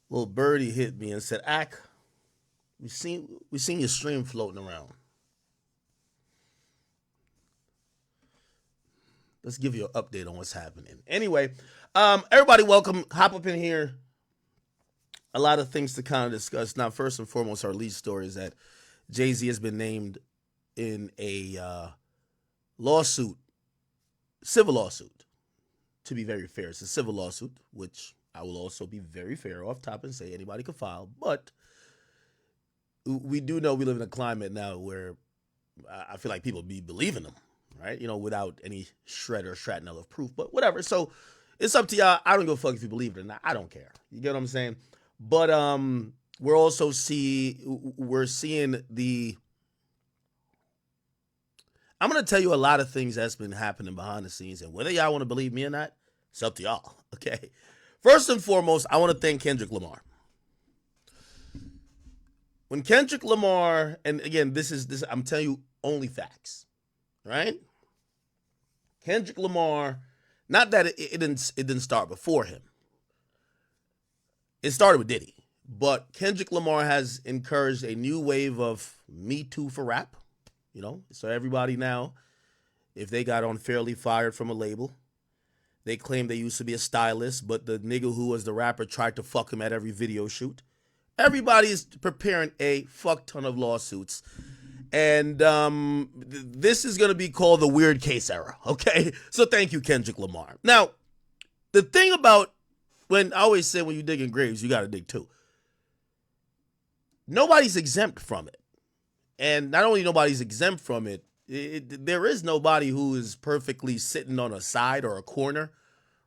Little birdie hit me and said, "Ak, we seen your stream floating around. Let's give you an update on what's happening." Anyway, everybody, welcome. Hop up in here. A lot of things to kind of discuss. Now, first and foremost, our lead story is that Jay-Z has been named in a lawsuit, civil lawsuit. To be very fair, it's a civil lawsuit, which I will also be very fair off top and say anybody can file. But we do know we live in a climate now where I feel like people be believing them, right? Without any shred or shrapnel of proof. But whatever. So it's up to y'all. I don't give a fuck if you believe it or not. I don't care. You get what I'm saying? But we're seeing the. I'm gonna tell you a lot of things that's been happening behind the scenes, and whether y'all want to believe me or not, it's up to y'all. Okay. First and foremost, I want to thank Kendrick Lamar. When Kendrick Lamar, and again, this I'm telling you only facts, right? Kendrick Lamar, not that it didn't start before him. It started with Diddy, but Kendrick Lamar has encouraged a new wave of Me Too for rap. So everybody now, if they got unfairly fired from a label, they claim they used to be a stylist, but the nigga who was the rapper tried to fuck him at every video shoot. Everybody is preparing a fuck ton of lawsuits. And this is going to be called the weird case era, okay? So thank you, Kendrick Lamar. Now, the thing about when I always say when you dig in graves, you got to dig too. Nobody's exempt from it. And not only nobody's exempt from it, there is nobody who is perfectly sitting on a side or a corner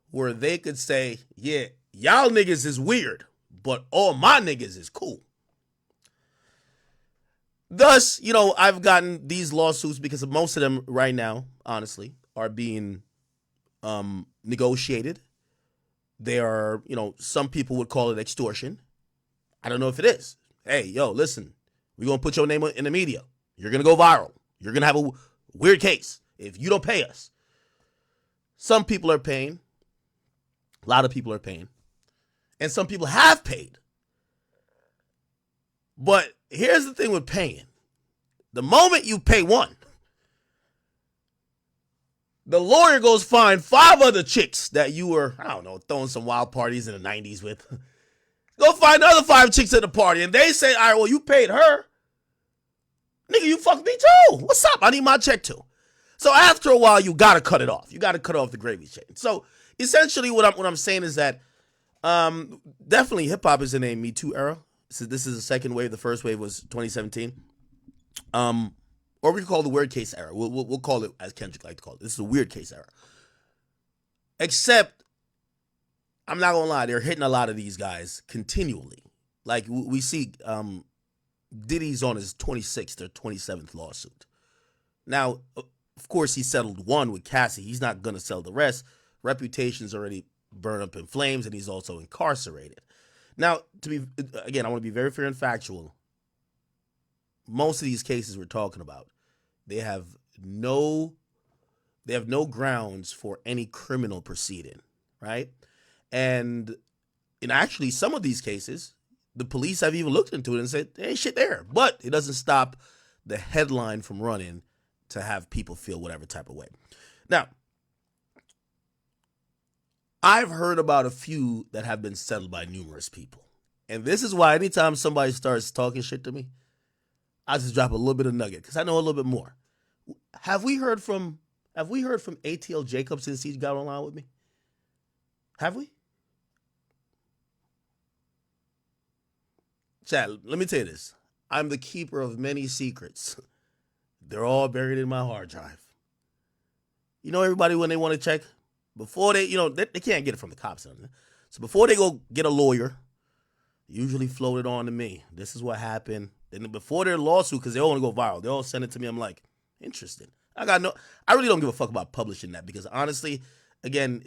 where they could say, yeah, y'all niggas is weird, but all my niggas is cool. Thus, I've gotten these lawsuits because most of them right now, honestly, are being negotiated. They are, some people would call it extortion. I don't know if it is. Hey, yo, listen, we're going to put your name in the media. You're going to go viral. You're going to have a weird case if you don't pay us. Some people are paying. A lot of people are paying. And some people have paid. But here's the thing with paying. The moment you pay one, the lawyer goes find 5 other chicks that you were, I don't know, throwing some wild parties in the 90s with. Go find the other 5 chicks at the party, and they say, all right, well, you paid her. Nigga, you fucked me too. What's up? I need my check too. So after a while, you gotta cut it off. You gotta cut off the gravy chain. So essentially, what I'm saying is that definitely hip hop is in a Me Too era. So this is the second wave. The first wave was 2017. Or we could call it the weird case era. We'll call it as Kendrick liked to call it. This is a weird case era. Except, I'm not gonna lie, they're hitting a lot of these guys continually. Like we see, Diddy's on his 26th or 27th lawsuit. Now, of course, he settled one with Cassie. He's not gonna sell the rest. Reputation's already burned up in flames, and he's also incarcerated. Now, I want to be very fair and factual. Most of these cases we're talking about, they have no grounds for any criminal proceeding, right? And actually, some of these cases, the police have even looked into it and said, there ain't shit there. But it doesn't stop the headline from running to have people feel whatever type of way. Now, I've heard about a few that have been settled by numerous people. And this is why anytime somebody starts talking shit to me, I just drop a little bit of nugget because I know a little bit more. Have we heard from ATL Jacobs since he got online with me? Have we? Chad, let me tell you this. I'm the keeper of many secrets. They're all buried in my hard drive. Everybody when they want to check, before they can't get it from the cops. So before they go get a lawyer, usually float it on to me. This is what happened. Then before their lawsuit, because they all want to go viral, they all send it to me. I'm like, interesting. I really don't give a fuck about publishing that because honestly, again,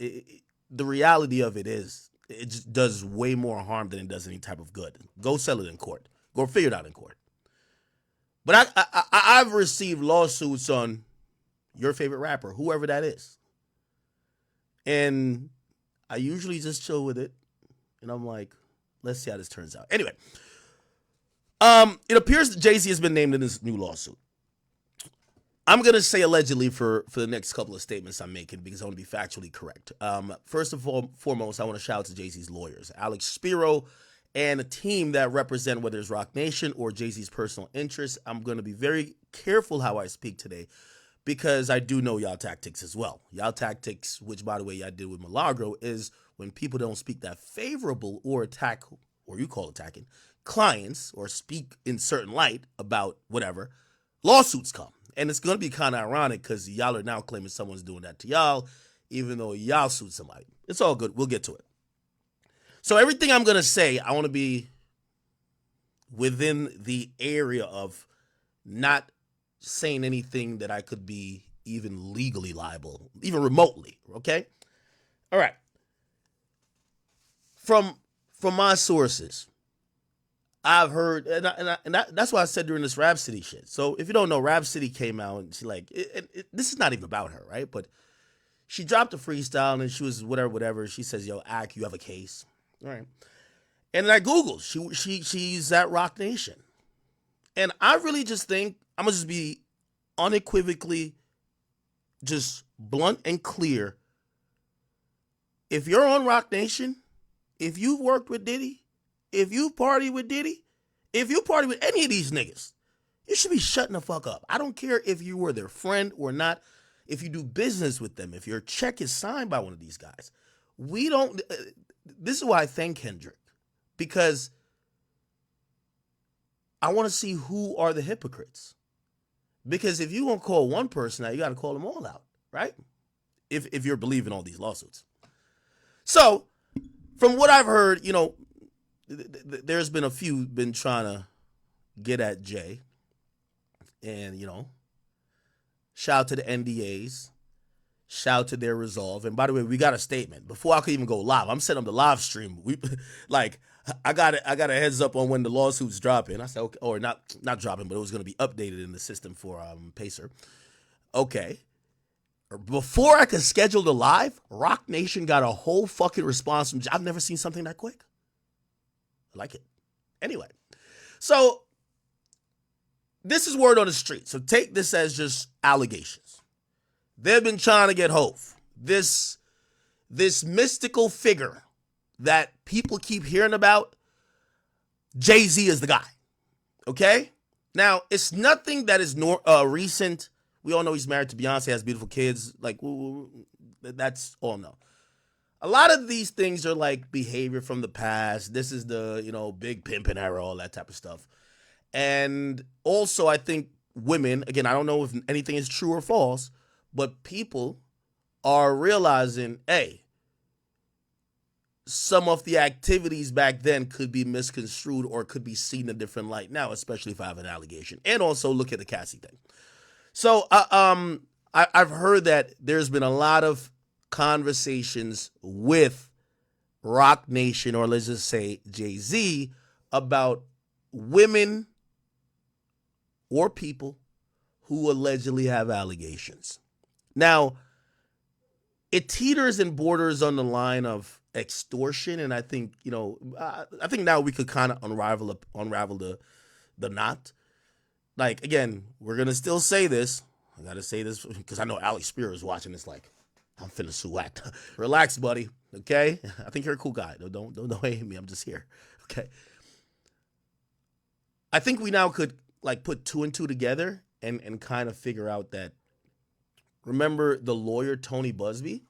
the reality of it is it just does way more harm than it does any type of good. Go sell it in court. Go figure it out in court. But I've received lawsuits on your favorite rapper, whoever that is. And I usually just chill with it. And I'm like, let's see how this turns out. Anyway, it appears that Jay-Z has been named in this new lawsuit. I'm going to say allegedly for the next couple of statements I'm making because I want to be factually correct. First of all, foremost, I want to shout out to Jay-Z's lawyers, Alex Spiro, and a team that represent whether it's Roc Nation or Jay-Z's personal interests. I'm going to be very careful how I speak today because I do know y'all tactics as well. Y'all tactics, which, by the way, y'all did with Milagro, is when people don't speak that favorable or attack, or you call attacking, clients or speak in certain light about whatever, lawsuits come. And it's going to be kind of ironic because y'all are now claiming someone's doing that to y'all, even though y'all sued somebody. It's all good. We'll get to it. So everything I'm going to say, I want to be within the area of not saying anything that I could be even legally liable, even remotely, okay? All right. From my sources, I've heard, that's why I said during this Rhapsody shit. So if you don't know, Rhapsody came out and she like, this is not even about her, right? But she dropped a freestyle and she was whatever. She says, yo, Ak, you have a case. All right. And then I Googled, she's at Roc Nation. And I really just think, I'm going to just be unequivocally just blunt and clear. If you're on Roc Nation, if you've worked with Diddy, if you party with Diddy, if you party with any of these niggas, you should be shutting the fuck up. I don't care if you were their friend or not, if you do business with them, if your check is signed by one of these guys. We don't, this is why I thank Kendrick, because I want to see who are the hypocrites. Because if you're going to call one person out, you got to call them all out, right? If you're believing all these lawsuits. So, from what I've heard, you know, there's been a few been trying to get at Jay. And, you know, shout out to the NDAs. Shout out to their resolve. And by the way, we got a statement. Before I could even go live, I'm setting up the live stream. I got a heads up on when the lawsuit's dropping. I said, okay, or not dropping, but it was going to be updated in the system for Pacer. Okay. Before I could schedule the live, Roc Nation got a whole fucking response from, I've never seen something that quick. I like it. Anyway, so this is word on the street. So take this as just allegations. They've been trying to get Hov, this mystical figure that people keep hearing about. Jay-Z is the guy. Okay? Now, it's nothing that is recent. We all know he's married to Beyonce, has beautiful kids. Like, that's all no. A lot of these things are like behavior from the past. This is the, you know, big pimping era, all that type of stuff. And also, I think women, again, I don't know if anything is true or false, but people are realizing, hey, some of the activities back then could be misconstrued or could be seen in a different light now, especially if I have an allegation. And also look at the Cassie thing. So I've heard that there's been a lot of conversations with Roc Nation, or let's just say Jay-Z, about women or people who allegedly have allegations. Now, it teeters and borders on the line of extortion, and I think, you know, I think now we could kind of unravel the knot. Like, again, we're gonna still say this. I gotta say this because I know Alex Spear is watching this. Like, I'm finna sue Act. Relax, buddy. Okay, I think you're a cool guy. Don't hate me. I'm just here. Okay. I think we now could like put two and two together and kind of figure out that. Remember the lawyer Tony Busby?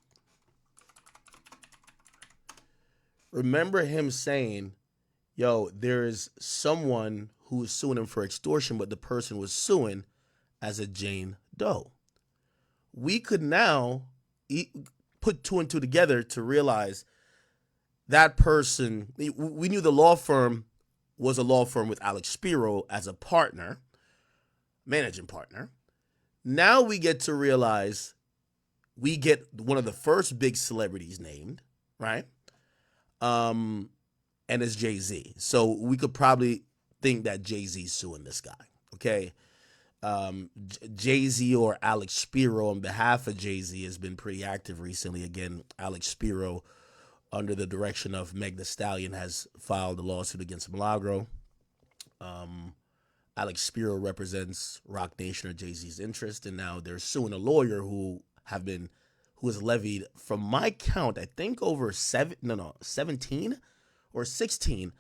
Remember him saying, yo, there is someone who is suing him for extortion, but the person was suing as a Jane Doe. We could now put two and two together to realize that person, we knew the law firm was a law firm with Alex Spiro as a partner, managing partner. Now we get to realize we get one of the first big celebrities named, right? And it's Jay-Z. So we could probably think that Jay-Z's suing this guy, okay? Jay-Z or Alex Spiro on behalf of Jay-Z has been pretty active recently. Again, Alex Spiro under the direction of Meg Thee Stallion, has filed a lawsuit against Milagro. Alex Spiro represents Rock Nation or Jay-Z's interest, and now they're suing a lawyer who has levied, from my count, I think over 17 or 16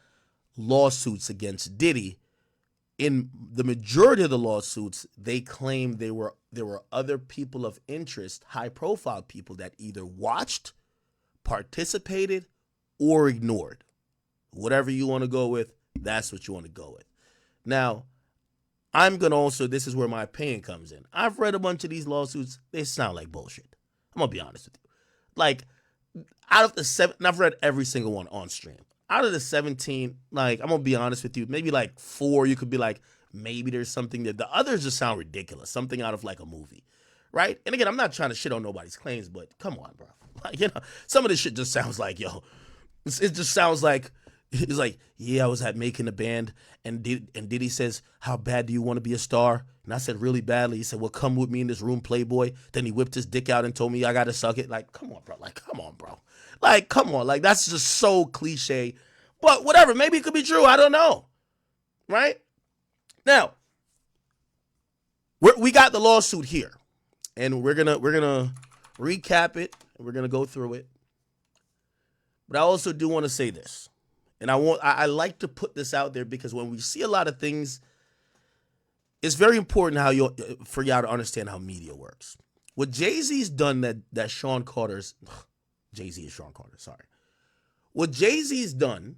lawsuits against Diddy. In the majority of the lawsuits, they claim there were other people of interest, high-profile people that either watched, participated, or ignored. Whatever you want to go with, that's what you want to go with. Now, I'm going to also, this is where my opinion comes in. I've read a bunch of these lawsuits. They sound like bullshit. I'm going to be honest with you. Like, out of the 7, and I've read every single one on stream. Out of the 17, like, I'm going to be honest with you, maybe like 4, you could be like, maybe there's something that the others just sound ridiculous. Something out of like a movie, right? And again, I'm not trying to shit on nobody's claims, but come on, bro. Like, some of this shit just sounds like, it just sounds like, it's like, yeah, I was at making a band, and Diddy says, how bad do you want to be a star? And I said, really badly. He said, well, come with me in this room, Playboy. Then he whipped his dick out and told me I got to suck it. Like, come on, bro. Like, come on, bro. Like, come on. Like, that's just so cliche. But whatever. Maybe it could be true. I don't know. Right? Now, we got the lawsuit here. And we're gonna recap it. And we're going to go through it. But I also do want to say this. And I like to put this out there because when we see a lot of things, it's very important for y'all to understand how media works. What Jay-Z's done that Sean Carter's, Jay-Z is Sean Carter, sorry. What Jay-Z's done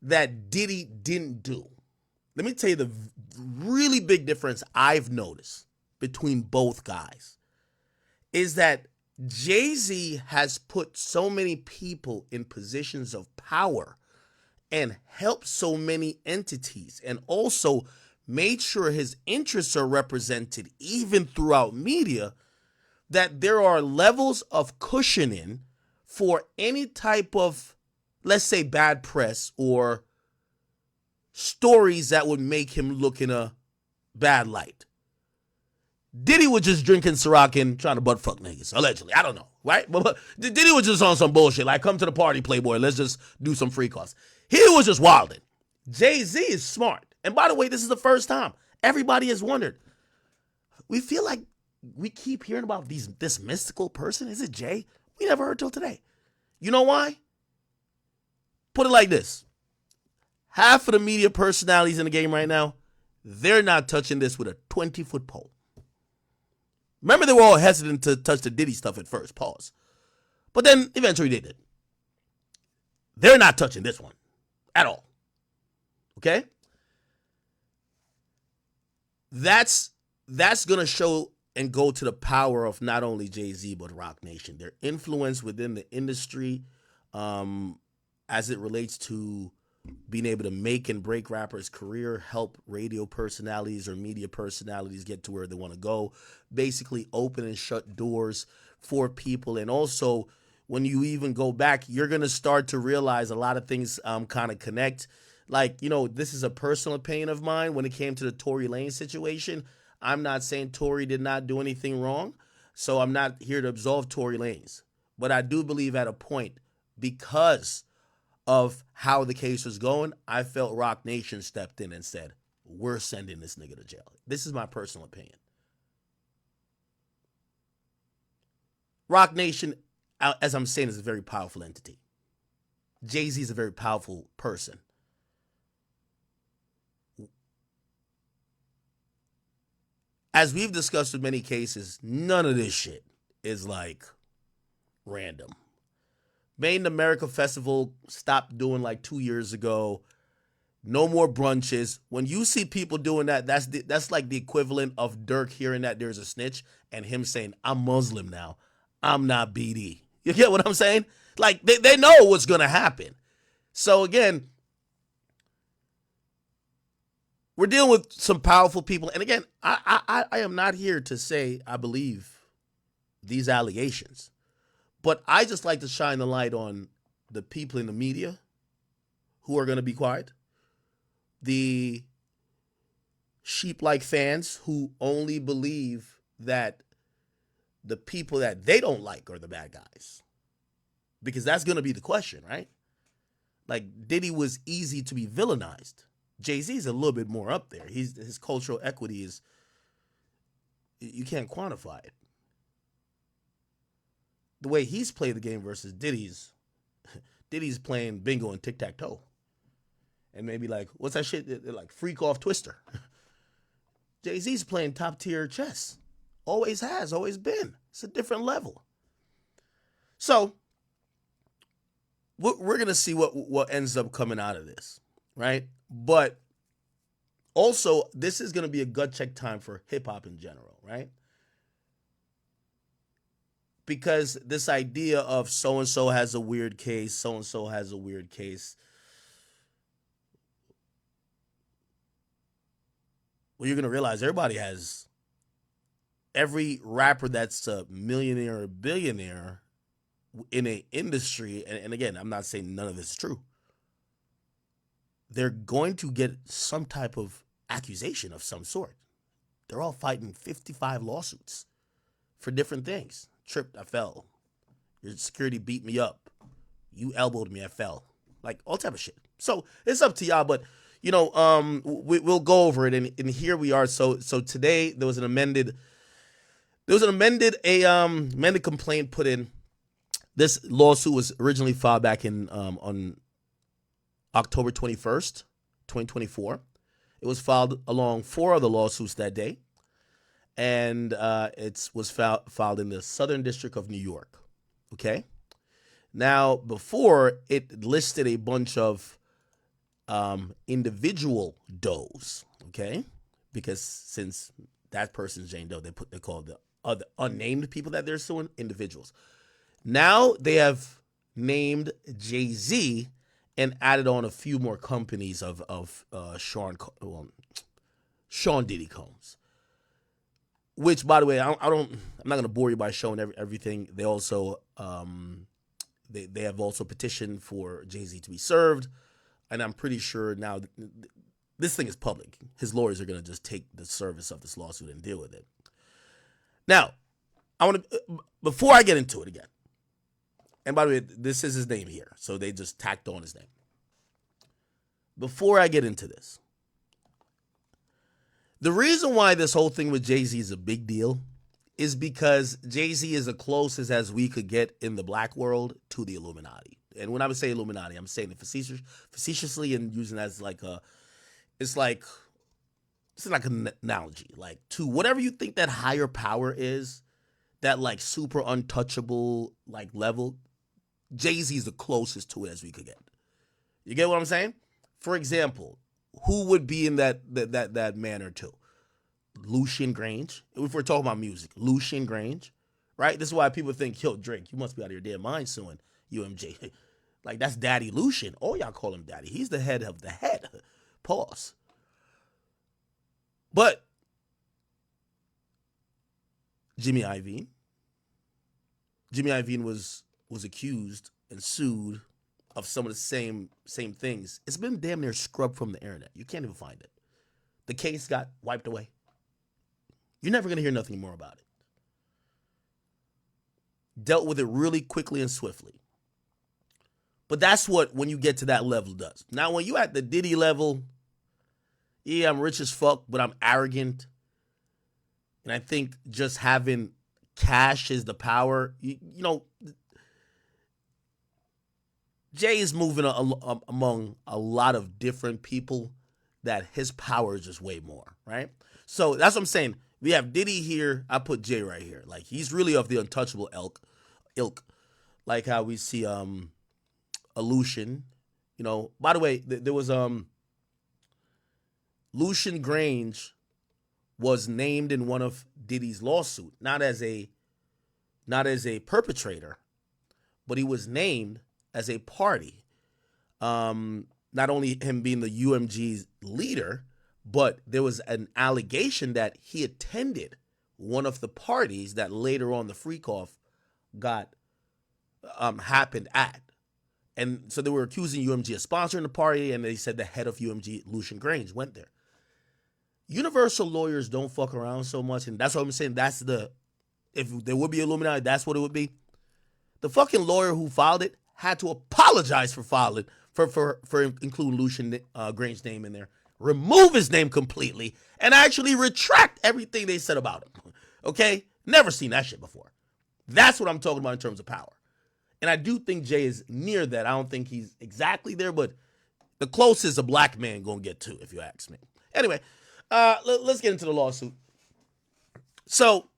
that Diddy didn't do. Let me tell you the really big difference I've noticed between both guys is that Jay-Z has put so many people in positions of power and helped so many entities, and also made sure his interests are represented even throughout media, that there are levels of cushioning for any type of, let's say, bad press or stories that would make him look in a bad light. Diddy was just drinking Ciroc and trying to butt fuck niggas, allegedly. I don't know, right? But Diddy was just on some bullshit, like, come to the party, Playboy, let's just do some free calls. He was just wilding. Jay-Z is smart. And by the way, this is the first time. Everybody has wondered. We feel like we keep hearing about this mystical person. Is it Jay? We never heard till today. You know why? Put it like this. Half of the media personalities in the game right now, they're not touching this with a 20-foot pole. Remember, they were all hesitant to touch the Diddy stuff at first. Pause. But then eventually they did. They're not touching this one at all. Okay? That's going to show and go to the power of not only Jay-Z but Rock Nation. Their influence within the industry as it relates to being able to make and break rappers' career, help radio personalities or media personalities get to where they want to go, basically open and shut doors for people. And also, when you even go back, you're going to start to realize a lot of things kind of connect. Like, this is a personal opinion of mine when it came to the Tory Lanez situation. I'm not saying Tory did not do anything wrong, so I'm not here to absolve Tory Lanez. But I do believe at a point, because of how the case was going, I felt Rock Nation stepped in and said, we're sending this nigga to jail. This is my personal opinion. Rock Nation, as I'm saying, is a very powerful entity. Jay-Z is a very powerful person. As we've discussed with many cases, none of this shit is like random. Made in America Festival stopped doing like 2 years ago. No more brunches. When you see people doing that, that's like the equivalent of Dirk hearing that there's a snitch and him saying, I'm Muslim now. I'm not BD. You get what I'm saying? Like, they know what's going to happen. So again, we're dealing with some powerful people. And again, I am not here to say I believe these allegations. But I just like to shine the light on the people in the media who are going to be quiet, the sheep-like fans who only believe that the people that they don't like are the bad guys. because that's going to be the question, right? Like Diddy was easy to be villainized. Jay-Z is a little bit more up there. His cultural equity is, you can't quantify it. The way he's played the game versus Diddy's playing bingo and tic-tac-toe. And maybe like, what's that shit? Like freak off Twister. Jay-Z's playing top tier chess. Always has, always been. It's a different level. So we're gonna see what ends up coming out of this, right? But also, this is gonna be a gut check time for hip hop in general, right? Because this idea of so and so has a weird case, so and so has a weird case. Well, you're gonna realize every rapper that's a millionaire or billionaire in an industry, and again, I'm not saying none of this is true. They're going to get some type of accusation of some sort. They're all fighting 55 lawsuits for different things. Tripped, I fell. Your security beat me up. You elbowed me, I fell. Like all type of shit. So it's up to y'all, but we'll go over it, and here we are. So today there was an amended complaint put in. This lawsuit was originally filed back in on October 21st, 2024. It was filed along 4 other lawsuits that day, and it was filed in the Southern District of New York. Okay. Now, before it listed a bunch of individual does, okay, because since that person's Jane Doe, they call the other unnamed people that they're suing individuals. Now they have named Jay-Z and added on a few more companies of Sean Diddy Combs. Which, by the way, I'm not gonna bore you by showing everything. They also they have also petitioned for Jay-Z to be served, and I'm pretty sure now this thing is public. His lawyers are gonna just take the service of this lawsuit and deal with it. Now, I want to before I get into it again. And by the way, this is his name here, so they just tacked on his name. Before I get into this, the reason why this whole thing with Jay-Z is a big deal is because Jay-Z is the closest as we could get in the black world to the Illuminati. And when I would say Illuminati, I'm saying it facetiously and using it as like it's like an analogy, like to whatever you think that higher power is, that like super untouchable like level. Jay-Z is the closest to it as we could get. You get what I'm saying? For example, who would be in that manner too? Lucian Grange. If we're talking about music, Lucian Grange, right? This is why people think, yo, Drake, you must be out of your damn mind suing UMJ. Like, that's Daddy Lucian. Oh, y'all call him Daddy. He's the head of the head. Pause. But Jimmy Iovine was accused and sued of some of the same things. It's been damn near scrubbed from the internet. You can't even find it. The case got wiped away. You're never going to hear nothing more about it. Dealt with it really quickly and swiftly. But that's what, when you get to that level, does. Now, when you at the Diddy level, yeah, I'm rich as fuck, but I'm arrogant. And I think just having cash is the power. You know, Jay is moving among a lot of different people that his power is just way more, right? So that's what I'm saying. We have Diddy here. I put Jay right here. Like, he's really of the untouchable ilk. Like how we see Lucian. You know, by the way, there was Lucian Grange was named in one of Diddy's lawsuit, not as a perpetrator, but he was named as a party. Not only him being the UMG's leader, but there was an allegation that he attended one of the parties that later on the freak-off got happened at. And so they were accusing UMG of sponsoring the party, and they said the head of UMG, Lucian Grange, went there. Universal lawyers don't fuck around so much, and that's what I'm saying. If there would be Illuminati, that's what it would be. The fucking lawyer who filed it had to apologize for filing for including Lucian Grange's name in there, remove his name completely, and actually retract everything they said about him. Okay? Never seen that shit before. That's what I'm talking about in terms of power. And I do think Jay is near that. I don't think he's exactly there, but the closest a black man gonna get to, if you ask me. Anyway, let's get into the lawsuit. So,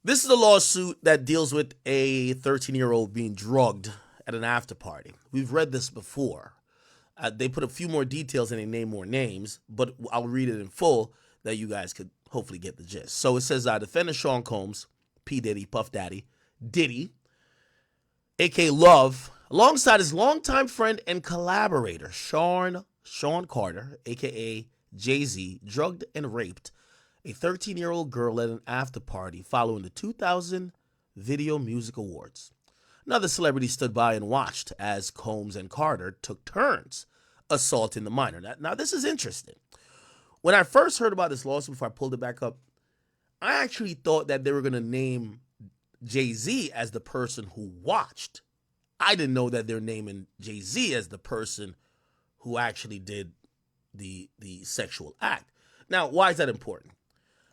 this is a lawsuit that deals with a 13-year-old being drugged at an after party. We've read this before. They put a few more details and they name more names, but I'll read it in full that you guys could hopefully get the gist. So it says, defendant Sean Combs, P. Diddy, Puff Daddy, Diddy, a.k.a. Love, alongside his longtime friend and collaborator, Sean Carter, a.k.a. Jay-Z, drugged and raped a 13-year-old girl at an after party following the 2000 Video Music Awards. Another celebrity stood by and watched as Combs and Carter took turns assaulting the minor. Now this is interesting. When I first heard about this lawsuit, before I pulled it back up, I actually thought that they were going to name Jay-Z as the person who watched. I didn't know that they're naming Jay-Z as the person who actually did the sexual act. Now, why is that important?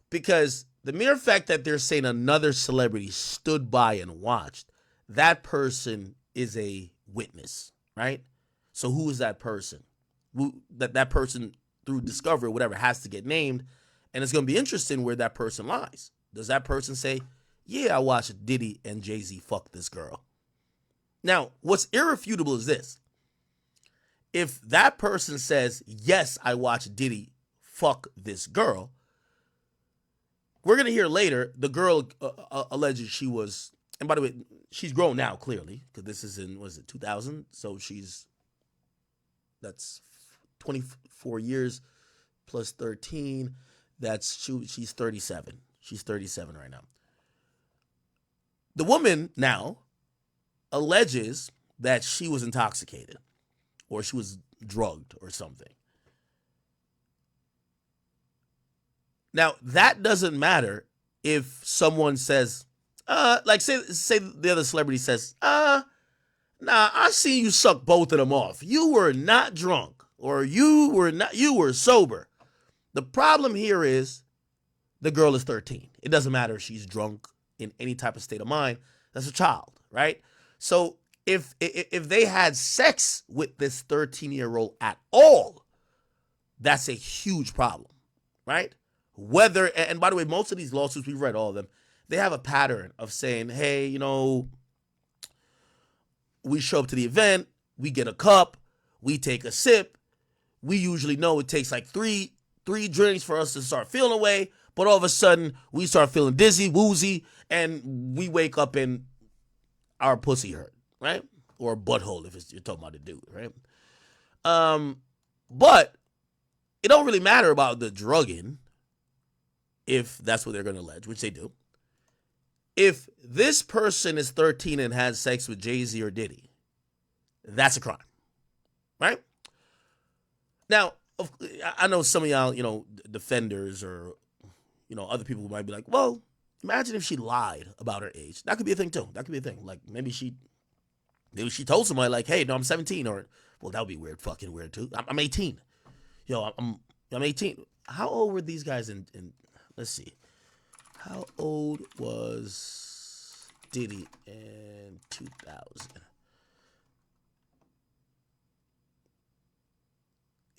Because the mere fact that they're saying another celebrity stood by and watched, that person is a witness, right? So who is that person? That person, through discovery or whatever, has to get named, and it's going to be interesting where that person lies. Does that person say, yeah, I watched Diddy and Jay-Z fuck this girl? Now, what's irrefutable is this. If that person says, yes, I watched Diddy fuck this girl, we're going to hear later the girl alleges she was, and by the way, she's grown now, clearly, because this is in, 2000? So that's 24 years plus 13. She's 37. She's 37 right now. The woman now alleges that she was intoxicated or she was drugged or something. Now, that doesn't matter if someone says, like say the other celebrity says, nah, I seen you suck both of them off. You were not drunk or you were sober. The problem here is the girl is 13. It doesn't matter if she's drunk in any type of state of mind. That's a child, right? So if they had sex with this 13-year-old at all, that's a huge problem, right? Whether, and by the way, most of these lawsuits, we've read all of them, they have a pattern of saying, hey, we show up to the event, we get a cup, we take a sip, we usually know it takes like three drinks for us to start feeling away, but all of a sudden we start feeling dizzy, woozy, and we wake up and our pussy hurt, right? Or a butthole if you're talking about a dude, right? But it don't really matter about the drugging if that's what they're going to allege, which they do. If this person is 13 and has sex with Jay-Z or Diddy, that's a crime, right? Now, I know some of y'all, defenders or, other people might be like, well, imagine if she lied about her age. That could be a thing too. That could be a thing. Like maybe she told somebody like, hey, no, I'm 17, or, well, that would be weird, fucking weird too. I'm 18. I'm 18. How old were these guys in let's see. How old was Diddy in 2000?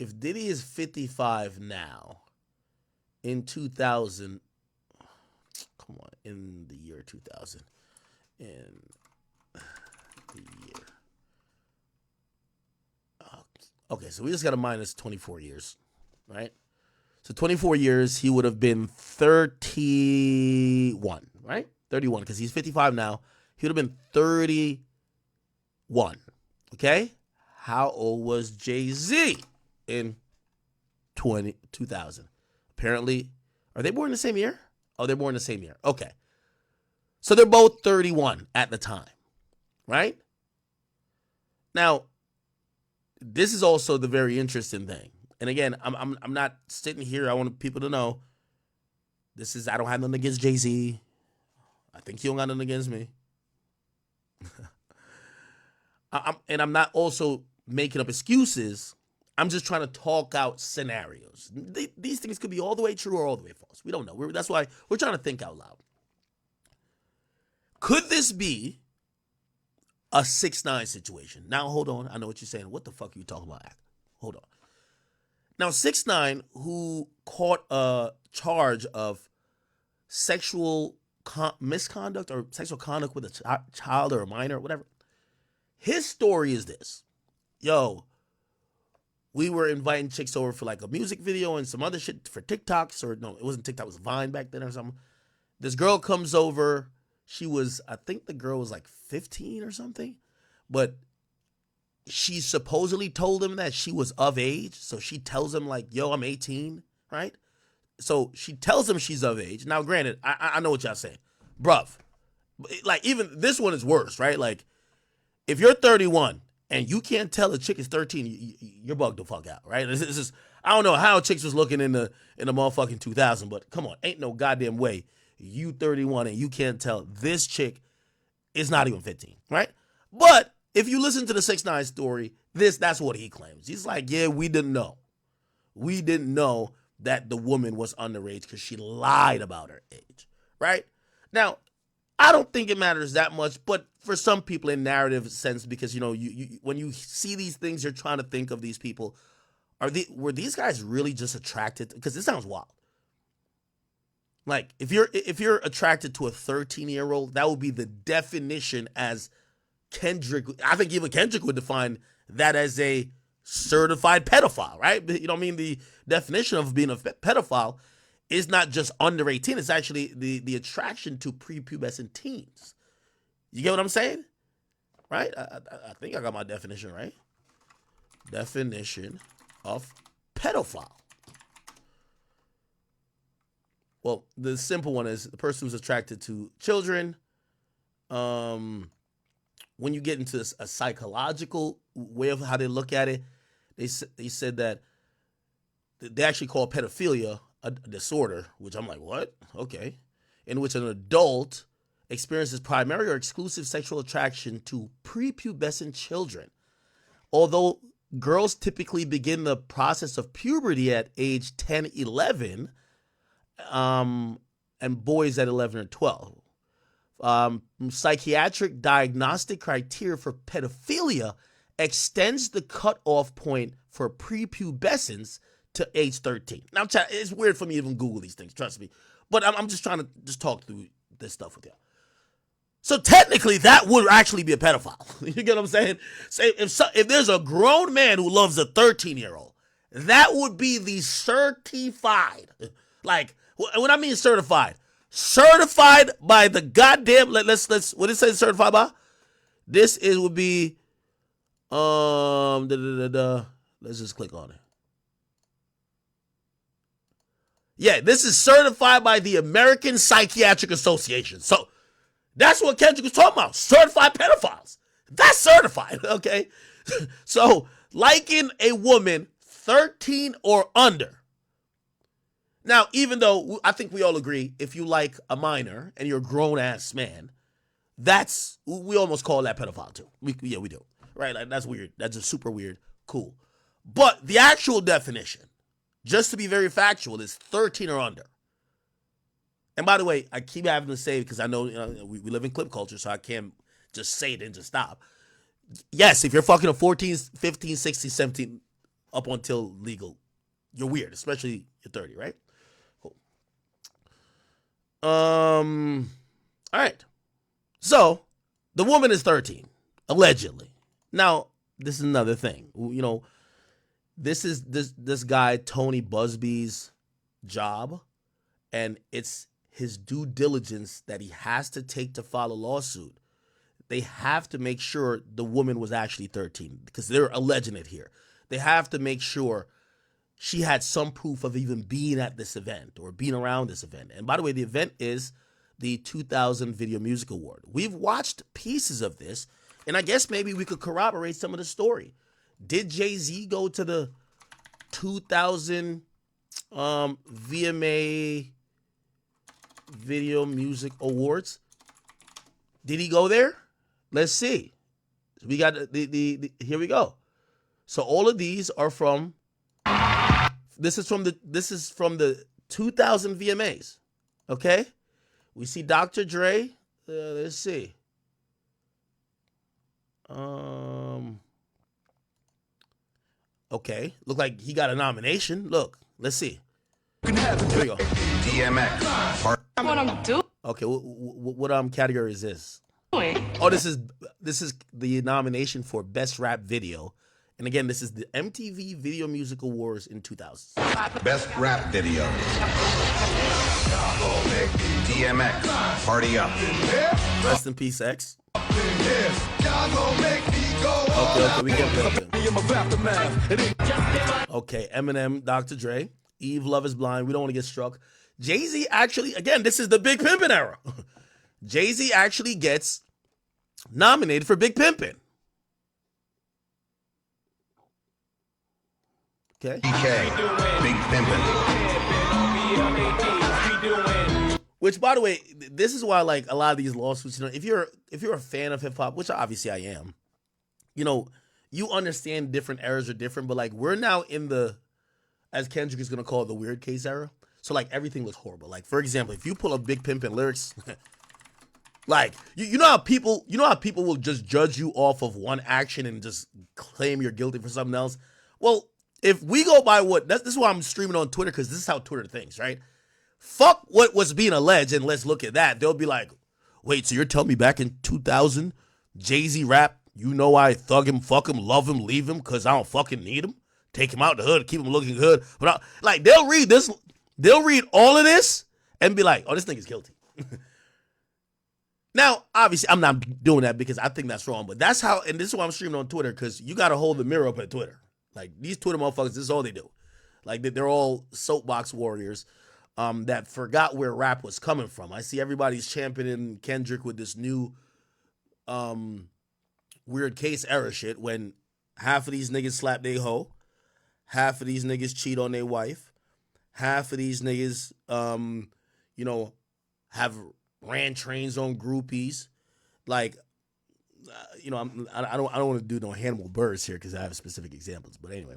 If Diddy is 55 now, in 2000, come on, in the year 2000, in the year. Okay, so we just got to minus 24 years, right? So 24 years, he would have been 31, right? 31, because he's 55 now. He would have been 31, okay? How old was Jay-Z in 2000? Apparently, are they born the same year? Oh, they're born the same year. Okay. So they're both 31 at the time, right? Now, this is also the very interesting thing. And again, I'm not sitting here. I want people to know I don't have nothing against Jay-Z. I think he don't got nothing against me. I'm not also making up excuses. I'm just trying to talk out scenarios. These things could be all the way true or all the way false. We don't know. That's why we're trying to think out loud. Could this be a 6ix9ine situation? Now, hold on. I know what you're saying. What the fuck are you talking about? Hold on. Now, 6ix9ine, who caught a charge of sexual misconduct or sexual conduct with a child or a minor or whatever, his story is this. Yo, we were inviting chicks over for like a music video and some other shit for TikToks, or no, it wasn't TikTok, it was Vine back then or something. This girl comes over. She was, I think the girl was like 15 or something, but she supposedly told him that she was of age. So she tells him like, yo, I'm 18, right? So she tells him she's of age. Now, granted, I know what y'all saying. Bruv, like even this one is worse, right? Like if you're 31 and you can't tell a chick is 13, you're bugged the fuck out, right? This is, I don't know how chicks was looking in the motherfucking 2000, but come on, ain't no goddamn way you 31 and you can't tell this chick is not even 15, right? But if you listen to the 6ix9ine story, that's what he claims. He's like, yeah, we didn't know. We didn't know that the woman was underage because she lied about her age, right? Now, I don't think it matters that much, but for some people in narrative sense, because, you know, you when you see these things, you're trying to think of these people. Were these guys really just attracted? Because this sounds wild. Like if you're attracted to a 13-year-old, that would be the definition as Kendrick. I think even Kendrick would define that as a certified pedophile, right? You know what I mean? The definition of being a pedophile is not just under 18. It's actually the attraction to prepubescent teens. You get what I'm saying? Right? I think I got my definition right. Definition of pedophile. Well, the simple one is the person who's attracted to children. When you get into a psychological way of how they look at it, they said that they actually call pedophilia a disorder, which I'm like, what? Okay. In which an adult experiences primary or exclusive sexual attraction to prepubescent children. Although girls typically begin the process of puberty at age 10, 11, and boys at 11 or 12. Psychiatric diagnostic criteria for pedophilia extends the cutoff point for prepubescence to age 13. Now, it's weird for me to even Google these things, trust me. But I'm just trying to just talk through this stuff with you. So technically, that would actually be a pedophile. You get what I'm saying? Say if there's a grown man who loves a 13-year-old, that would be the certified. Like, when I mean certified by the goddamn. Let's what it says certified by. This would be let's just click on it. Yeah, this is certified by the American Psychiatric Association. So that's what Kendrick was talking about. Certified pedophiles. That's certified, okay? So liking a woman 13 or under. Now, even though I think we all agree, if you like a minor and you're a grown-ass man, we almost call that pedophile too. We do. Right? Like, that's weird. That's just super weird. Cool. But the actual definition, just to be very factual, is 13 or under. And by the way, I keep having to say, because I know, we live in clip culture, so I can't just say it and just stop. Yes, if you're fucking a 14, 15, 16, 17, up until legal, you're weird, especially you're 30, right? Cool. All right. So, the woman is 13, allegedly. Now, this is another thing. You know, this is this guy, Tony Busby's job, and it's his due diligence that he has to take to file a lawsuit. They have to make sure the woman was actually 13 because they're alleging it here. They have to make sure she had some proof of even being at this event or being around this event. And by the way, the event is the 2000 Video Music Award. We've watched pieces of this, and I guess maybe we could corroborate some of the story. Did Jay-Z go to the 2000 VMA Video Music Awards? Did he go there? Let's see. We got the here we go. So all of these are from this is from the 2000 VMAs. Okay? We see Dr. Dre. Let's see. Okay. Look like he got a nomination. Look. Let's see. Here we go. DMX. What I'm doing. Okay. What category is this? Oh, this is the nomination for Best Rap Video. And again, this is the MTV Video Music Awards in 2000. Best Rap Video. DMX. Party Up. Rest in peace, X. Okay, we get it. Okay, Eminem, Dr. Dre, Eve, Love is Blind, We Don't Want to Get Struck. Jay-Z actually, again, this is the Big Pimpin' era. Jay-Z actually gets nominated for Big Pimpin'. Okay. BK. Big Pimpin'. Which, by the way, this is why, like, a lot of these lawsuits, you know, if you're a fan of hip hop, which obviously I am, you know, you understand different eras are different, but like we're now in the, as Kendrick is gonna call it, the weird case era. So like everything looks horrible. Like, for example, if you pull up Big Pimpin' lyrics, like you know how people will just judge you off of one action and just claim you're guilty for something else. Well, if we go by this is why I'm streaming on Twitter, because this is how Twitter thinks, right? Fuck what was being alleged and let's look at that. They'll be like, wait, so you're telling me back in 2000, Jay-Z rap, you know I thug him, fuck him, love him, leave him because I don't fucking need him? Take him out the hood, keep him looking good. But like, they'll read all of this and be like, oh, this nigga's guilty. Now, obviously, I'm not doing that because I think that's wrong, but that's how, and this is why I'm streaming on Twitter, because you got to hold the mirror up at Twitter. Like, these Twitter motherfuckers, this is all they do. Like, they're all soapbox warriors that forgot where rap was coming from. I see everybody's championing Kendrick with this new weird case era shit when half of these niggas slap they hoe, half of these niggas cheat on their wife, half of these niggas, you know, have ran trains on groupies. Like, you know, I don't want to do no Hannibal Buress here because I have specific examples. But anyway,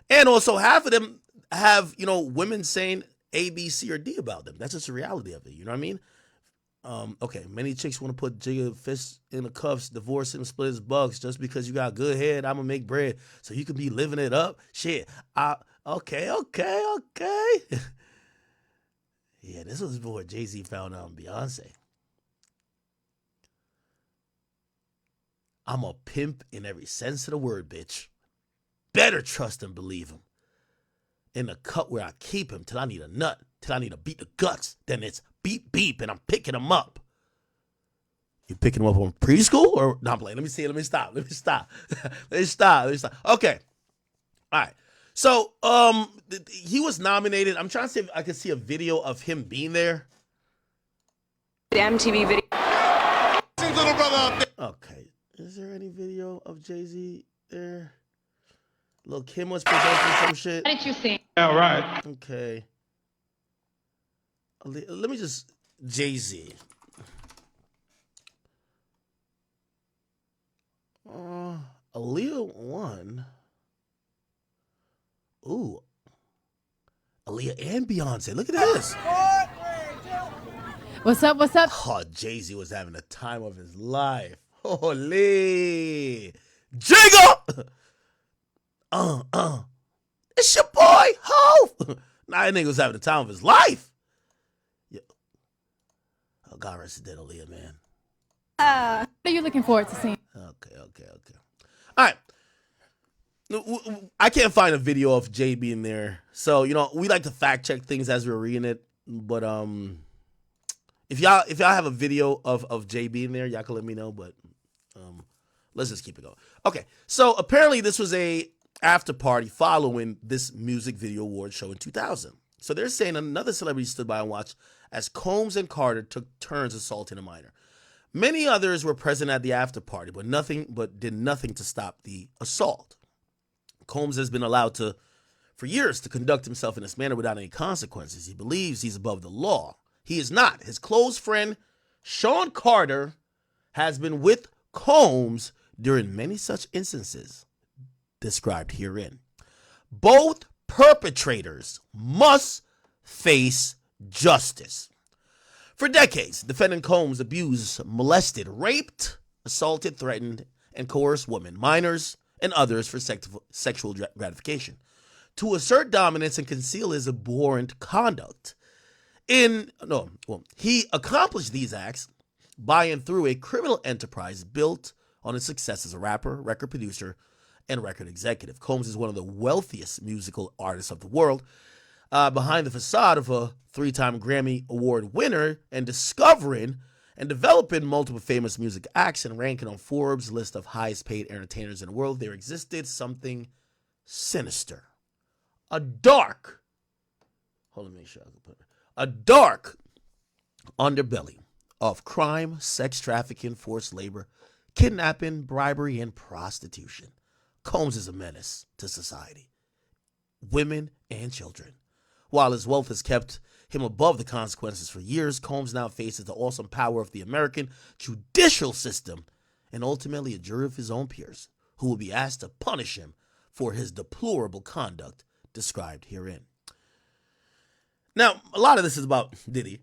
and also half of them have, you know, women saying A, B, C, or D about them. That's just the reality of it. You know what I mean? Okay, many chicks want to put Jigga fist in the cuffs, divorce him, split his bucks just because you got good head. I'm gonna make bread so you can be living it up. Shit. Okay. Yeah, this was before Jay-Z found out Beyonce. I'm a pimp in every sense of the word, bitch. Better trust and believe him. In the cut where I keep him till I need a nut, till I need to beat the guts. Then it's beep, beep, and I'm picking him up. You picking him up on preschool or not? Playing. Let me see. Let me stop. Okay. All right. So, he was nominated. I'm trying to see if I can see a video of him being there. The MTV video. Little brother up there. Okay. Is there any video of Jay-Z there? Lil' Kim was presenting some shit. What did you think? All right. Okay. Let me just Jay-Z. Aaliyah won. Ooh. Aaliyah and Beyonce. Look at this. What's up? Oh, Jay-Z was having the time of his life. Holy. Jigga! It's your boy, Ho! Nah, that nigga was having the time of his life. Yeah. Oh, God rest his dead, Aaliyah, man. What are you looking forward to seeing? Okay. All right. I can't find a video of Jay being there. So, you know, we like to fact check things as we're reading it. But if y'all have a video of Jay being there, y'all can let me know. But let's just keep it going. Okay. So apparently this was a after party following this music video award show in 2000. So they're saying another celebrity stood by and watched as Combs and Carter took turns assaulting a minor. Many others were present at the after party, but did nothing to stop the assault. Combs has been allowed for years to conduct himself in this manner without any consequences. He believes he's above the law. He is not. His close friend, Sean Carter, has been with Combs during many such instances described herein. Both perpetrators must face justice. For decades, defendant Combs abused, molested, raped, assaulted, threatened, and coerced women, minors, and others for sexual gratification to assert dominance and conceal his abhorrent conduct. He accomplished these acts by and through a criminal enterprise built on his success as a rapper, record producer, and record executive. Combs is one of the wealthiest musical artists of the world, behind the facade of a 3-time Grammy Award winner and discovering and developing multiple famous music acts and ranking on Forbes' list of highest paid entertainers in the world, there existed something sinister. A dark underbelly of crime, sex trafficking, forced labor, kidnapping, bribery, and prostitution. Combs is a menace to society, women, and children. While his wealth has kept him above the consequences for years, Combs now faces the awesome power of the American judicial system and ultimately a jury of his own peers who will be asked to punish him for his deplorable conduct described herein. Now, a lot of this is about Diddy.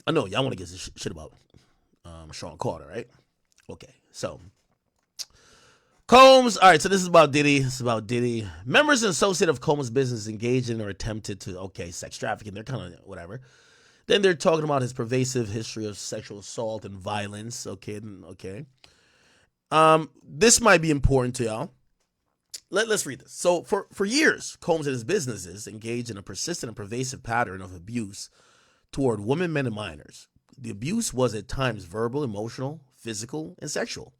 I know y'all want to get this shit about Sean Carter, right? Okay, so Combs, all right, so this is about Diddy. This is about Diddy. Members and associates of Combs' business engaged in or attempted to, sex trafficking. They're kind of whatever. Then they're talking about his pervasive history of sexual assault and violence. Okay. This might be important to y'all. Let's read this. So for years, Combs and his businesses engaged in a persistent and pervasive pattern of abuse toward women, men, and minors. The abuse was at times verbal, emotional, physical, and sexual.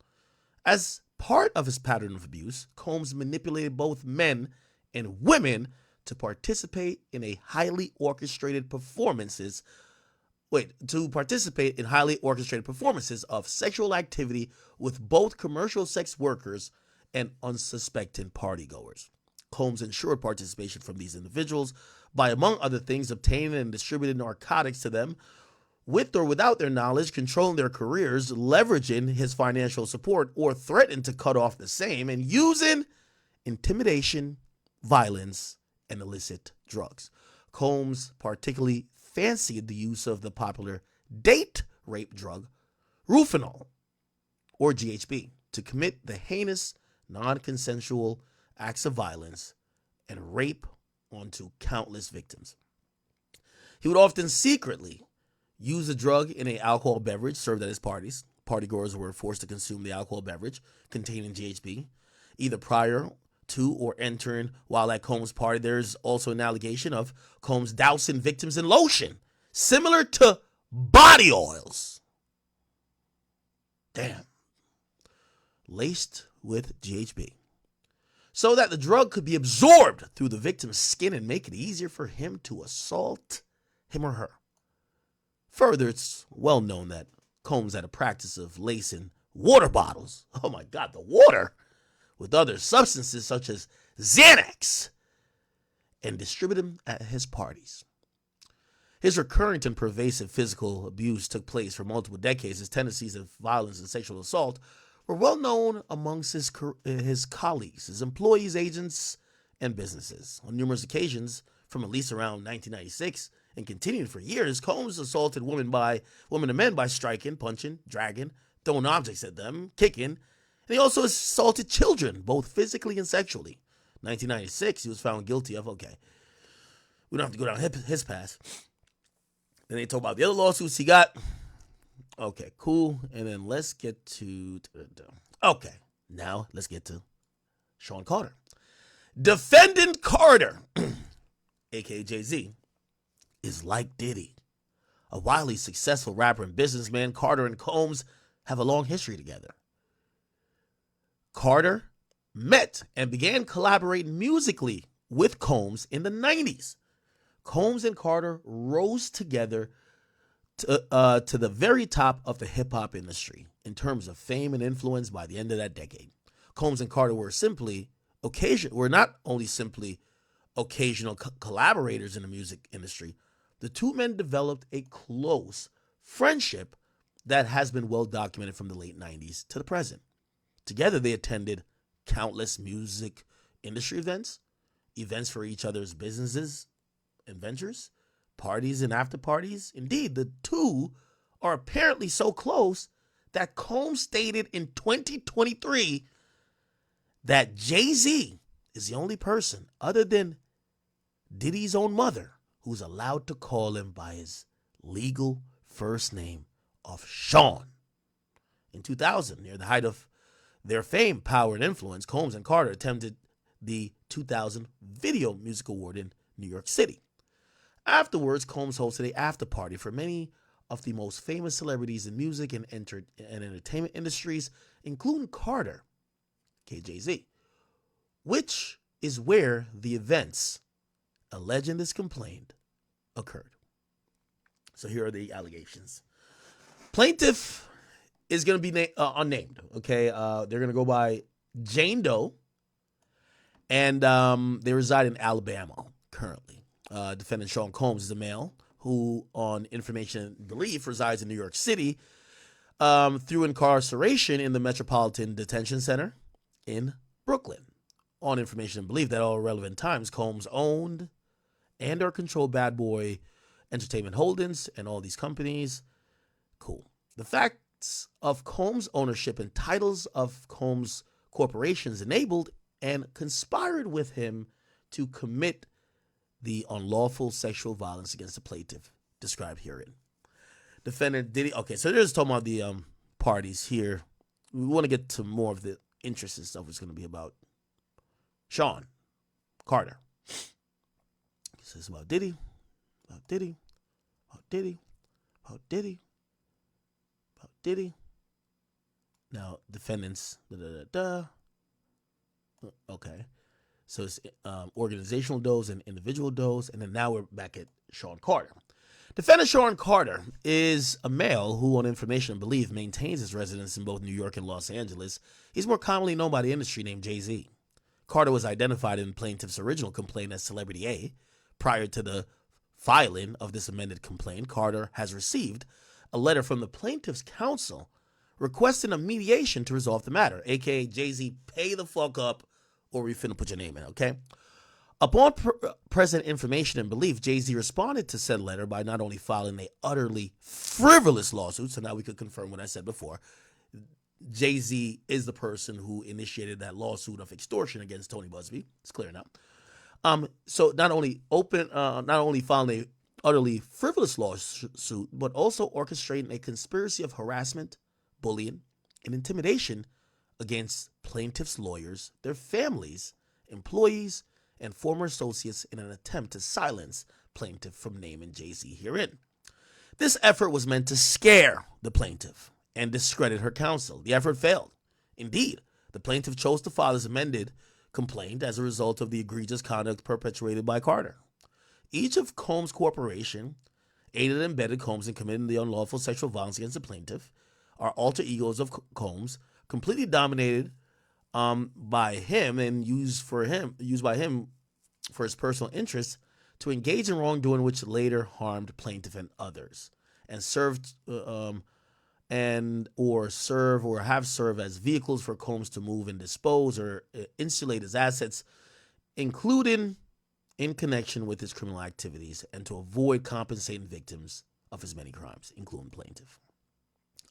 As part of his pattern of abuse, Combs manipulated both men and women to participate in highly orchestrated performances of sexual activity with both commercial sex workers and unsuspecting partygoers. Combs ensured participation from these individuals by, among other things, obtaining and distributing narcotics to them with or without their knowledge, controlling their careers, leveraging his financial support, or threatening to cut off the same, and using intimidation, violence, and illicit drugs. Combs particularly fancied the use of the popular date rape drug, Rufinol, or GHB, to commit the heinous, non-consensual acts of violence and rape onto countless victims. He would often secretly use the drug in an alcohol beverage served at his parties. Partygoers were forced to consume the alcohol beverage containing GHB, either prior to or entering while at Combs' party. There's also an allegation of Combs dousing victims in lotion, similar to body oils. Damn. Laced with GHB, so that the drug could be absorbed through the victim's skin and make it easier for him to assault him or her. Further, it's well known that Combs had a practice of lacing water bottles, oh my God, the water, with other substances such as Xanax, and distribute them at his parties. His recurrent and pervasive physical abuse took place for multiple decades. His tendencies of violence and sexual assault were well known amongst his colleagues, his employees, agents, and businesses. On numerous occasions, from at least around 1996 and continuing for years, Combs assaulted women and men by striking, punching, dragging, throwing objects at them, kicking, and he also assaulted children, both physically and sexually. 1996, he was found guilty of, we don't have to go down his past. Then they talk about the other lawsuits he got. Okay, cool. And then let's get to... now let's get to Sean Carter. Defendant Carter, a.k.a. Jay-Z, is like Diddy. A wildly successful rapper and businessman, Carter and Combs have a long history together. Carter met and began collaborating musically with Combs in the 90s. Combs and Carter rose together to the very top of the hip-hop industry in terms of fame and influence by the end of that decade. Combs and Carter were not only simply occasional collaborators in the music industry. The two men developed a close friendship that has been well documented from the late 90s to the present. Together, they attended countless music industry events, events for each other's businesses and ventures, parties and after parties. Indeed, the two are apparently so close that Combs stated in 2023 that Jay-Z is the only person other than Diddy's own mother who's allowed to call him by his legal first name of Sean. In 2000, near the height of their fame, power, and influence, Combs and Carter attended the 2000 Video Music Award in New York City. Afterwards, Combs hosted an after party for many of the most famous celebrities in music and entertainment industries, including Carter, Jay-Z, which is where the events, a legend is complained, occurred. So here are the allegations. Plaintiff is going to be unnamed, okay? They're going to go by Jane Doe, and they reside in Alabama currently. Defendant Sean Combs is a male who, on information and belief, resides in New York City through incarceration in the Metropolitan Detention Center in Brooklyn. On information and belief that all relevant times, Combs owned and or controlled Bad Boy Entertainment Holdings and all these companies. Cool. The facts of Combs' ownership and titles of Combs' corporations enabled and conspired with him to commit the unlawful sexual violence against the plaintiff described herein. Defendant Diddy. Okay, so they're just talking about the parties here. We want to get to more of the interesting stuff. It's going to be about Sean Carter. This is about Diddy, about Diddy, about Diddy, about Diddy, about Diddy. Now, defendants, Okay. So it's organizational dose and individual dose. And then now we're back at Sean Carter. Defendant Sean Carter is a male who, on information and belief, maintains his residence in both New York and Los Angeles. He's more commonly known by the industry named Jay-Z. Carter was identified in plaintiff's original complaint as Celebrity A. Prior to the filing of this amended complaint, Carter has received a letter from the plaintiff's counsel requesting a mediation to resolve the matter, a.k.a. Jay-Z, pay the fuck up or we finna put your name in, okay? Upon present information and belief, Jay-Z responded to said letter by not only filing a utterly frivolous lawsuit, so now we could confirm what I said before. Jay-Z is the person who initiated that lawsuit of extortion against Tony Busby. It's clear now. So not only filing a utterly frivolous lawsuit, but also orchestrating a conspiracy of harassment, bullying, and intimidation against plaintiffs' lawyers, their families, employees, and former associates in an attempt to silence plaintiff from naming Jay-Z herein. This effort was meant to scare the plaintiff and discredit her counsel. The effort failed. Indeed, the plaintiff chose to file this amended complaint as a result of the egregious conduct perpetrated by Carter. Each of Combs' corporation aided and abetted Combs in committing the unlawful sexual violence against the plaintiff, are alter egos of Combs, completely dominated by him and used by him for his personal interests to engage in wrongdoing which later harmed plaintiff and others, and served or have served as vehicles for Combs to move and dispose or insulate his assets, including in connection with his criminal activities, and to avoid compensating victims of his many crimes, including plaintiff.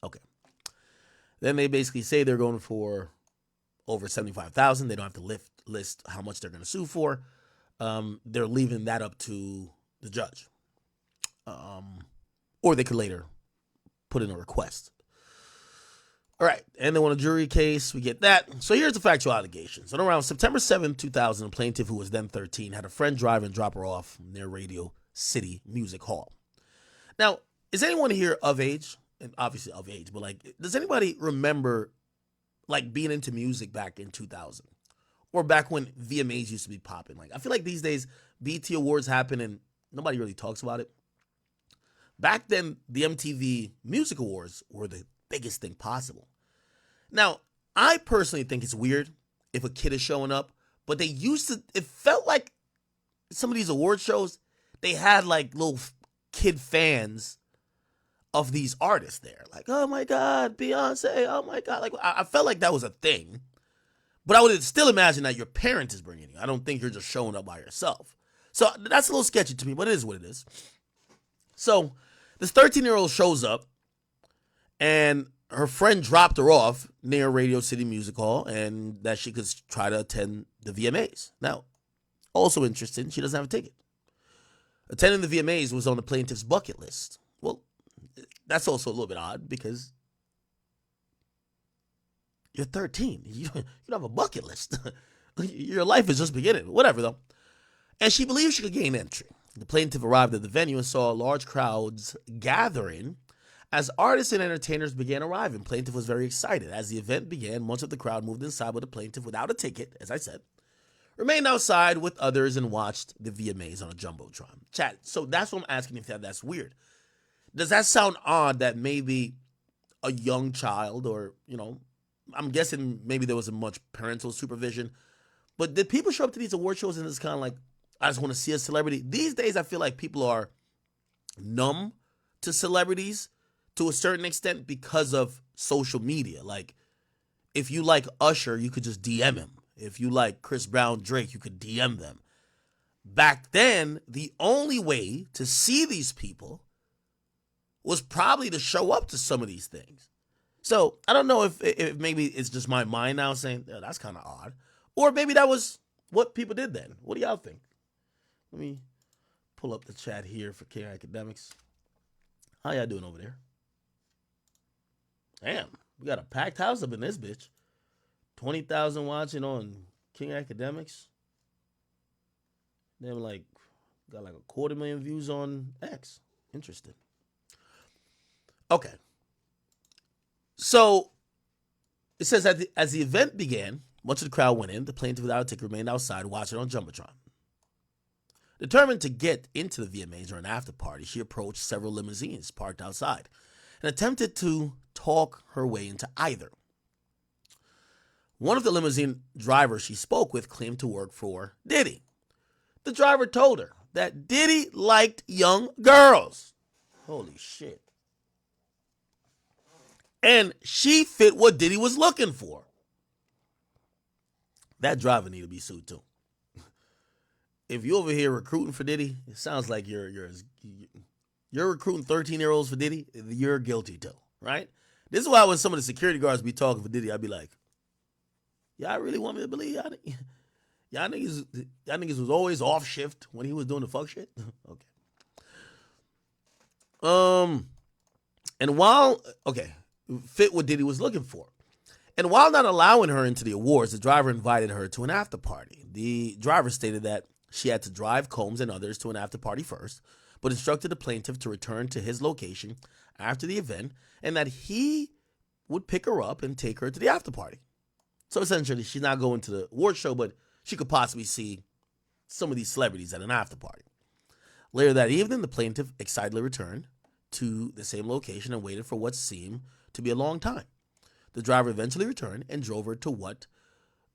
Okay. Then they basically say they're going for over $75,000. They don't have to list how much they're going to sue for. They're leaving that up to the judge. Or they could later put in a request. All right. And then on a jury case, we get that. So here's the factual allegations. On around September 7th, 2000, a plaintiff who was then 13 had a friend drive and drop her off near Radio City Music Hall. Now, is anyone here of age? And obviously of age, but like, does anybody remember like being into music back in 2000 or back when VMAs used to be popping? Like, I feel like these days BET Awards happen and nobody really talks about it. Back then, the MTV Music Awards were the biggest thing possible. Now, I personally think it's weird if a kid is showing up, but it felt like some of these award shows, they had like little kid fans of these artists there. Like, oh my God, Beyonce, oh my God. Like, I felt like that was a thing. But I would still imagine that your parent is bringing you. I don't think you're just showing up by yourself. So that's a little sketchy to me, but it is what it is. So this 13-year-old shows up, and her friend dropped her off near Radio City Music Hall, and that she could try to attend the VMAs. Now, also interesting, she doesn't have a ticket. Attending the VMAs was on the plaintiff's bucket list. Well, that's also a little bit odd because you're 13. You don't have a bucket list. Your life is just beginning. Whatever, though. And she believed she could gain entry. The plaintiff arrived at the venue and saw large crowds gathering as artists and entertainers began arriving. Plaintiff was very excited. As the event began, much of the crowd moved inside with the plaintiff without a ticket, as I said, remained outside with others and watched the VMAs on a jumbotron. Chat, so that's what I'm asking if that's weird. Does that sound odd that maybe a young child or, I'm guessing maybe there wasn't much parental supervision, but did people show up to these award shows and it's kind of like, I just want to see a celebrity? These days, I feel like people are numb to celebrities to a certain extent because of social media. Like, if you like Usher, you could just DM him. If you like Chris Brown, Drake, you could DM them. Back then, the only way to see these people was probably to show up to some of these things. So, I don't know if maybe it's just my mind now saying, oh, that's kind of odd. Or maybe that was what people did then. What do y'all think? Let me pull up the chat here for King Academics. How y'all doing over there? Damn, we got a packed house up in this bitch. 20,000 watching on King Academics. They have got like 250,000 views on X. Interesting. Okay. So it says that as the event began, much of the crowd went in. The plaintiff without a ticket remained outside watching on jumbotron. Determined to get into the VMAs during an after party, she approached several limousines parked outside and attempted to talk her way into either. One of the limousine drivers she spoke with claimed to work for Diddy. The driver told her that Diddy liked young girls. Holy shit. And she fit what Diddy was looking for. That driver need to be sued too. If you over here recruiting for Diddy, it sounds like you're recruiting 13-year-olds for Diddy, you're guilty too, right? This is why when some of the security guards be talking for Diddy, I'd be like, y'all really want me to believe y'all niggas was always off shift when he was doing the fuck shit? Okay. Fit what Diddy was looking for. And while not allowing her into the awards, the driver invited her to an after party. The driver stated that she had to drive Combs and others to an after party first, but instructed the plaintiff to return to his location after the event and that he would pick her up and take her to the after party. So essentially, she's not going to the award show, but she could possibly see some of these celebrities at an after party. Later that evening, the plaintiff excitedly returned to the same location and waited for what seemed to be a long time. The driver eventually returned and drove her to what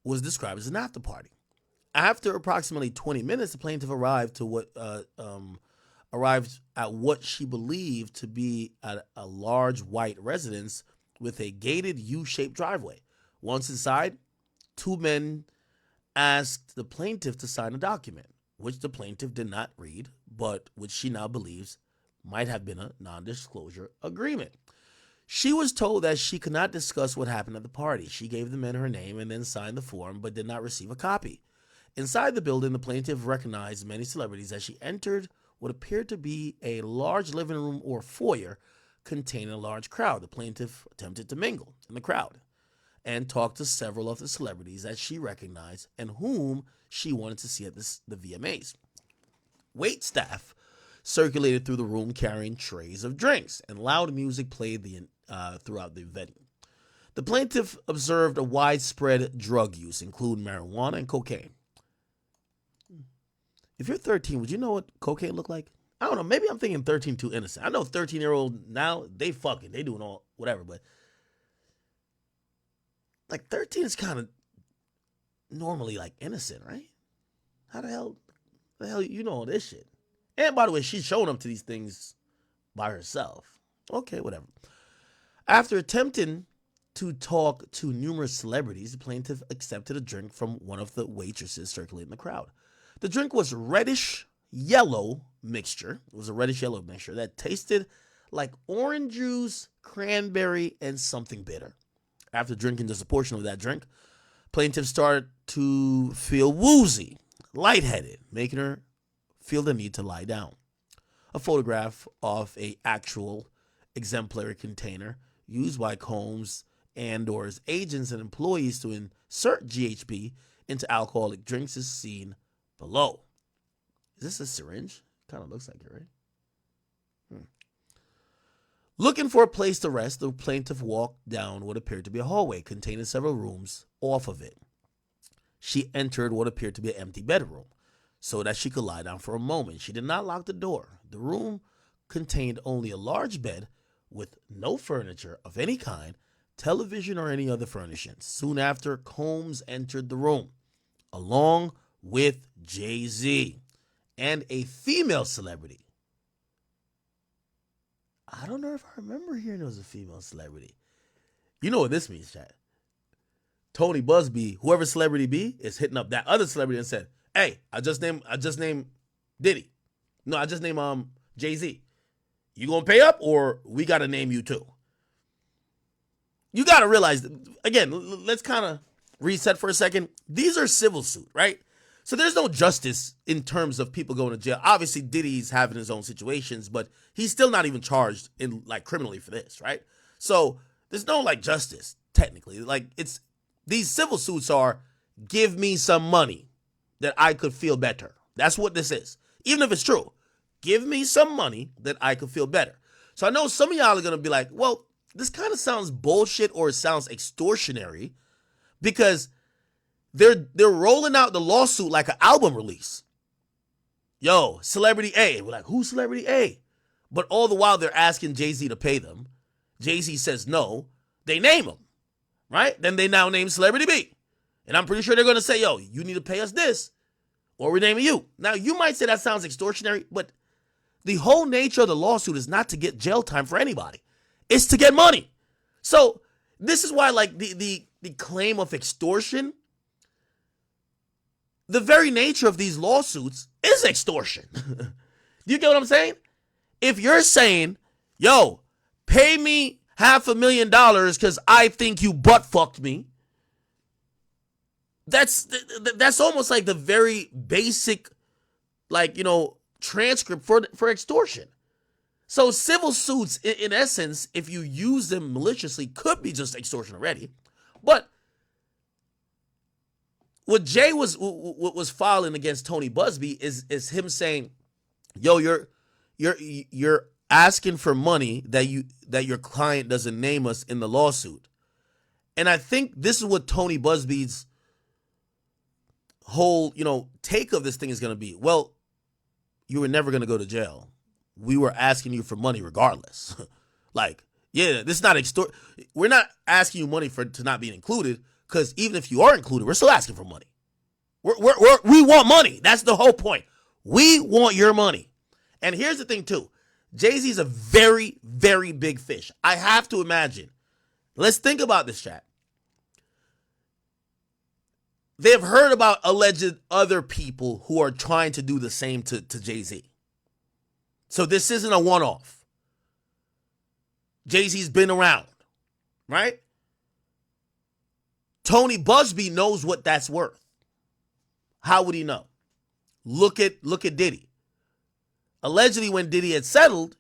was described as an after party. After approximately 20 minutes, the plaintiff arrived at what she believed to be a large white residence with a gated U-shaped driveway. Once inside, two men asked the plaintiff to sign a document, which the plaintiff did not read, but which she now believes might have been a non-disclosure agreement. She was told that she could not discuss what happened at the party. She gave the men her name and then signed the form, but did not receive a copy. Inside the building, the plaintiff recognized many celebrities as she entered what appeared to be a large living room or foyer containing a large crowd. The plaintiff attempted to mingle in the crowd and talked to several of the celebrities that she recognized and whom she wanted to see at the VMAs. Wait staff circulated through the room carrying trays of drinks, and loud music played throughout the venue. The plaintiff observed a widespread drug use, including marijuana and cocaine. If you're 13, would you know what cocaine looked like? I don't know. Maybe I'm thinking 13 too innocent. I know 13-year-old now, they doing all whatever, but like 13 is kind of normally like innocent, right? How the hell you know all this shit? And by the way, she's showing up to these things by herself. Okay, whatever. After attempting to talk to numerous celebrities, the plaintiff accepted a drink from one of the waitresses circulating the crowd. The drink was reddish yellow mixture. It was a reddish yellow mixture that tasted like orange juice, cranberry, and something bitter. After drinking just a portion of that drink, plaintiff started to feel woozy, lightheaded, making her feel the need to lie down. A photograph of a actual exemplary container used by Combs and or his agents and employees to insert GHB into alcoholic drinks is seen below. Is this a syringe? Kind of looks like it, right? Looking for a place to rest, the plaintiff walked down what appeared to be a hallway containing several rooms off of it. She entered what appeared to be an empty bedroom so that she could lie down for a moment. She did not lock the door. The room contained only a large bed with no furniture of any kind, television, or any other furnishings. Soon after, Combs entered the room, along with Jay-Z and a female celebrity. I don't know if I remember hearing it was a female celebrity. You know what this means, chat. Tony Busby, whoever celebrity B, is hitting up that other celebrity and said, "Hey, I just named Diddy. No, I just named Jay-Z. You gonna pay up or we gotta name you too?" You gotta realize, again, let's kind of reset for a second. These are civil suit, right? So there's no justice in terms of people going to jail. Obviously, Diddy's having his own situations, but he's still not even charged in criminally for this, right? So there's no justice technically. It's these civil suits are give me some money that I could feel better. That's what this is. Even if it's true, give me some money that I could feel better. So I know some of y'all are gonna be like, well, this kind of sounds bullshit or it sounds extortionary because they're rolling out the lawsuit like an album release. Yo, Celebrity A. We're like, who's Celebrity A? But all the while they're asking Jay-Z to pay them. Jay-Z says no. They name him, right? Then they now name Celebrity B. And I'm pretty sure they're going to say, yo, you need to pay us this or we're naming you. Now, you might say that sounds extortionary, but the whole nature of the lawsuit is not to get jail time for anybody. It's to get money. So this is why the claim of extortion, the very nature of these lawsuits is extortion. Do you get what I'm saying? If you're saying, yo, pay me $500,000 because I think you butt fucked me, that's almost like the very basic, transcript for extortion. So civil suits, in essence, if you use them maliciously, could be just extortion already. But what Jay was filing against Tony Busby is him saying, "Yo, you're asking for money that your client doesn't name us in the lawsuit," and I think this is what Tony Busby's whole take of this thing is going to be. Well, you were never going to go to jail. We were asking you for money regardless. Yeah, this is not we're not asking you money to not be included. Because even if you are included, we're still asking for money. We want money. That's the whole point. We want your money. And here's the thing, too. Jay-Z's a very, very big fish. I have to imagine. Let's think about this, chat. They've heard about alleged other people who are trying to do the same to Jay-Z. So this isn't a one-off. Jay-Z's been around, right? Tony Busby knows what that's worth. How would he know? Look at Diddy. Allegedly, when Diddy had settled,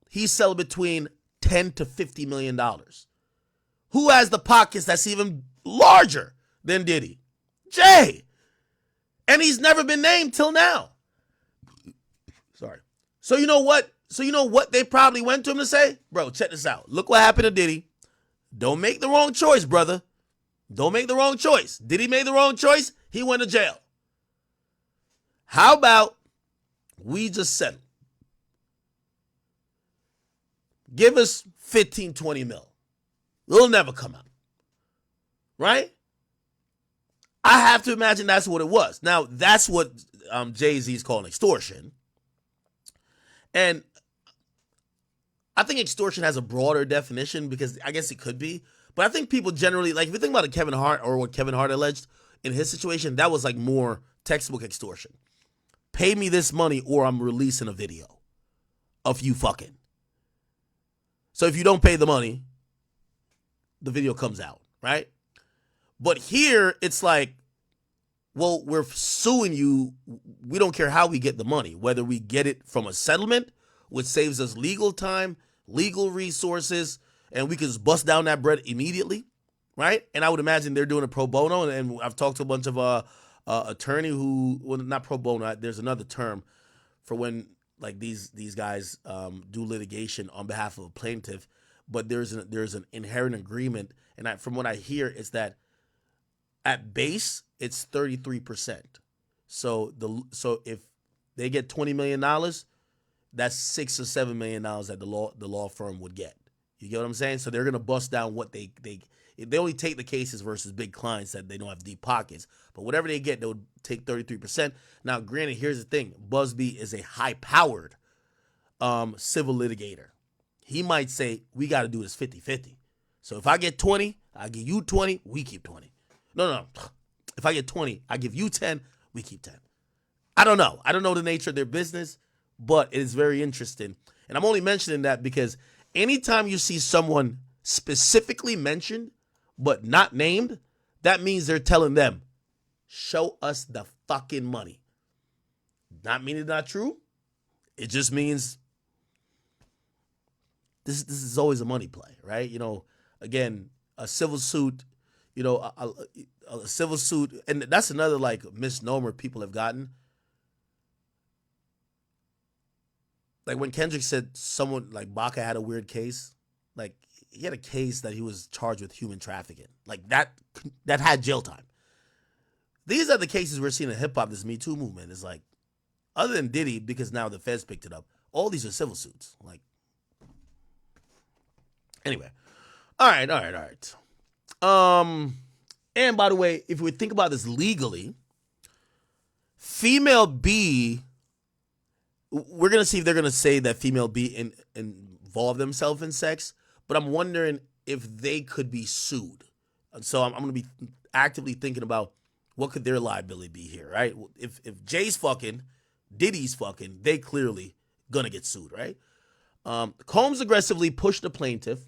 he settled between $10 to $50 million. Who has the pockets that's even larger than Diddy? Jay. And he's never been named till now. Sorry. So you know what? They probably went to him to say? Bro, check this out. Look what happened to Diddy. Don't make the wrong choice, brother. Don't make the wrong choice. Diddy made the wrong choice? He went to jail. How about we just settle? Give us 15, 20 mil. It'll never come out. Right? I have to imagine that's what it was. Now, that's what Jay-Z's calling extortion. And I think extortion has a broader definition because I guess it could be. But I think people generally, like if you think about Kevin Hart or what Kevin Hart alleged in his situation, that was like more textbook extortion. Pay me this money or I'm releasing a video of you fucking. So if you don't pay the money, the video comes out, right? But here it's like, well, we're suing you. We don't care how we get the money, whether we get it from a settlement, which saves us legal time, legal resources, and we can just bust down that bread immediately, right? And I would imagine they're doing it pro bono. And I've talked to a bunch of attorney who, well, not pro bono. There's another term for when like these guys do litigation on behalf of a plaintiff, but there's an inherent agreement. And from what I hear, is that at base it's 33%. So if they get $20 million, that's $6 or $7 million that the law firm would get. You get what I'm saying? So they're gonna bust down what they only take the cases versus big clients that they don't have deep pockets. But whatever they get, they'll take 33%. Now, granted, here's the thing: Busby is a high-powered civil litigator. He might say we got to do this 50-50. So if I get 20, I give you 20, we keep 20. No. If I get 20, I give you 10, we keep 10. I don't know. I don't know the nature of their business, but it is very interesting. And I'm only mentioning that because anytime you see someone specifically mentioned but not named, that means they're telling them, show us the fucking money. Not meaning it's not true. It just means this is always a money play, right? You know, again, a civil suit, you know, a civil suit, and that's another like misnomer people have gotten. Like when Kendrick said someone like Baca had a weird case, like he had a case that he was charged with human trafficking, like that had jail time. These are the cases we're seeing in hip hop. This Me Too movement is like, other than Diddy, because now the feds picked it up, all these are civil suits. Like, anyway, all right. And by the way, if we think about this legally, female B, we're gonna see if they're gonna say that female B involve themselves in sex, but I'm wondering if they could be sued. So I'm gonna be actively thinking about what could their liability be here, right? If Jay's fucking, Diddy's fucking, they clearly gonna get sued, right? Combs aggressively pushed the plaintiff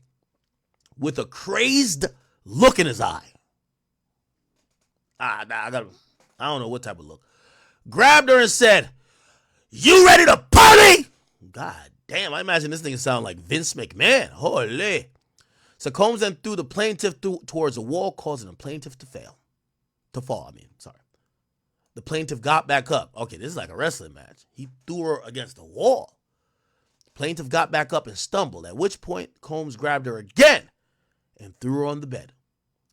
with a crazed look in his eye. I don't know what type of look. Grabbed her and said, "You ready to party?" God damn, I imagine this nigga sound like Vince McMahon. Holy. So Combs then threw the plaintiff towards a wall, causing the plaintiff to fall. The plaintiff got back up. Okay, this is like a wrestling match. He threw her against the wall. The plaintiff got back up and stumbled, at which point Combs grabbed her again and threw her on the bed.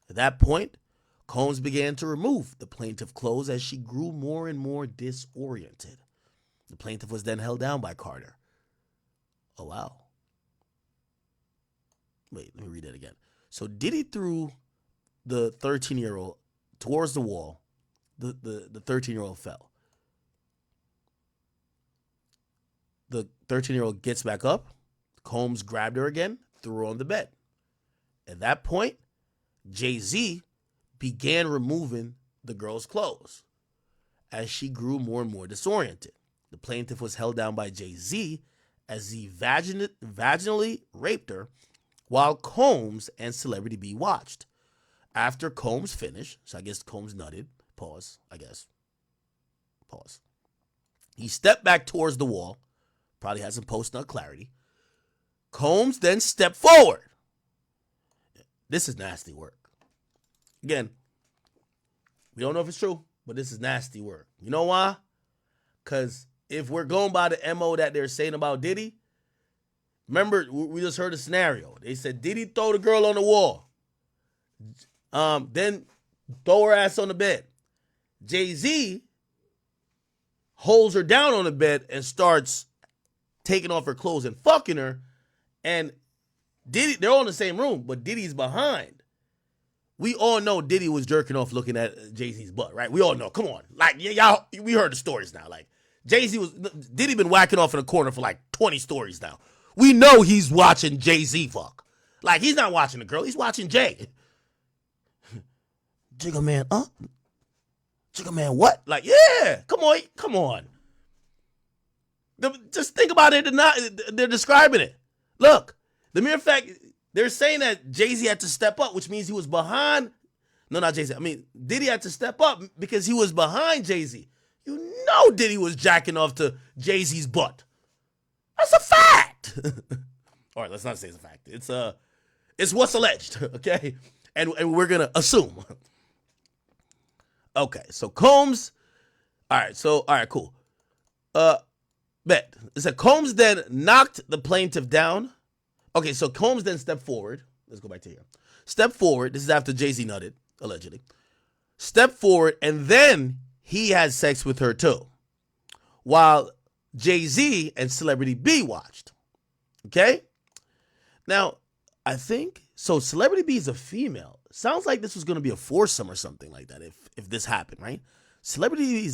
At that point, Combs began to remove the plaintiff's clothes as she grew more and more disoriented. The plaintiff was then held down by Carter. Oh, wow. Wait, let me read that again. So Diddy threw the 13-year-old towards the wall. The 13-year-old fell. The 13-year-old gets back up. Combs grabbed her again, threw her on the bed. At that point, Jay-Z began removing the girl's clothes as she grew more and more disoriented. The plaintiff was held down by Jay-Z as he vaginally raped her while Combs and Celebrity B watched. After Combs finished, so I guess Combs nutted, pause, he stepped back towards the wall, probably had some post-nut clarity. Combs then stepped forward. This is nasty work. Again, we don't know if it's true, but this is nasty work. You know why? Because if we're going by the MO that they're saying about Diddy, remember, we just heard a scenario. They said Diddy throw the girl on the wall. Then throw her ass on the bed. Jay-Z holds her down on the bed and starts taking off her clothes and fucking her. And Diddy, they're all in the same room, but Diddy's behind. We all know Diddy was jerking off looking at Jay-Z's butt, right? We all know. Come on. Like, y'all, we heard the stories now. Like, Diddy been whacking off in a corner for like 20 stories now. We know he's watching Jay-Z fuck. Like, he's not watching the girl. He's watching Jay. Jigga man, Jigga man, what? Like, yeah. Come on. Come on. Just think about it. They're describing it. Look, the mere fact, they're saying that Jay-Z had to step up, which means he was behind. No, not Jay-Z. I mean, Diddy had to step up because he was behind Jay-Z. You know Diddy was jacking off to Jay-Z's butt. That's a fact. All right, let's not say it's a fact. It's what's alleged, okay? And we're going to assume. Okay, so Combs. All right, cool. Bet. It said Combs then knocked the plaintiff down. Okay, so Combs then stepped forward. Let's go back to here. Step forward. This is after Jay-Z nutted, allegedly. Step forward, and then he had sex with her too. While Jay-Z and Celebrity B watched. Okay? Now, I think, so Celebrity B is a female. Sounds like this was going to be a foursome or something like that if this happened, right? Celebrity B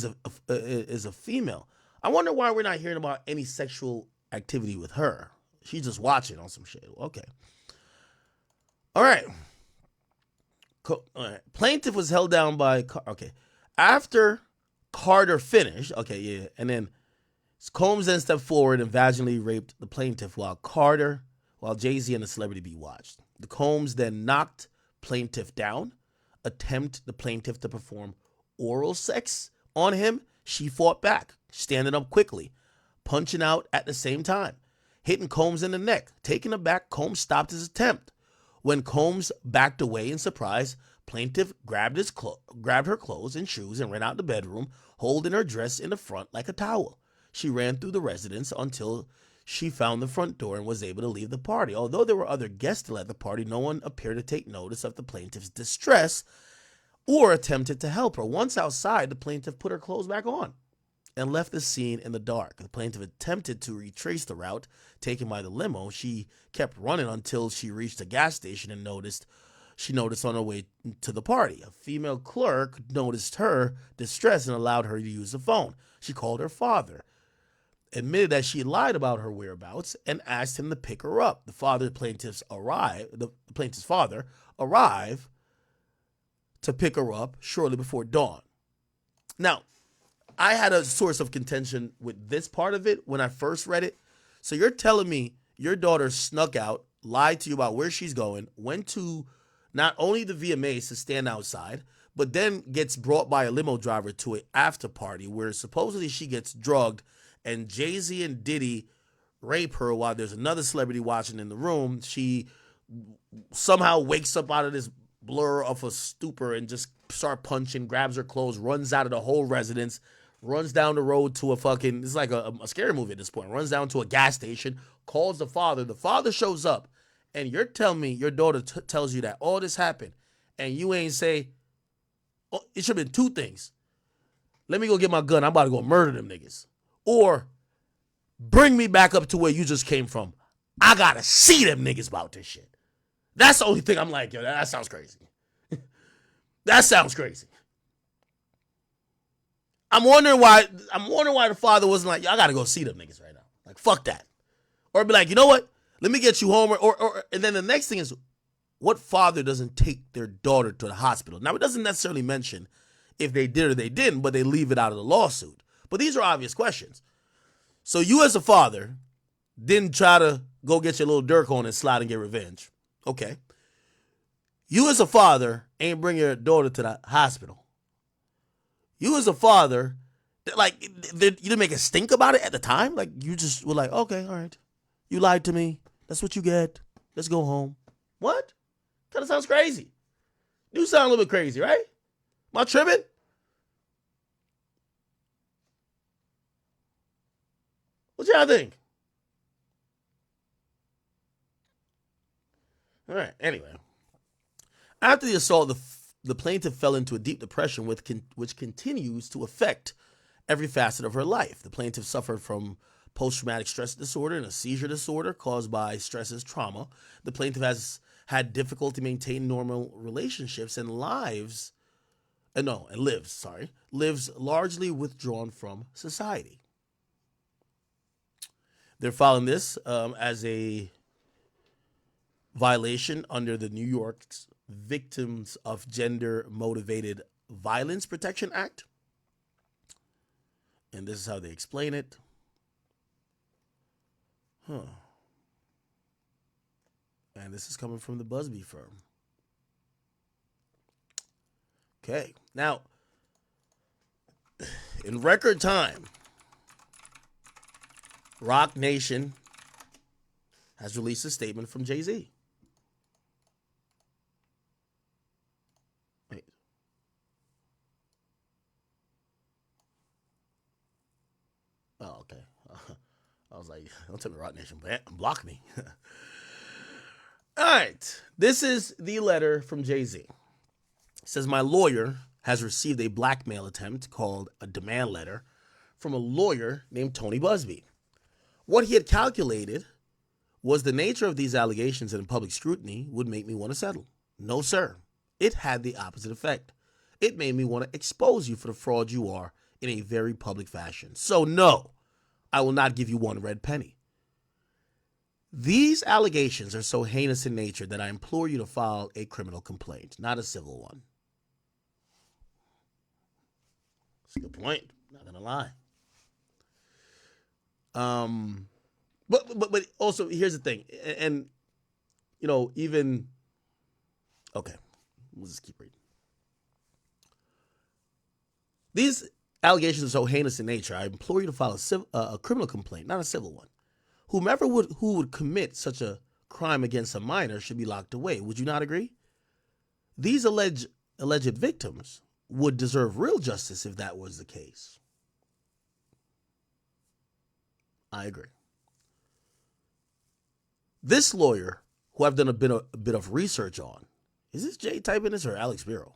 is a female. I wonder why we're not hearing about any sexual activity with her. She's just watching on some shit. Okay. All right. All right. Plaintiff was held down by, okay. After Carter finished, okay, yeah, and then Combs then stepped forward and vaginally raped the plaintiff while Jay-Z and the Celebrity B watched. The Combs then knocked plaintiff down, attempt the plaintiff to perform oral sex on him. She fought back, standing up quickly, punching out at the same time, hitting Combs in the neck. Taken aback, Combs stopped his attempt. When Combs backed away in surprise, plaintiff grabbed her clothes and shoes and ran out the bedroom, holding her dress in the front like a towel. She ran through the residence until she found the front door and was able to leave the party. Although there were other guests still at the party, no one appeared to take notice of the plaintiff's distress or attempted to help her. Once outside, the plaintiff put her clothes back on and left the scene in the dark. The plaintiff attempted to retrace the route taken by the limo. She kept running until she reached a gas station and she noticed on her way to the party. A female clerk noticed her distress and allowed her to use the phone. She called her father, admitted that she lied about her whereabouts, and asked him to pick her up. The plaintiff's father arrived to pick her up shortly before dawn. Now, I had a source of contention with this part of it when I first read it. So you're telling me your daughter snuck out, lied to you about where she's going, went to not only the VMAs to stand outside, but then gets brought by a limo driver to an after party where supposedly she gets drugged and Jay-Z and Diddy rape her while there's another celebrity watching in the room. She somehow wakes up out of this blur of a stupor and just start punching, grabs her clothes, runs out of the whole residence, runs down the road to it's like a scary movie at this point, runs down to a gas station, calls the father. The father shows up, and you're telling me your daughter tells you that all this happened, and you ain't say, oh, it should have been two things. Let me go get my gun. I'm about to go murder them niggas. Or bring me back up to where you just came from. I got to see them niggas about this shit. That's the only thing I'm like, yo, that sounds crazy. That sounds crazy. I'm wondering why the father wasn't like, yo, I got to go see them niggas right now. Like, fuck that. Or be like, you know what? Let me get you home. And then the next thing is, what father doesn't take their daughter to the hospital? Now, it doesn't necessarily mention if they did or they didn't, but they leave it out of the lawsuit. But these are obvious questions. So you as a father didn't try to go get your little Dirk on and slide and get revenge. Okay. You as a father ain't bring your daughter to the hospital. You as a father, like, you didn't make a stink about it at the time? Like, you just were like, okay, all right. You lied to me. That's what you get. Let's go home. What? Kind of sounds crazy. You sound a little bit crazy, right? Am I tripping? What y'all think? All right, anyway. After the assault, the plaintiff fell into a deep depression which continues to affect every facet of her life. The plaintiff suffered from post-traumatic stress disorder and a seizure disorder caused by stress trauma. The plaintiff has had difficulty maintaining normal relationships and lives largely withdrawn from society. They're filing this as a violation under the New York's Victims of Gender Motivated Violence Protection Act. And this is how they explain it. And this is coming from the Busby firm. Okay. Now, in record time, Rock Nation has released a statement from Jay-Z. Wait. Oh, okay. I was like, don't tell me Rock Nation, block me. All right. This is the letter from Jay-Z. It says, my lawyer has received a blackmail attempt called a demand letter from a lawyer named Tony Busby. What he had calculated was the nature of these allegations and public scrutiny would make me want to settle. No, sir. It had the opposite effect. It made me want to expose you for the fraud you are in a very public fashion. So no, I will not give you one red penny. These allegations are so heinous in nature that I implore you to file a criminal complaint, not a civil one. That's a good point. Not gonna lie. But also here's the thing, and you know, even okay, we'll just keep reading. These allegations are so heinous in nature, I implore you to file a criminal complaint, not a civil one. Whomever who would commit such a crime against a minor should be locked away. Would you not agree? These alleged victims would deserve real justice if that was the case. I agree. This lawyer, who I've done a bit of research on, is this Jay typing this or Alex Biro?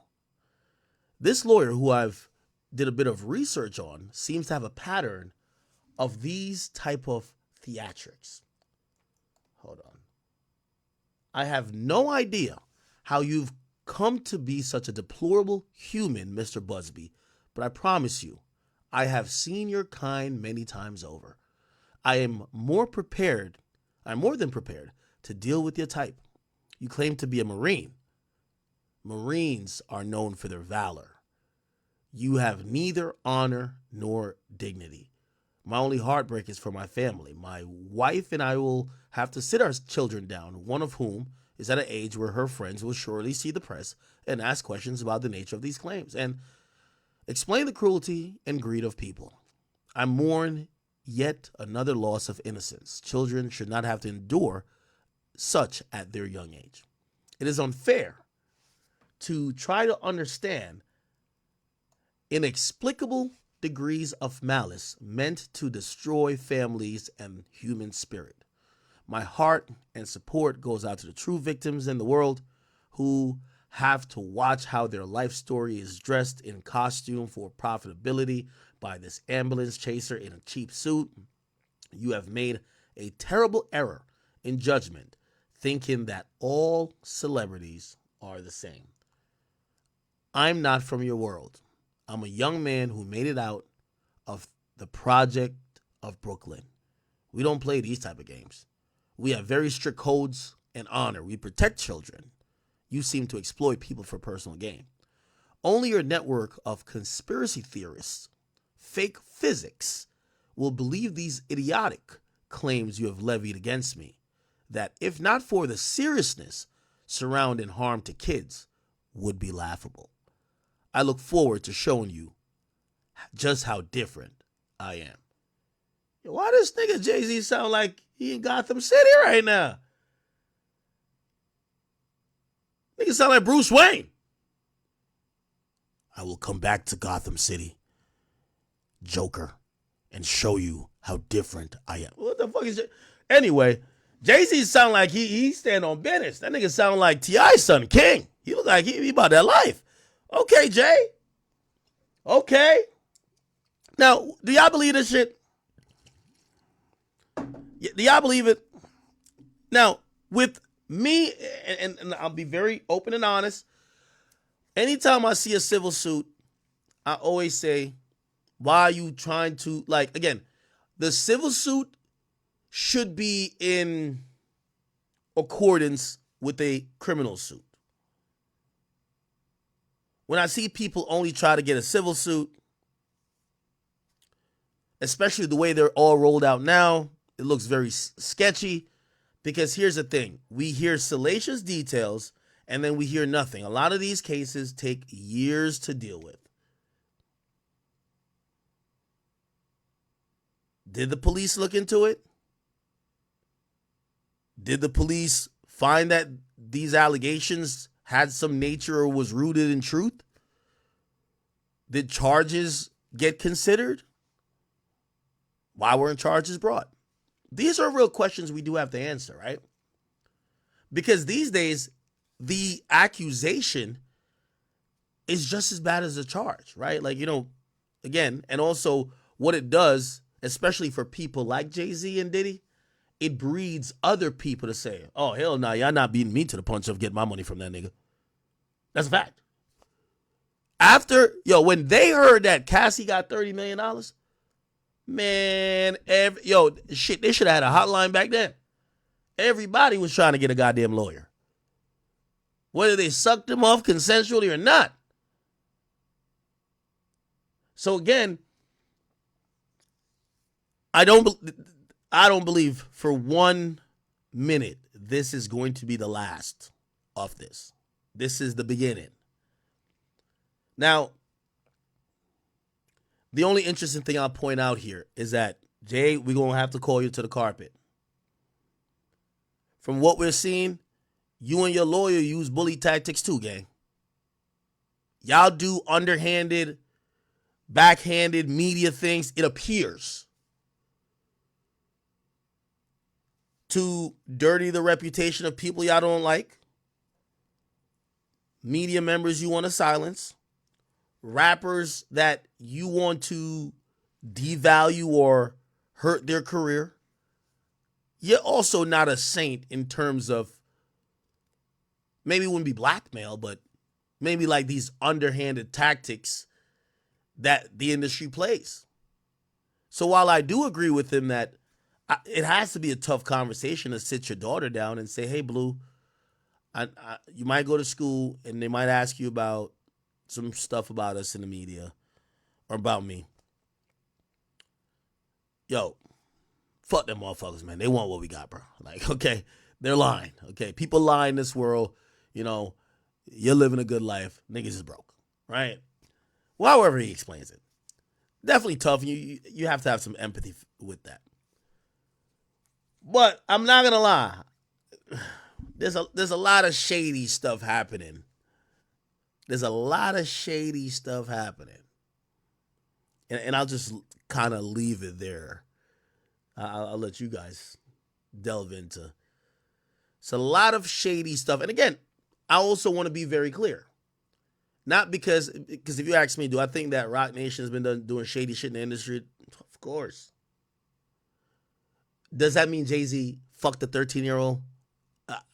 This lawyer, who I've did a bit of research on, seems to have a pattern of these type of theatrics. Hold on. I have no idea how you've come to be such a deplorable human, Mr. Busby, but I promise you, I have seen your kind many times over. I'm more than prepared to deal with your type. You claim to be a Marine. Marines are known for their valor. You have neither honor nor dignity. My only heartbreak is for my family. My wife and I will have to sit our children down, one of whom is at an age where her friends will surely see the press and ask questions about the nature of these claims and explain the cruelty and greed of people. I mourn yet another loss of innocence. Children should not have to endure such at their young age. It is unfair to try to understand inexplicable degrees of malice meant to destroy families and human spirit. My heart and support goes out to the true victims in the world who have to watch how their life story is dressed in costume for profitability by this ambulance chaser in a cheap suit. You have made a terrible error in judgment, thinking that all celebrities are the same. I'm not from your world. I'm a young man who made it out of the project of Brooklyn. We don't play these type of games. We have very strict codes and honor. We protect children. You seem to exploit people for personal gain. Only your network of conspiracy theorists, fake physics, will believe these idiotic claims you have levied against me, that if not for the seriousness surrounding harm to kids, would be laughable. I look forward to showing you just how different I am. Why does nigga Jay-Z sound like he in Gotham City right now? Nigga sound like Bruce Wayne. I will come back to Gotham City, Joker, and show you how different I am. What the fuck is it? Anyway, Jay-Z sound like he stand on business. That nigga sound like T.I.'s son, King. He look like he about that life. Okay, Jay. Okay. Now, do y'all believe this shit? Do y'all believe it? Now, with me, and I'll be very open and honest, anytime I see a civil suit, I always say, why are you trying to, like, again, the civil suit should be in accordance with a criminal suit. When I see people only try to get a civil suit, especially the way they're all rolled out now, it looks very sketchy. Because here's the thing. We hear salacious details and then we hear nothing. A lot of these cases take years to deal with. Did the police look into it? Did the police find that these allegations had some nature or was rooted in truth? Did charges get considered? Why weren't charges brought? These are real questions we do have to answer, right? Because these days, the accusation is just as bad as the charge, right? Like, again, and also what it does, especially for people like Jay-Z and Diddy, it breeds other people to say, oh, hell no, y'all not beating me to the punch of getting my money from that nigga. That's a fact. When they heard that Cassie got $30 million, man, they should have had a hotline back then. Everybody was trying to get a goddamn lawyer. Whether they sucked him off consensually or not. So again, I don't believe for 1 minute this is going to be the last of this. This is the beginning. Now, the only interesting thing I'll point out here is that, Jay, we're going to have to call you to the carpet. From what we're seeing, you and your lawyer use bully tactics too, gang. Y'all do underhanded, backhanded media things, it appears, to dirty the reputation of people y'all don't like, media members you want to silence, rappers that you want to devalue or hurt their career. You're also not a saint in terms of, maybe it wouldn't be blackmail, but maybe like these underhanded tactics that the industry plays. So while I do agree with him that it has to be a tough conversation to sit your daughter down and say, hey, Blue, you might go to school and they might ask you about some stuff about us in the media or about me. Yo, fuck them motherfuckers, man. They want what we got, bro. Like, okay, they're lying. Okay, people lie in this world. You're living a good life. Niggas is broke, right? Well, however he explains it. Definitely tough. You have to have some empathy with that. But I'm not gonna lie. There's a lot of shady stuff happening. And I'll just kind of leave it there. I'll let you guys delve into. It's a lot of shady stuff. And again, I also want to be very clear. Not because if you ask me, do I think that Rock Nation has been doing shady shit in the industry? Of course. Does that mean Jay-Z fucked a 13-year-old?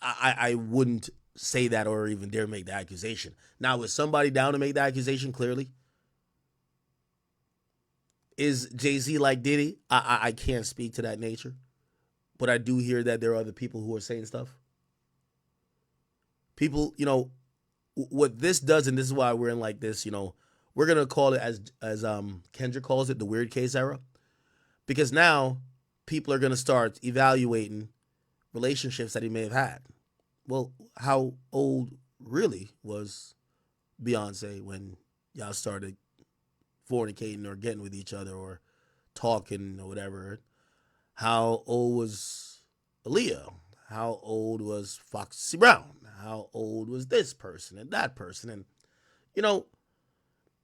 I wouldn't say that or even dare make the accusation. Now, was somebody down to make the accusation? Clearly. Is Jay-Z like Diddy? I can't speak to that nature. But I do hear that there are other people who are saying stuff. People, what this does, and this is why we're in like this, we're going to call it, as Kendrick calls it, the weird case era. Because now people are going to start evaluating relationships that he may have had. Well, how old really was Beyonce when y'all started fornicating or getting with each other or talking or whatever? How old was Aaliyah? How old was Foxy Brown? How old was this person and that person? And,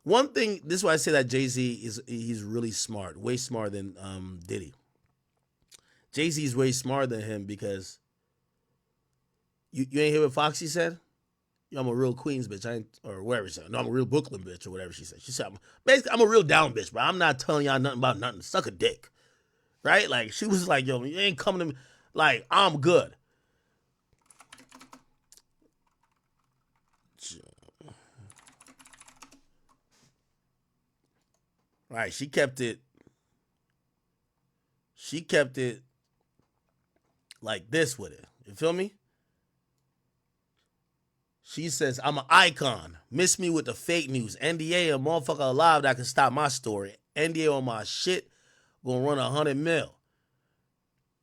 one thing, this is why I say that Jay-Z he's really smart, way smarter than Diddy. Jay-Z is way smarter than him because you ain't hear what Foxy said? I'm a real Queens bitch, or whatever she said. No, I'm a real Brooklyn bitch, or whatever she said. She said, basically, I'm a real down bitch, but I'm not telling y'all nothing about nothing. Suck a dick. Right? Like, she was like, yo, you ain't coming to me. Like, I'm good. Right, she kept it like this with it. You feel me? She says, I'm an icon. Miss me with the fake news. NDA, a motherfucker alive that can stop my story. NDA on my shit, gonna run 100 mil.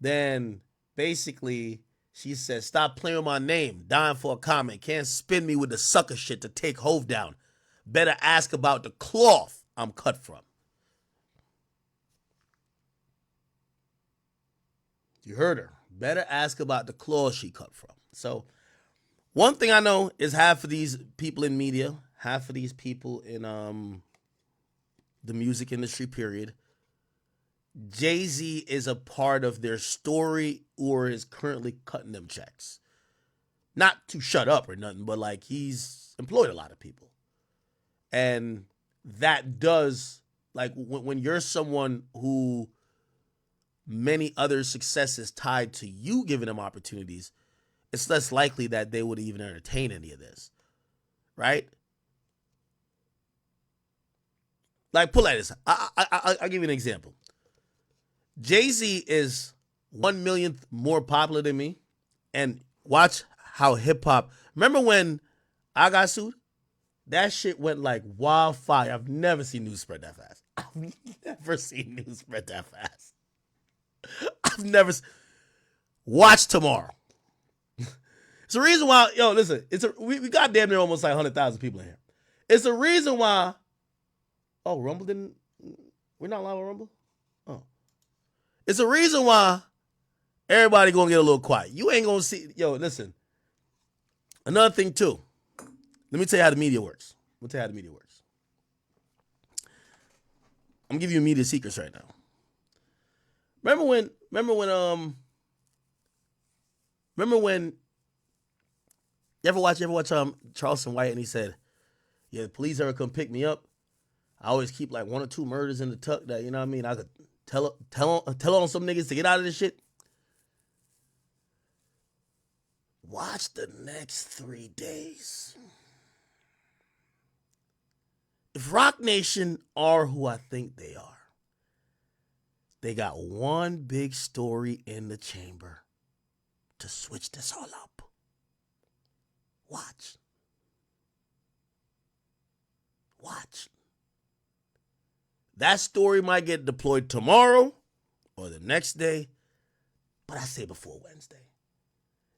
Then basically she says, stop playing with my name. Dying for a comment. Can't spin me with the sucker shit to take Hove down. Better ask about the cloth I'm cut from. You heard her. Better ask about the cloth she cut from. So one thing I know is half of these people in media, half of these people in the music industry, period, Jay-Z is a part of their story or is currently cutting them checks. Not to shut up or nothing, but like he's employed a lot of people. And that does, like when you're someone who many other successes tied to you giving them opportunities, it's less likely that they would even entertain any of this, right? Like, pull like this. I'll give you an example. Jay-Z is 1 millionth more popular than me, and watch how hip-hop... Remember when I got sued? That shit went like wildfire. I've never seen news spread that fast. I've never seen news spread that fast. I've never... Watch tomorrow. It's the reason why, yo, listen, we got damn near almost like 100,000 people in here. It's the reason why, oh, Rumble didn't, we're not live on Rumble? Oh. It's the reason why everybody gonna get a little quiet. You ain't gonna see, yo, listen. Another thing too, let me tell you how the media works. I'm gonna give you media secrets right now. Remember when you ever watch Charleston White and he said, yeah, the police ever come pick me up, I always keep like 1 or 2 murders in the tuck that, you know what I mean, I could tell on some niggas to get out of this shit. Watch the next 3 days. If Rock Nation are who I think they are, they got one big story in the chamber to switch this all up. Watch. That story might get deployed tomorrow or the next day, but I say before Wednesday.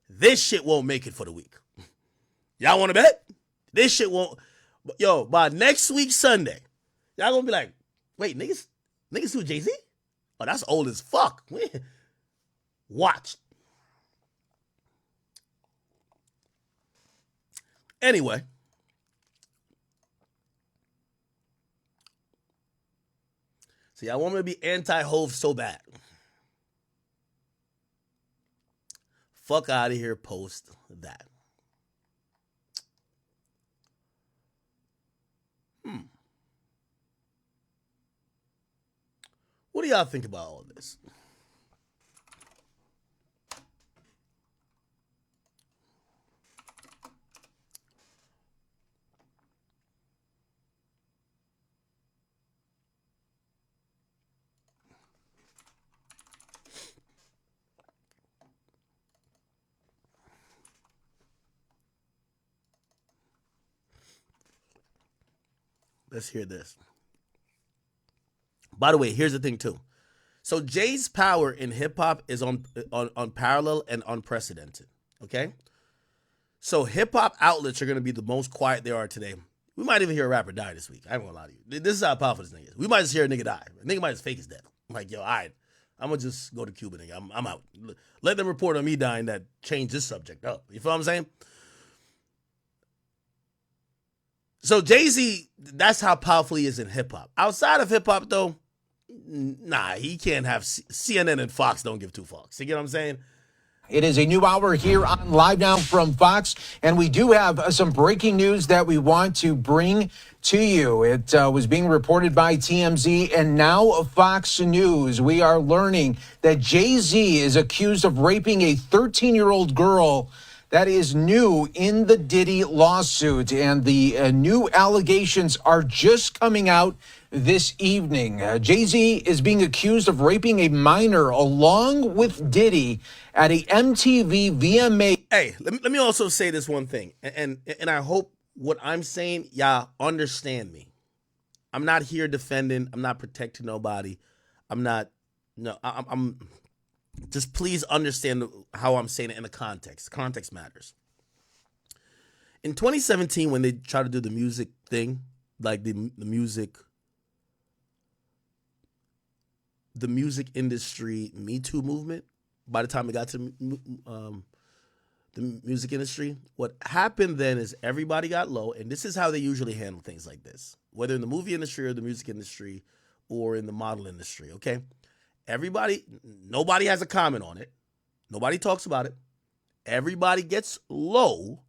This shit won't make it for the week. Y'all want to bet? This shit won't. Yo, by next week Sunday, y'all gonna be like, wait, niggas who Jay-Z? Oh, that's old as fuck. Watch. Anyway, see, I want me to be anti-Hove so bad. Fuck out of here, post that. What do y'all think about all this? Let's hear this. By the way, here's the thing too. So Jay's power in hip hop is on parallel and unprecedented. Okay. So hip hop outlets are going to be the most quiet they are today. We might even hear a rapper die this week. I ain't gonna lie to you. This is how powerful this nigga is. We might just hear a nigga die. A nigga might just fake his death. I'm like, yo, all right, I'm gonna just go to Cuba, nigga. I'm out. Let them report on me dying that changed this subject up. You feel what I'm saying? So Jay-Z, that's how powerful he is in hip hop. Outside of hip hop, though, nah, he can't have CNN and Fox don't give two fucks. You get what I'm saying? It is a new hour here on Live Now from Fox, and we do have some breaking news that we want to bring to you. It was being reported by TMZ and now Fox News. We are learning that Jay-Z is accused of raping a 13-year-old girl. That is new in the Diddy lawsuit, and the new allegations are just coming out this evening. Jay-Z is being accused of raping a minor along with Diddy at a MTV VMA. Hey, let me also say this one thing, and I hope what I'm saying, y'all understand me. I'm not here defending. I'm not protecting nobody. I'm not. No, I'm just please understand how I'm saying it in the context. Context matters. In 2017, when they tried to do the music thing, like the music industry Me Too movement, by the time it got to the music industry, what happened then is everybody got low, and this is how they usually handle things like this, whether in the movie industry or the music industry or in the model industry, okay? Nobody has a comment on it. Nobody talks about it. Everybody gets low.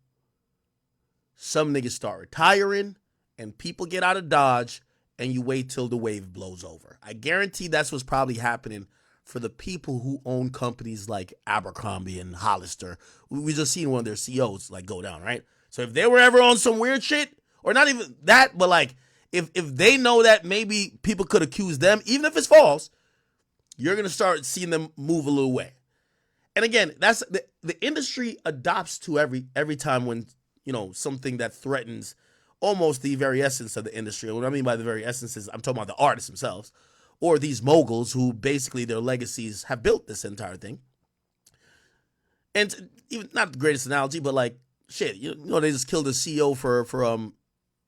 Some niggas start retiring, and people get out of Dodge, and you wait till the wave blows over. I guarantee that's what's probably happening for the people who own companies like Abercrombie and Hollister. We just seen one of their CEOs like go down, right? So if they were ever on some weird shit, or not even that, but like if they know that maybe people could accuse them, even if it's false, you're gonna start seeing them move a little way. And again, that's the industry adopts to every time when something that threatens almost the very essence of the industry. What I mean by the very essence is I'm talking about the artists themselves, or these moguls who basically their legacies have built this entire thing. And even not the greatest analogy, but like shit, they just killed a CEO for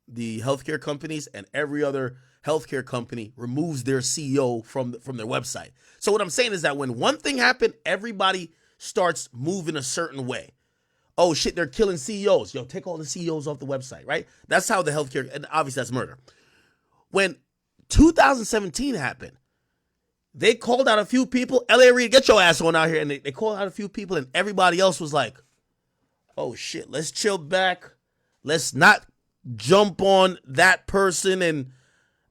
the healthcare companies, and every other healthcare company removes their CEO from their website. So what I'm saying is that when one thing happened, everybody starts moving a certain way. Oh shit, they're killing CEOs. Yo, take all the CEOs off the website, right? That's how the healthcare, and obviously that's murder. When 2017 happened, they called out a few people. L.A. Reid, get your ass on out here. And they called out a few people, and everybody else was like, oh shit, let's chill back. Let's not jump on that person and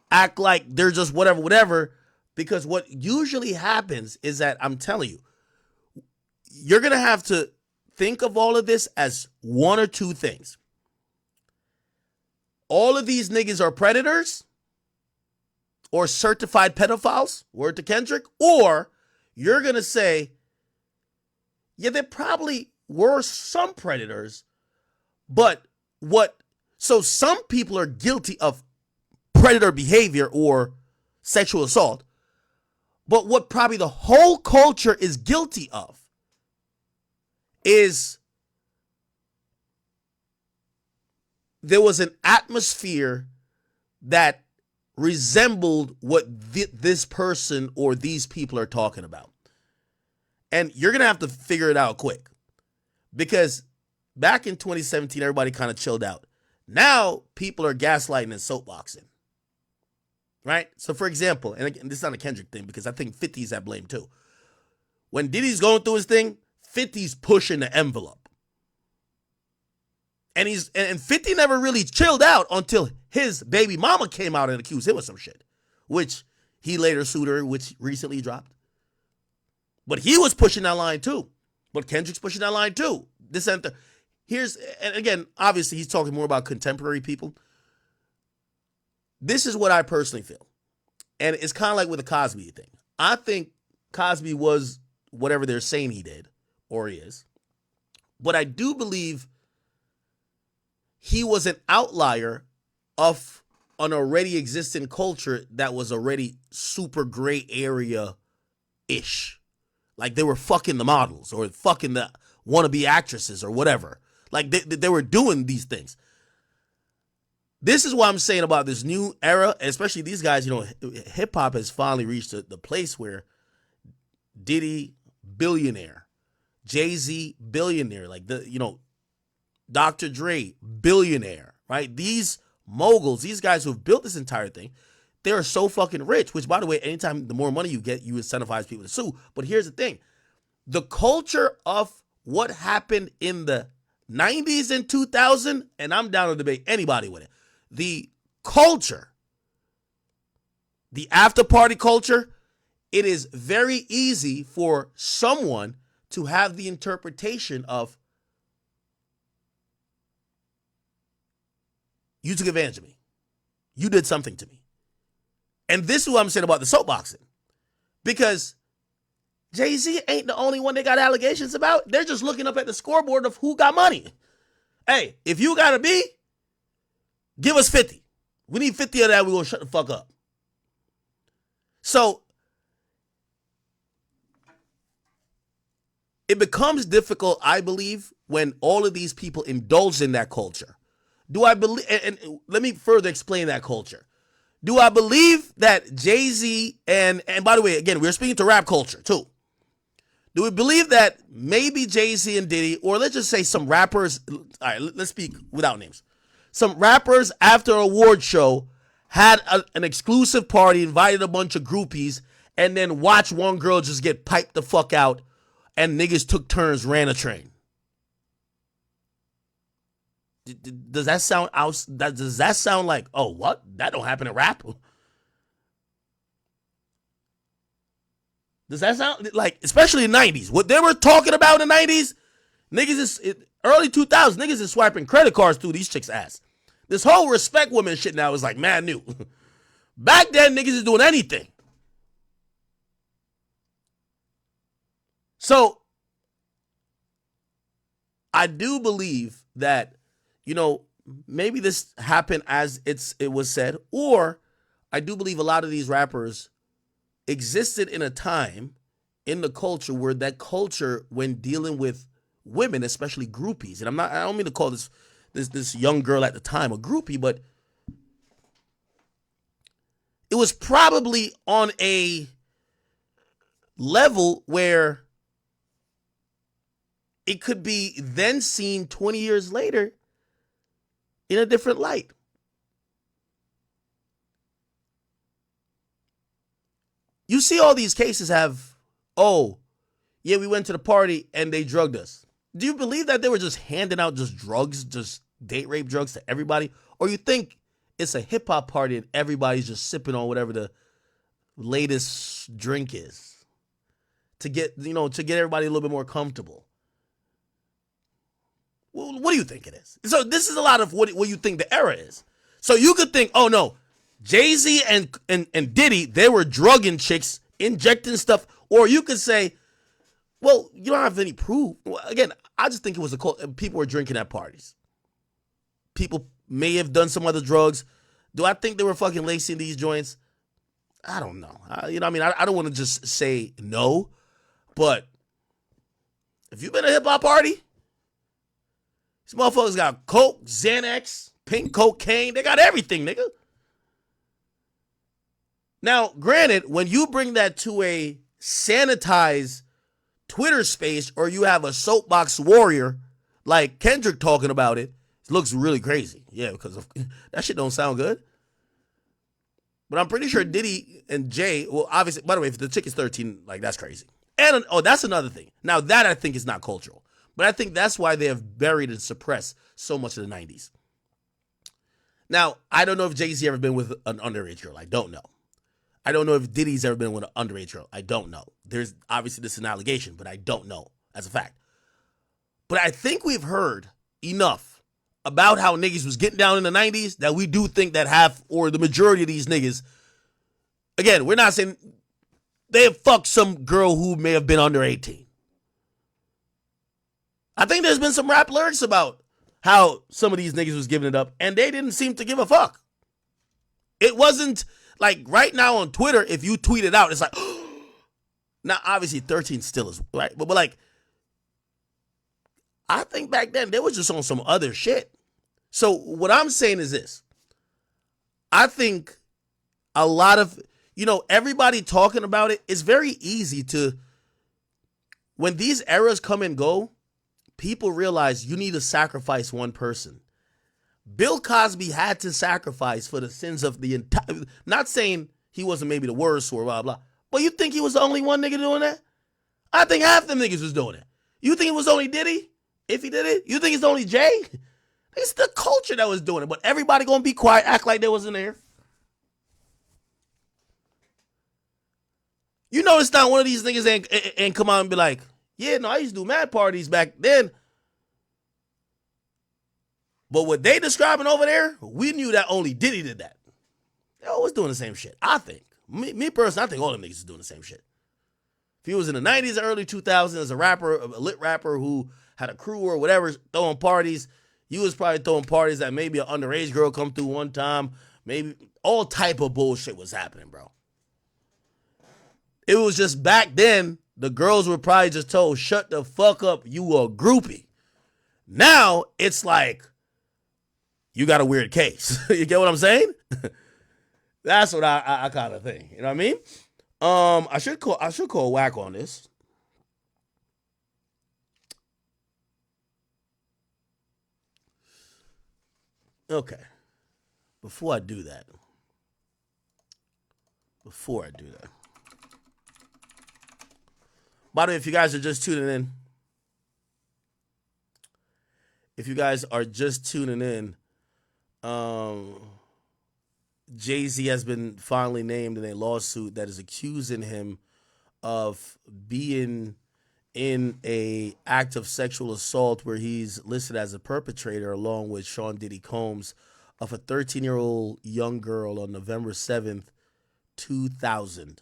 act like they're just whatever. Because what usually happens is that, I'm telling you, you're going to have to think of all of this as one or two things. All of these niggas are predators or certified pedophiles, word to Kendrick, or you're going to say, yeah, there probably were some predators, but so some people are guilty of predator behavior or sexual assault, but what probably the whole culture is guilty of is there was an atmosphere that resembled what this person or these people are talking about. And you're going to have to figure it out quick, because back in 2017, everybody kind of chilled out. Now people are gaslighting and soapboxing, right? So for example, and again, this is not a Kendrick thing because I think 50's at blame too. When Diddy's going through his thing, 50's pushing the envelope. And 50 never really chilled out until his baby mama came out and accused him of some shit, which he later sued her, which recently dropped. But he was pushing that line too. But Kendrick's pushing that line too. And again, obviously he's talking more about contemporary people. This is what I personally feel. And it's kind of like with the Cosby thing. I think Cosby was whatever they're saying he did, or he is. But I do believe he was an outlier of an already existing culture that was already super gray area-ish. Like they were fucking the models or fucking the wannabe actresses or whatever. Like they were doing these things. This is what I'm saying about this new era, especially these guys. Hip-hop has finally reached the place where Diddy, billionaire, Jay-Z, billionaire, like Dr. Dre, billionaire, right? These moguls, these guys who have built this entire thing, they are so fucking rich, which, by the way, anytime the more money you get, you incentivize people to sue. But here's the thing. The culture of what happened in the 90s and 2000, and I'm down to debate anybody with it, the culture, the after party culture, it is very easy for someone to have the interpretation of, you took advantage of me. You did something to me. And this is what I'm saying about the soapboxing. Because Jay-Z ain't the only one they got allegations about. They're just looking up at the scoreboard of who got money. Hey, if you got a B, give us 50. We need 50 of that. We're going to shut the fuck up. So it becomes difficult, I believe, when all of these people indulge in that culture. Do I believe, and let me further explain that culture. Do I believe that Jay-Z and by the way, again, we're speaking to rap culture too. Do we believe that maybe Jay-Z and Diddy, or let's just say some rappers, all right, let's speak without names. Some rappers after an award show had an exclusive party, invited a bunch of groupies, and then watched one girl just get piped the fuck out, and niggas took turns, ran a train. Does that sound does that sound like, oh, what? That don't happen in rap? Does that sound like, especially in the 90s, what they were talking about in the 90s, niggas is, early 2000s, niggas is swiping credit cards through these chicks' ass. This whole respect woman shit now is like mad new. Back then, niggas is doing anything. So, I do believe that, you know, maybe this happened as it was said, or I do believe a lot of these rappers existed in a time in the culture where that culture, when dealing with women, especially groupies, and I don't mean to call this young girl at the time a groupie, but it was probably on a level where it could be then seen 20 years later in a different light. You see all these cases have, oh, yeah, we went to the party and they drugged us. Do you believe that they were just handing out just drugs, just date rape drugs to everybody? Or you think it's a hip hop party and everybody's just sipping on whatever the latest drink is to get everybody a little bit more comfortable? Well, what do you think it is? So this is a lot of what you think the era is. So you could think, oh no, Jay-Z and Diddy, they were drugging chicks, injecting stuff. Or you could say, well, you don't have any proof. Well, again, I just think it was people were drinking at parties. People may have done some other drugs. Do I think they were fucking lacing these joints? I don't know. You know what I mean? I don't want to just say no, but if you've been to a hip-hop party, these motherfuckers got coke, Xanax, pink cocaine. They got everything, nigga. Now, granted, when you bring that to a sanitized Twitter space, or you have a soapbox warrior like Kendrick talking about it, it looks really crazy. Yeah, because that shit don't sound good. But I'm pretty sure Diddy and Jay, well, obviously, by the way, if the chick is 13, like, that's crazy. And, that's another thing. Now, that I think is not cultural. But I think that's why they have buried and suppressed so much of the 90s. Now, I don't know if Jay-Z ever been with an underage girl. I don't know. I don't know if Diddy's ever been with an underage girl. I don't know. There's obviously this is an allegation, but I don't know as a fact. But I think we've heard enough about how niggas was getting down in the 90s that we do think that half or the majority of these niggas, again, we're not saying they have fucked some girl who may have been under 18. I think there's been some rap lyrics about how some of these niggas was giving it up, and they didn't seem to give a fuck. It wasn't like right now on Twitter, if you tweet it out, it's like, now obviously 13 still is, right? But like, I think back then they was just on some other shit. So what I'm saying is this. I think a lot of, everybody talking about it, it's very easy to, when these eras come and go, people realize you need to sacrifice one person. Bill Cosby had to sacrifice for the sins of the entire, not saying he wasn't maybe the worst or blah, blah, but you think he was the only one nigga doing that? I think half them niggas was doing it. You think it was only Diddy? If he did it? You think it's only Jay? It's the culture that was doing it, but everybody gonna be quiet, act like they wasn't there. You notice now one of these niggas ain't come out and be like, yeah, no, I used to do mad parties back then. But what they describing over there, we knew that only Diddy did that. They're always doing the same shit. I think. Me personally, I think all them niggas is doing the same shit. If he was in the 90s or early 2000s as a rapper, a lit rapper who had a crew or whatever, throwing parties, you was probably throwing parties that maybe an underage girl come through one time. Maybe all type of bullshit was happening, bro. It was just back then, the girls were probably just told, shut the fuck up, you a groupie. Now, it's like, you got a weird case. You get what I'm saying? That's what I kind of think. You know what I mean? I should call whack on this. Okay. Before I do that. By the way, if you guys are just tuning in, Jay-Z has been finally named in a lawsuit that is accusing him of being in a act of sexual assault where he's listed as a perpetrator along with Sean Diddy Combs of a 13-year-old young girl on November 7th, 2000.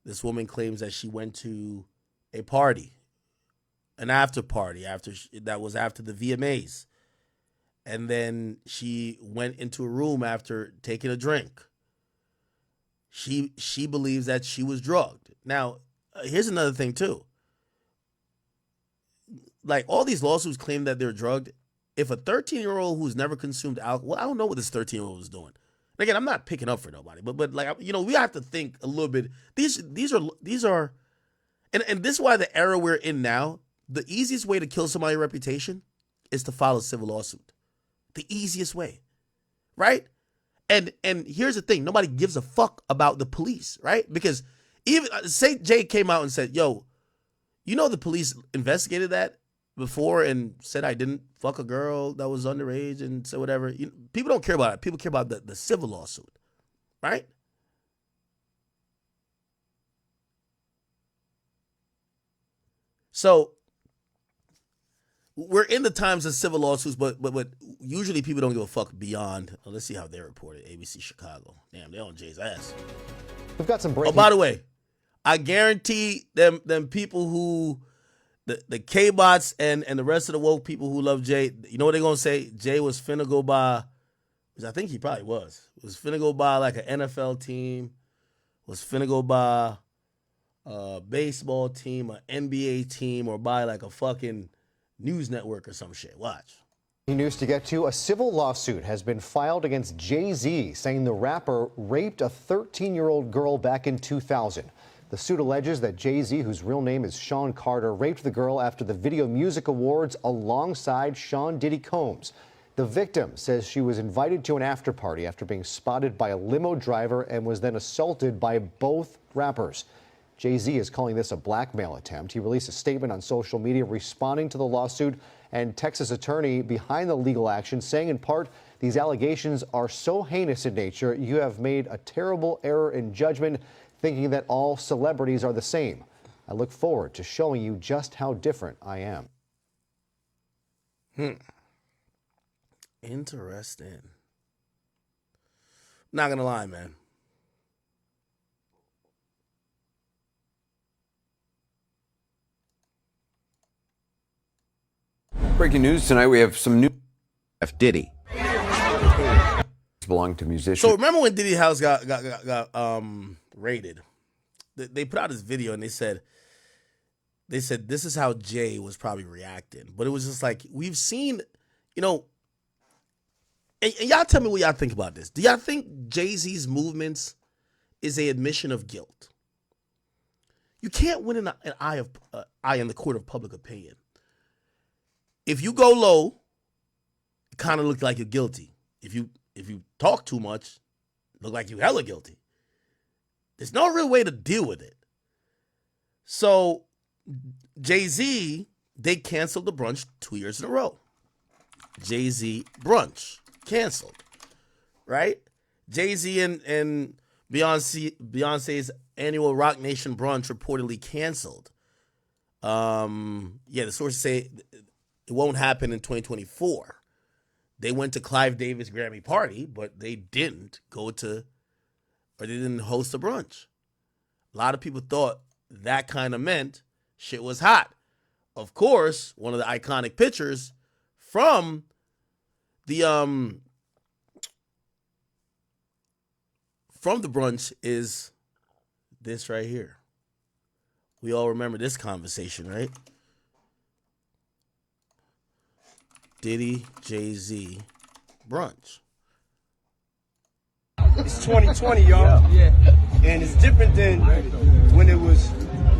This woman claims that she went to a party, an after party that was after the VMAs. And then she went into a room after taking a drink. She believes that she was drugged. Now, here's another thing too. Like, all these lawsuits claim that they're drugged. If a 13-year-old who's never consumed alcohol, well, I don't know what this 13-year-old was doing. And again, I'm not picking up for nobody, but like, you know, we have to think a little bit. These are, and this is why the era we're in now, the easiest way to kill somebody's reputation is to file a civil lawsuit. The easiest way, right? And here's the thing. Nobody gives a fuck about the police, right? Because even, say Jay came out and said, yo, you know the police investigated that before and said I didn't fuck a girl that was underage and said whatever. People don't care about it. People care about the civil lawsuit, right? So we're in the times of civil lawsuits, but usually people don't give a fuck beyond. Oh, let's see how they reported. ABC Chicago. Damn, they're on Jay's ass. We've got some breaking. Oh, by the way, I guarantee them people who the K-bots and the rest of the woke people who love Jay, you know what they're gonna say? Jay was finna go by, which I think he probably was finna go by like an NFL team, was finna go by a baseball team, an NBA team, or by like a fucking news network or some shit. Watch. News to get to. A civil lawsuit has been filed against Jay-Z, saying the rapper raped a 13-year-old girl back in 2000. The suit alleges that Jay-Z, whose real name is Sean Carter, raped the girl after the Video Music Awards alongside Sean Diddy Combs. The victim says she was invited to an after party after being spotted by a limo driver and was then assaulted by both rappers. Jay-Z is calling this a blackmail attempt. He released a statement on social media responding to the lawsuit, and Texas attorney behind the legal action saying in part, these allegations are so heinous in nature, you have made a terrible error in judgment, thinking that all celebrities are the same. I look forward to showing you just how different I am. Interesting. Not gonna lie, man. Breaking news tonight, we have some new F. Diddy. belong to musicians. So remember when Diddy House got raided? They put out this video and they said this is how Jay was probably reacting. But it was just like, we've seen, you know, and y'all tell me what y'all think about this. Do y'all think Jay-Z's movements is a admission of guilt? You can't win an eye in the court of public opinion. If you go low, it kind of look like you're guilty. If you talk too much, look like you hella guilty. There's no real way to deal with it. So Jay-Z, they canceled the brunch 2 years in a row. Jay-Z brunch canceled, right? Jay-Z and Beyonce's annual Rock Nation brunch reportedly canceled. The sources say it won't happen in 2024. They went to Clive Davis Grammy party, but they didn't go to or they didn't host a brunch. A lot of people thought that kind of meant shit was hot. Of course, one of the iconic pictures from the brunch is this right here. We all remember this conversation, right? Diddy, Jay-Z, brunch. It's 2020, y'all. Yeah. And it's different than when it was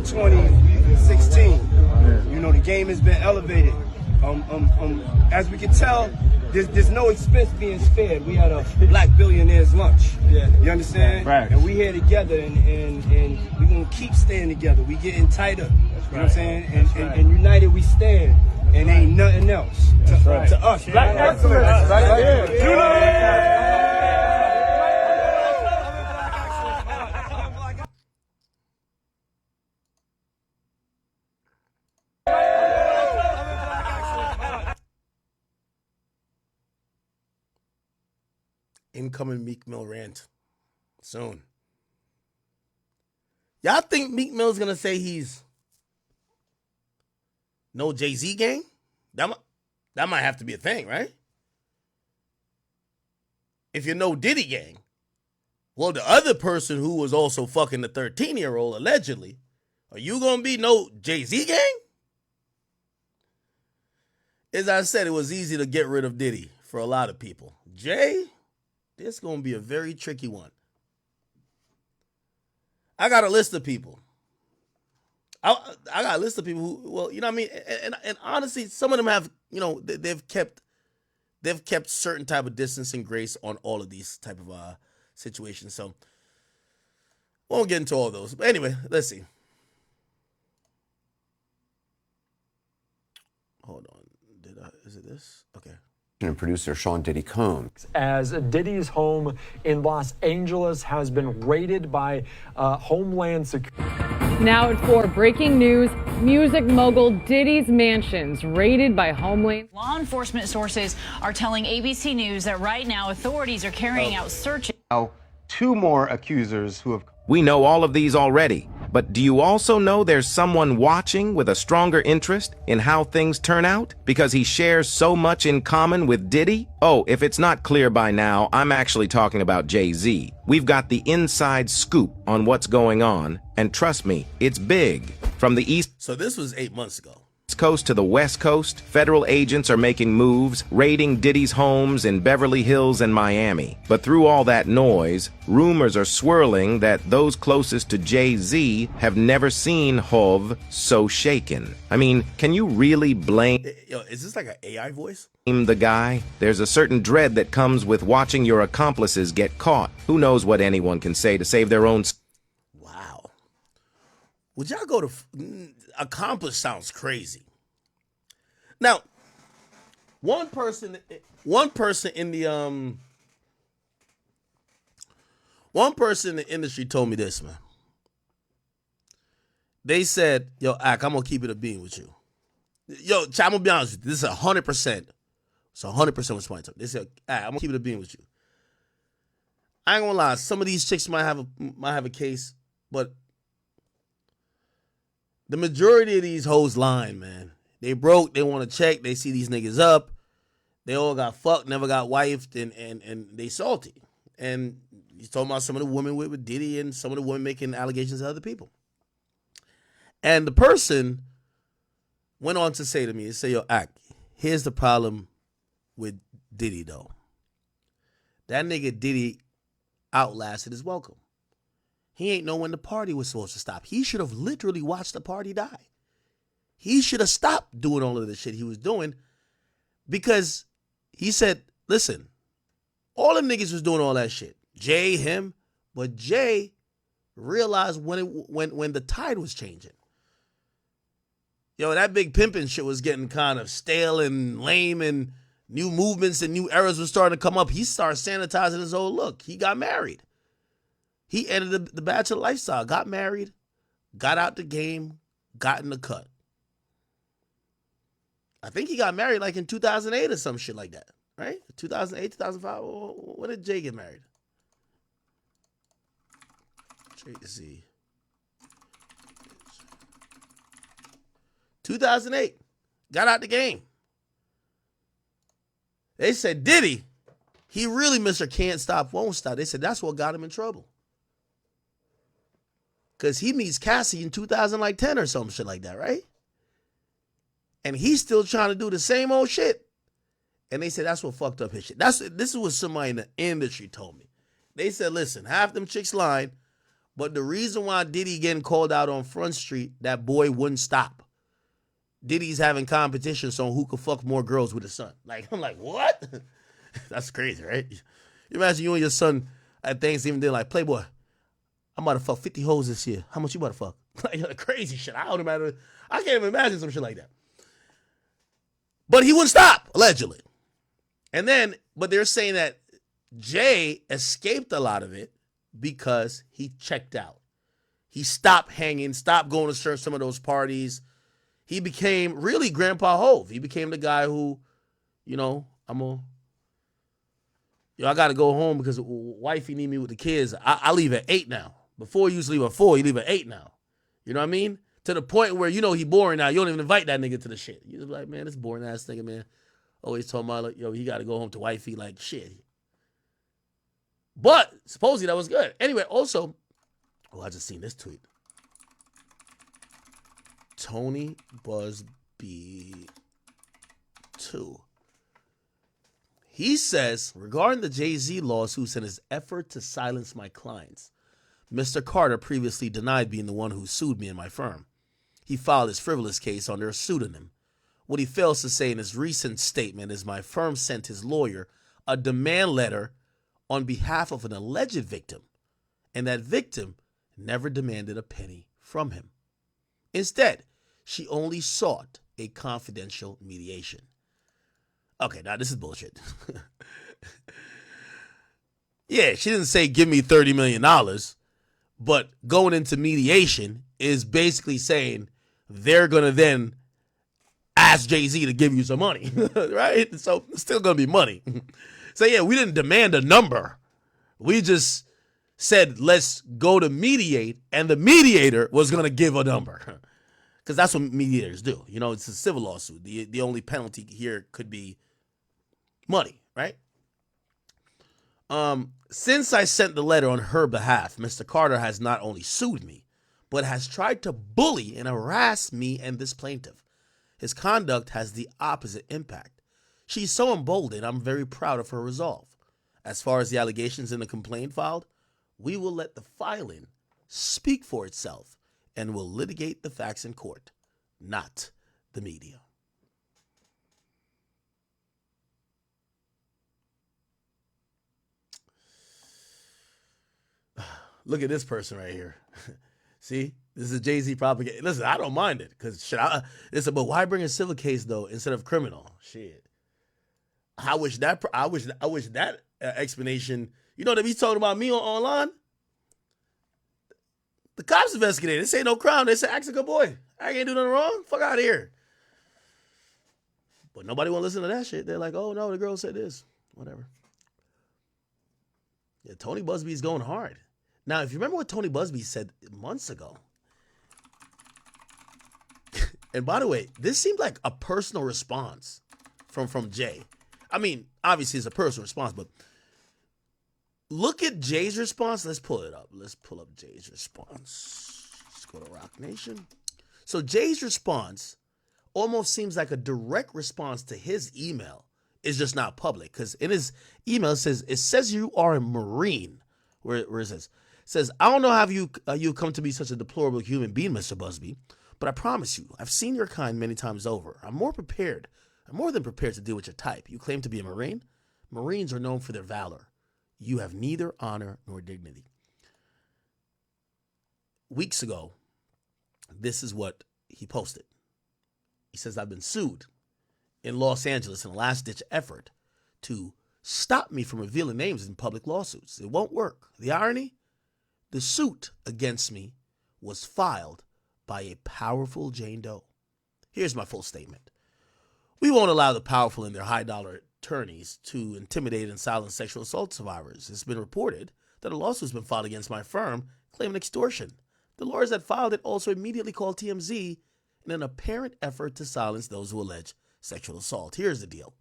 2016. You know, the game has been elevated. As we can tell, there's no expense being spared. We had a black billionaire's lunch. Yeah. You understand? Right. And we here together, and we're going to keep staying together. We getting tighter. That's right. You know what I'm saying? And united we stand. And ain't nothing else to us. Black excellence. Incoming Meek Mill rant soon. Y'all think Meek Mill's gonna say he's no Jay-Z gang? That might have to be a thing, right? If you're no Diddy gang, well, the other person who was also fucking the 13-year-old allegedly, are you gonna be no Jay-Z gang? As I said, it was easy to get rid of Diddy for a lot of people. Jay, this is gonna be a very tricky one. I got a list of people. I got a list of people who, well, you know what I mean? And honestly, some of them have, you know, they've kept certain type of distance and grace on all of these type of situations. So won't get into all those. But anyway, let's see. Hold on. Is it this? Okay. And producer Sean Diddy Combs. As Diddy's home in Los Angeles has been raided by Homeland Security. Now at 4, breaking news, music mogul Diddy's mansions raided by Homeland. Law enforcement sources are telling ABC News that right now authorities are carrying out searches. Now, 2 more accusers who have... We know all of these already, but do you also know there's someone watching with a stronger interest in how things turn out because he shares so much in common with Diddy? Oh, if it's not clear by now, I'm actually talking about Jay-Z. We've got the inside scoop on what's going on, and trust me, it's big. From the East So this was 8 months ago. Coast to the West Coast, federal agents are making moves, raiding Diddy's homes in Beverly Hills and Miami. But through all that noise, rumors are swirling that those closest to Jay-Z have never seen Hov so shaken. I mean, can you really blame Yo, is this like an AI voice? the guy? There's a certain dread that comes with watching your accomplices get caught. Who knows what anyone can say to save their own... Wow. Would y'all go to... accomplish sounds crazy. Now, one person in the industry told me this, man. They said, yo, Ak, I'm gonna keep it a bean with you. Yo, Ch, I'm gonna be honest with you. This is 100%. It's 100% what somebody told me. They said, Ak, I'm gonna keep it a bean with you. I ain't gonna lie, some of these chicks might have a case, but the majority of these hoes lying, man. They broke, they want to check, they see these niggas up. They all got fucked, never got wifed, and they salty. And he's talking about some of the women with Diddy and some of the women making allegations to other people. And the person went on to say to me, yo, Ak, here's the problem with Diddy, though. That nigga Diddy outlasted his welcome. He ain't know when the party was supposed to stop. He should have literally watched the party die. He should have stopped doing all of the shit he was doing because he said, listen, all them niggas was doing all that shit. Jay, him, but Jay realized when the tide was changing. Yo, that big pimping shit was getting kind of stale and lame, and new movements and new eras were starting to come up. He started sanitizing his whole look. He got married. He ended the bachelor lifestyle, got married, got out the game, got in the cut. I think he got married like in 2008 or some shit like that, right? 2008, 2005. When did Jay get married? Jay-Z. 2008. Got out the game. They said, Diddy, he really Mr. Can't Stop, Won't Stop. They said that's what got him in trouble. Because he meets Cassie in 2010 or some shit like that, right? And he's still trying to do the same old shit. And they said that's what fucked up his shit. This is what somebody in the industry told me. They said, listen, half them chicks lying, but the reason why Diddy getting called out on Front Street, that boy wouldn't stop. Diddy's having competitions on who could fuck more girls with his son. Like, I'm like, what? That's crazy, right? You imagine you and your son at Thanksgiving dinner, like, Playboy, I'm about to fuck 50 hoes this year. How much you about to fuck? Like, crazy shit. I can't even imagine some shit like that. But he wouldn't stop, allegedly. And then, but they're saying that Jay escaped a lot of it because he checked out. He stopped hanging, stopped going to some of those parties. He became really Grandpa Hove. He became the guy who, I got to go home because wifey need me with the kids. I leave at 8 now. Before you used to leave at 4, you leave at 8 now. You know what I mean? To the point where he boring now. You don't even invite that nigga to the shit. You just like, man, this boring ass nigga, man. Always told my like, he got to go home to wifey like shit. But supposedly that was good. Anyway, also, I just seen this tweet. Tony Busby 2. He says, regarding the Jay-Z lawsuits and his effort to silence my clients, Mr. Carter previously denied being the one who sued me and my firm. He filed his frivolous case under a pseudonym. What he fails to say in his recent statement is my firm sent his lawyer a demand letter on behalf of an alleged victim, and that victim never demanded a penny from him. Instead, she only sought a confidential mediation. Okay, now this is bullshit. Yeah, she didn't say give me $30 million, but going into mediation is basically saying they're going to then ask Jay-Z to give you some money, right? So it's still going to be money. So yeah, we didn't demand a number. We just said, let's go to mediate, and the mediator was going to give a number. Because that's what mediators do. It's a civil lawsuit. The only penalty here could be money, right? Since I sent the letter on her behalf, Mr. Carter has not only sued me, but has tried to bully and harass me and this plaintiff. His conduct has the opposite impact. She's so emboldened, I'm very proud of her resolve. As far as the allegations in the complaint filed, we will let the filing speak for itself and will litigate the facts in court, not the media. Look at this person right here. See, this is Jay-Z propaganda. Listen, I don't mind it because but why bring a civil case though instead of criminal? Shit. I wish that explanation. They be talking about me online. The cops investigated. They say no crime. They say ask a good boy. I ain't do nothing wrong. Fuck out of here. But nobody want to listen to that shit. They're like, oh no, the girl said this. Whatever. Yeah, Tony Busby's going hard. Now, if you remember what Tony Busby said months ago, and by the way, this seemed like a personal response from Jay. I mean, obviously it's a personal response, but look at Jay's response. Let's pull it up. Let's pull up Jay's response. Let's go to Rock Nation. So Jay's response almost seems like a direct response to his email. It's just not public because in his email it says you are a Marine. Where it says, I don't know how you come to be such a deplorable human being, Mr. Busby, but I promise you, I've seen your kind many times over. I'm more than prepared to deal with your type. You claim to be a Marine? Marines are known for their valor. You have neither honor nor dignity. Weeks ago, this is what he posted. He says, I've been sued in Los Angeles in a last-ditch effort to stop me from revealing names in public lawsuits. It won't work. The irony? The suit against me was filed by a powerful Jane Doe. Here's my full statement. We won't allow the powerful and their high-dollar attorneys to intimidate and silence sexual assault survivors. It's been reported that a lawsuit has been filed against my firm claiming extortion. The lawyers that filed it also immediately called TMZ in an apparent effort to silence those who allege sexual assault. Here's the deal.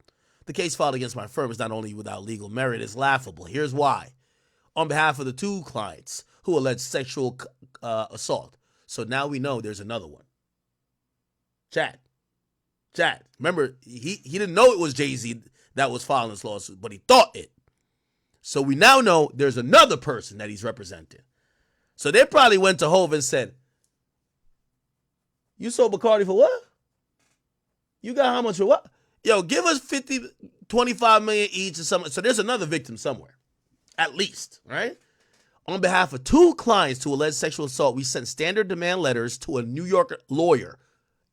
The case filed against my firm is not only without legal merit, it's laughable. Here's why. On behalf of the two clients who alleged sexual assault. So now we know there's another one. Chad. Remember, he didn't know it was Jay-Z that was filing this lawsuit, but he thought it. So we now know there's another person that he's representing. So they probably went to Hov and said, you sold Bacardi for what? You got how much for what? Yo, give us 50, 25 million each or something. So there's another victim somewhere, at least, right? On behalf of two clients to alleged sexual assault, we sent standard demand letters to a New York lawyer,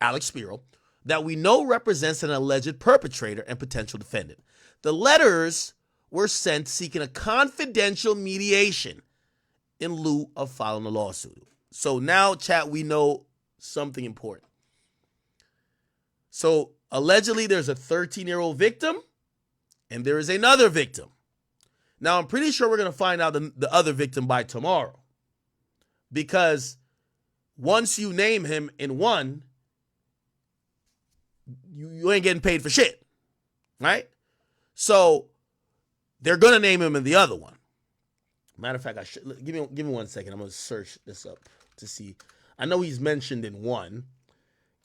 Alex Spiro, that we know represents an alleged perpetrator and potential defendant. The letters were sent seeking a confidential mediation in lieu of filing a lawsuit. So now, chat, we know something important. So allegedly there's a 13-year-old victim and there is another victim. Now, I'm pretty sure we're going to find out the other victim by tomorrow, because once you name him in one, you ain't getting paid for shit, right? So they're going to name him in the other one. Matter of fact, give me 1 second. I'm going to search this up to see. I know he's mentioned in one.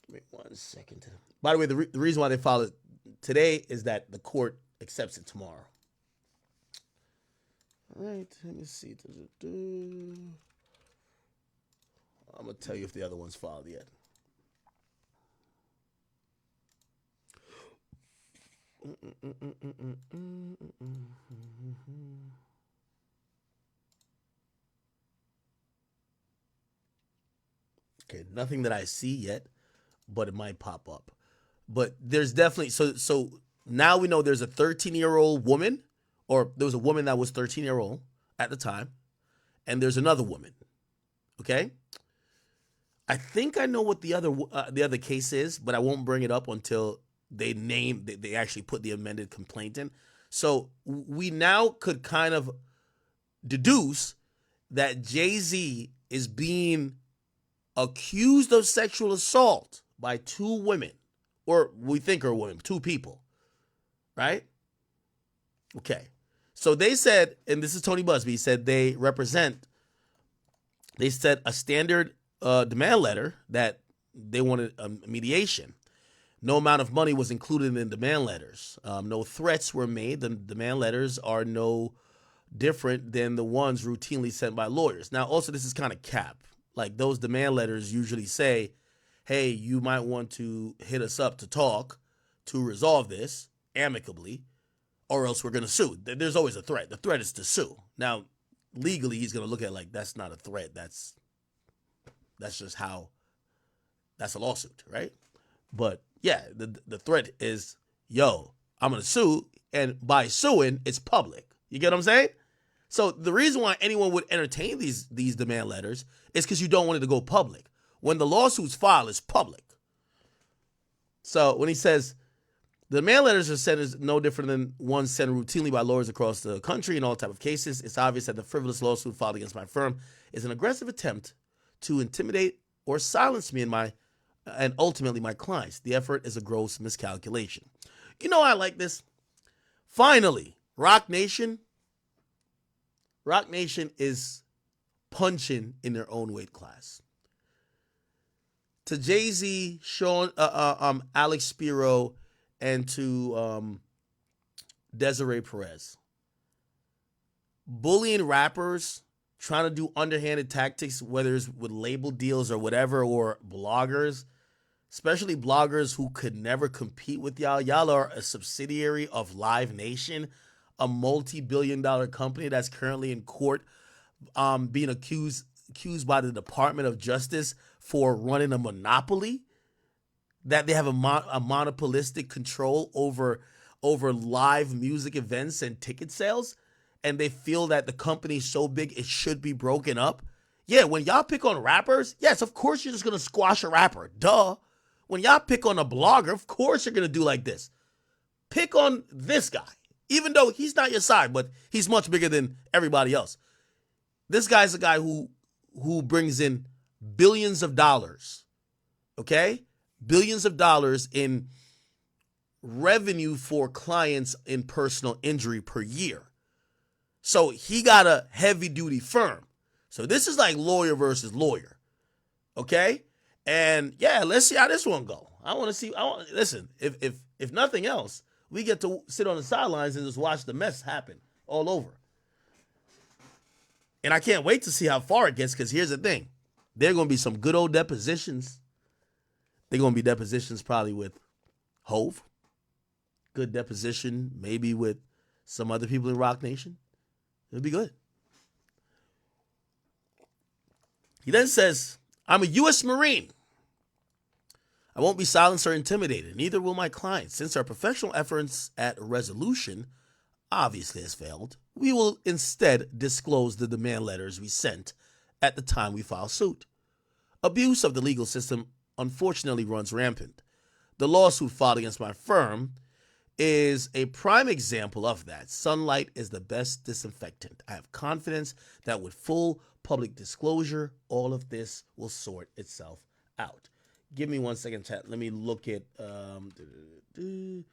Give me 1 second. By the way, the reason why they filed it today is that the court accepts it tomorrow. All right, let me see. I'm going to tell you if the other one's filed yet. Okay, nothing that I see yet, but it might pop up. But there's definitely, so now we know there's a 13-year-old woman, or there was a woman that was 13-year-old at the time, and there's another woman. Okay? I think I know what the other case is, but I won't bring it up until they actually put the amended complaint in. So we now could kind of deduce that Jay-Z is being accused of sexual assault by two women, or we think are women, two people, right? Okay. So they said, and this is Tony Busby, said they said a standard demand letter that they wanted a mediation. No amount of money was included in demand letters. No threats were made. The demand letters are no different than the ones routinely sent by lawyers. Now, also, this is kind of cap. Like, those demand letters usually say, hey, you might want to hit us up to talk to resolve this amicably, or else we're going to sue. There's always a threat. The threat is to sue. Now, legally, he's going to look at it like, that's not a threat. That's just how, that's a lawsuit, right? But yeah, the threat is, yo, I'm going to sue, and by suing, it's public. You get what I'm saying? So the reason why anyone would entertain these demand letters is because you don't want it to go public. When the lawsuit's filed, it's public. So when he says the demand letters are sent is no different than ones sent routinely by lawyers across the country in all type of cases, it's obvious that the frivolous lawsuit filed against my firm is an aggressive attempt to intimidate or silence me and ultimately my clients. The effort is a gross miscalculation. You know, I like this. Finally, Rock Nation is punching in their own weight class. To Jay-Z, Alex Spiro, and to Desiree Perez. Bullying rappers, trying to do underhanded tactics, whether it's with label deals or whatever, or bloggers, especially bloggers who could never compete with y'all. Y'all are a subsidiary of Live Nation, a multi-billion-dollar company that's currently in court being accused by the Department of Justice for running a monopoly, that they have a monopolistic control over live music events and ticket sales, and they feel that the company's so big it should be broken up. Yeah, when y'all pick on rappers, yes, of course you're just going to squash a rapper. Duh. When y'all pick on a blogger, of course you're going to do like this. Pick on this guy, even though he's not your side, but he's much bigger than everybody else. This guy's a guy who who brings in billions of dollars, okay? Billions of dollars in revenue for clients in personal injury per year. So he got a heavy duty firm. So this is like lawyer versus lawyer, okay? And yeah, let's see how this one go. Listen, if nothing else, we get to sit on the sidelines and just watch the mess happen all over. And I can't wait to see how far it gets, because here's the thing. There are going to be some good old depositions. They're going to be depositions probably with Hove. Good deposition, maybe with some other people in Rock Nation. It'll be good. He then says, I'm a U.S. Marine. I won't be silenced or intimidated. Neither will my clients. Since our professional efforts at resolution obviously has failed, we will instead disclose the demand letters we sent at the time we filed suit. Abuse of the legal system unfortunately runs rampant. The lawsuit filed against my firm is a prime example of that. Sunlight is the best disinfectant. I have confidence that with full public disclosure, all of this will sort itself out. Give me 1 second, chat. Let me look at, I'm going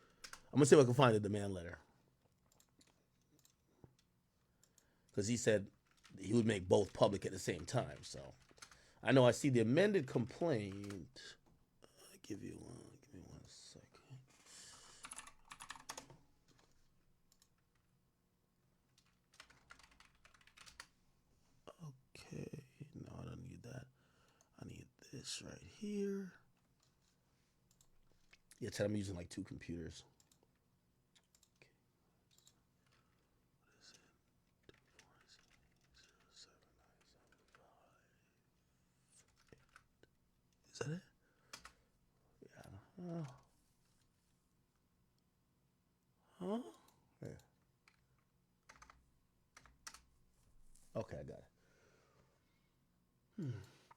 to see if I can find the demand letter. Because he said he would make both public at the same time. So I know I see the amended complaint. Give me 1 second. Okay, no, I don't need that. I need this right here. Yeah, Chad, I'm using like 2 computers. Is that it? Yeah. Huh? Yeah. Okay, I got it.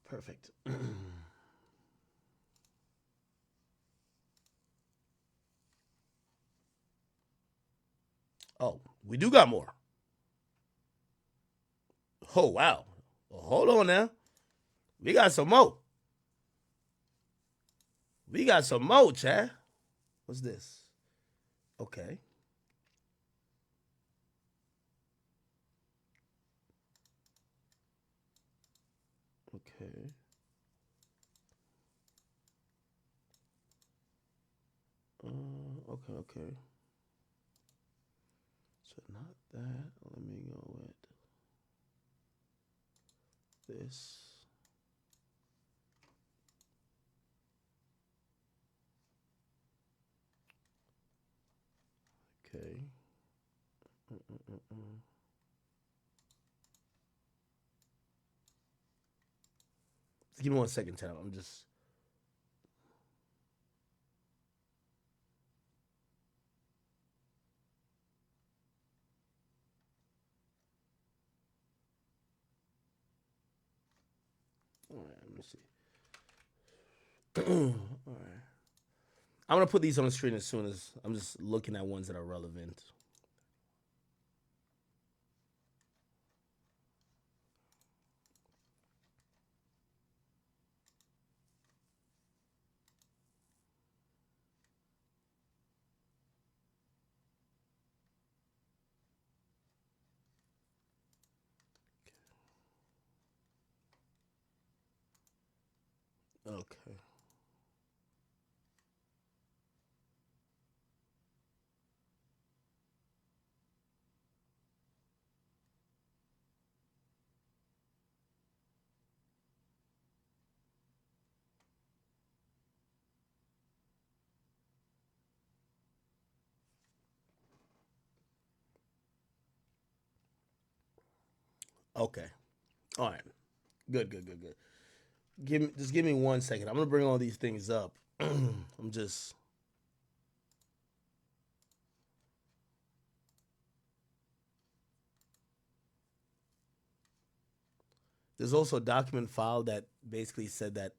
Perfect. Oh, we do got more. Oh, wow. Well, hold on now. We got some more. We got some more, Chad. What's this? Okay. Okay. Okay. So not that. Let me go with this. Okay. Just give me 1 second, Tom. I'm just. All right, let me see. All right. I'm going to put these on the screen as soon as I'm just looking at ones that are relevant. Okay. Okay. All right. Good. Just give me 1 second. I'm gonna bring all these things up. I'm just. There's also a document filed that basically said that.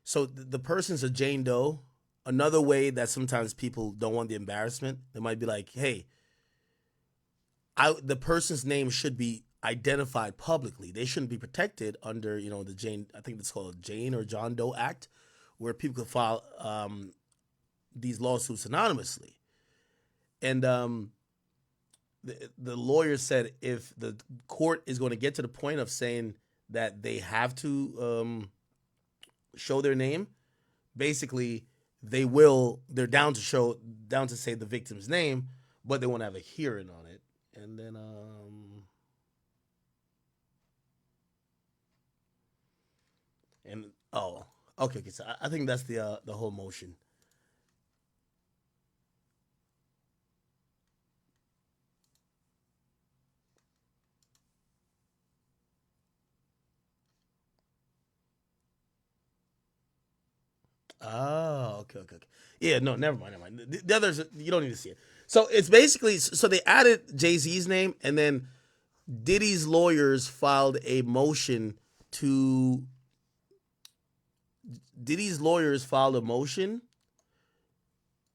So the person's a Jane Doe. Another way that sometimes people don't want the embarrassment, they might be like, "Hey, the person's name should be identified publicly. They shouldn't be protected under, the I think it's called Jane or John Doe Act, where people could file these lawsuits anonymously. And the lawyer said if the court is going to get to the point of saying that they have to show their name, basically they're down to say the victim's name, but they won't have a hearing on it. And then okay, so I think that's the whole motion. Oh, okay. Yeah, no, never mind. The others, you don't need to see it. So it's basically, so they added Jay-Z's name, and then Diddy's lawyers filed a motion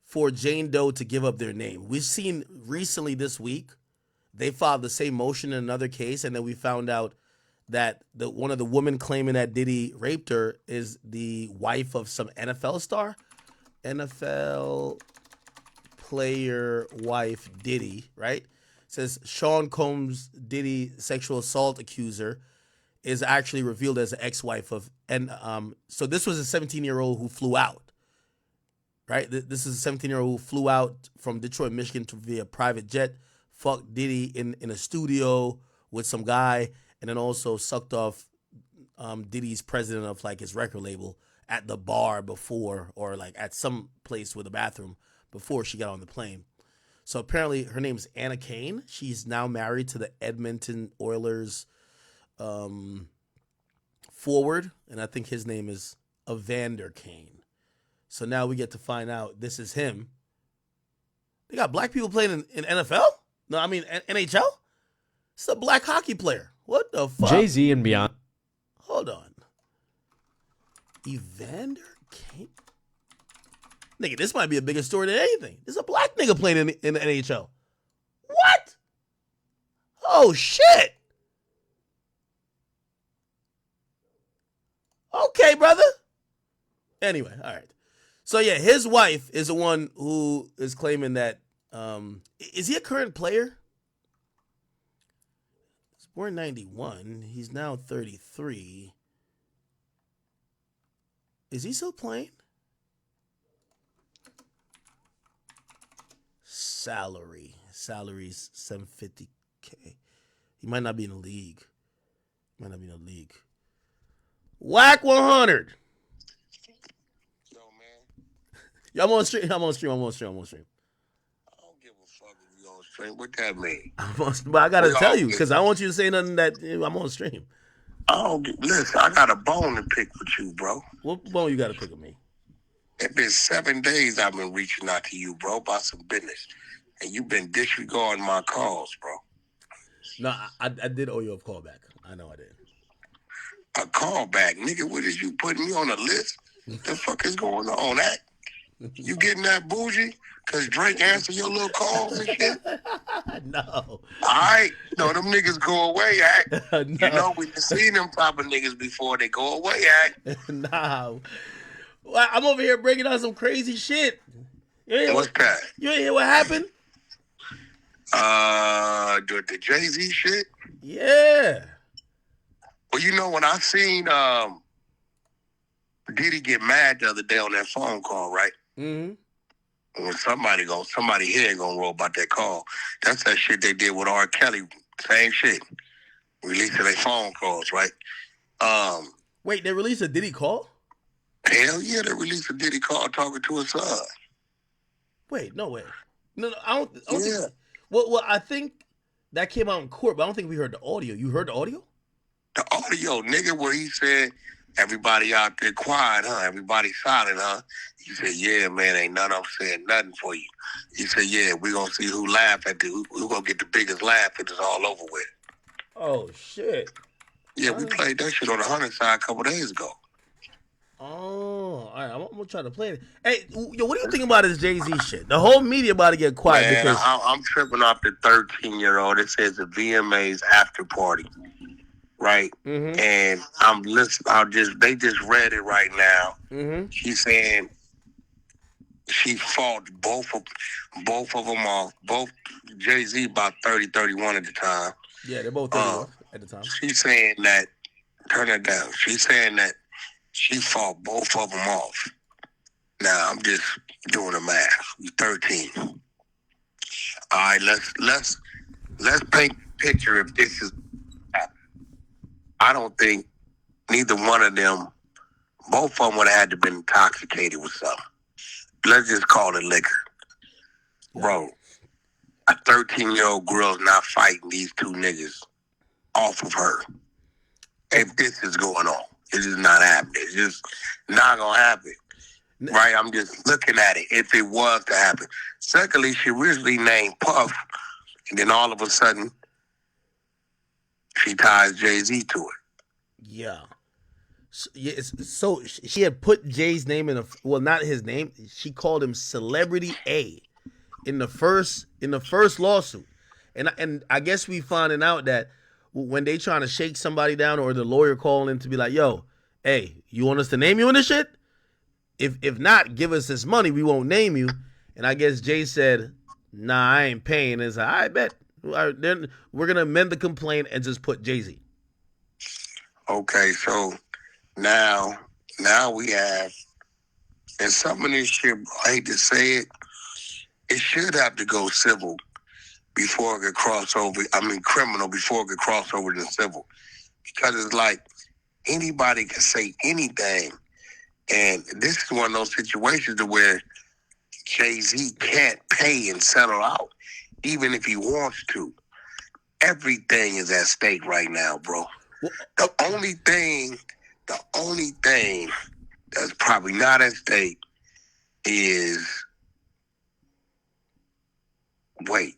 for Jane Doe to give up their name. We've seen recently this week, they filed the same motion in another case, and then we found out that one of the women claiming that Diddy raped her is the wife of some NFL star. NFL player wife Diddy, right? It says Sean Combs, Diddy sexual assault accuser, is actually revealed as the ex-wife of, and so this was a 17-year-old who flew out, right? This is a 17-year-old who flew out from Detroit, Michigan via private jet, fucked Diddy in a studio with some guy, and then also sucked off Diddy's president of like his record label at the bar before, or like at some place with a bathroom before she got on the plane. So apparently her name is Anna Kane. She's now married to the Edmonton Oilers forward, and I think his name is Evander Kane. So now we get to find out this is him. They got black people playing in NFL? No, I mean NHL? It's a black hockey player. What the fuck? Jay-Z and Beyonce. Hold on. Evander Kane? Nigga, this might be a bigger story than anything. There's a black nigga playing in the NHL. What? Oh, shit. Okay, brother. Anyway, all right. So, yeah, his wife is the one who is claiming that, is he a current player? He's born 91. He's now 33. Is he still playing? Salary's $750K. He might not be in the league. Whack 100. Yo, man. I'm on stream. I don't give a fuck if you on stream. What that mean? But I gotta tell you, because I want you to say nothing that I'm on stream. Listen, I got a bone to pick with you, bro. What bone you got to pick with me? It's been 7 days I've been reaching out to you, bro, about some business. And you've been disregarding my calls, bro. No, I did owe you a call back. I know I did. A call back? Nigga, what is you putting me on a list? The fuck is going on? That? You getting that bougie? Because Drake answered your little calls and shit? No. All right. No, them niggas go away, act. No. You know, we've seen them type of niggas before. They go away, act. Nah. Well, I'm over here bringing out some crazy shit. What's that? You ain't hear what happened? The Jay-Z shit? Yeah. Well, you know, when I seen Diddy get mad the other day on that phone call, right? Mm-hmm. When somebody here gonna roll about that call. That's that shit they did with R. Kelly. Same shit. Releasing their phone calls, right? Wait, they released a Diddy call? Hell yeah, they released a Diddy call talking to his son. Wait, no way. No, I don't think. Well, I think that came out in court, but I don't think we heard the audio. You heard the audio? The audio, nigga, where he said, everybody out there quiet, huh? Everybody silent, huh? He said, yeah, man, ain't none of them saying nothing for you. He said, yeah, we gonna see who laugh at who gonna get the biggest laugh and it's all over with. Oh, shit. Yeah, we played that shit on the 100 side a couple days ago. Oh, all right, I'm gonna try to play it. Hey, yo, what do you think about this Jay-Z shit? The whole media about to get quiet Man, because I'm tripping off the 13-year-old. It says the VMAs after party, right? Mm-hmm. And I'm listening. They just read it right now. Mm-hmm. She's saying she fought both of them off. Both Jay-Z about 30, 31 at the time. Yeah, they're both 31 at the time. She's saying that, turn that down. She's saying that she fought both of them off. Now I'm just doing the math. You're 13. All right, let's paint a picture if this is happening. I don't think neither one of them, both of them would have had to been intoxicated with something. Let's just call it liquor. Bro, a 13-year-old girl's not fighting these two niggas off of her. If this is going on, it is not happening. It's just not going to happen. Right? I'm just looking at it if it was to happen. Secondly, she originally named Puff, and then all of a sudden, she ties Jay-Z to it. Yeah. So she had put Jay's name in not his name. She called him Celebrity A in the first lawsuit, and I guess we finding out that when they trying to shake somebody down or the lawyer calling in to be like, yo, hey, you want us to name you in this shit? If not, give us this money, we won't name you. And I guess Jay said, nah, I ain't paying. And it's like, I bet. Then we're gonna amend the complaint and just put Jay-Z. Okay, so now we have, and some of this shit, I hate to say it, it should have to go civil before it could cross over. I mean, criminal before it could cross over to civil. Because it's like anybody can say anything. And this is one of those situations to where Jay-Z can't pay and settle out, even if he wants to. Everything is at stake right now, bro. The only thing that's probably not at stake is, wait,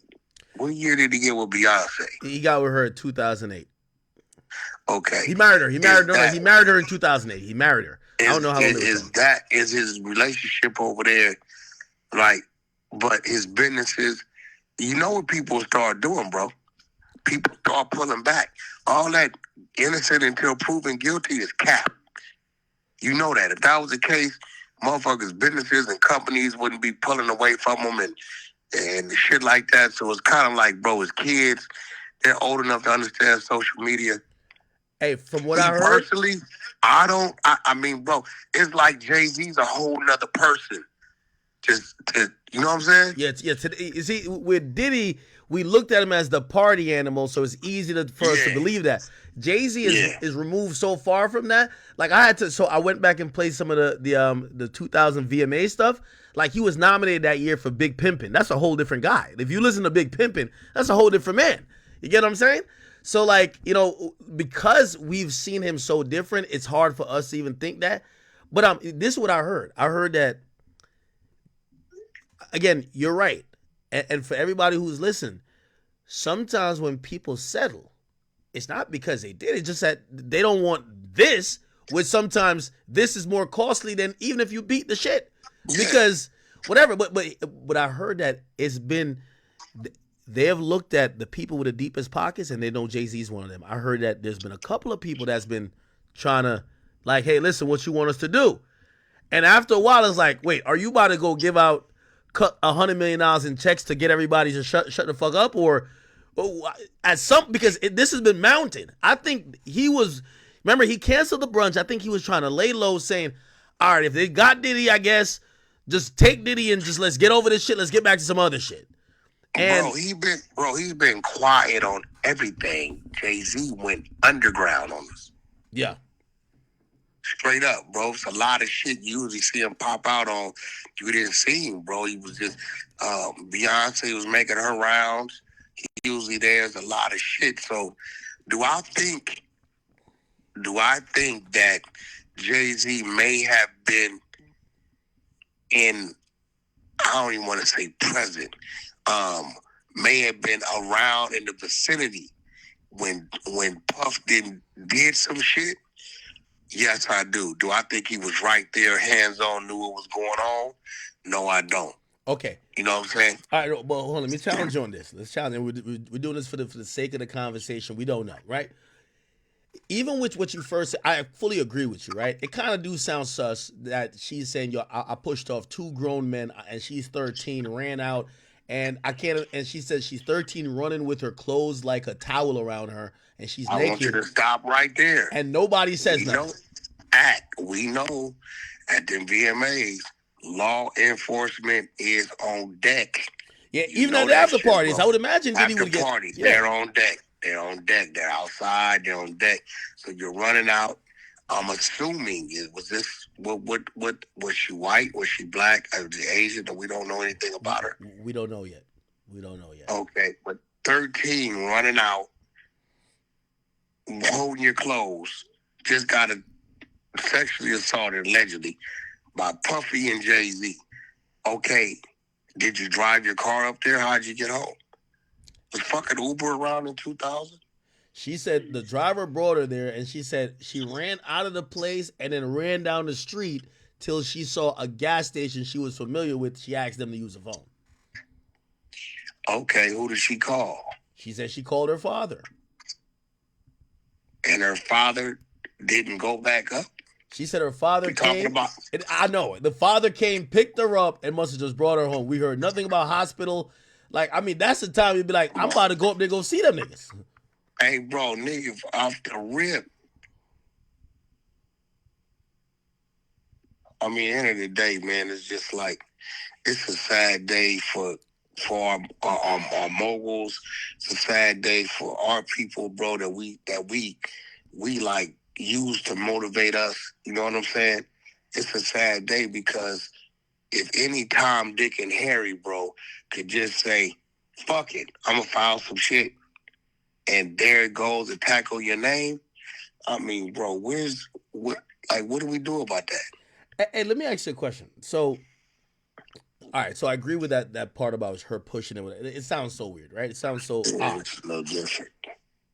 what year did he get with Beyonce? He got with her in 2008. Okay. He married her. He married her in 2008. He married her. I don't know how long it was. Is his relationship over there, like, but his businesses, you know what people start doing, bro? People start pulling back. All that innocent until proven guilty is cap. You know that. If that was the case, motherfuckers' businesses and companies wouldn't be pulling away from them and shit like that. So it's kind of like, bro, his kids, they're old enough to understand social media. Hey, from what I heard, personally, I mean, bro, it's like Jay-Z's a whole nother person. You know what I'm saying? Yeah. You see, with Diddy, we looked at him as the party animal, so it's easy for us to believe that. Jay-Z is removed so far from that. Like I went back and played some of the 2000 VMA stuff. Like he was nominated that year for Big Pimpin'. That's a whole different guy. If you listen to Big Pimpin', that's a whole different man. You get what I'm saying? So like, because we've seen him so different, it's hard for us to even think that. But this is what I heard. I heard that, again, you're right. And for everybody who's listening, sometimes when people settle, it's not because they did it, just that they don't want this, which sometimes this is more costly than even if you beat the shit. Because whatever, but I heard that it's been, they have looked at the people with the deepest pockets and they know Jay-Z's one of them. I heard that there's been a couple of people that's been trying to like, hey, listen, what you want us to do? And after a while, it's like, wait, are you about to go give out $100 million in checks to get everybody to shut the fuck up? Or because this has been mounted. I think remember, he canceled the brunch. I think he was trying to lay low saying, all right, if they got Diddy, I guess, just take Diddy and just let's get over this shit. Let's get back to some other shit. And he's been quiet on everything. Jay-Z went underground on us. Yeah. Straight up, bro. It's a lot of shit you usually see him pop out on. You didn't see him, bro. He was just, Beyonce was making her rounds. He usually there's a lot of shit. So do I think that Jay-Z may have been in, I don't even want to say present, may have been around in the vicinity when Puff did some shit? Yes, I do. Do I think he was right there, hands on, knew what was going on? No, I don't. Okay. You know what I'm saying? All right, well, hold on. Let me challenge you on this. Let's challenge. We're doing this for the sake of the conversation. We don't know, right? Even with what you first said, I fully agree with you, right? It kind of do sound sus that she's saying, yo, I pushed off 2 grown men and she's 13, ran out, and I can't, and she says she's 13 running with her clothes like a towel around her, and she's I naked. want you to stop right there. And nobody says nothing. We know at the VMAs, law enforcement is on deck. Yeah, even at the after parties, I would imagine Diddy would get. After parties, they're on deck. They're on deck. They're outside. They're on deck. So you're running out. I'm assuming was this what was she white? Was she black? Was she Asian? We don't know anything about her. We don't know yet. We don't know yet. Okay, but 13 running out, holding your clothes, just got sexually assaulted allegedly by Puffy and Jay-Z. Okay, did you drive your car up there? How'd you get home? Was fucking Uber around in 2000? She said the driver brought her there, and she said she ran out of the place and then ran down the street till she saw a gas station she was familiar with. She asked them to use the phone. Okay, who did she call? She said she called her father. And her father didn't go back up? She said her father came. I know. The father came, picked her up, and must have just brought her home. We heard nothing about hospital. Like, I mean, that's the time you'd be like, I'm about to go up there and go see them niggas. Hey, bro, nigga, off the rip. I mean, end of the day, man, it's just like, it's a sad day for our moguls. It's a sad day for our people, bro, that we like use to motivate us. You know what I'm saying? It's a sad day because if any Tom, Dick, and Harry, bro, could just say, fuck it, I'm gonna file some shit, and there it goes to tackle your name. I mean, bro, what do we do about that? Hey, let me ask you a question. So, all right, so I agree with that part about her pushing it. It sounds so weird, right? It sounds so odd. It's no different.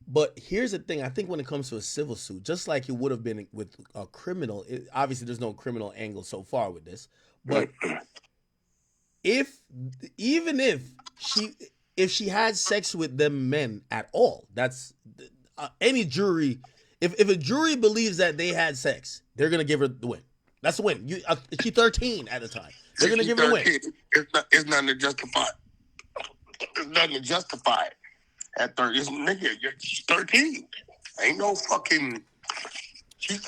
But here's the thing. I think when it comes to a civil suit, just like it would have been with a criminal, obviously there's no criminal angle so far with this. But even if she had sex with them men at all, that's any jury. If a jury believes that they had sex, they're gonna give her the win. That's the win. She's 13 at the time. They're gonna give her the win. It's nothing to justify. It's nothing to justify it. At 30, she's 13. Ain't no fucking.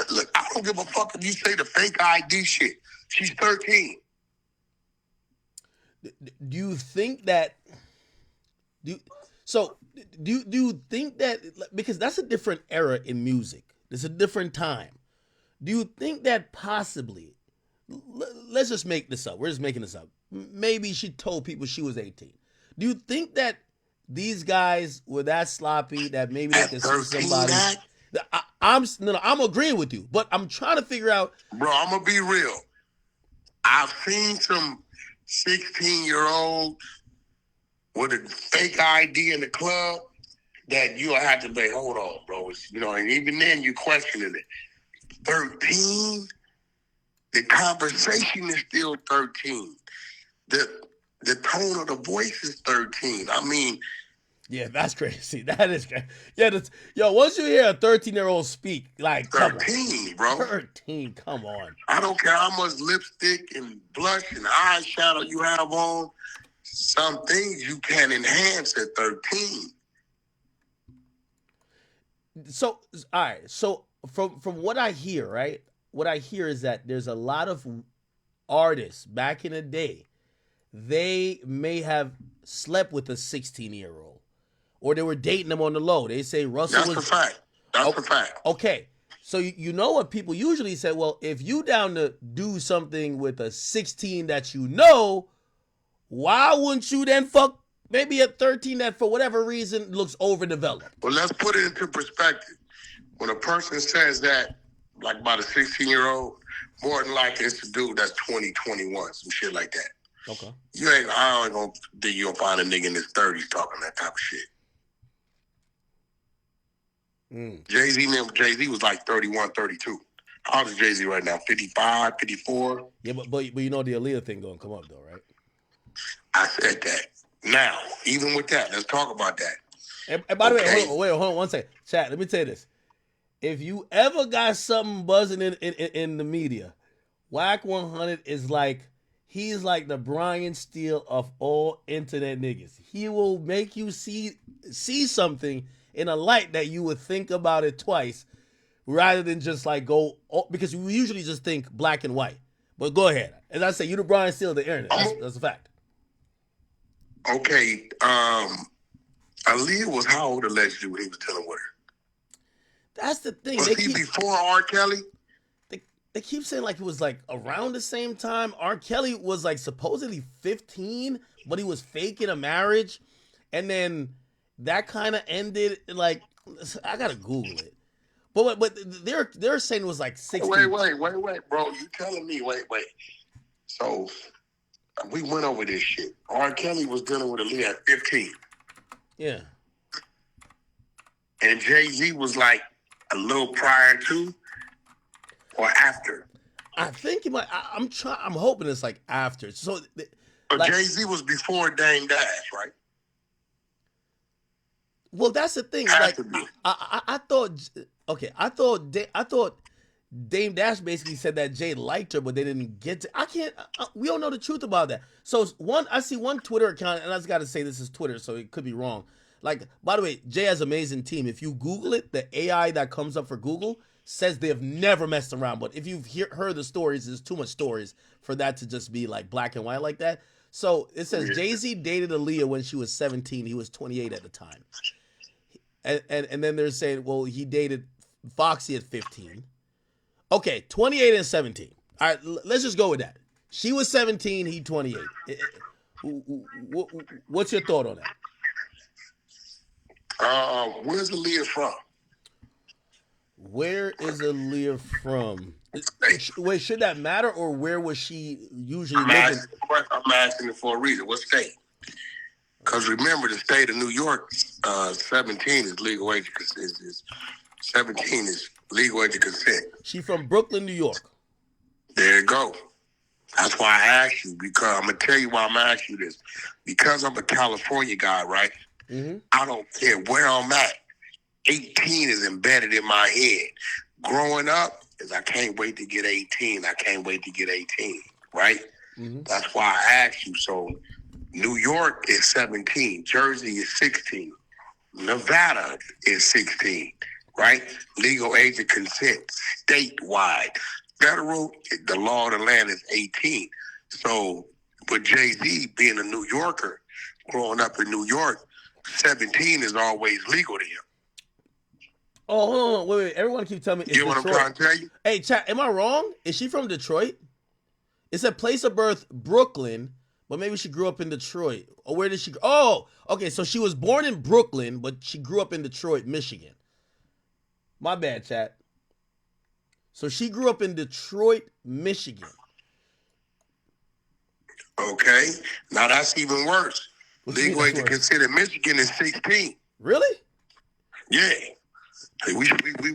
Look, I don't give a fuck if you say the fake ID shit. She's 13. Do you think that? Do you think that, because that's a different era in music? It's a different time. Do you think that possibly? Let's just make this up. We're just making this up. Maybe she told people she was 18. Do you think that these guys were that sloppy that maybe they could see somebody? I'm agreeing with you, but I'm trying to figure out. Bro, I'm gonna be real. I've seen some 16-year-olds with a fake ID in the club that you'll have to be, hold on, bro. And even then you questioning it. 13, the conversation is still 13. The tone of the voice is 13. I mean, yeah, that's crazy. That is crazy. Yeah, once you hear a 13-year-old speak, like 13, bro. 13, come on. I don't care how much lipstick and blush and eyeshadow you have on. Some things you can enhance at 13. So, all right. So from what I hear, right? What I hear is that there's a lot of artists back in the day. They may have slept with a 16-year-old, or they were dating them on the low. They say Russell was. That's a fact. That's a fact. Okay. So you know what people usually say? Well, if you down to do something with a 16 that you know, why wouldn't you then fuck maybe a 13 that for whatever reason looks overdeveloped? Well, let's put it into perspective. When a person says that, like about a 16-year-old, more than likely it's a dude that's 20, 21, some shit like that. Okay. I ain't gonna think you'll find a nigga in his 30s talking that type of shit. Jay-Z was like 31, 32. How old is Jay-Z right now? 55, 54? Yeah, but you know the Aaliyah thing gonna come up though, right? I said that. Now, even with that, let's talk about that. And by the way, hold on 1 second. Chat, let me tell you this. If you ever got something buzzing in the media, Whack 100 is like, he's like the Brian Steele of all internet niggas. He will make you see something in a light that you would think about it twice rather than just like go, because we usually just think black and white. But go ahead. As I say, you the Brian Steele of the internet. That's a fact. Okay. Aaliyah was how old allegedly when he was dealing with her? That's the thing. Was he before R. Kelly? They keep saying like it was like around the same time. R. Kelly was like supposedly 15, but he was faking a marriage. And then that kind of ended. Like, I gotta Google it. But they're saying it was like 16. Wait, bro. You telling me, wait. So we went over this shit. R. Kelly was dealing with Aaliyah at 15. Yeah. And Jay-Z was like a little prior to or after? I think it might. I'm hoping it's like after. So like, Jay-Z was before Dame Dash, right? Well, that's the thing. Like, I thought. Okay, I thought Dame Dash basically said that Jay liked her, but they didn't get to. I can't. We don't know the truth about that. So I see one Twitter account, and I just got to say this is Twitter, so it could be wrong. Like, by the way, Jay has an amazing team. If you Google it, the AI that comes up for Google says they have never messed around. But if you've heard the stories, there's too much stories for that to just be like black and white like that. So it says Jay-Z dated Aaliyah when she was 17. He was 28 at the time. And then they're saying, well, he dated Foxy at 15. Okay, 28 and 17. All right, let's just go with that. She was 17, he 28. What's your thought on that? Where's Aaliyah from? Where is Aaliyah from? Wait, should that matter, or where was she usually living? I'm asking it for a reason. What state? Because remember, the state of New York, 17 is legal age of consent. 17 is legal age of consent. She from Brooklyn, New York. There you go. That's why I asked you, because I'm going to tell you why I'm asking you this. Because I'm a California guy, right? Mm-hmm. I don't care where I'm at. 18 is embedded in my head. Growing up is I can't wait to get 18. I can't wait to get 18, right? Mm-hmm. That's why I asked you. So New York is 17. Jersey is 16. Nevada is 16, right? Legal age of consent statewide. Federal, the law of the land is 18. So with Jay-Z being a New Yorker, growing up in New York, 17 is always legal to him. Oh, hold on. Wait. Everyone keep telling me it's Detroit. You know what I'm trying to tell you? Hey, chat, am I wrong? Is she from Detroit? It said place of birth, Brooklyn, but maybe she grew up in Detroit. Or where did she... Oh, okay, so she was born in Brooklyn, but she grew up in Detroit, Michigan. My bad, chat. So she grew up in Detroit, Michigan. Okay. Now that's even worse. Legal age to consider Michigan is 16. Really? Yeah. Hey, we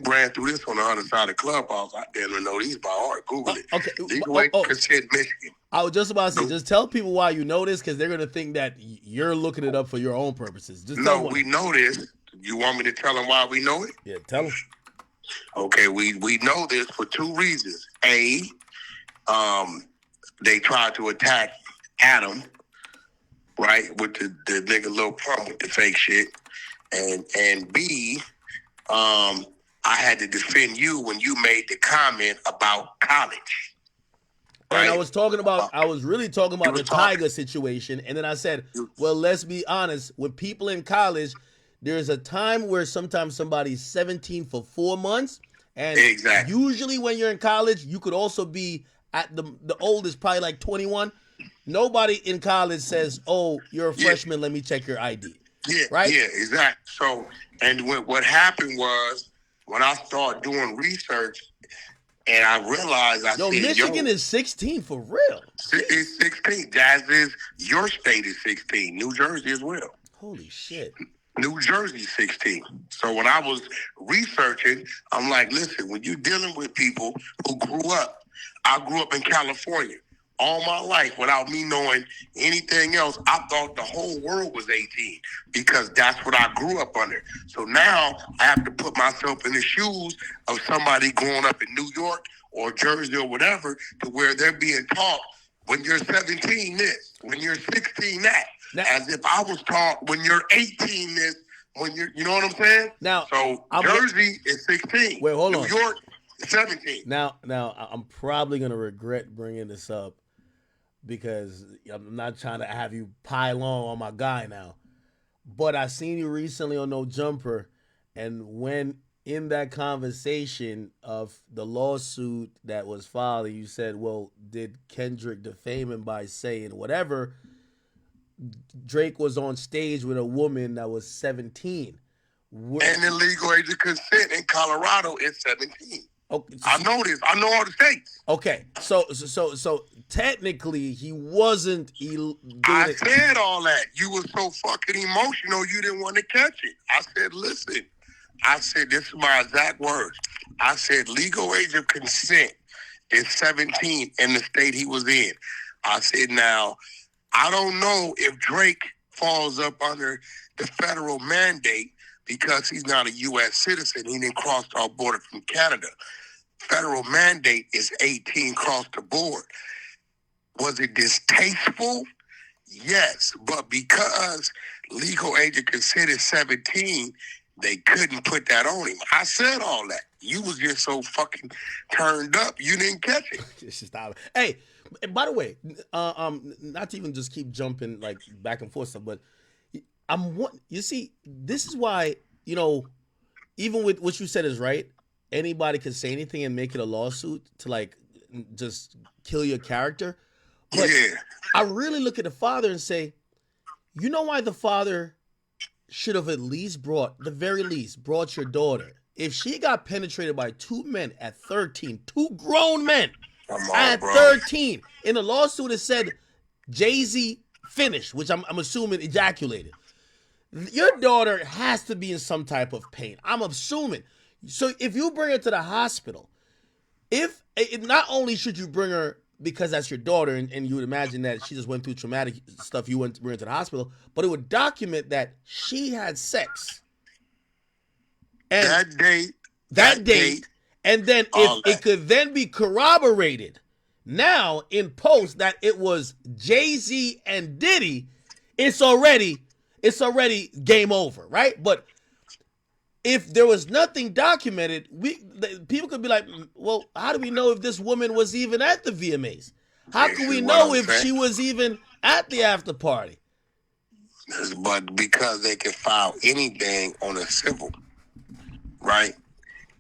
ran through this on the other side of the clubhouse. I didn't know these by heart. Google it. Okay. Legal age to consider Michigan. I was just about to say, just tell people why you know this, because they're going to think that you're looking it up for your own purposes. Just no, we know this. You want me to tell them why we know it? Yeah, tell them. Okay, we know this for two reasons. A, they tried to attack Adam, right, with the nigga Lil Pump with the fake shit. And B, I had to defend you when you made the comment about college. Right? And I was really talking about the Tiger situation. And then I said, well, let's be honest, with people in college, there's a time where sometimes somebody's 17 for 4 months. And usually when you're in college, you could also be at the oldest, probably like 21. Nobody in college says, oh, you're a freshman, let me check your ID. Yeah, right? Yeah, exactly. So, and what happened was, when I started doing research, and I realized, Michigan is 16 for real. It's 16. Jazz is, your state is 16. New Jersey as well. Holy shit. New Jersey 16. So when I was researching, I'm like, listen, when you're dealing with people who grew up, I grew up in California all my life without me knowing anything else. I thought the whole world was 18 because that's what I grew up under. So now I have to put myself in the shoes of somebody growing up in New York or Jersey or whatever, to where they're being taught when you're 17 this, when you're 16 that. As if I was taught when you're 18 this, when you're, you know what I'm saying? Now, so Jersey is 16. Wait, hold New on. York is 17. Now, I'm probably gonna regret bringing this up because I'm not trying to have you pile on my guy now. But I seen you recently on No Jumper, and when in that conversation of the lawsuit that was filed, you said, well, did Kendrick defame him by saying whatever? Drake was on stage with a woman that was 17. And the legal age of consent in Colorado is 17. Okay, I know this. I know all the states. Okay, so technically he wasn't. I said all that. You were so fucking emotional, you didn't want to catch it. I said, listen. I said, this is my exact words. I said, legal age of consent is 17 in the state he was in. I said, now, I don't know if Drake falls up under the federal mandate because he's not a U.S. citizen. He didn't cross our border from Canada. Federal mandate is 18 across the board. Was it distasteful? Yes, but because legal age of consent is 17, they couldn't put that on him. I said all that. You was just so fucking turned up, you didn't catch it. Hey, by the way, not to even just keep jumping like back and forth stuff, but you see, this is why, even with what you said is right. Anybody can say anything and make it a lawsuit to like just kill your character. But I really look at the father and say, you know why the father should have at least brought your daughter. If she got penetrated by two men at 13, two grown men at 13, in the lawsuit it said Jay-Z finished, which I'm assuming ejaculated. Your daughter has to be in some type of pain. I'm assuming. So if you bring her to the hospital, not only should you bring her because that's your daughter and you would imagine that she just went through traumatic stuff, you went to bring her to the hospital, but it would document that she had sex. And that date, and then if it could then be corroborated now in post that it was Jay-Z and Diddy, it's already game over, right? But if there was nothing documented, people could be like, well, how do we know if this woman was even at the VMAs? How can we know if she was even at the after party? But because they can file anything on a civil, right?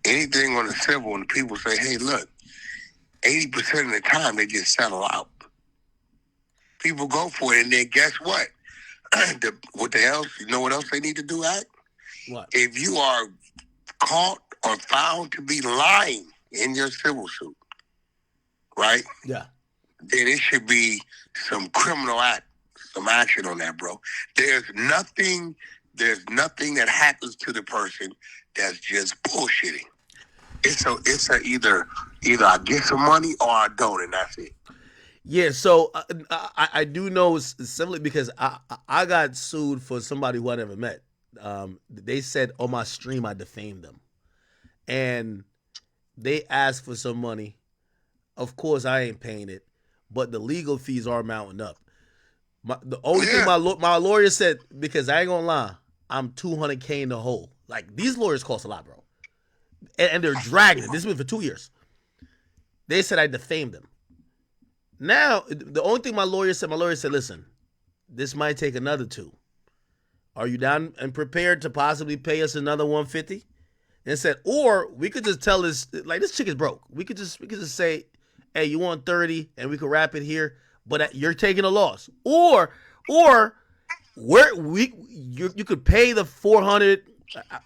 Anything on a civil, and people say, hey, look, 80% of the time they just settle out. People go for it, and then guess what? What the hell? You know what else they need to do, Act? What? If you are caught or found to be lying in your civil suit, right? Yeah. Then it should be some criminal some action on that, bro. There's nothing that happens to the person that's just bullshitting. It's either I get some money or I don't, and that's it. Yeah, so I do know simply because I got sued for somebody who I never met. They said on my stream I defamed them, and they asked for some money. Of course, I ain't paying it, but the legal fees are mounting up. The only thing my lawyer said, because I ain't gonna lie, I'm $200K in the hole. Like, these lawyers cost a lot, bro, and they're dragging it. This has been for 2 years. They said I defamed them. Now, the only thing my lawyer said, listen, this might take another 2. Are you down and prepared to possibly pay us another $150? And said, or we could just tell this, like, this chick is broke. We could just say, hey, you want 30 and we could wrap it here, but you're taking a loss. Or you could pay the 400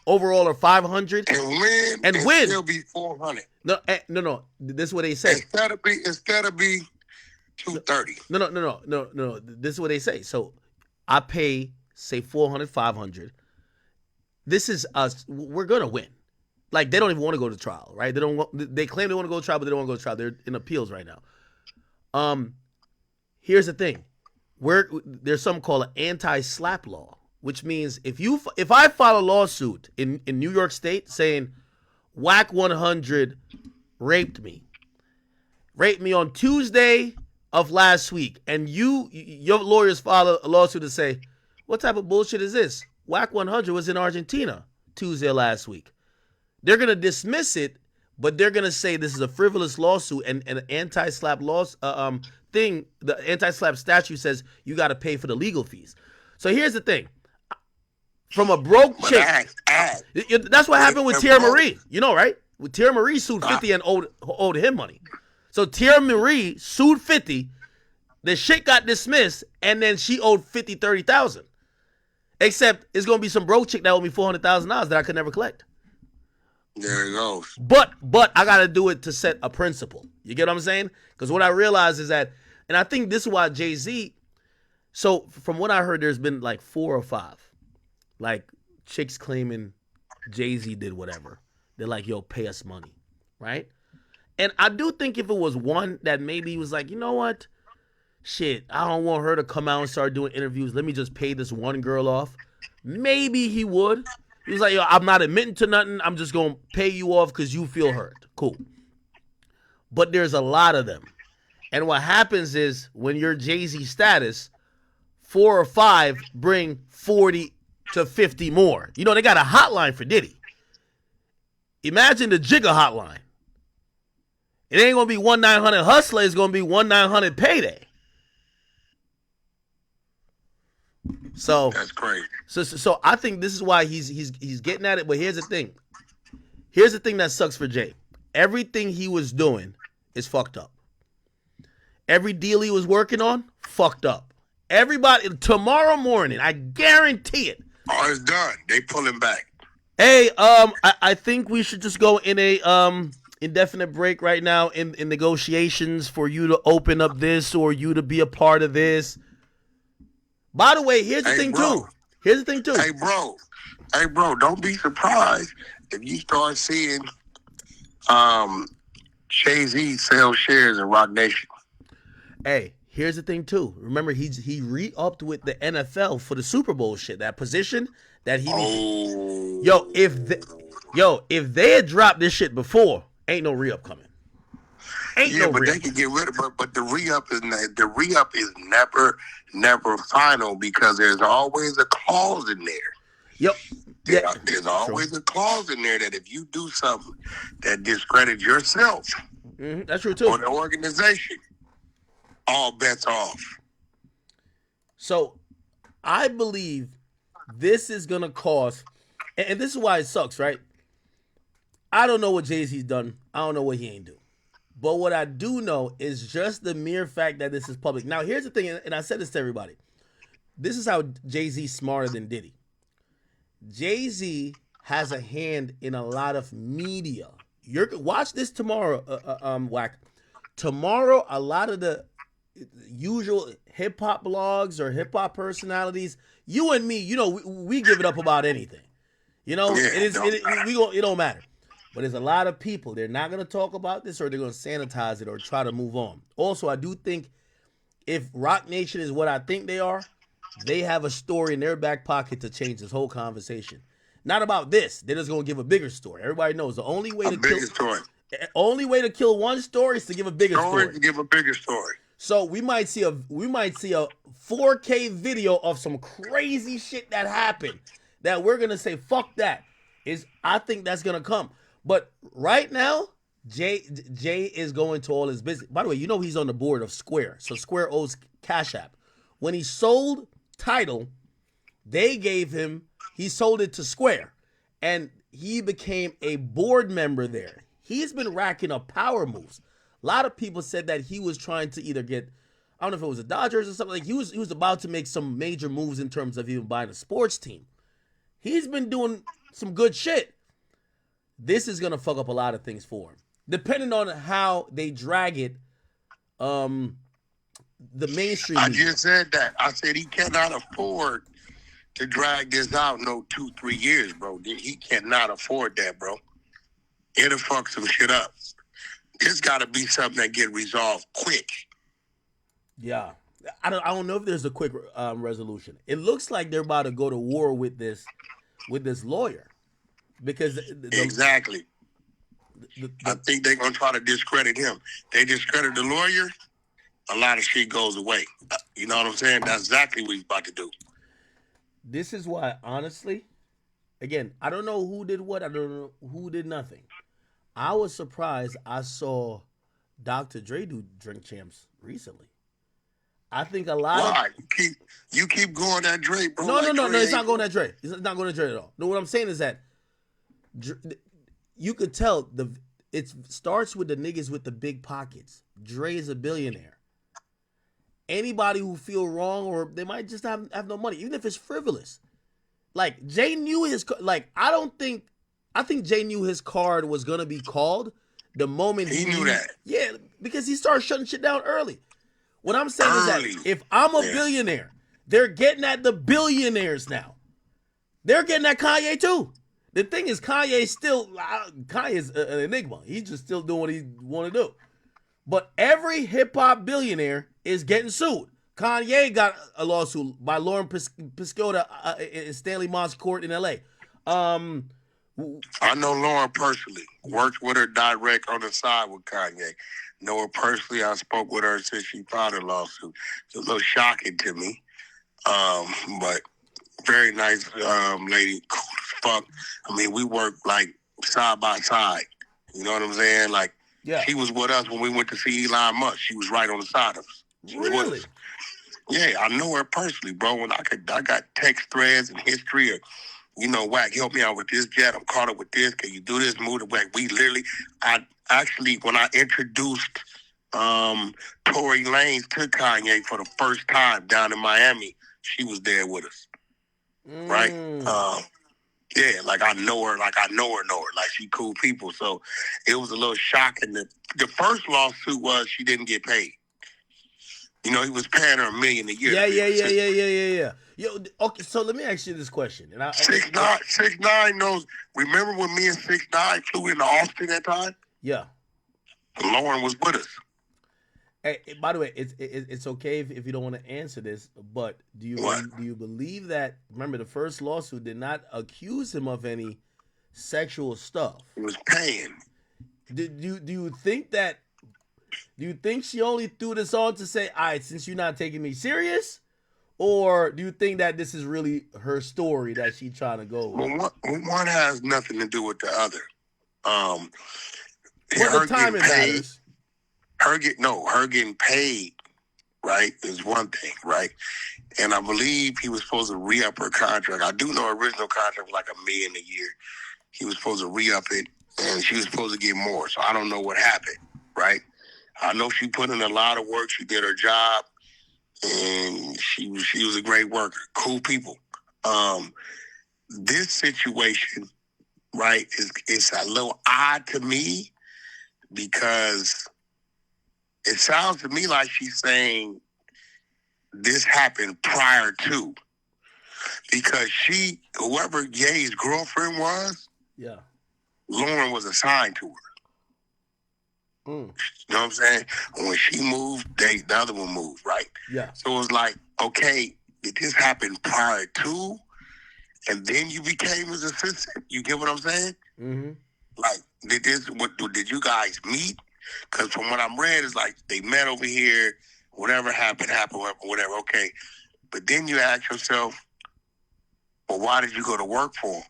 overall or 500 and win. It'll be 400. No. This is what they say. Instead of be 230. No. This is what they say. So I pay, say 400, 500, this is us. We're gonna win. Like they don't even want to go to trial, right? They claim they want to go to trial, but they don't want to go to trial. They're in appeals right now. Here's the thing: there's something called an anti-slap law, which means if I file a lawsuit in New York State saying Whack 100 raped me on Tuesday of last week, and your lawyers file a lawsuit to say, what type of bullshit is this? Whack 100 was in Argentina Tuesday of last week. They're going to dismiss it, but they're going to say this is a frivolous lawsuit, and an anti-slap thing, the anti-slap statute says you got to pay for the legal fees. So here's the thing. From a broke chick, that's what happened with Thierry Marie. You know, right? Thierry Marie sued 50 and owed him money. So Thierry Marie sued 50. The shit got dismissed, and then she owed 50, 30,000. Except it's gonna be some broke chick that owed me $400,000 that I could never collect. There it goes. But I gotta do it to set a principle. You get what I'm saying? Because what I realize is that, and I think this is why Jay-Z. So from what I heard, there's been like 4 or 5, like chicks claiming Jay-Z did whatever. They're like, yo, pay us money, right? And I do think if it was one that maybe was like, you know what? Shit, I don't want her to come out and start doing interviews. Let me just pay this one girl off. Maybe he would. He was like, yo, I'm not admitting to nothing. I'm just going to pay you off because you feel hurt. Cool. But there's a lot of them. And what happens is when you're Jay-Z status, 4 or 5 bring 40 to 50 more. You know, they got a hotline for Diddy. Imagine the Jigga hotline. It ain't going to be 1-900 Hustler. It's going to be 1-900 Payday. So that's crazy. So I think this is why he's getting at it. But here's the thing. Here's the thing that sucks for Jay. Everything he was doing is fucked up. Every deal he was working on, fucked up. Everybody, tomorrow morning, I guarantee it. Oh, it's done. They pulling back. Hey, I think we should just go in a indefinite break right now in negotiations for you to open up this or you to be a part of this. By the way, here's the thing too. Hey, bro, don't be surprised if you start seeing Jay-Z sell shares in Rock Nation. Hey, here's the thing too. Remember, he re-upped with the NFL for the Super Bowl shit. That position that he if they had dropped this shit before, ain't no re-up coming. But they can get rid of it. But the re-up is never final because there's always a clause in there. Yep. There's always a clause in there that if you do something that discredits yourself, that's true too, or the organization, all bets off. So I believe this is gonna cause, and this is why it sucks, right? I don't know what Jay-Z's done. I don't know what he ain't do. But what I do know is just the mere fact that this is public. Now, here's the thing, and I said this to everybody. This is how Jay-Z's smarter than Diddy. Jay-Z has a hand in a lot of media. Watch this tomorrow, Whack. Tomorrow, a lot of the usual hip-hop blogs or hip-hop personalities, you and me, you know, we give it up about anything. You know, it don't matter. But there's a lot of people, they're not going to talk about this or they're going to sanitize it or try to move on. Also, I do think if Rock Nation is what I think they are, they have a story in their back pocket to change this whole conversation. Not about this. They're just going to give a bigger story. Everybody knows the only way to kill one story is to give a bigger story. To give a bigger story. So we might see a 4K video of some crazy shit that happened that we're going to say, fuck that. I think that's going to come. But right now, Jay is going to all his business. By the way, you know he's on the board of Square. So Square owes Cash App. When he sold Tidal, he sold it to Square. And he became a board member there. He's been racking up power moves. A lot of people said that he was trying to either get, I don't know if it was the Dodgers or something. Like he was about to make some major moves in terms of even buying a sports team. He's been doing some good shit. This is gonna fuck up a lot of things for him, depending on how they drag it. The mainstream. I just said that. I said he cannot afford to drag this out no 2-3 years, bro. He cannot afford that, bro. It'll fuck some shit up. It's got to be something that get resolved quick. Yeah, I don't know if there's a quick resolution. It looks like they're about to go to war with this lawyer because exactly. I think they're gonna try to discredit him. They discredit the lawyer, a lot of shit goes away. You know what I'm saying? That's exactly what he's about to do. This is why, honestly, again, I don't know who did what. I don't know who did nothing. I was surprised I saw Dr. Dre do Drink Champs recently. I think a lot Why? of you keep going at Dre, bro. no, like no, no, Dre no. It's ain't- not going at Dre. It's not going at Dre at all. No, what I'm saying is that you could tell it starts with the niggas with the big pockets. Dre is a billionaire. Anybody who feel wrong or they might just have no money, even if it's frivolous. Like Jay knew I think Jay knew his card was gonna be called the moment he knew that. Yeah, because he started shutting shit down early. What I'm saying is that if I'm a billionaire, they're getting at the billionaires now. They're getting at Kanye too. The thing is, Kanye's an enigma. He's just still doing what he want to do. But every hip hop billionaire is getting sued. Kanye got a lawsuit by Lauren Piscota in Stanley Moss Court in LA. I know Lauren personally. Worked with her direct on the side with Kanye. Know her personally. I spoke with her since she filed her lawsuit. It's a little shocking to me. But very nice lady. Cool as fuck. I mean, we worked like side by side. You know what I'm saying? Like, she was with us when we went to see Elon Musk. She was right on the side of us. She was with us. Yeah, I know her personally, bro. And I got text threads and history of, Wack, help me out with this jet. I'm caught up with this. Can you do this? Move the Wack. When I introduced Tory Lanez to Kanye for the first time down in Miami, she was there with us. Right? Yeah, like I know her. Like she cool people. So it was a little shocking. The first lawsuit was she didn't get paid. He was paying her $1 million a year. Yeah. Yo, okay, so let me ask you this question. And 6ix9ine knows. Remember when me and 6ix9ine flew into Austin that time? Yeah. Lauren was with us. Hey, by the way, it's okay if you don't want to answer this, but do you believe that? Remember, the first lawsuit did not accuse him of any sexual stuff. He was paying. Do you think that? Do you think she only threw this on to say, "All right, since you're not taking me serious," or do you think that this is really her story that she's trying to go with? Well, one has nothing to do with the other. Well, the timing matters. Her getting paid, right, is one thing, right? And I believe he was supposed to re-up her contract. I do know her original contract was like $1 million a year. He was supposed to re-up it, and she was supposed to get more. So I don't know what happened, right? I know she put in a lot of work. She did her job, and she was a great worker. Cool people. This situation, right, is a little odd to me because it sounds to me like she's saying this happened prior to, because whoever Ye's girlfriend was, Lauren was assigned to her. You know what I'm saying? When she moved, the other one moved, right? Yeah. So it was like, okay, did this happen prior to, and then you became his assistant? You get what I'm saying? Mm-hmm. Like, did you guys meet? Because from what I'm read, it's like they met over here, whatever happened, whatever, okay. But then you ask yourself, well, why did you go to work for him?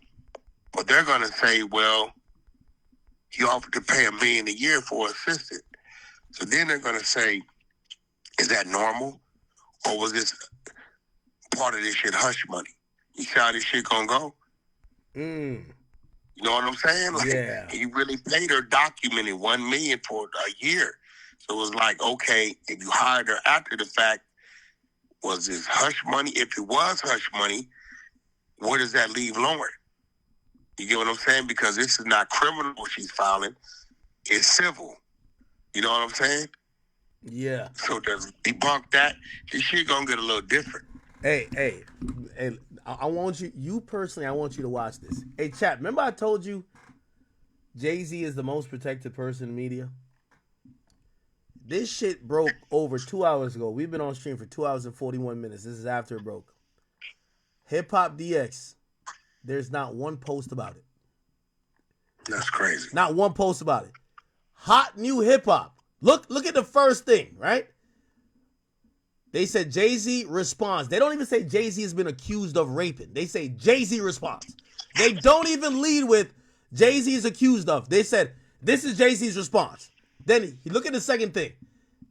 Well, they're going to say, well, he offered to pay $1 million a year for an assistant. So then they're going to say, is that normal? Or was this part of this shit hush money? You see how this shit going to go? You know what I'm saying? Like, he really paid her, documented $1 million for a year. So it was like, okay, if you hired her after the fact, was this hush money? If it was hush money, where does that leave Lauren? You get what I'm saying? Because this is not criminal what she's filing. It's civil. You know what I'm saying? Yeah. So to debunk that, this shit gonna get a little different. Hey, I want you personally, I want you to watch this. Hey, chat, remember I told you Jay-Z is the most protected person in media? This shit broke over 2 hours ago. We've been on stream for 2 hours and 41 minutes. This is after it broke. Hip Hop DX, there's not one post about it. That's crazy. Not one post about it. Hot new hip hop. Look at the first thing, right? They said Jay-Z responds. They don't even say Jay-Z has been accused of raping. They say Jay-Z responds. They don't even lead with Jay-Z is accused of. They said, this is Jay-Z's response. Then you look at the second thing.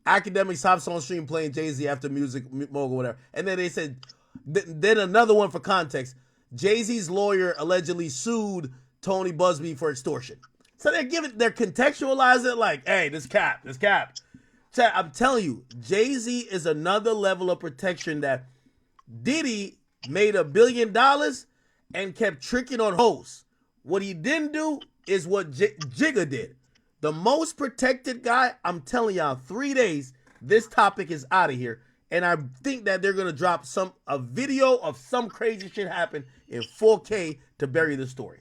Akademiks hops on stream playing Jay-Z after Music Mogul, whatever. And then they said, then another one for context. Jay-Z's lawyer allegedly sued Tony Busby for extortion. So they're contextualizing it like, hey, this cap. Chat, I'm telling you, Jay-Z is another level of protection that Diddy made $1 billion and kept tricking on hoes. What he didn't do is what Jigga did. The most protected guy, I'm telling y'all, 3 days, this topic is out of here. And I think that they're going to drop a video of some crazy shit happen in 4K to bury the story.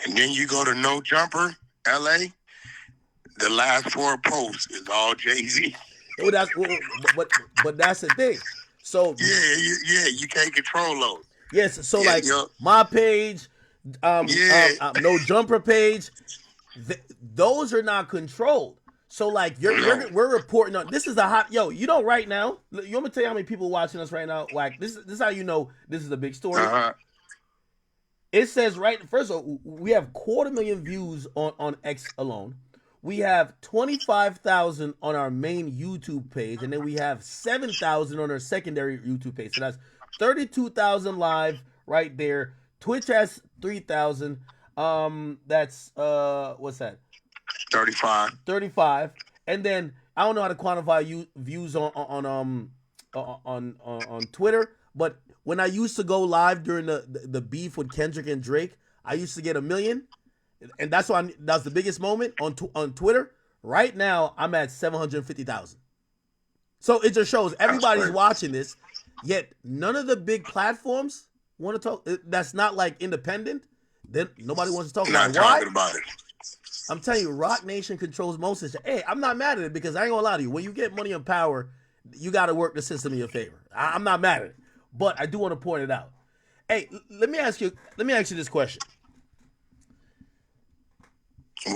And then you go to No Jumper, LA. The last 4 posts is all Jay-Z. But that's the thing. So you can't control those. Yes, so my page, No Jumper page, those are not controlled. So like we're reporting on this is a hot right now. You want me to tell you how many people watching us right now? Like this is how you know this is a big story. It says first of all, we have 250,000 views on X alone. We have 25,000 on our main YouTube page, and then we have 7,000 on our secondary YouTube page. So that's 32,000 live right there. Twitch has 3,000. That's what's that? 35. And then I don't know how to quantify views on Twitter, but when I used to go live during the beef with Kendrick and Drake, I used to get 1 million. And that's the biggest moment on Twitter. Right now, I'm at 750,000. So it just shows everybody's watching this, yet none of the big platforms want to talk. That's not like independent. Then nobody wants to talk about it. Why? About it. I'm telling you, Rock Nation controls most of this. Hey, I'm not mad at it because I ain't gonna lie to you. When you get money and power, you got to work the system in your favor. I'm not mad at it, but I do want to point it out. Hey, let me ask you this question.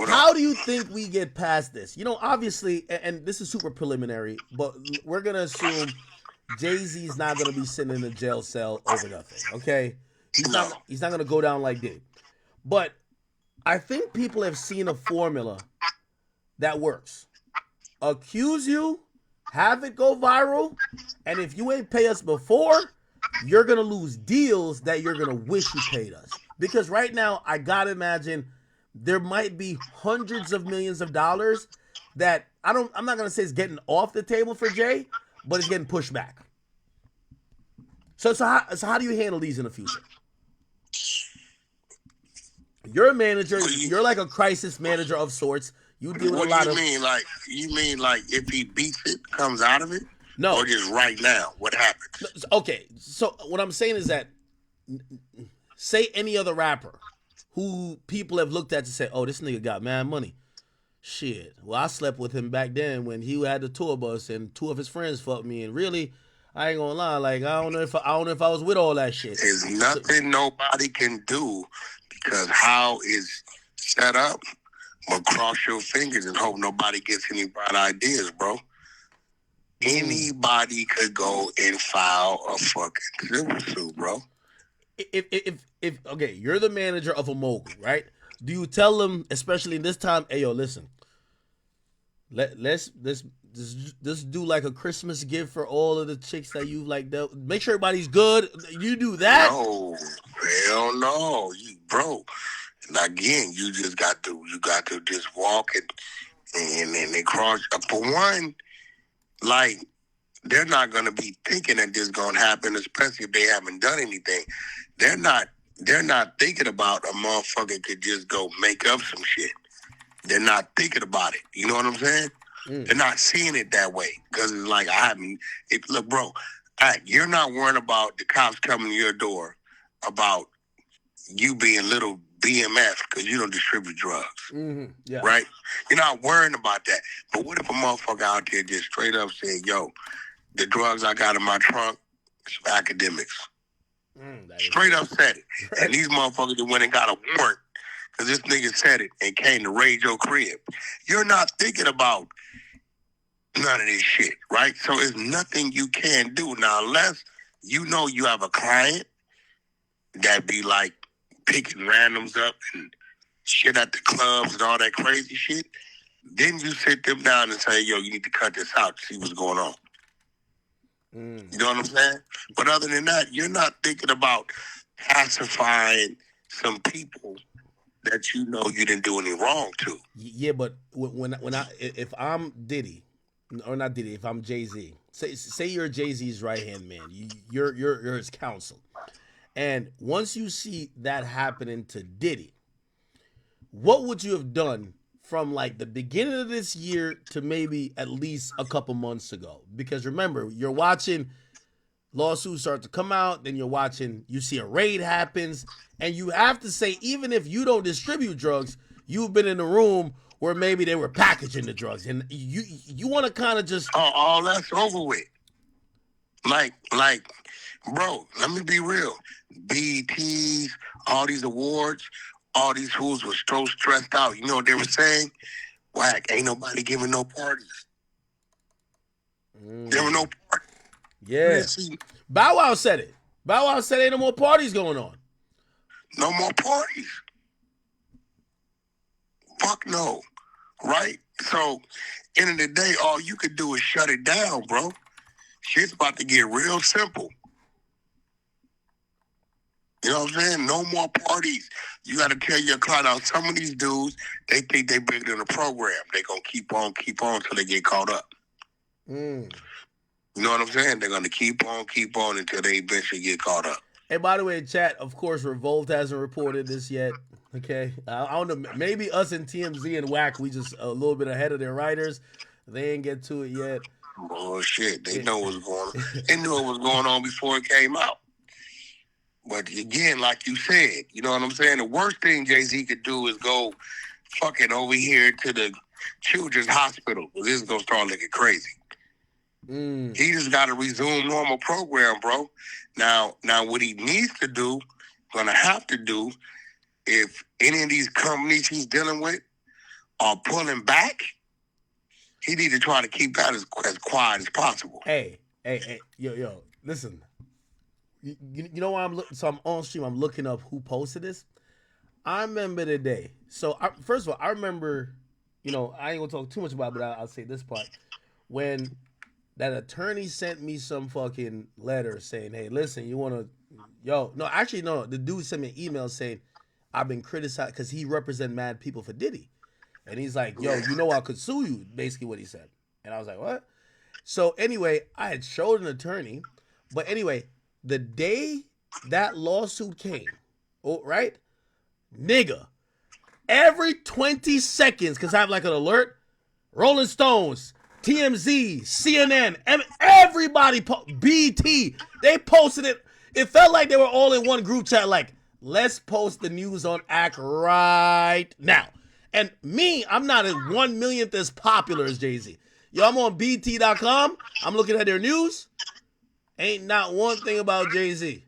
How do you think we get past this? Obviously, and this is super preliminary, but we're going to assume Jay-Z's not going to be sitting in a jail cell over nothing, okay? He's not going to go down like Diddy. But I think people have seen a formula that works. Accuse you, have it go viral, and if you ain't pay us before, you're going to lose deals that you're going to wish you paid us. Because right now, I got to imagine there might be hundreds of millions of dollars that I'm not going to say it's getting off the table for Jay, but it's getting pushed back. So how do you handle these in the future? You're a manager. You're like a crisis manager of sorts. You deal with a lot of. You mean like if he beats it, comes out of it? No. Or just right now, what happens? Okay, so what I'm saying is that say any other rapper who people have looked at to say, oh, this nigga got mad money. Shit. Well, I slept with him back then when he had the tour bus and 2 of his friends fucked me. And really, I ain't gonna lie, like I don't know if I was with all that shit. There's nothing nobody can do because how it's set up. But cross your fingers and hope nobody gets any bright ideas, bro. Anybody could go and file a fucking civil suit, bro. If okay, you're the manager of a mogul, right? Do you tell them, especially in this time, hey yo, listen, let's do like a Christmas gift for all of the chicks that you've like dealt. Make sure everybody's good. You do that? No, hell no, you bro. And again, you got to just walk and cross. For one, like they're not gonna be thinking that this is gonna happen, especially if they haven't done anything. They're not thinking about a motherfucker could just go make up some shit. They're not thinking about it. You know what I'm saying? They're not seeing it that way because it's like look, bro. You're not worrying about the cops coming to your door about you being little BMF because you don't distribute drugs. Mm-hmm. Yeah. Right? You're not worrying about that. But what if a motherfucker out there just straight up saying, yo, the drugs I got in my trunk, it's academics. Straight up said it. Right. And these motherfuckers that went and got a warrant because this nigga said it and came to raid your crib. You're not thinking about none of this shit, right? So it's nothing you can do. Now, unless you know you have a client that be like picking randoms up and shit at the clubs and all that crazy shit, then you sit them down and say, yo, you need to cut this out to see what's going on. You know what I'm saying? But other than that, you're not thinking about pacifying some people that you know you didn't do any wrong to. Yeah, but if I'm Diddy, or not Diddy, if I'm Jay-Z, say you're Jay-Z's right-hand man, you're his counsel, and once you see that happening to Diddy, what would you have done from like the beginning of this year to maybe at least a couple months ago? Because remember, you're watching lawsuits start to come out, then you see a raid happens, and you have to say, even if you don't distribute drugs, you've been in the room where maybe they were packaging the drugs, and you want to kind of just all that's over with. Like, bro, let me be real. BETs, all these awards, all these fools were so stressed out. You know what they were saying? Whack, ain't nobody giving no parties. There were no parties. Yeah. Bow Wow said it. Bow Wow said ain't no more parties going on. No more parties. Fuck no. Right? So, end of the day, all you could do is shut it down, bro. Shit's about to get real simple. You know what I'm saying? No more parties. You got to tell your client out. Some of these dudes, they think they bigger than the program. They going to keep on till they get caught up. You know what I'm saying? They're going to keep on until they eventually get caught up. Hey, by the way, chat, of course, Revolt hasn't reported this yet. Okay? I don't know. Maybe us and TMZ and WAC, we just a little bit ahead of their writers. They ain't get to it yet. Oh, shit. They know what's going on. They knew what was going on before it came out. But again, like you said, you know what I'm saying? The worst thing Jay-Z could do is go fucking over here to the children's hospital. This is going to start looking crazy. He just got to resume normal program, bro. Now, what he needs to do, gonna have to do, if any of these companies he's dealing with are pulling back, he need to try to keep that as quiet as possible. Hey, yo, listen. You know why I'm looking? So I'm on stream. I'm looking up who posted this. I remember the day. So first of all, I remember. You know, I ain't gonna talk too much about it, but I'll say this part. When that attorney sent me some fucking letter saying, "Hey, listen, you wanna, no, the dude sent me an email saying I've been criticized because he represent mad people for Diddy, and he's like, yo, you know I could sue you." Basically, what he said, and I was like, what? So anyway, I had showed an attorney, but anyway. The day that lawsuit came, right, nigga, every 20 seconds, because I have like an alert, Rolling Stones, TMZ, CNN, everybody, BT, they posted it. It felt like they were all in one group chat, like, let's post the news on Act right now. And me, I'm not as 1 millionth as popular as Jay-Z. Yo, I'm on BT.com. I'm looking at their news. Ain't not one thing about Jay-Z.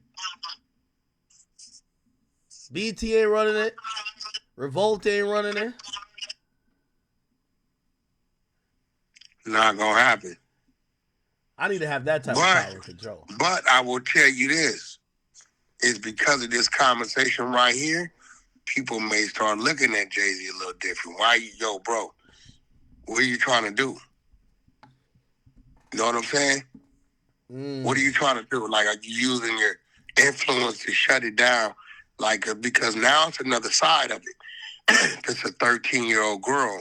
BT ain't running it. Revolt ain't running it. Not gonna happen. I need to have that type of power and control. But I will tell you this. It's because of this conversation right here, people may start looking at Jay-Z a little different. Yo, bro, what are you trying to do? You know what I'm saying? What are you trying to do? Like, are you using your influence to shut it down? Like, because now it's another side of it. It's a 13-year-old girl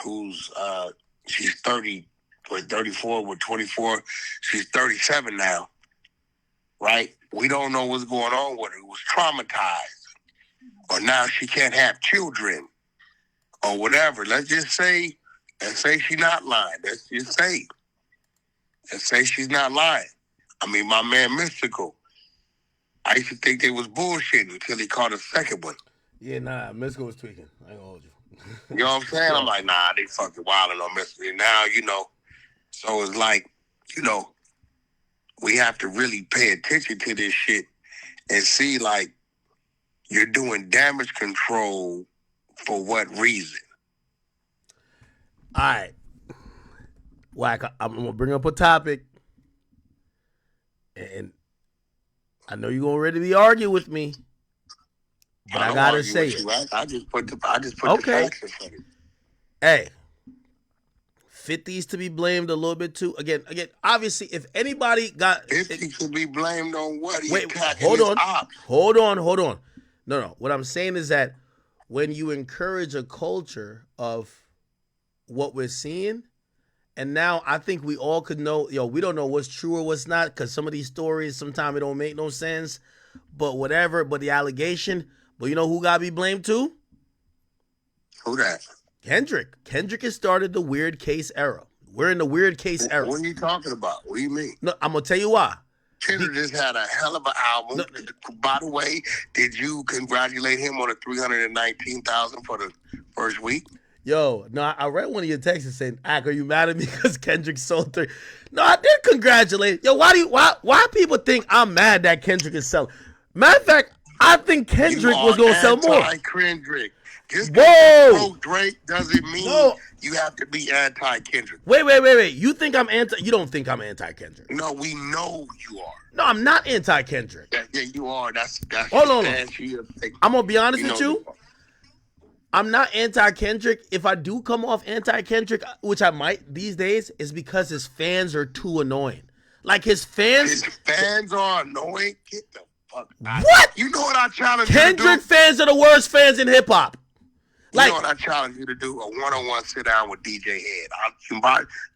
who's, she's 30, or 34, with 24. She's 37 now, right? We don't know what's going on with her. It was traumatized. Or now she can't have children or whatever. Let's say she's not lying. Let's just say. and say she's not lying. I mean, my man Mystical, I used to think they was bullshitting until he caught a second one. Yeah, nah, Mystical was tweaking. I ain't gonna hold you. You know what I'm saying? I'm like, nah, they fucking wilding on Mystical. Now, so it's like, we have to really pay attention to this shit and see, like, you're doing damage control for what reason? All right. Wack, I'm going to bring up a topic. And I know you're going to ready to argue with me. But I got to say it. I just put the facts in front of you. Hey. 50's to be blamed a little bit too. Again, obviously, if anybody got 50 could be blamed on what? Wait, hold on. No. What I'm saying is that when you encourage a culture of what we're seeing, and now I think we all could know, we don't know what's true or what's not, because some of these stories sometimes it don't make no sense. But whatever, but the allegation, but you know who gotta be blamed too? Who that? Kendrick. Kendrick has started the weird case era. We're in the weird case era. What are you talking about? What do you mean? No, I'm going to tell you why. Kendrick just had a hell of an album. No, by the way, did you congratulate him on the $319,000 for the first week? Yo, no, I read one of your texts saying, "Ak, are you mad at me because Kendrick sold 3?" No, I did congratulate. Yo, why people think I'm mad that Kendrick is selling? Matter of fact, I think Kendrick was going to sell more. Kendrick. Whoa! Drake doesn't mean you have to be anti-Kendrick. Wait. You think I'm anti? You don't think I'm anti-Kendrick? No, we know you are. No, I'm not anti-Kendrick. Yeah, you are. That's Hold on. I'm gonna be honest with you. I'm not anti-Kendrick. If I do come off anti-Kendrick, which I might these days, is because his fans are too annoying. Like his fans are annoying. Get the fuck out. What? You know what I challenge Kendrick you to do? fans are the worst fans in hip hop. You know what I challenge you to do? A one-on-one sit down with DJ Head.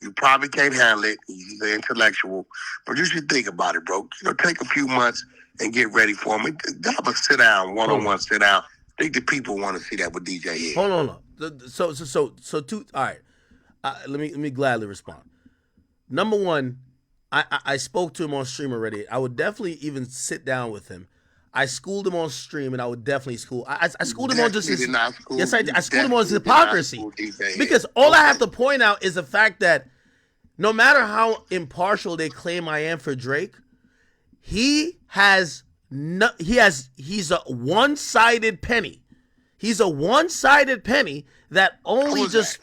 You probably can't handle it. He's an intellectual. But you should think about it, bro. Take a few months and get ready for him. Have a sit down, one-on-one sit down. I think the people want to see that with DJ Head. Hold on. So two. All right. Let me gladly respond. Number one, I spoke to him on stream already. I would definitely even sit down with him. I schooled him on stream, and I would definitely school. I schooled him on just his. Yes, I did. I schooled him on his hypocrisy. Because all I have to point out is the fact that no matter how impartial they claim I am for Drake, he's a one-sided penny. He's a one-sided penny that only just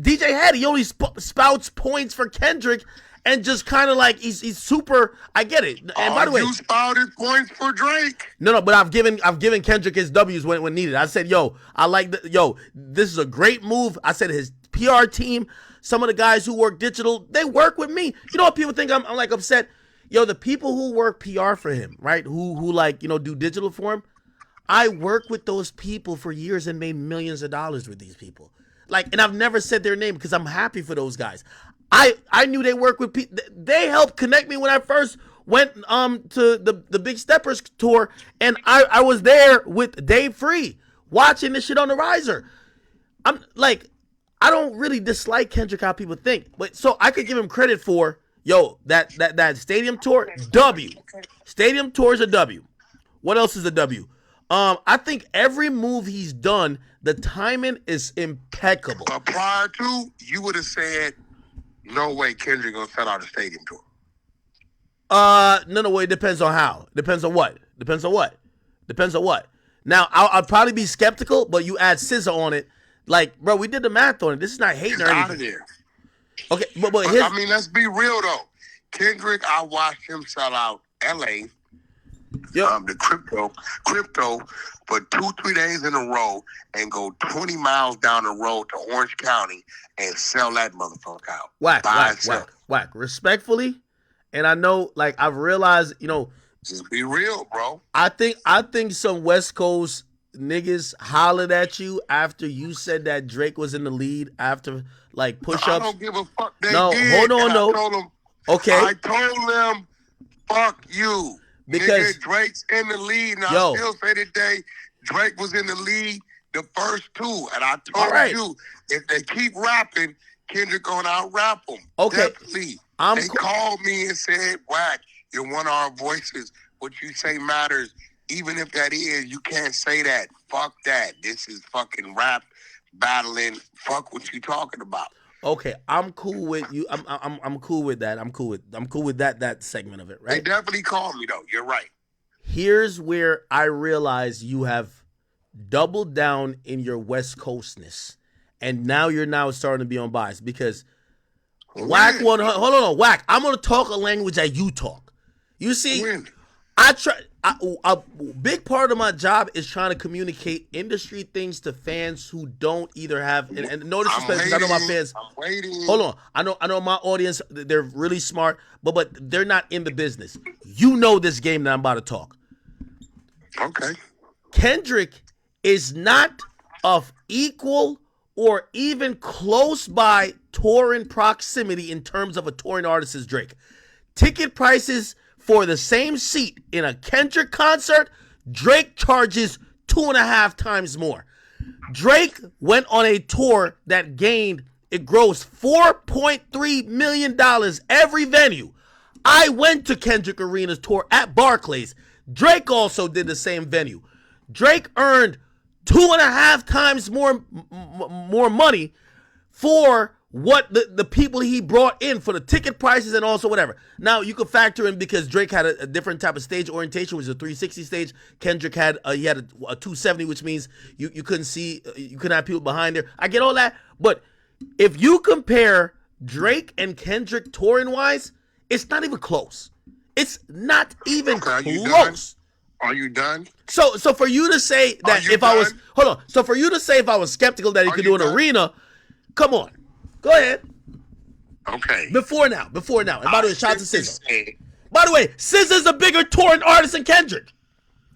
DJ Head. He only spouts points for Kendrick. And just kind of like he's super. I get it. And by the way, you spouted points for Drake. No, but I've given Kendrick his W's when needed. I said, this is a great move. I said his PR team, some of the guys who work digital, they work with me. You know what people think? I'm like upset. The people who work PR for him, right? Who do digital for him. I worked with those people for years and made millions of dollars with these people. And I've never said their name because I'm happy for those guys. I knew they worked with people. They helped connect me when I first went to the Big Steppers tour, and I was there with Dave Free watching this shit on the riser. I'm like, I don't really dislike Kendrick how people think, but so I could give him credit for that stadium tour. W. Stadium tour is a W. What else is a W? I think every move he's done, the timing is impeccable. But prior to, you would have said, no way Kendrick gonna sell out a stadium tour. No, it depends on how. Depends on what. Now, I'll probably be skeptical, but you add SZA on it. Like, bro, we did the math on it. This is not hating or anything. Out of there. Okay, but let's be real though. Kendrick, I watched him sell out LA. Yep. The crypto for 2-3 days in a row and go 20 miles down the road to Orange County and sell that motherfucker out. Whack. Respectfully, and I know, I've realized, just be real, bro. I think some West Coast niggas hollered at you after you said that Drake was in the lead after push-ups. I don't give a fuck. They no, did, hold on, no. I told them, okay. I told them, fuck you. Because nigga, Drake's in the lead, and I still say today, Drake was in the lead the first two. And I told you, if they keep rapping, Kendrick gonna out-rap him. Okay. Definitely. They called me and said, Wack, you're one of our voices. What you say matters. Even if that is, you can't say that. Fuck that. This is fucking rap battling. Fuck what you talking about. Okay, I'm cool with you. I'm cool with that. I'm cool with that segment of it, right? They definitely called me though. You're right. Here's where I realize you have doubled down in your West Coastness, and now you're starting to be unbiased because Wack one. Hold on, Wack. I'm gonna talk a language that you talk. You see, a big part of my job is trying to communicate industry things to fans who don't either have. And no disrespect, because I know my fans. I'm waiting. Hold on, I know my audience. They're really smart, but they're not in the business. You know this game that I'm about to talk. Okay. Kendrick is not of equal or even close by touring proximity in terms of a touring artist as Drake. Ticket prices for the same seat in a Kendrick concert, Drake charges 2.5 times more. Drake went on a tour that it grossed $4.3 million every venue. I went to Kendrick Arena's tour at Barclays. Drake also did the same venue. Drake earned 2.5 times more money for what the people he brought in for the ticket prices and also whatever. Now you could factor in because Drake had a different type of stage orientation, which was a 360 stage. Kendrick had a 270, which means you couldn't see, you couldn't have people behind there. I get all that, but if you compare Drake and Kendrick touring wise, it's not even close. It's not even close. Are you done? So for you to say that so for you to say if I was skeptical that he could do an arena, come on. Go ahead. Okay. Before now. And by the way, shout out to SZA. By the way, SZA's a bigger touring artist than Kendrick.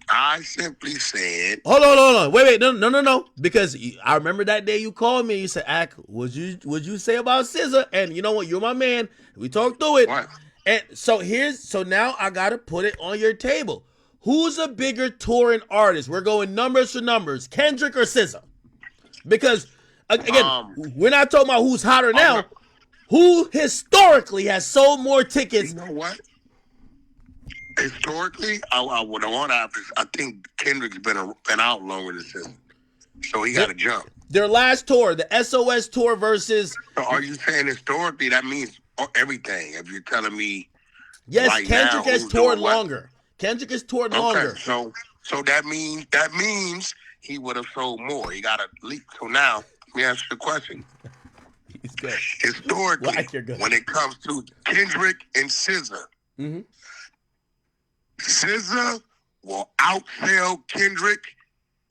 I simply said. Hold on. Wait. No. Because I remember that day you called me and you said, Ak, would you say about SZA? And you know what? You're my man. We talked through it. What? And so now I gotta put it on your table. Who's a bigger touring artist? We're going numbers for numbers. Kendrick or SZA? Because again, we're not talking about who's hotter now. Who historically has sold more tickets? You know what? Historically, I think Kendrick's been out longer than SZA, so he got to jump. Their last tour, the SOS tour versus. So are you saying historically? That means everything. If you're telling me, yes, right Kendrick now, has toured longer. Kendrick has toured longer. So that means he would have sold more. He got a leap. So now let me ask you a question. He's good. Historically, when it comes to Kendrick and SZA, SZA will outsell Kendrick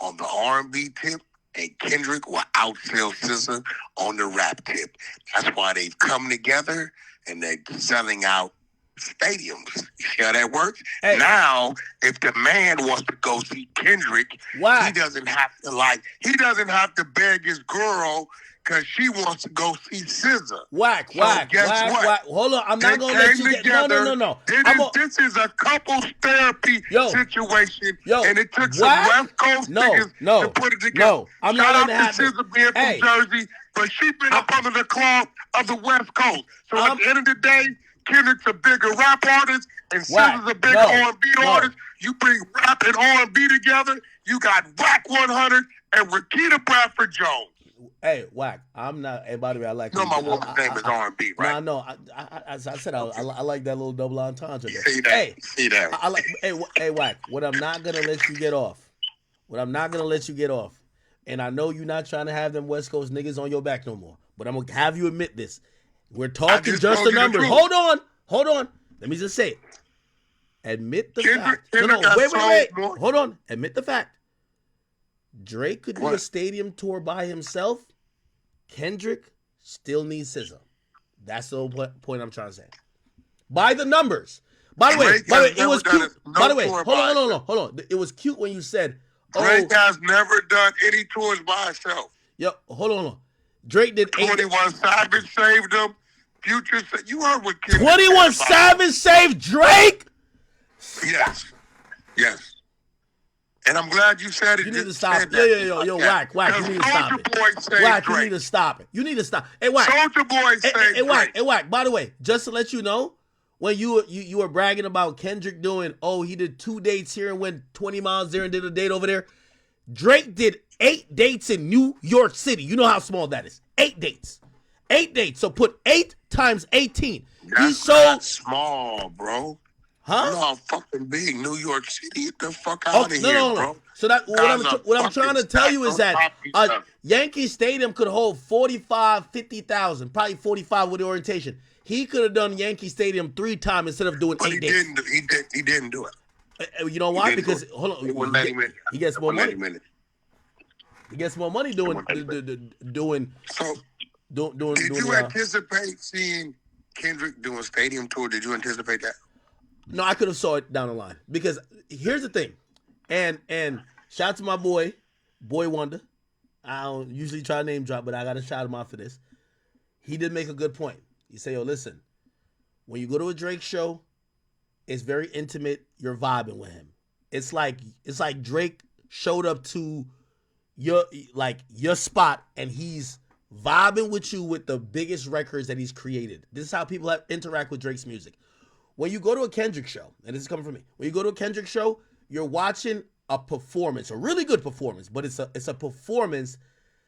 on the R&B tip, and Kendrick will outsell SZA on the rap tip. That's why they've come together and they're selling out stadiums. You see how that works? Hey. Now, if the man wants to go see Kendrick, he doesn't have to beg his girl because she wants to go see SZA. Whack. Hold on, I'm not gonna let you get no. This is a couples therapy situation, and it took some West Coast niggas to put it together. No, I'm not letting it happen. SZA being from Jersey, but she been up under the cloth of the West Coast. So at the end of the day, Kendrick's a bigger rap artist, and SZA's a bigger R&B artist. You bring rap and R&B together, you got Wack 100 and Rakita Bradford Jones. Hey, Wack, I'm not. Hey, by the way, I like. You know my woman's name is R&B, right? No, I said I like that little double entendre. See that? I like. Hey, Wack. What I'm not gonna let you get off. And I know you're not trying to have them West Coast niggas on your back no more. But I'm gonna have you admit this. We're talking just the numbers. Hold on. Let me just say it. Admit the fact. Wait. Hold on. Admit the fact. Drake could do a stadium tour by himself. Kendrick still needs SZA. That's the whole point I'm trying to say. By the numbers. By the way, it was cute. By the way, hold on. It was cute when you said, Drake has never done any tours by himself. Yo, hold on. Drake did 21 Savage saved him. Future said, you heard what Kendrick 21 Savage saved Drake? Yes. And I'm glad you said it. You need to stop it. Yo, Whack. You need to stop it. Whack, you need to stop it. You need to stop. Hey, Whack. Soulja Boy say Drake. Hey, Whack. By the way, just to let you know, when you were bragging about Kendrick doing, he did 2 dates here and went 20 miles there and did a date over there. Drake did 8 dates in New York City. You know how small that is. 8 dates. 8 dates. So put 8 times 18. That's not small, bro. Huh? You know how fucking big New York City. Get the fuck out of here, bro. So that what I'm trying to tell you is that Yankee Stadium could hold 50,000, probably 45 with the orientation. He could have done Yankee Stadium 3 times instead of doing 8 days. He didn't do it. You know why? Because hold on, he gets more money. He gets more money doing. So, did you anticipate seeing Kendrick doing stadium tour? Did you anticipate that? No, I could have saw it down the line because here's the thing, and shout out to my boy Wonder. I don't usually try to name drop, but I got to shout him out for this. He did make a good point. He said, "Yo, listen, when you go to a Drake show, it's very intimate. You're vibing with him. It's like Drake showed up to your spot, and he's vibing with you with the biggest records that he's created. This is how people interact with Drake's music." When you go to a Kendrick show, and this is coming from me, when you go to a Kendrick show, you're watching a performance, a really good performance, but it's a performance.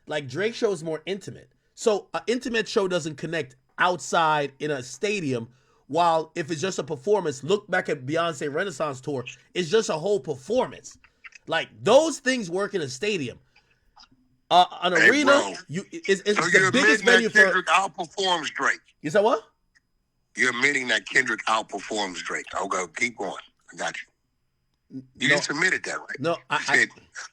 Like Drake show is more intimate. So an intimate show doesn't connect outside in a stadium, while if it's just a performance, look back at Beyonce Renaissance Tour, it's just a whole performance. Like those things work in a stadium. An arena, it's the biggest venue for. Kendrick outperforms Drake. You said what? You're admitting that Kendrick outperforms Drake. Okay, keep going. I got you. You just admitted that, right? No,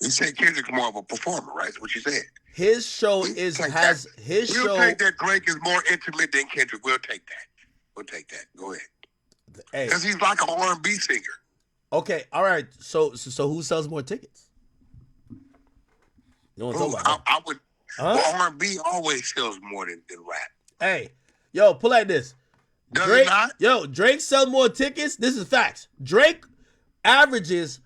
you said Kendrick's more of a performer, right? That's what you said. His show We'll take that Drake is more intimate than Kendrick. We'll take that. We'll take that. Go ahead. Because he's like an R&B singer. Okay, all right. So who sells more tickets? You know what I'm talking about? I would. Well, R&B always sells more than rap. Hey, yo, pull like this. Does it not? Drake sells more tickets. This is facts. Drake averages.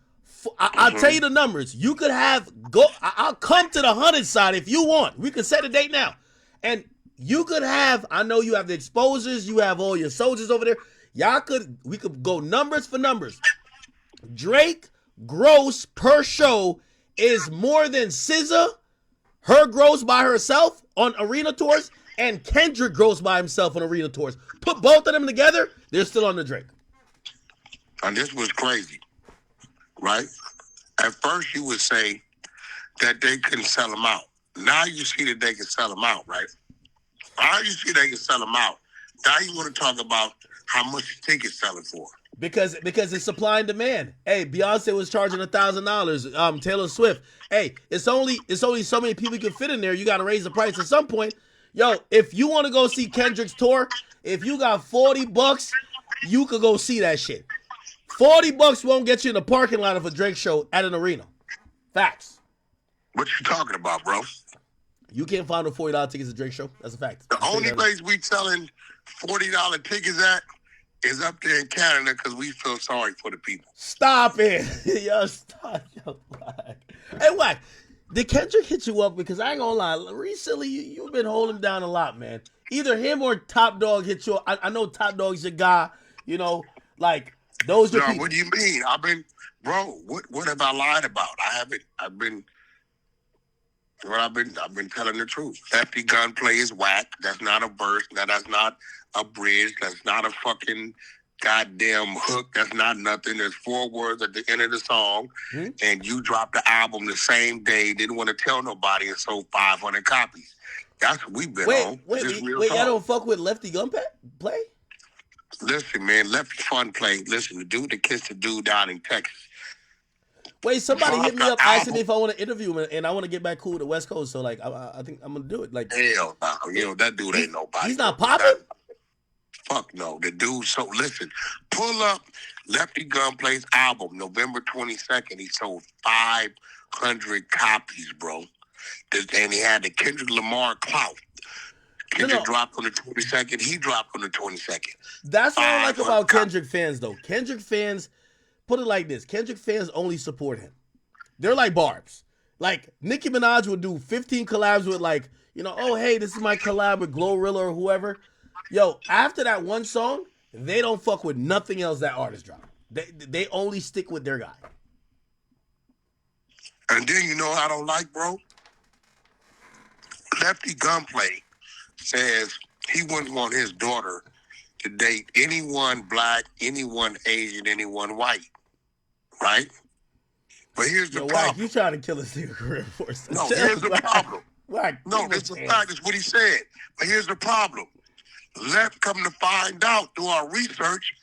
I'll tell you the numbers. You could I'll come to the 100 side if you want. We can set a date now, and you could have. I know you have the exposures. You have all your soldiers over there. We could go numbers for numbers. Drake gross per show is more than SZA, her gross by herself on arena tours, and Kendrick gross by himself on arena tours. Put both of them together, they're still on the Drake. And this was crazy, right? At first you would say that they couldn't sell them out. Now you see that they can sell them out, right? Now you see they can sell them out. Now you want to talk about how much the tickets selling for. Because it's supply and demand. Hey, Beyonce was charging $1,000. Taylor Swift. Hey, it's only so many people you can fit in there. You got to raise the price at some point. Yo, if you want to go see Kendrick's tour, if you got $40, you could go see that shit. $40 won't get you in the parking lot of a Drake show at an arena. Facts. What you talking about, bro? You can't find no $40 tickets at Drake show. That's a fact. The only place we selling $40 tickets at is up there in Canada because we feel sorry for the people. Stop it. Yo, stop. Yo, Whack. Hey, Whack. Did Kendrick hit you up? Because I ain't gonna lie, recently you've been holding him down a lot, man. Either him or Top Dog hit you up. I know Top Dog's your guy, you know, like those are people. What do you mean? What have I lied about? I've been telling the truth. Lefty Gunplay is whack. That's not a verse. That's not a bridge. That's not a fucking goddamn hook. That's not nothing. There's 4 words at the end of the song, and you dropped the album the same day. Didn't want to tell nobody and sold 500 copies. That's what we've been on. Wait, y'all don't fuck with Lefty Gunplay? Listen, man, Lefty Fun Play. Listen, the dude that kissed the dude down in Texas. Wait, somebody hit me up asking me if I want to interview him, and I want to get back cool with the West Coast. So, like, I think I'm gonna do it. Like, hell no, that dude ain't nobody. He's not popping. Fuck no, the dude. So listen, pull up Lefty Gunplay's album, November 22nd. He sold 500 copies, bro. And he had the Kendrick Lamar clout. Kendrick dropped on the 22nd. He dropped on the 22nd. That's what I like about Kendrick fans, though. Kendrick fans, put it like this: Kendrick fans only support him They're like barbs. Like Nicki Minaj would do 15 collabs with like, oh hey, this is my collab with Glorilla or whoever. Yo, after that one song, they don't fuck with nothing else that artist drop. They only stick with their guy. And then you know what I don't like, bro? Lefty Gunplay says he wouldn't want his daughter to date anyone black, anyone Asian, anyone white. Right? But here's the problem. Wack, you trying to kill this nigga career for a second. No, here's the problem. Wack, no, this is a fact. That's what he said. But here's the problem. Left come to find out through our research,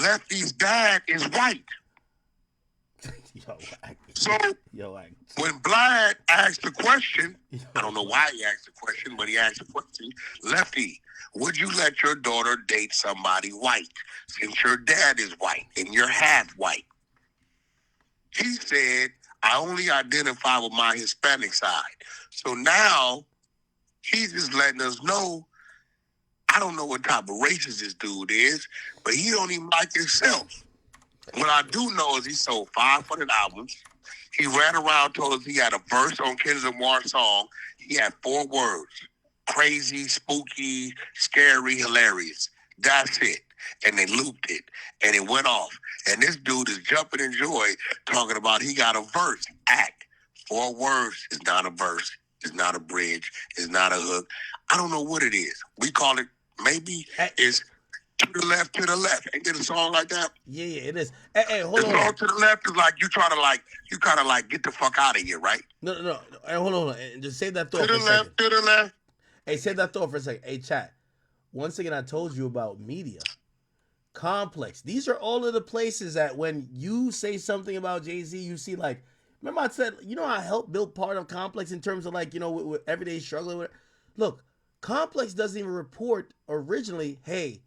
Lefty's dad is white. So when Vlad asked the question, I don't know why he asked the question, but he asked the question, Lefty, would you let your daughter date somebody white since your dad is white and you're half white? He said, I only identify with my Hispanic side. So now he's just letting us know, I don't know what type of racist this dude is, but he don't even like himself. What I do know is he sold 500 albums. He ran around, told us he had a verse on Kendrick Lamar's song. He had 4 words: crazy, spooky, scary, hilarious. That's it. And they looped it, and it went off. And this dude is jumping in joy, talking about he got a verse. Act. 4 words is not a verse. It's not a bridge. It's not a hook. I don't know what it is. We call it, maybe it's to the left, to the left. Ain't there a song like that? Yeah, it is. Hey, hold on. The song to the left is like you kind of like get the fuck out of here, right? No. Hey, hold on. And just save that thought to for the a left, second. to the left. Hey, save that thought for a second. Hey, chat. Once again, I told you about media. Complex. These are all of the places that when you say something about Jay-Z, you see like, remember I said, I helped build part of Complex in terms of like, with everyday struggling with it. Look, Complex doesn't even report originally, hey,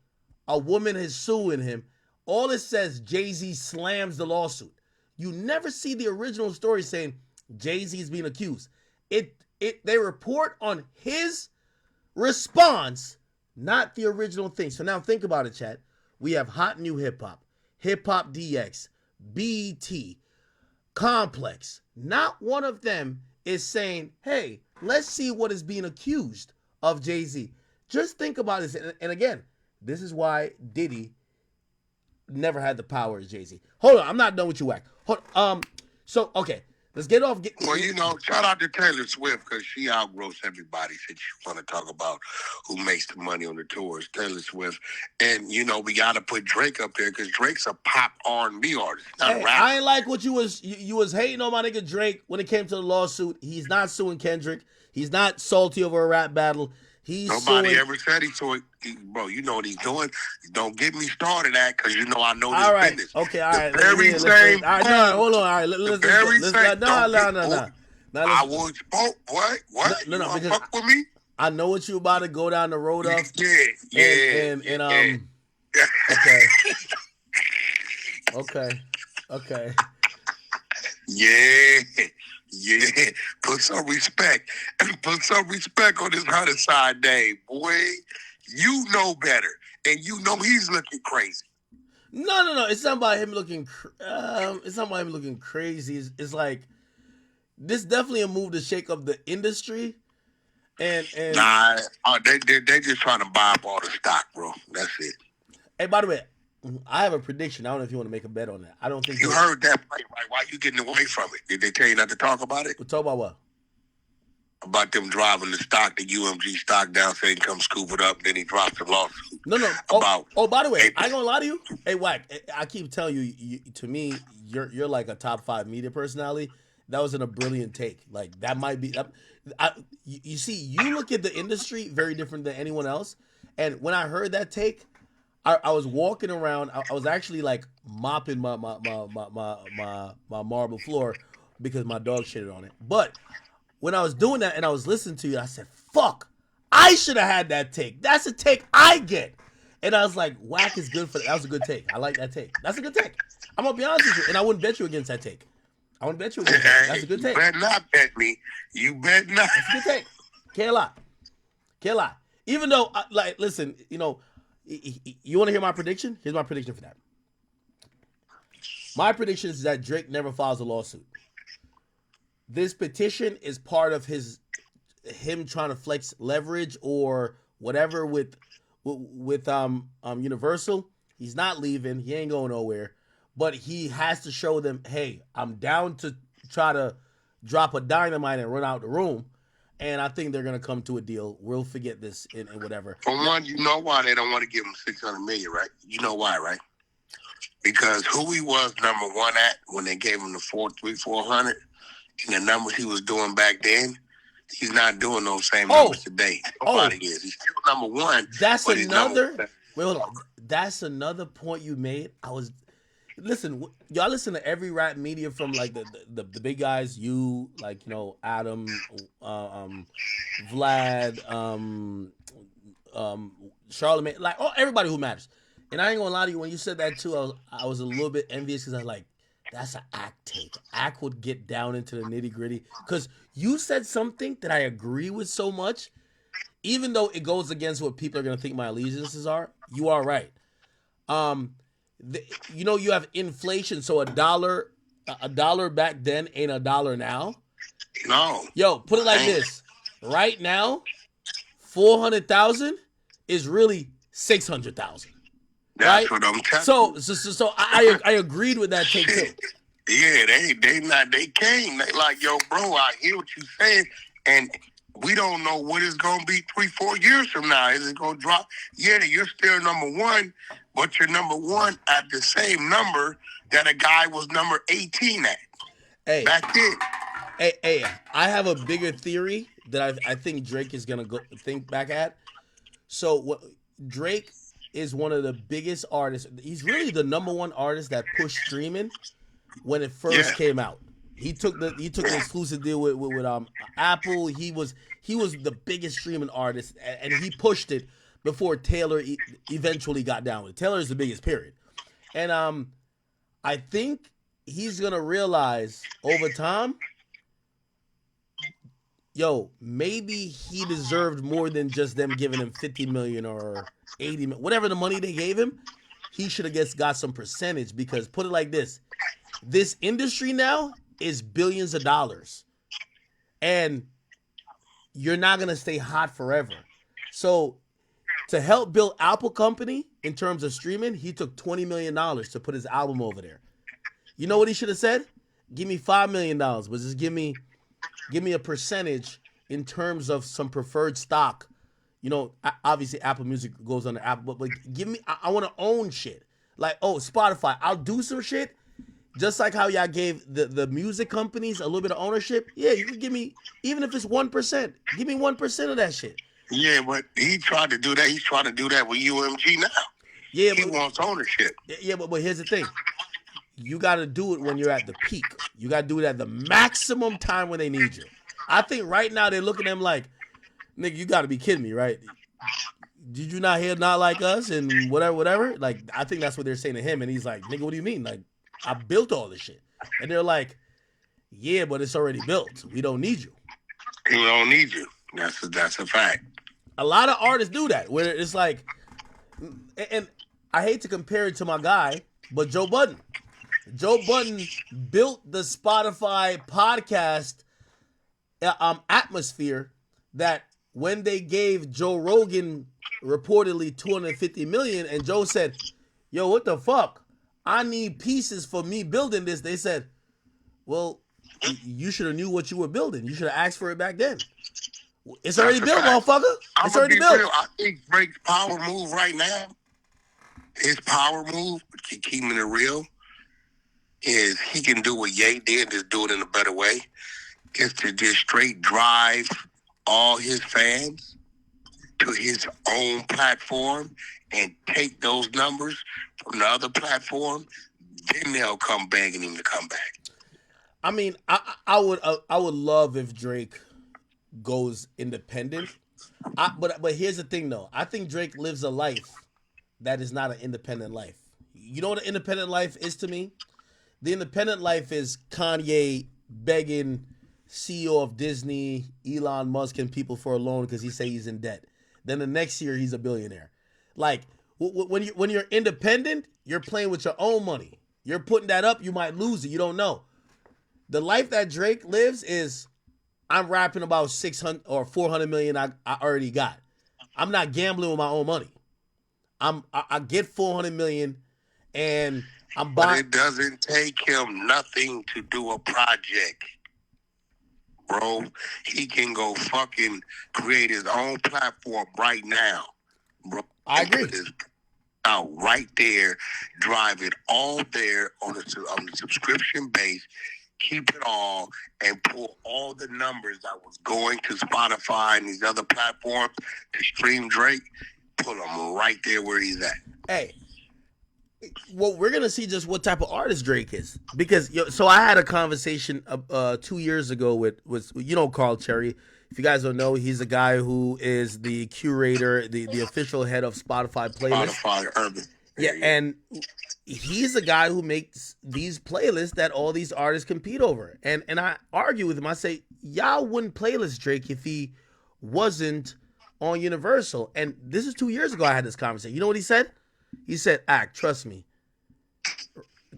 a woman is suing him. All it says, Jay-Z slams the lawsuit. You never see the original story saying Jay-Z is being accused. They report on his response, not the original thing. So now think about it, chat. We have Hot New Hip Hop, Hip Hop DX, BET, Complex. Not one of them is saying, hey, let's see what is being accused of Jay-Z. Just think about this. And again, this is why Diddy never had the power as Jay-Z. Hold on, I'm not done with you, Wack. So, okay, let's get off. Well, shout out to Taylor Swift because she outgrows everybody since you want to talk about who makes the money on the tours. Taylor Swift. And, we got to put Drake up there because Drake's a pop R&B artist, not a rapper. I ain't like what you was hating on my nigga Drake when it came to the lawsuit. He's not suing Kendrick. He's not salty over a rap battle. Nobody ever said he saw it. Bro, you know what he's doing. Don't get me started at because I know this business. Okay, all right. Very same. All right, hold on. All right, let's no. I would spoke. What? No, you because fuck with me? I know what you about to go down the road of. Yeah. Okay. Yeah. Put some respect. Put some respect on this Hunterside day, boy. You know better. And you know he's looking crazy. No. It's not about him looking crazy. It's like this definitely a move to shake up the industry. And Nah, they just trying to buy up all the stock, bro. That's it. Hey, by the way, I have a prediction. I don't know if you want to make a bet on that. I don't think you heard that, right? Why you getting away from it? Did they tell you not to talk about it? We'll talk about what? About them driving the stock, the UMG stock down, so they can come scoop it up. Then he drops the lawsuit. No. By the way, I ain't gonna lie to you. Hey, Wack, I keep telling you, to me, you're like a top 5 media personality. That wasn't a brilliant take. Like that might be. You see, you look at the industry very different than anyone else. And when I heard that take, I was walking around. I was actually like mopping my marble floor because my dog shitted on it. But when I was doing that and I was listening to you, I said, "Fuck, I should have had that take. That's a take I get." And I was like, "Wack is good for that. That was a good take. I like that take. That's a good take. I'm gonna be honest with you, and I wouldn't bet you against that take. I wouldn't bet you against that. That's a good take. You better not bet me. You bet not. That's a good take. Can't lie. Even though, listen, you want to hear my prediction? Here's my prediction for that. My prediction is that Drake never files a lawsuit. this petition is part of him trying to flex leverage or whatever with Universal. He's not leaving. He ain't going nowhere. But he has to show them, hey, I'm down to try to drop a dynamite and run out the room. And I think they're gonna come to a deal. We'll forget this and whatever. For one, you know why they don't want to give him $600 million, right? You know why, right? Because who he was number one at when they gave him the 400, and the numbers he was doing back then, he's not doing those same numbers today. Nobody is. He's still number one. That's another. Wait, hold on. That's another point you made. Listen, y'all listen to every rap media from like the big guys, you like, you know, Adam, Vlad, Charlamagne, like everybody who matters. And I ain't gonna lie to you, when you said that too, I was a little bit envious because I was like, that's an Act take. Act would get down into the nitty gritty because you said something that I agree with so much, even though it goes against what people are gonna think my allegiances are. You are right. You know, you have inflation, so a dollar back then ain't a dollar now. No. Yo, put it like this. Right now, 400,000 is really 600,000. That's right? what I'm telling you. So I agreed with that take too. Yeah, they came. They like, yo, bro, I hear what you saying, and we don't know what it's gonna be 3-4 years from now. Is it gonna drop? Yeah, you're still number one, but you're number one at the same number that a guy was number 18 at. Hey, back then. Hey, I have a bigger theory that I think Drake is gonna go think back at. So Drake is one of the biggest artists. He's really the number one artist that pushed streaming when it first came out. He took the exclusive deal with Apple. He was the biggest streaming artist, and he pushed it before Taylor eventually got down with it. Taylor is the biggest, period. And I think he's gonna realize over time, yo, maybe he deserved more than just them giving him 50 million or 80 million, whatever the money they gave him. He should have got some percentage, because put it like this industry now is billions of dollars, and you're not gonna stay hot forever. So to help build Apple company in terms of streaming, he took $20 million to put his album over there. You know what he should have said? Give me $5 million, but just give me a percentage in terms of some preferred stock. You know, obviously Apple Music goes under Apple, but give me, I want to own shit. Like, oh, Spotify, I'll do some shit. Just like how y'all gave the music companies a little bit of ownership. Yeah, you can give me, even if it's 1%, give me 1% of that shit. Yeah, but he tried to do that. He's trying to do that with UMG now. Yeah, he wants ownership. Yeah, but here's the thing. You got to do it when you're at the peak. You got to do it at the maximum time when they need you. I think right now they're looking at him like, nigga, you got to be kidding me, right? Did you not hear Not Like Us and whatever? Like, I think that's what they're saying to him. And he's like, nigga, what do you mean? Like, I built all this shit. And they're like, yeah, but it's already built. We don't need you. We don't need you. That's a fact. A lot of artists do that, where it's like, and I hate to compare it to my guy, but Joe Budden. Joe Budden built the Spotify podcast atmosphere that when they gave Joe Rogan reportedly $250 million, and Joe said, yo, what the fuck? I need pieces for me building this. They said, well, you should have knew what you were building. You should have asked for it back then. It's already built, motherfucker. It's already built. Real. I think Drake's power move right now, his power move, keeping it real, is he can do what Ye did, just do it in a better way, is to just straight drive all his fans to his own platform and take those numbers from the other platform. Then they'll come begging him to come back. I mean, I would love if Drake goes independent. But here's the thing, though. I think Drake lives a life that is not an independent life. You know what an independent life is to me? The independent life is Kanye begging CEO of Disney, Elon Musk, and people for a loan because he say he's in debt. Then the next year he's a billionaire. Like when you're independent, you're playing with your own money. You're putting that up, you might lose it. You don't know. The life that Drake lives is I'm rapping about 600 or 400 million I already got. I'm not gambling with my own money. I get 400 million and I'm But buying. it doesn't take him nothing to do a project, bro. He can go fucking create his own platform right now, bro. I agree. Put his out right there, drive it all there on the subscription base, keep it all, and pull all the numbers that was going to Spotify and these other platforms to stream Drake, put him right there where he's at. Hey, well, we're gonna see just what type of artist Drake is because so I had a conversation 2 years ago with Carl Cherry. If you guys don't know, he's a guy who is the curator, the official head of Spotify playlists. Spotify Urban. Yeah, and he's a guy who makes these playlists that all these artists compete over. And I argue with him. I say, y'all wouldn't playlist Drake if he wasn't on Universal. And this is 2 years ago I had this conversation. You know what he said? He said, trust me.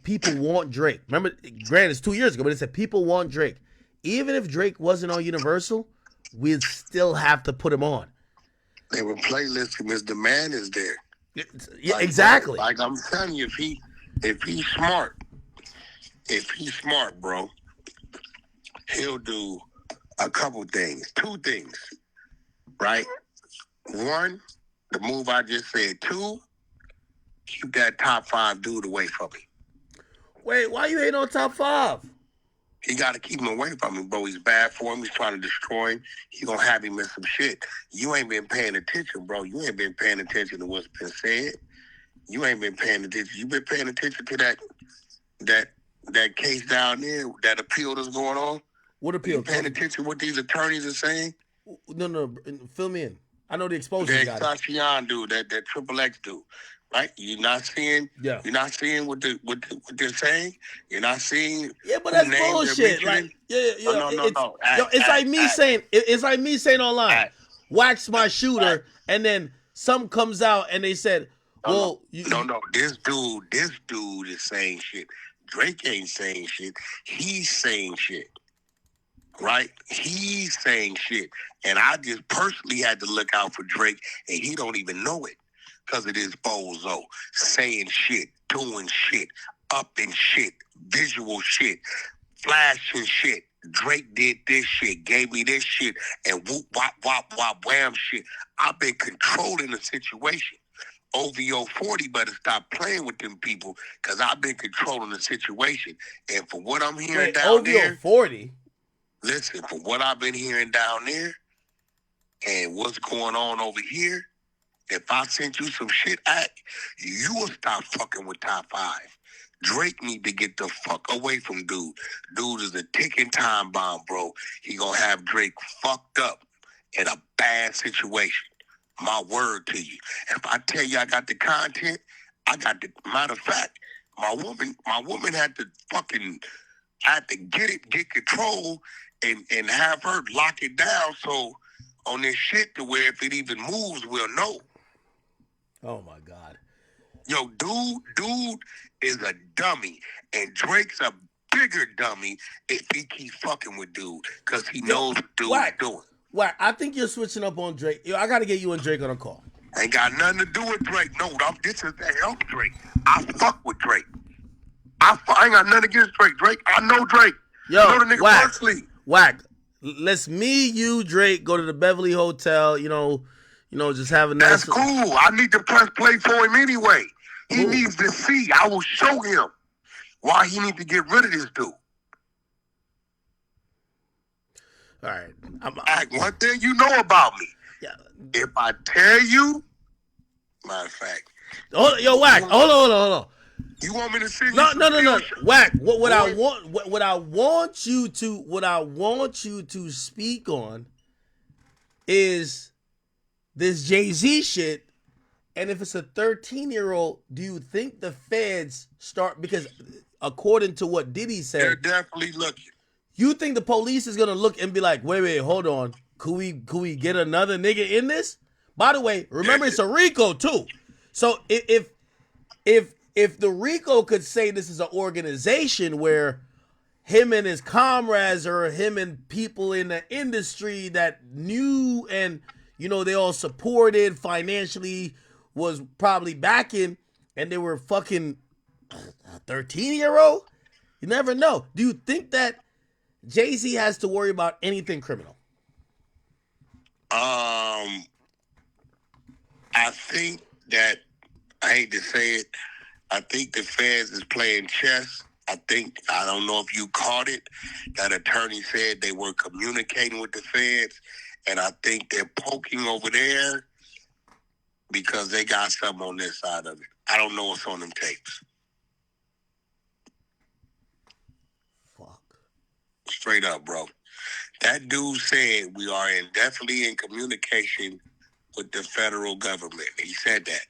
People want Drake. Remember, granted, it's 2 years ago, but he said people want Drake. Even if Drake wasn't on Universal, we'd still have to put him on. They would playlist him. His demand is there. Yeah, exactly. Like I'm telling you, if he's smart, bro, he'll do a couple things. 2 things, right? 1, the move I just said. 2, keep that top 5 dude away from me. Wait, why you hating on top 5? He got to keep him away from me, bro. He's bad for him. He's trying to destroy him. He gonna have him in some shit. You ain't been paying attention, bro. You ain't been paying attention to what's been said. You ain't been paying attention. You been paying attention to that case down there, that appeal that's going on. What appeal? You paying attention to what these attorneys are saying? No, fill me in. I know the exposure. That got Sachion dude, that Triple X dude, right? You're not seeing. Yeah. You're not seeing what they're saying. You're not seeing. Yeah, but that's bullshit. Like, no. It's like me saying. It's like me saying online, wax my shooter, and then some comes out and they said, well, no. This dude is saying shit. Drake ain't saying shit. He's saying shit. Right? He's saying shit. And I just personally had to look out for Drake, and he don't even know it because it is bozo. Saying shit, doing shit, up in shit, visual shit, flashing shit. Drake did this shit, gave me this shit, and whoop, wop, wop, wop, wham shit. I've been controlling the situation. OVO 40 better stop playing with them people because I've been controlling the situation. And for what I'm hearing down there... OVO 40? Listen, from what I've been hearing down there and what's going on over here, if I sent you some shit, you will stop fucking with top 5. Drake need to get the fuck away from dude. Dude is a ticking time bomb, bro. He gonna have Drake fucked up in a bad situation. My word to you. If I tell you I got the content, I got the... Matter of fact, my woman had to fucking... I had to get control and have her lock it down so on this shit to where if it even moves, we'll know. Oh my God. Yo, dude is a dummy. And Drake's a bigger dummy if he keeps fucking with dude. Because he knows what dude is doing. Whack, I think you're switching up on Drake. I got to get you and Drake on a call. Ain't got nothing to do with Drake. No, this is to help Drake. I fuck with Drake. I ain't got nothing against Drake. Drake, I know Drake. Yo, I know the nigga personally. Whack. Let's me, you, Drake, go to the Beverly Hotel, just have a nice... That's cool. I need to press play for him anyway. He needs to see. I will show him why he needs to get rid of this dude. All right. One thing you know about me. Yeah. If I tell you, matter of fact. Yo, Whack, hold on. You want me to sing? No. Whack. What I want you to speak on is this Jay-Z shit. And if it's a 13-year-old, do you think the feds start, because according to what Diddy said, they're definitely looking. You think the police is gonna look and be like, wait, hold on, could we get another nigga in this? By the way, remember it's a RICO too. So if the RICO could say this is an organization where him and his comrades or him and people in the industry that knew and, they all supported financially, was probably backing, and they were fucking a 13-year-old? You never know. Do you think that Jay-Z has to worry about anything criminal? I think that, I hate to say it, I think the feds is playing chess. I don't know if you caught it, that attorney said they were communicating with the feds, and I think they're poking over there because they got something on this side of it. I don't know what's on them tapes. Fuck. Straight up, bro. That dude said we are definitely in communication with the federal government. He said that.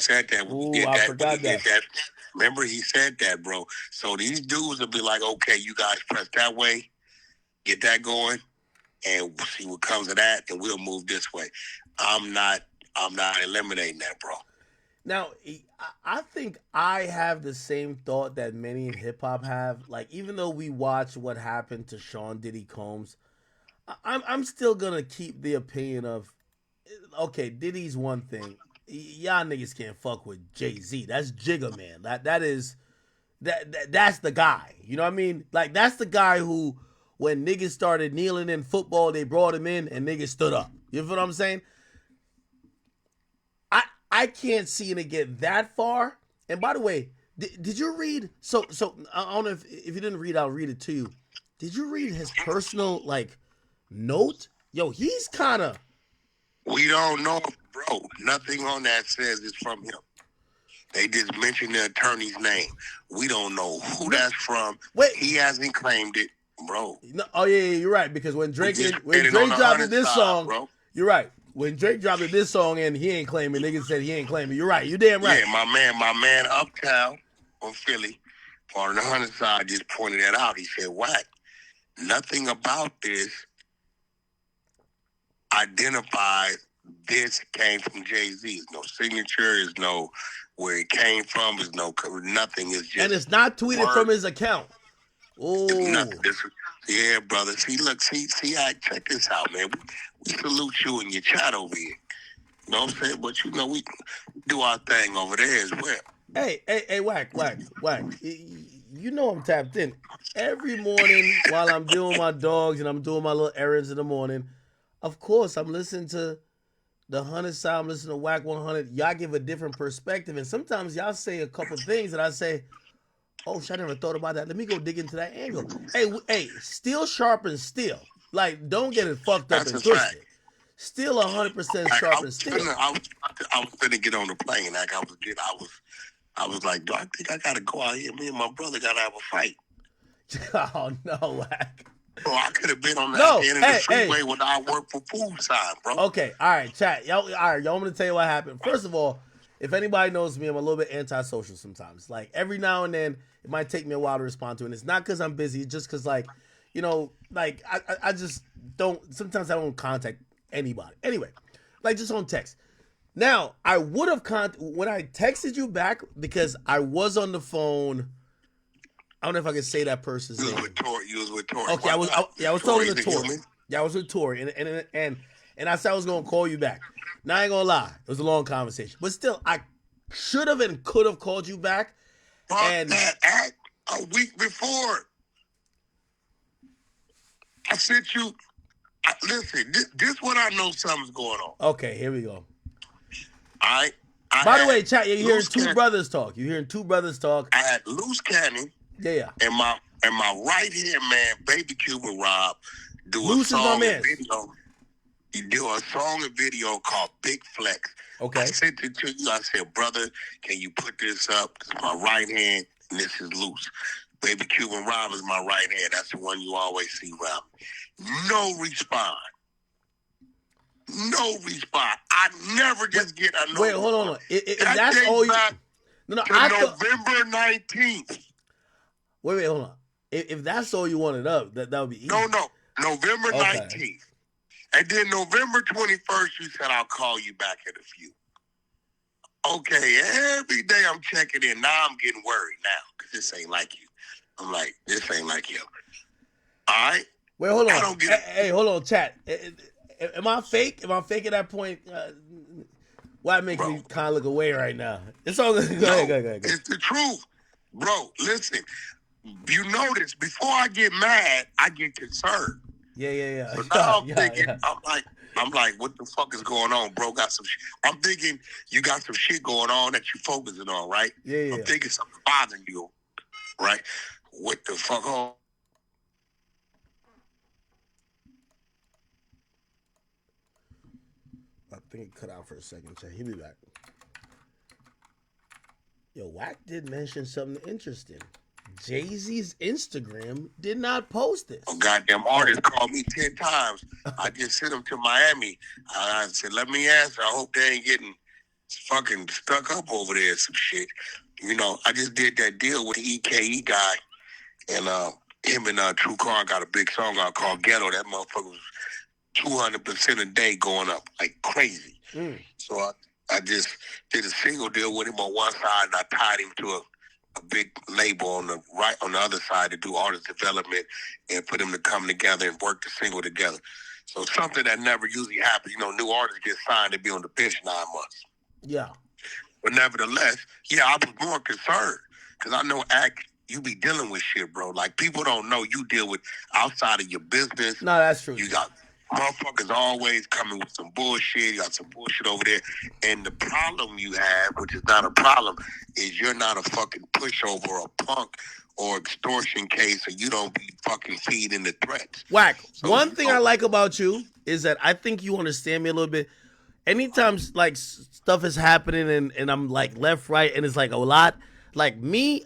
Said that. I forgot that. Remember, he said that, bro. So these dudes will be like, okay, you guys press that way, get that going, and we'll see what comes of that, and we'll move this way. I'm not eliminating that, bro. Now, I think I have the same thought that many in hip hop have. Like, even though we watch what happened to Sean Diddy Combs, I'm still gonna keep the opinion of, okay, Diddy's one thing. Y'all niggas can't fuck with Jay-Z. That's Jigga Man. That's the guy. You know what I mean? Like, that's the guy who, when niggas started kneeling in football, they brought him in and niggas stood up. You feel what I'm saying? I can't see it get that far. And by the way, did you read? So I don't know if you didn't read, I'll read it to you. Did you read his personal note? Yo, he's kind of. We don't know, bro. Nothing on that says it's from him. They just mentioned the attorney's name. We don't know who that's from. Wait, he hasn't claimed it, bro. No, yeah, you're right. Because when Drake dropped this song, bro. You're right. When Drake dropped this song and he ain't claiming, niggas said he ain't claiming. You're right. You damn right. Yeah, my man Uptown on Philly, part of the 100 side, just pointed that out. He said, "Whack, nothing about this identifies this came from Jay-Z. There's no signature. There's no where it came from. There's no nothing. It's just and it's not tweeted from his account. Oh, yeah, brother. See, look, see. Check this out, man. We salute you and your chat over here. You know what I'm saying? But we do our thing over there as well. Hey, whack. You know I'm tapped in. Every morning while I'm doing my dogs and I'm doing my little errands in the morning, of course I'm listening to the 100 side, I'm listening to Whack 100. Y'all give a different perspective, and sometimes y'all say a couple things that I say, oh shit, I never thought about that. Let me go dig into that angle. Hey, steel sharpens steel. Like, don't get it fucked up and twisted. Still 100% sharp and steel. I was finna get on the plane. Like I was like, do I think I gotta go out here? Me and my brother gotta have a fight. Oh no, Whack. Bro, I could have been on that end of the freeway when I worked for Food Sign, bro. Okay, all right, chat. Y'all, I'm gonna tell you what happened. First of all, if anybody knows me, I'm a little bit antisocial sometimes. Like, every now and then, it might take me a while to respond to it. And it's not because I'm busy, it's just because, I just don't, sometimes I don't contact anybody. Anyway, just on text. Now, I would have when I texted you back, because I was on the phone. I don't know if I can say that person's name. You was with Tori. Okay, I was talking to Tori. Yeah, I was with Tori, and I said I was gonna call you back. Now, I ain't gonna lie, it was a long conversation, but still, I should have and could have called you back. And that a week before, I sent you. Listen, this what I know something's going on. Okay, here we go. By the way, chat, you're hearing two brothers talk. You're hearing two brothers talk. I had Loose Cannon. Yeah. And my right hand man, Baby Cuban Rob, do Loose a song and video. You do a song and video called Big Flex. Okay. I sent it to you. I said, brother, can you put this up? This is my right hand, and this is Loose. Baby Cuban Rob is my right hand. That's the one you always see, Rob. No response. No response. I never just get a no. Wait, hold on. If that's all you... No, November 19th. Wait, hold on. If that's all you wanted up, that would be easy. No. November 19th. And then November 21st, you said, I'll call you back in a few. Okay, every day I'm checking in. Now I'm getting worried now because this ain't like you. I'm like, this ain't like him. All right. Wait, hold I on. don't get it. Hey, hold on, chat. Am I fake? Am I fake at that point? Why it makes me kind of look away right now? It's all good. Go ahead. It's the truth. Bro, listen. You notice, before I get mad, I get concerned. Yeah. So now I'm thinking, I'm like, what the fuck is going on, bro? I'm thinking you got some shit going on that you focusing on, right? Yeah. I'm thinking something bothering you, right? What the fuck on? I think it cut out for a second. Chat. He'll be back. Yo, Wack did mention something interesting. Jay-Z's Instagram did not post this. A goddamn artist called me 10 times. I just sent him to Miami. I said, let me answer. I hope they ain't getting fucking stuck up over there some shit. You know, I just did that deal with the EKE guy, and him and True Car got a big song out called Ghetto. That motherfucker was 200% a day going up like crazy. So I just did a single deal with him on one side, and I tied him to a big label on the other side to do artist development and for them to come together and work the single together. So something that never usually happens. You know, new artists get signed to be on the bench 9 months. Yeah. But nevertheless, I was more concerned because I know you be dealing with shit, bro. Like, people don't know you deal with outside of your business. No, that's true. You got motherfuckers always coming with some bullshit. You got some bullshit over there. And the problem you have, which is not a problem, is you're not a fucking pushover or a punk or extortion case, and you don't be fucking feeding the threats. Wack, one thing I like about you is that I think you understand me a little bit. Anytime like stuff is happening and I'm like left, right, and it's like a lot, like me,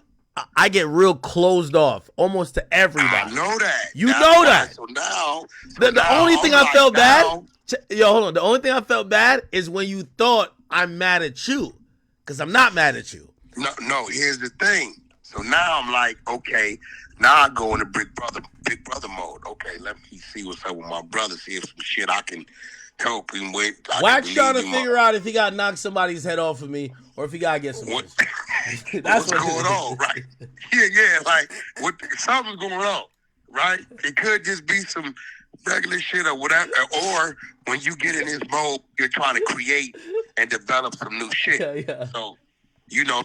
I get real closed off almost to everybody. I know that. You know that. So now, the only thing I felt bad, hold on. The only thing I felt bad is when you thought I'm mad at you, because I'm not mad at you. No. Here's the thing. So now I'm like, okay, now I go into big brother mode. Okay, let me see what's up with my brother. See if some shit I can help him with. Wack's trying to figure out if he got to knock somebody's head off of me or if he got to get some. That's what's going on, right? Yeah. Like, something's going on, right? It could just be some regular shit or whatever. Or when you get in this mode, you're trying to create and develop some new shit. Yeah. So,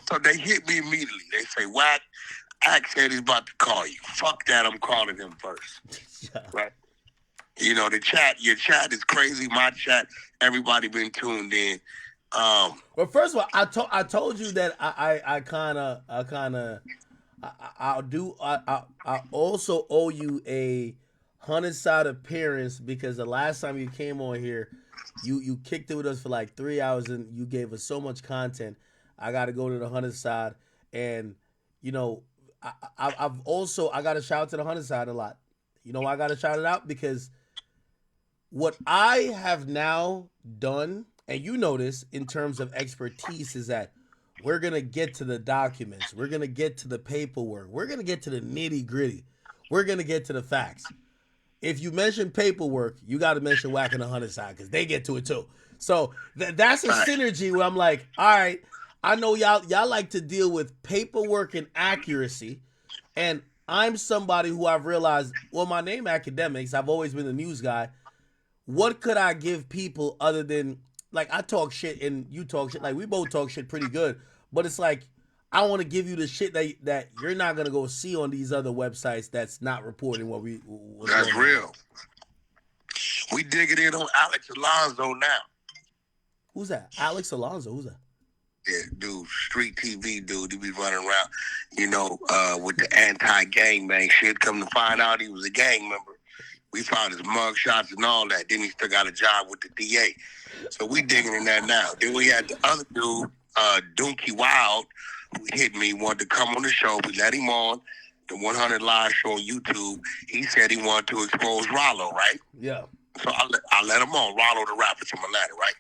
so they hit me immediately. They say, Wack, Ack said he's about to call you. Fuck that, I'm calling him first. Right? The chat, your chat is crazy. My chat, everybody been tuned in. Well, first of all, I told you that I also owe you a 100-side appearance because the last time you came on here, you kicked it with us for like 3 hours and you gave us so much content. I got to go to the 100-side, and I've also got to shout out to the 100-side a lot. You know why I got to shout it out? Because what I have now done, and you notice in terms of expertise, is that we're going to get to the documents. We're going to get to the paperwork. We're going to get to the nitty gritty. We're going to get to the facts. If you mention paperwork, you got to mention Wack and the 100-side because they get to it too. So that's a synergy where I'm like, all right, I know y'all like to deal with paperwork and accuracy. And I'm somebody who I've realized, well, my name Akademiks, I've always been the news guy. What could I give people other than, like, I talk shit and you talk shit. Like, we both talk shit pretty good. But it's like, I want to give you the shit that you're not going to go see on these other websites that's not reporting what we... That's real. We digging in on Alex Alonso now. Who's that? Alex Alonso? Who's that? Yeah, dude, street TV dude. He be running around, with the anti-gang bang shit. Come to find out he was a gang member. We found his mug shots and all that. Then he still got a job with the DA. So we digging in that now. Then we had the other dude, Donkey Wild, who hit me, wanted to come on the show. We let him on the 100 Live show on YouTube. He said he wanted to expose Rollo, right? Yeah. So I let him on, Rollo the rapper from Atlanta, right?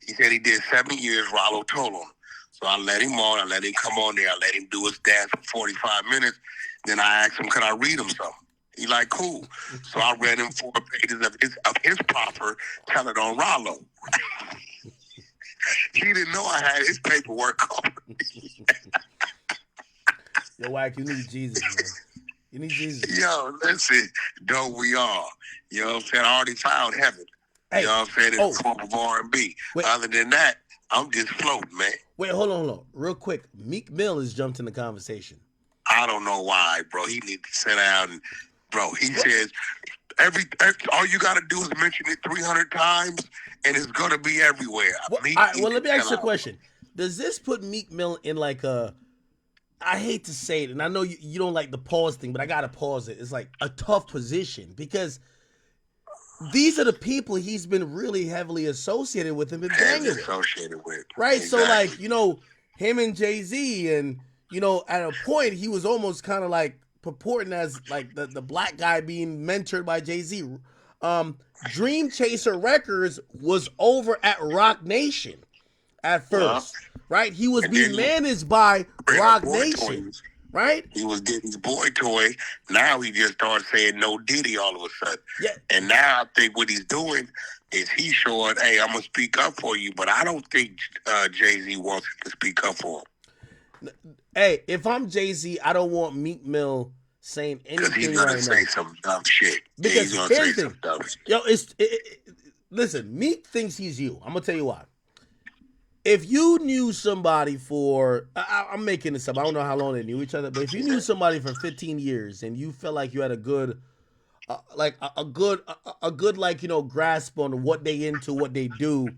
He said he did 7 years, Rollo told him. So I let him on. I let him come on there. I let him do his dance for 45 minutes. Then I asked him, could I read him something? He like, cool. So I read him 4 pages of his proper telling on Rollo. He didn't know I had his paperwork on. Yo, Wack, you need Jesus, man. You need Jesus. Yo, listen, don't we all? You know what I'm saying? I already found heaven. Hey, you know what I'm saying? In the form of R&B. Other than that, I'm just floating, man. Wait, hold on. Real quick. Meek Mill has jumped in the conversation. I don't know why, bro. He needs to sit down and, bro, he says, all you got to do is mention it 300 times, and it's going to be everywhere. Well, let me ask you a question. Does this put Meek Mill in like a, I hate to say it, and I know you don't like the pause thing, but I got to pause it. It's like a tough position because these are the people he's been really heavily associated with and been banging with. Associated with. Right? Exactly. So like, him and Jay-Z and, at a point he was almost kind of like purporting as like the black guy being mentored by Jay-Z. Dream Chaser Records was over at Rock Nation at first, right? He was being managed by Rock Nation, right? He was getting his boy toy. Now he just started saying no Diddy all of a sudden. Yeah. And now I think what he's doing is he's showing, hey, I'm going to speak up for you, but I don't think Jay-Z wants him to speak up for him. Hey, if I'm Jay-Z, I don't want Meek Mill saying anything he's gonna right say now. some dumb shit. Because he's gonna here's say the some dumb shit. Yo, listen, Meek thinks he's you. I'm gonna tell you why. If you knew somebody for, I'm making this up. I don't know how long they knew each other, but if you knew somebody for 15 years and you felt like you had a good, grasp on what they into, what they do.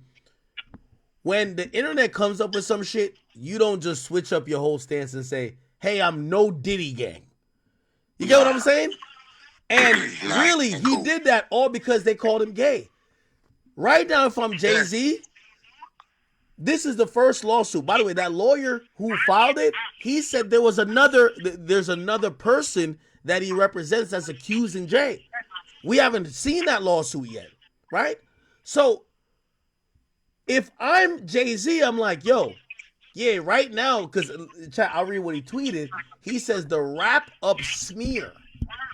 When the internet comes up with some shit, you don't just switch up your whole stance and say, "Hey, I'm no Diddy gang." You get what I'm saying? And really, he did that all because they called him gay. Right now, if I'm Jay-Z, this is the first lawsuit. By the way, that lawyer who filed it, he said there's another person that he represents that's accusing Jay. We haven't seen that lawsuit yet, right? So if I'm Jay-Z, I'm like, yo, yeah, right now, because I'll read what he tweeted. He says the wrap-up smear.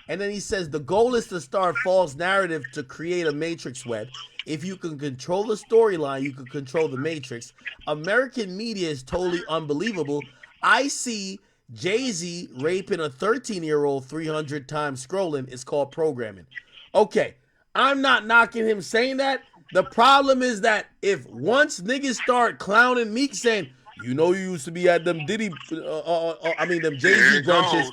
And then he says the goal is to start false narrative to create a matrix web. If you can control the storyline, you can control the matrix. American media is totally unbelievable. I see Jay-Z raping a 13-year-old 300 times scrolling. It's called programming. Okay, I'm not knocking him saying that. The problem is that if once niggas start clowning Meek saying, you used to be at them Diddy, them Jay-Z brunches.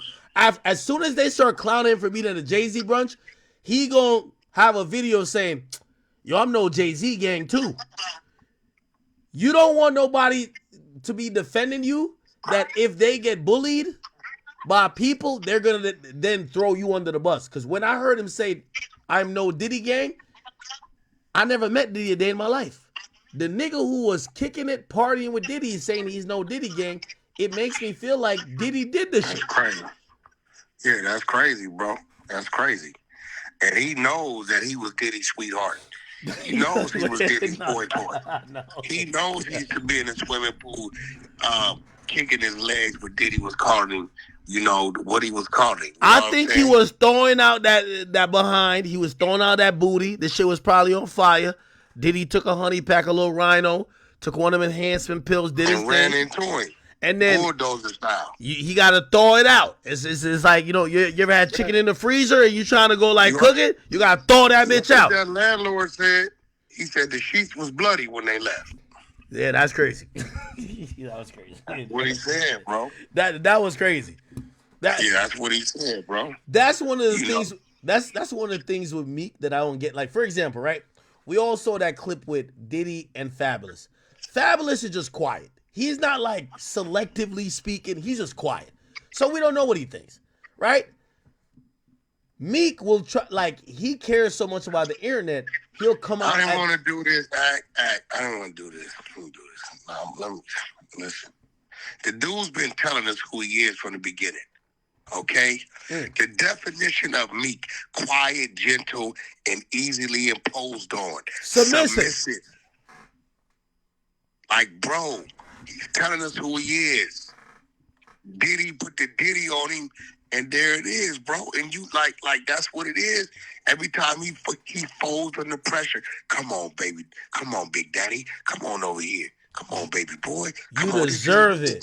As soon as they start clowning him for being at a Jay-Z brunch, he gonna have a video saying, yo, I'm no Jay-Z gang too. You don't want nobody to be defending you that if they get bullied by people, they're gonna then throw you under the bus. Because when I heard him say, I'm no Diddy gang, I never met Diddy a day in my life. The nigga who was kicking it, partying with Diddy, saying he's no Diddy gang, it makes me feel like Diddy did this shit. That's crazy. Yeah, that's crazy, bro. That's crazy. And he knows that he was Diddy's sweetheart. He knows he was Diddy's boy toy. No. He knows he used to be in the swimming pool kicking his legs, but Diddy was calling him, what he was calling him. I think he was throwing out that behind. He was throwing out that booty. The shit was probably on fire. Diddy took a honey pack, a little rhino, took one of them enhancement pills, did his and ran thing. into him. And then bulldozer style. He got to thaw it out. It's like, you ever had chicken in the freezer and you trying to go cook it? You got to thaw that bitch out. That landlord said, he said the sheets was bloody when they left. Yeah, that's crazy. That was crazy. That's what he said, bro. That was crazy. That's what he said, bro. That's one of the things. That's one of the things with Meek that I don't get. Like, for example, right? We all saw that clip with Diddy and Fabulous. Fabulous is just quiet. He's not like selectively speaking. He's just quiet. So we don't know what he thinks, right? Meek will try, he cares so much about the internet, he'll come out. I didn't want to do this. I don't want to do this. Let me do this. Listen. The dude's been telling us who he is from the beginning. Okay? The definition of Meek, quiet, gentle, and easily imposed on. Submissive. Like, bro, he's telling us who he is. Diddy put the Diddy on him, and there it is, bro. And you like that's what it is. Every time he folds under pressure. Come on, baby. Come on, Big Daddy. Come on over here. Come on, baby boy. Come you deserve it.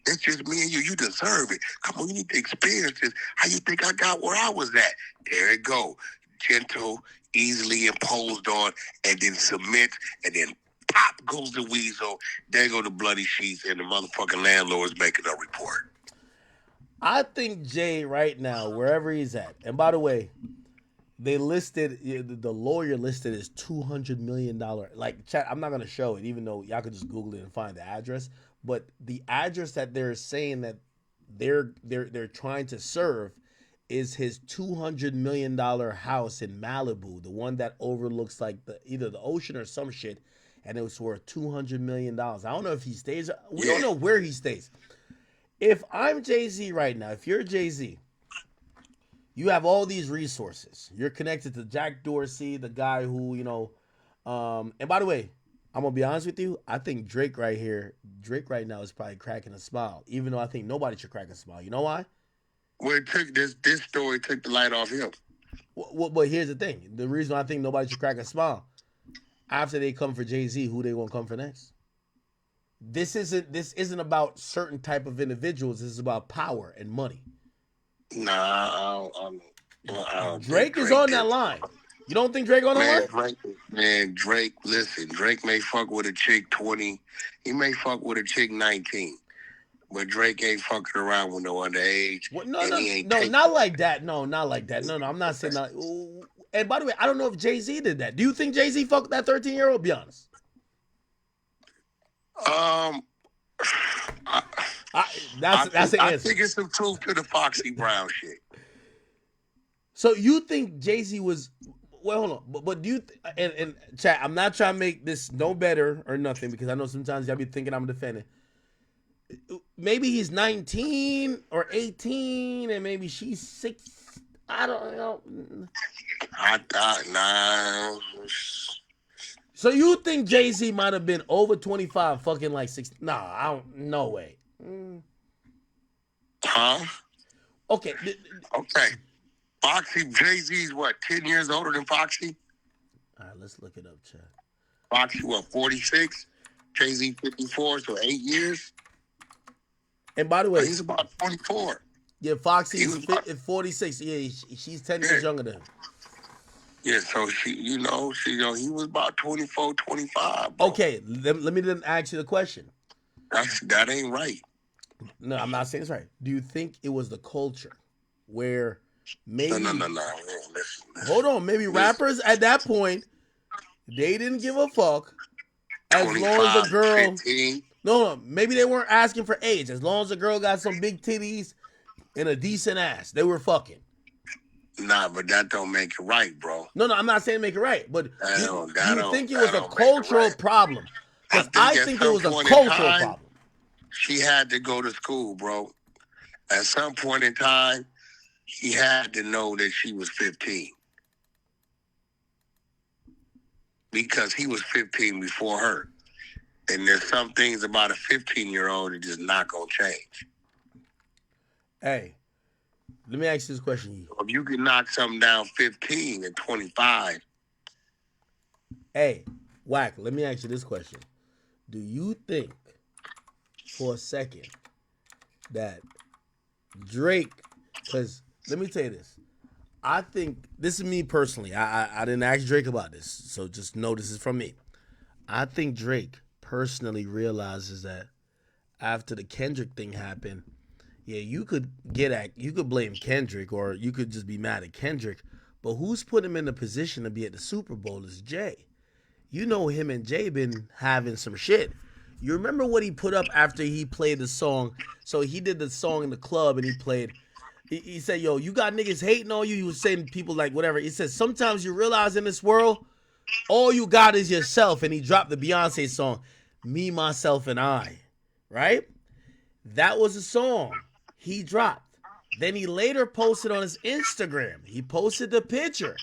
It's just me and you. You deserve it. Come on, you need to experience this. How you think I got where I was at? There it go. Gentle, easily imposed on, and then submit, and then pop goes the weasel. There go the bloody sheets, and the motherfucking landlord's making a report. I think Jay right now, wherever he's at, and by the way, they listed, the lawyer listed as $200 million. Like, chat, I'm not going to show it, even though y'all could just Google it and find the address. But the address that they're saying that they're trying to serve is his $200 million house in Malibu, the one that overlooks like either the ocean or some shit, and it was worth $200 million. I don't know if he stays. We don't know where he stays. If I'm Jay-Z right now, if you're Jay-Z, you have all these resources. You're connected to Jack Dorsey, the guy who, and by the way, I'm going to be honest with you. I think Drake right now is probably cracking a smile, even though I think nobody should crack a smile. You know why? Well, it took this story took the light off him. Well, but here's the thing. The reason I think nobody should crack a smile, after they come for Jay-Z, who they going to come for next? This isn't about certain type of individuals. This is about power and money. Nah, I don't Drake is on that line. You don't think Drake on that line? Drake, listen, Drake may fuck with a chick 20. He may fuck with a chick 19. But Drake ain't fucking around with no underage. No, not like that. No, not like that. No, I'm not saying that. And by the way, I don't know if Jay-Z did that. Do you think Jay-Z fucked that 13-year-old? Be honest. That's the answer. I think it's some truth to the Foxy Brown shit. So you think Jay-Z was? Well, hold on, but do you? And chat, I'm not trying to make this no better or nothing, because I know sometimes y'all be thinking I'm defending. Maybe he's 19 or 18, and maybe she's 6. I don't know. I thought, nah. So you think Jay-Z might have been over 25, fucking like 6? Nah, I don't. No way. Huh? Okay. Okay. Foxy, Jay-Z's what, 10 years older than Foxy? All right, let's look it up, chat. Foxy, what, 46? Jay-Z, 54, so 8 years? And by the way, he's about 24. Yeah, Foxy is 46. Yeah, she's 10 years younger than him. Yeah, so he was about 24, 25. Bro. Okay, let me then ask you the question. That ain't right. No, I'm not saying it's right. Do you think it was the culture where maybe... No. Listen. Hold on. Maybe rappers at that point, they didn't give a fuck as long as the girl... 15. No, maybe they weren't asking for age. As long as the girl got some big titties and a decent ass, they were fucking. Nah, but that don't make it right, bro. No, I'm not saying make it right, but you think it was a cultural problem? Because I think it was a cultural problem. She had to go to school, bro. At some point in time, he had to know that she was 15. Because he was 15 before her. And there's some things about a 15-year-old that just not going to change. Hey, let me ask you this question. If you can knock something down 15 and 25. Hey, Wack, let me ask you this question. Do you think for a second that Drake, because let me tell you this. I think, this is me personally. I didn't ask Drake about this, so just know this is from me. I think Drake personally realizes that after the Kendrick thing happened, yeah, you could blame Kendrick, or you could just be mad at Kendrick, but who's put him in the position to be at the Super Bowl is Jay. You know him and Jay been having some shit. You remember what he put up after he played the song? So he did the song in the club and he played. He said, yo, you got niggas hating on you. He was saying people like whatever. He said, sometimes you realize in this world, all you got is yourself. And he dropped the Beyonce song, Me, Myself, and I. Right? That was a song he dropped. Then he later posted on his Instagram. He posted the picture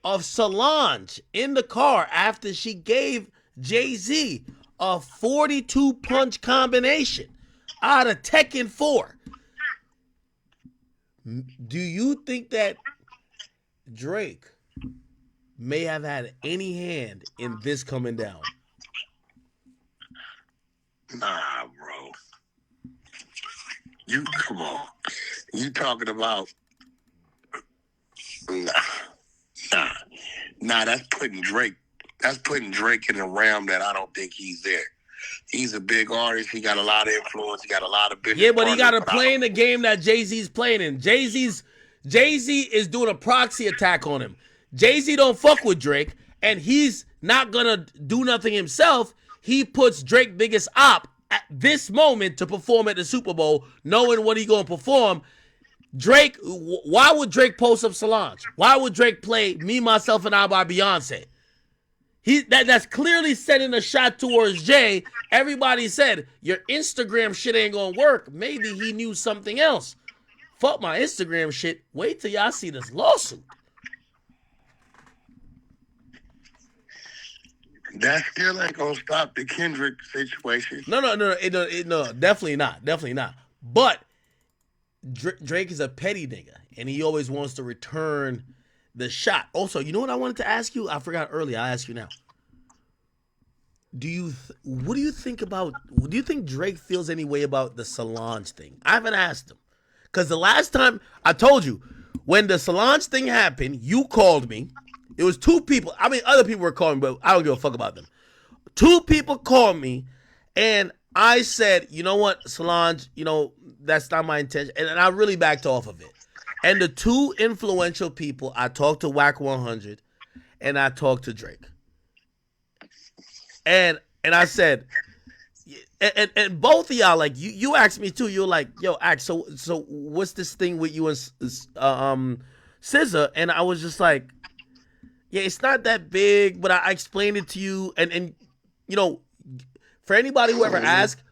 of Solange in the car after she gave Jay-Z a 42 punch combination out of Tekken 4. Do you think that Drake may have had any hand in this coming down? Nah, bro. You come on. You talking about nah, nah, nah. That's putting Drake. That's putting Drake in a realm that I don't think he's there. He's a big artist. He got a lot of influence. He got a lot of business. Yeah, but he got to partners, play in the game that Jay-Z's playing in. Jay-Z is doing a proxy attack on him. Jay-Z don't fuck with Drake, and he's not gonna do nothing himself. He puts Drake biggest op at this moment to perform at the Super Bowl, knowing what he gonna perform. Drake, why would Drake post up Solange? Why would Drake play Me, Myself, and I by Beyonce? That's clearly sending a shot towards Jay. Everybody said, your Instagram shit ain't gonna work. Maybe he knew something else. Fuck my Instagram shit. Wait till y'all see this lawsuit. That still ain't gonna stop the Kendrick situation. No, definitely not. But Drake is a petty nigga, and he always wants to return the shot. Also, you know what I wanted to ask you? I forgot earlier. I'll ask you now. What do you think about? Do you think Drake feels any way about the Solange thing? I haven't asked him, because the last time I told you, when the Solange thing happened, you called me. It was two people. I mean, other people were calling me, but I don't give a fuck about them. Two people called me, and I said, you know what, Solange, that's not my intention. And I really backed off of it. And the two influential people, I talked to Whack 100, and I talked to Drake. And I said, and both of y'all, like, you asked me too. You were like, yo, Axe, so what's this thing with you and SZA? And I was just like, yeah, it's not that big, but I explained it to you. And for anybody who ever asked,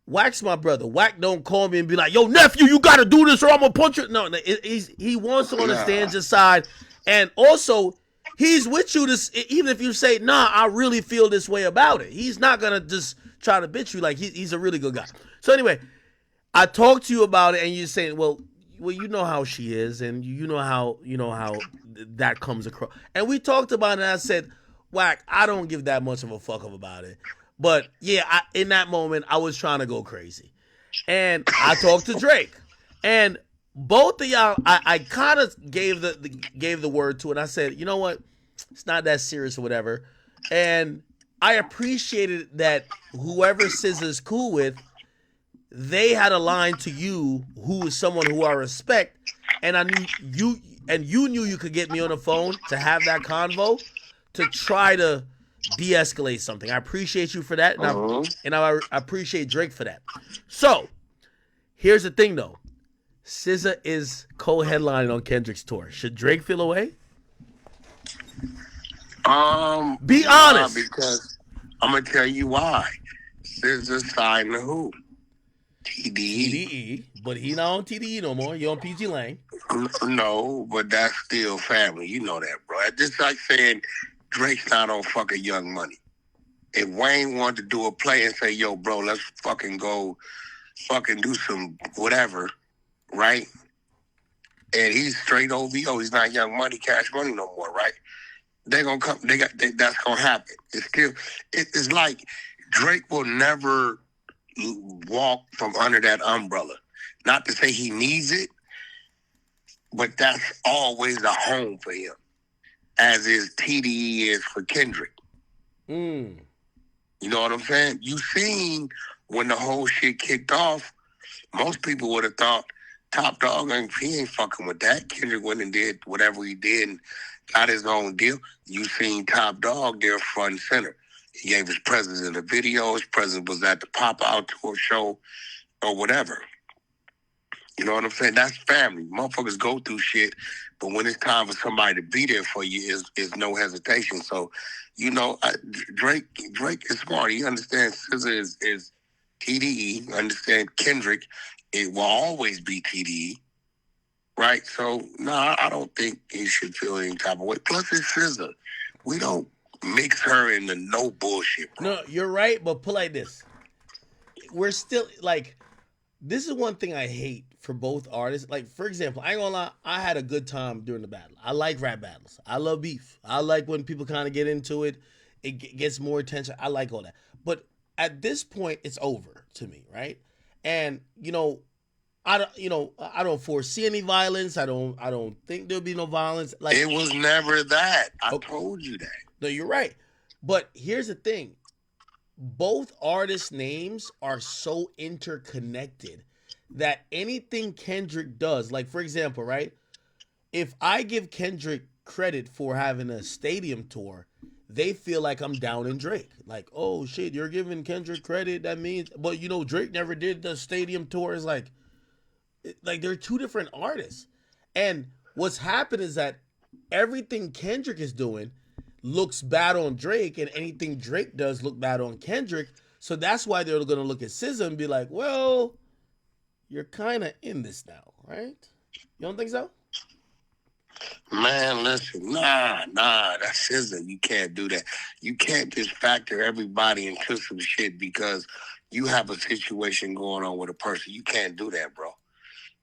Wack's my brother. Wack don't call me and be like, yo, nephew, you got to do this or I'm going to punch you. No, he wants to understand your side. And also, he's with you, even if you say, nah, I really feel this way about it. He's not going to just try to bitch you. Like, he's a really good guy. So anyway, I talked to you about it, and you're saying, well, you know how she is, and you know how that comes across. And we talked about it, and I said, Wack, I don't give that much of a fuck about it. But yeah, in that moment, I was trying to go crazy. And I talked to Drake. And both of y'all, I kind of gave the word to it. I said, you know what? It's not that serious or whatever. And I appreciated that whoever SZA is cool with, they had a line to you who is someone who I respect. And I knew you knew you could get me on the phone to have that convo to try to de-escalate something. I appreciate you for that, and I appreciate Drake for that. So, here's the thing, though. SZA is co-headlining on Kendrick's tour. Should Drake feel away? Be honest. Because I'm gonna tell you why. SZA signed to who? TDE. But he not on TDE no more. You on PG Lane. No, but that's still family. You know that, bro. It's like saying Drake's not on fucking Young Money. If Wayne wanted to do a play and say, yo, bro, let's fucking go fucking do some whatever, right? And he's straight OVO. He's not Young Money, Cash Money no more, right? They're gonna come. That's gonna happen. It's like Drake will never walk from under that umbrella. Not to say he needs it, but that's always a home for him, as is TDE is for Kendrick. You know what I'm saying? You seen when the whole shit kicked off, most people would have thought Top Dog, he ain't fucking with that. Kendrick went and did whatever he did and got his own deal. You seen Top Dog there front and center. He gave his presence in the video. His presence was at the pop-out tour show or whatever. You know what I'm saying? That's family. Motherfuckers go through shit, but when it's time for somebody to be there for you, is no hesitation. So, Drake is smart. He understands SZA is TDE. Understand Kendrick, it will always be TDE. Right? So, I don't think he should feel any type of way. Plus, it's SZA. We don't mix her into no bullshit, bro. No, you're right, but put like this. We're still, like, this is one thing I hate for both artists. Like, for example, I ain't gonna lie, I had a good time during the battle. I like rap battles. I love beef. I like when people kind of get into it. It gets more attention. I like all that. But at this point, it's over to me, right? And, I don't foresee any violence. I don't think there'll be no violence. Like it was never that. I told you that. No, you're right. But here's the thing. Both artists' names are so interconnected that anything Kendrick does, like for example, right? If I give Kendrick credit for having a stadium tour, they feel like I'm down in Drake. Like, oh shit, you're giving Kendrick credit. That means, but Drake never did the stadium tour. It's like they're two different artists. And what's happened is that everything Kendrick is doing looks bad on Drake, and anything Drake does look bad on Kendrick. So that's why they're going to look at SZA and be like, well, you're kind of in this now, right? You don't think so? Man, listen, that's SZA. You can't do that. You can't just factor everybody into some shit because you have a situation going on with a person. You can't do that, bro.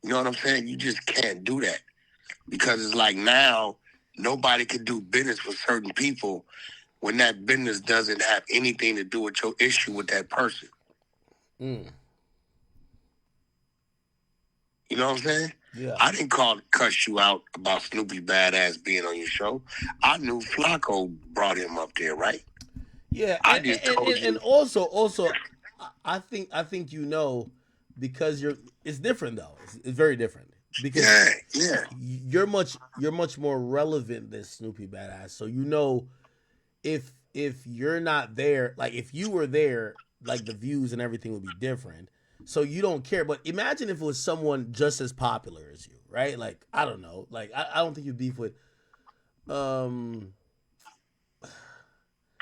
You know what I'm saying? You just can't do that because it's like now nobody can do business with certain people when that business doesn't have anything to do with your issue with that person. Mm. You know what I'm saying? Yeah. I didn't cuss you out about Snoopy Badass being on your show. I knew Flacco brought him up there, right? Yeah, I just told you. And also, I think because it's different though. It's very different because you're much more relevant than Snoopy Badass. So if you're not there, like if you were there, like the views and everything would be different. So you don't care. But imagine if it was someone just as popular as you, right? Like I don't know. Like I don't think you'd beef with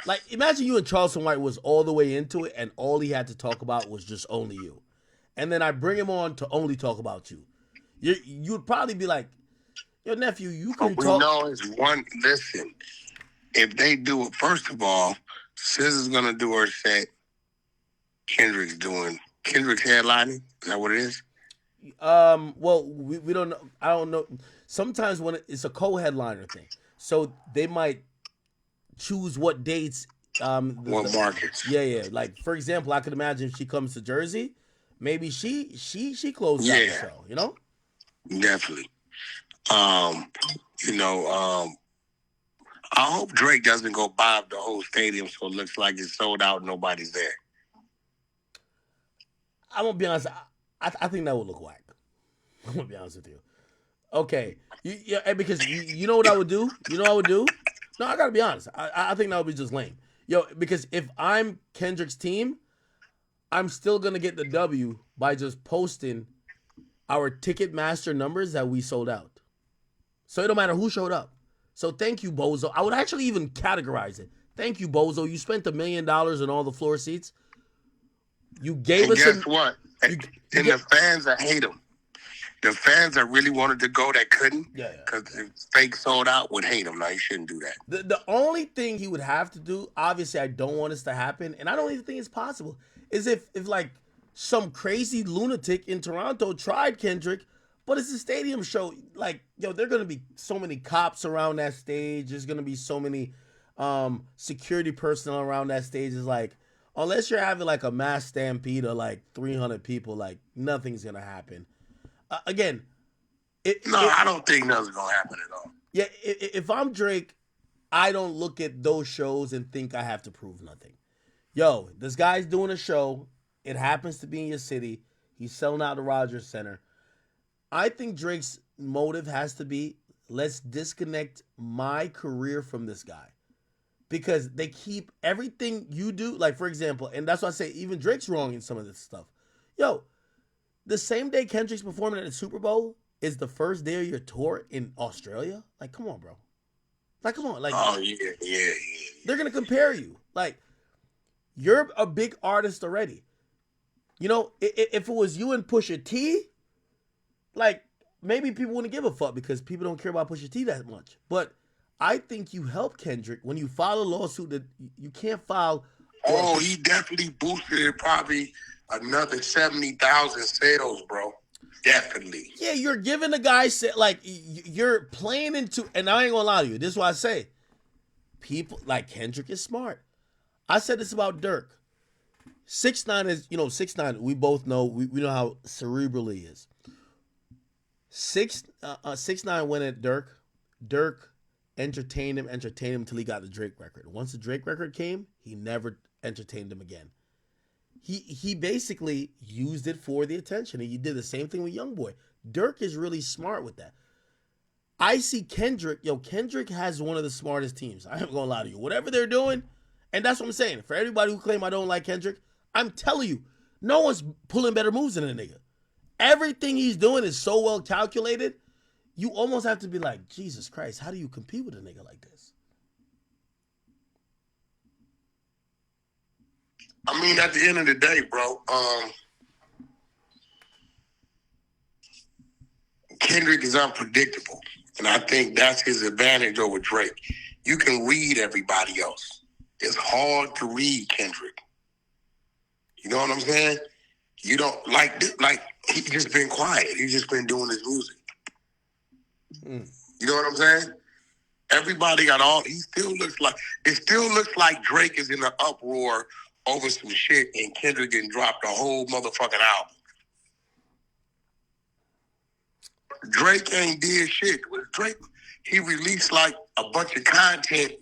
like imagine you and Charleston White was all the way into it and all he had to talk about was just only you. And then I bring him on to only talk about you. You'd probably be like, yo, nephew, you couldn't talk. No, it's one. Listen, if they do it, first of all, SZA's gonna do her set. Kendrick's headlining. Is that what it is? Well, we don't know. I don't know. Sometimes when it's a co-headliner thing, so they might choose what dates. What markets? Yeah. Like for example, I could imagine if she comes to Jersey, maybe she closes out the show. You know. Definitely. I hope Drake doesn't go buy up the whole stadium so it looks like it's sold out and nobody's there. I'm gonna be honest. I think that would look whack. I'm gonna be honest with you. Okay, because you know what I would do. You know what I would do. No, I gotta be honest. I think that would be just lame. Because if I'm Kendrick's team, I'm still gonna get the W by just posting our Ticketmaster numbers that we sold out. So it don't matter who showed up. So thank you, Bozo. I would actually even categorize it. Thank you, Bozo. You spent $1 million on all the floor seats. You gave us. Guess what? The fans that hate him, the fans that really wanted to go that couldn't, because fake sold out would hate him. Now he shouldn't do that. The only thing he would have to do, obviously, I don't want this to happen, and I don't even think it's possible, is if like some crazy lunatic in Toronto tried Kendrick, but it's a stadium show. Like, there are gonna be so many cops around that stage. There's gonna be so many security personnel around that stage. Is like, unless you're having like a mass stampede of like 300 people, like nothing's gonna happen. Again, I don't think nothing's gonna happen at all. Yeah, if I'm Drake, I don't look at those shows and think I have to prove nothing. Yo, this guy's doing a show. It happens to be in your city. He's selling out the Rogers Center. I think Drake's motive has to be, let's disconnect my career from this guy. Because they keep everything you do, like for example, and that's why I say even Drake's wrong in some of this stuff. Yo, the same day Kendrick's performing at the Super Bowl is the first day of your tour in Australia. Like, come on, bro. Like, come on. Like, oh yeah. They're gonna compare you. Like, you're a big artist already. If it was you and Pusha T, like maybe people wouldn't give a fuck because people don't care about Pusha T that much. But I think you help Kendrick when you file a lawsuit that you can't file. Oh, he definitely boosted it probably another 70,000 sales, bro. Definitely. Yeah, you're giving the guy like you're playing into, and I ain't gonna lie to you. This is why I say people like Kendrick is smart. I said this about Dirk. 6ix9ine is 6ix9ine. We both know we know how cerebral he is. 6ix9ine went at Dirk. Dirk entertained him until he got the Drake record. Once the Drake record came, he never entertained him again. He basically used it for the attention. He did the same thing with YoungBoy. Dirk is really smart with that. I see Kendrick. Kendrick has one of the smartest teams. I ain't gonna lie to you. Whatever they're doing, and that's what I'm saying. For everybody who claim I don't like Kendrick, I'm telling you, no one's pulling better moves than a nigga. Everything he's doing is so well calculated. You almost have to be like, Jesus Christ, how do you compete with a nigga like this? I mean, at the end of the day, bro, Kendrick is unpredictable. And I think that's his advantage over Drake. You can read everybody else. It's hard to read Kendrick. You know what I'm saying? You don't like he's just been quiet. He's just been doing his music. You know what I'm saying? Everybody got all. It still looks like Drake is in an uproar over some shit, and Kendrick didn't drop the whole motherfucking album. Drake ain't did shit. With Drake, he released like a bunch of content.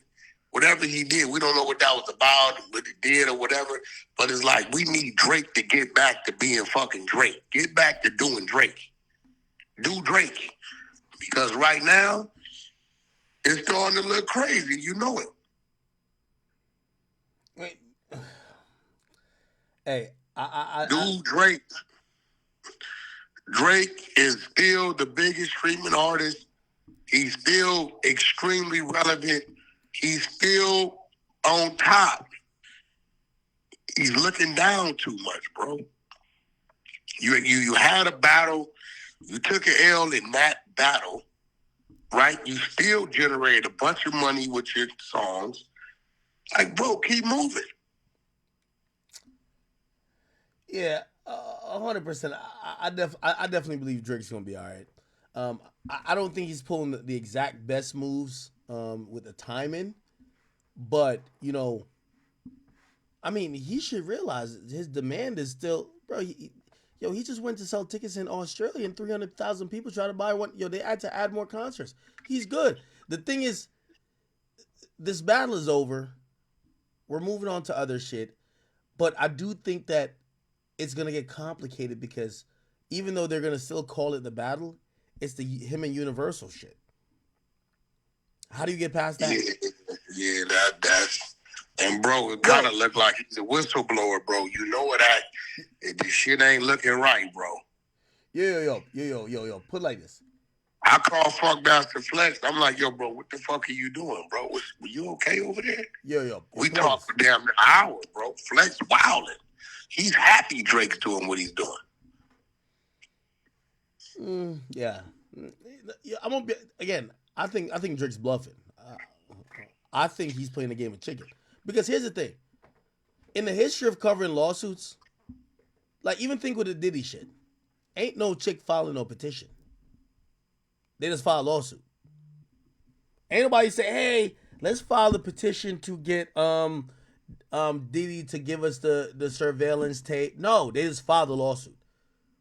Whatever he did, we don't know what that was about, what he did or whatever. But it's like we need Drake to get back to being fucking Drake. Get back to doing Drake. Do Drake. Because right now, it's starting to look crazy. You know it. Wait. Hey, Drake. Drake is still the biggest streaming artist. He's still extremely relevant. He's still on top. He's looking down too much, bro. You had a battle. You took an L in that battle, right? You still generated a bunch of money with your songs. Like, bro, keep moving. Yeah, 100%. I definitely believe Drake's gonna be all right. I don't think he's pulling the exact best moves with the timing, but I mean, he should realize his demand is still, bro. He just went to sell tickets in Australia and 300,000 people try to buy one. They had to add more concerts. He's good. The thing is, this battle is over. We're moving on to other shit, but I do think that it's gonna get complicated because even though they're gonna still call it the battle, it's the him and Universal shit. How do you get past that? Yeah, that's and bro, it kind of looked like he's a whistleblower, bro. You know what? This shit ain't looking right, bro. Yo. Put it like this. I call Funkmaster Flex. I'm like, yo, bro, what the fuck are you doing, bro? Were you okay over there? Yo. We talked for damn an hour, bro. Flex wilding. He's happy Drake's doing what he's doing. Yeah. I'm gonna be again. I think Drake's bluffing. I think he's playing a game of chicken. Because here's the thing. In the history of covering lawsuits, like even think with the Diddy shit, ain't no chick filing no petition. They just file a lawsuit. Ain't nobody say, hey, let's file a petition to get Diddy to give us the surveillance tape. No, they just filed the lawsuit.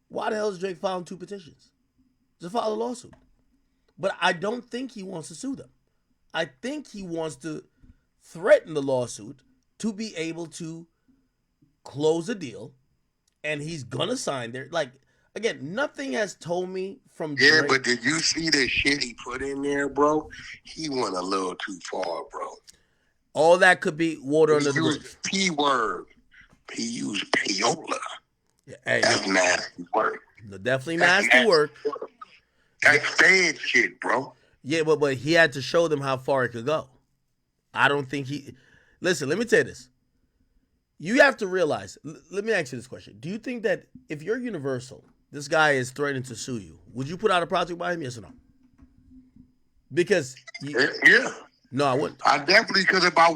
Why the hell is Drake filing 2 petitions? Just file a lawsuit. But I don't think he wants to sue them. I think he wants to threaten the lawsuit to be able to close a deal, and he's gonna sign there. Like, again, nothing has told me from Drake. Yeah, but did you see the shit he put in there, bro? He went a little too far, bro. All that could be water under the bridge. P-word. He used payola. Yeah, hey, that's nasty work. Definitely nasty work. That's bad shit, bro. Yeah, but he had to show them how far it could go. I don't think he... Listen, let me tell you this. You have to realize... Let me ask you this question. Do you think that if you're Universal, this guy is threatening to sue you, would you put out a project by him, yes or no? Because... Yeah. No, I wouldn't. I definitely, because if I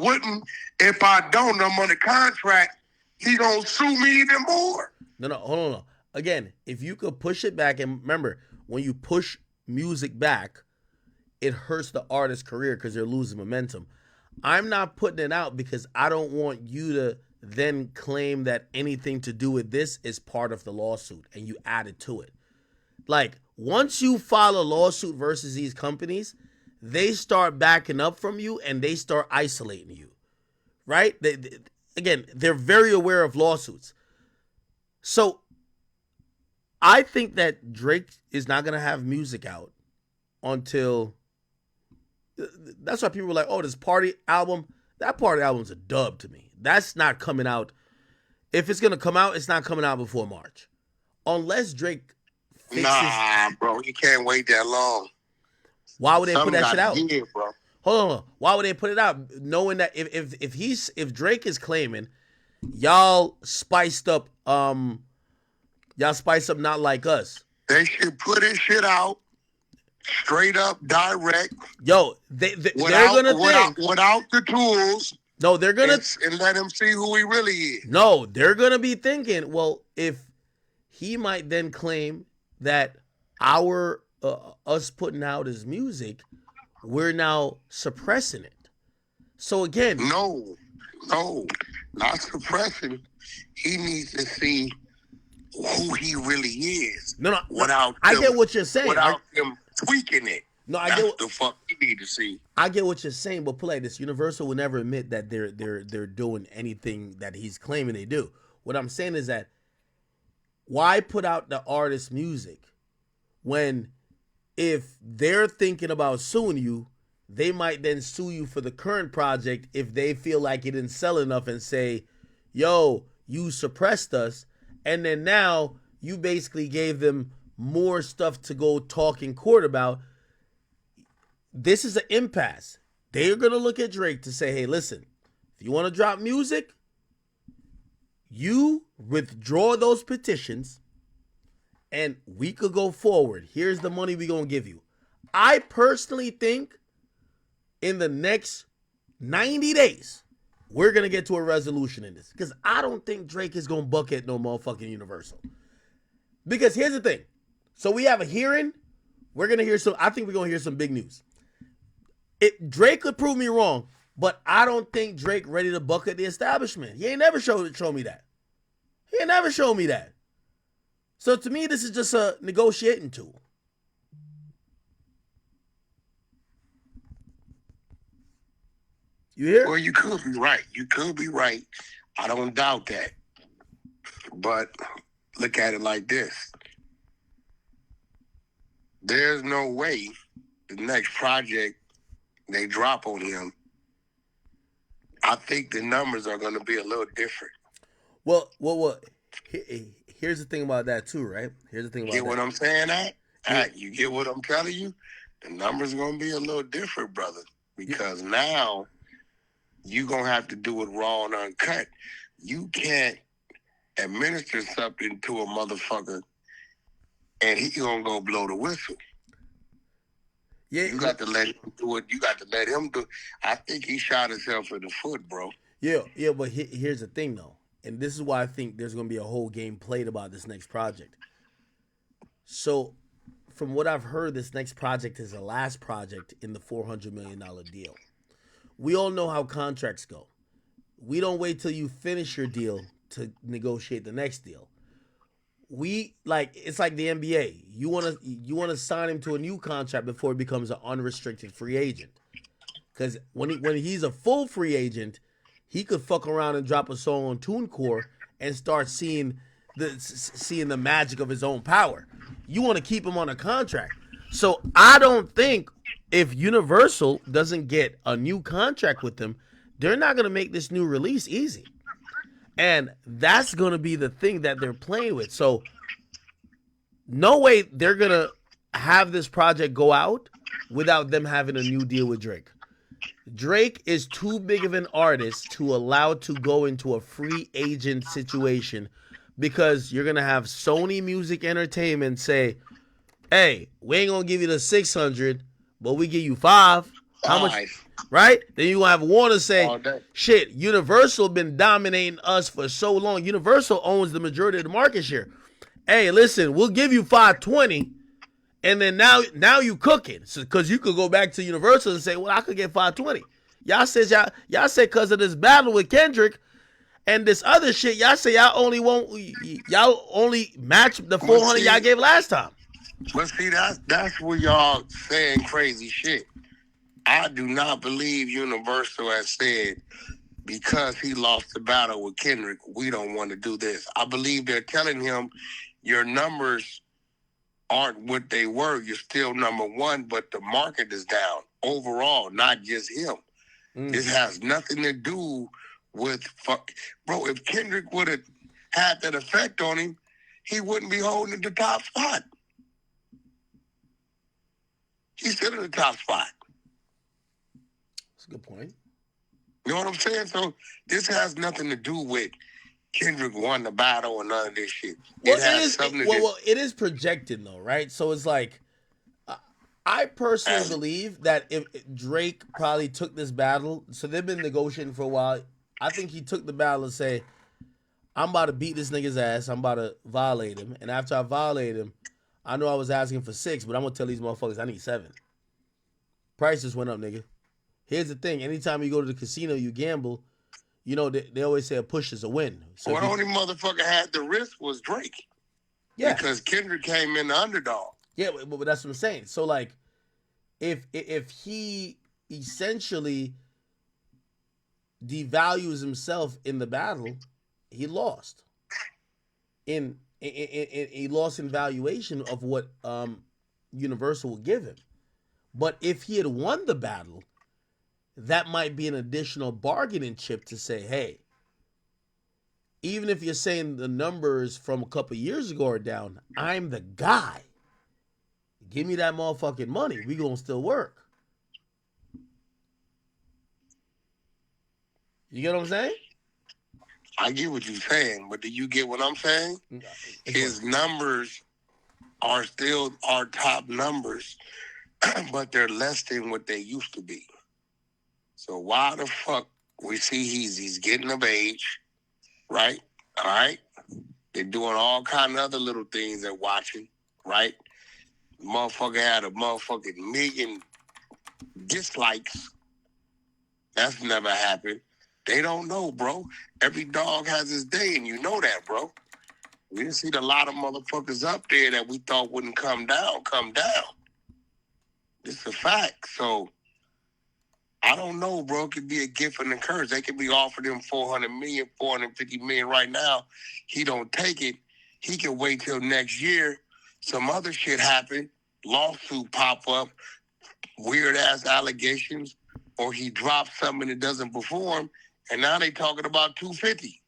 don't, I'm on the contract, he gonna sue me even more. No, hold on. Again, if you could push it back, and remember, when you push music back, it hurts the artist's career because they're losing momentum. I'm not putting it out because I don't want you to then claim that anything to do with this is part of the lawsuit and you add it to it. Like, Once you file a lawsuit versus these companies, they start backing up from you and they start isolating you, right? Again, they're very aware of lawsuits. So I think that Drake is not going to have music out until, that's why people were like, oh, this party album, that party album's a dub to me. That's not coming out. If it's going to come out, it's not coming out before March. Unless Drake fixes. Nah, bro, you can't wait that long. Why would they put that shit out? Year, bro. Hold on. Why would they put it out? Knowing that if Drake is claiming y'all spiced up Not Like Us. They should put his shit out straight up, direct. Yo, they're gonna without the tools. No, they're gonna and let him see who he really is. No, they're gonna be thinking, well, if he might then claim that us putting out his music, we're now suppressing it. So again, no, not suppressing. He needs to see who he really is. No, I get what you're saying. Without him tweaking it. No, I That's get the fuck you need to see. I get what you're saying, but put like this: Universal will never admit that they're doing anything that he's claiming they do. What I'm saying is that why put out the artist's music when if they're thinking about suing you, they might then sue you for the current project if they feel like it didn't sell enough and say, yo, you suppressed us, and then now you basically gave them more stuff to go talk in court about. This is an impasse. They're going to look at Drake to say, hey, listen, if you want to drop music, you withdraw those petitions and we could go forward. Here's the money we're going to give you. I personally think in the next 90 days, we're going to get to a resolution in this. Because I don't think Drake is going to bucket no motherfucking Universal. Because here's the thing. So we have a hearing. We're going to hear I think we're going to hear some big news. Drake could prove me wrong, but I don't think Drake ready to bucket the establishment. He ain't never show me that. He ain't never showed me that. So to me, this is just a negotiating tool. You hear? Well, you could be right. You could be right. I don't doubt that. But look at it like this. There's no way the next project they drop on him, I think the numbers are going to be a little different. Well. Here's the thing about that too, right? Here's the thing about that. Get what I'm saying, you get what I'm telling you? The numbers are going to be a little different, brother. Because now you're going to have to do it raw and uncut. You can't administer something to a motherfucker and he going to go blow the whistle. Yeah, you got to let him do it. You got to let him do it. I think he shot himself in the foot, bro. Yeah, but here's the thing, though. And this is why I think there's going to be a whole game played about this next project. So, from what I've heard, this next project is the last project in the $400 million deal. We all know how contracts go. We don't wait till you finish your deal to negotiate the next deal. It's like the NBA. You want to sign him to a new contract before he becomes an unrestricted free agent. Because when he's a full free agent, he could fuck around and drop a song on TuneCore and start seeing the magic of his own power. You want to keep him on a contract. So I don't think if Universal doesn't get a new contract with them, they're not going to make this new release easy. And that's going to be the thing that they're playing with. So no way they're going to have this project go out without them having a new deal with Drake. Drake is too big of an artist to allow to go into a free agent situation because you're going to have Sony Music Entertainment say, hey, we ain't going to give you the 600, but we give you 5. How much? Right? Then you have Warner say, shit, Universal been dominating us for so long. Universal owns the majority of the market share. Hey, listen, we'll give you 520, and then now you cooking. So because you could go back to Universal and say, well, I could get 520. Y'all said because of this battle with Kendrick and this other shit, y'all say y'all only match the 400 y'all gave last time. But see, that's where y'all saying crazy shit. I do not believe Universal has said because he lost the battle with Kendrick, we don't want to do this. I believe they're telling him your numbers aren't what they were. You're still number one, but the market is down overall, not just him. This has nothing to do with bro. If Kendrick would have had that effect on him, he wouldn't be holding the top spot. He's still in the top spot. That's a good point. You know what I'm saying? So this has nothing to do with Kendrick won the battle or none of this shit. Well, it has something to do. Well, it is projected though, right? So it's like, I personally believe that if Drake probably took this battle, so they've been negotiating for a while. I think he took the battle and say, I'm about to beat this nigga's ass. I'm about to violate him. And after I violate him, I know I was asking for 6, but I'm going to tell these motherfuckers I need 7. Prices went up, nigga. Here's the thing. Anytime you go to the casino, you gamble, you know, they always say a push is a win. So the only motherfucker had the risk was Drake. Yeah. Because Kendrick came in the underdog. Yeah, but that's what I'm saying. So, like, if he essentially devalues himself in the battle, he lost. He lost in valuation of what Universal will give him. But if he had won the battle, that might be an additional bargaining chip to say, hey, even if you're saying the numbers from a couple years ago are down, I'm the guy. Give me that motherfucking money. We gonna still work. You get what I'm saying? I get what you're saying, but do you get what I'm saying? His numbers are still our top numbers, but they're less than what they used to be. So why the fuck we see he's getting of age, right? All right? They're doing all kind of other little things they're watching, right? Motherfucker had a motherfucking million dislikes. That's never happened. They don't know, bro. Every dog has his day, and you know that, bro. We didn't see a lot of motherfuckers up there that we thought wouldn't come down. It's a fact. So, I don't know, bro. It could be a gift and a curse. They could be offering him 400 million, 450 million right now. He don't take it. He can wait till next year. Some other shit happen. Lawsuit pop up. Weird-ass allegations. Or he drops something that doesn't perform. And now they talking about 250.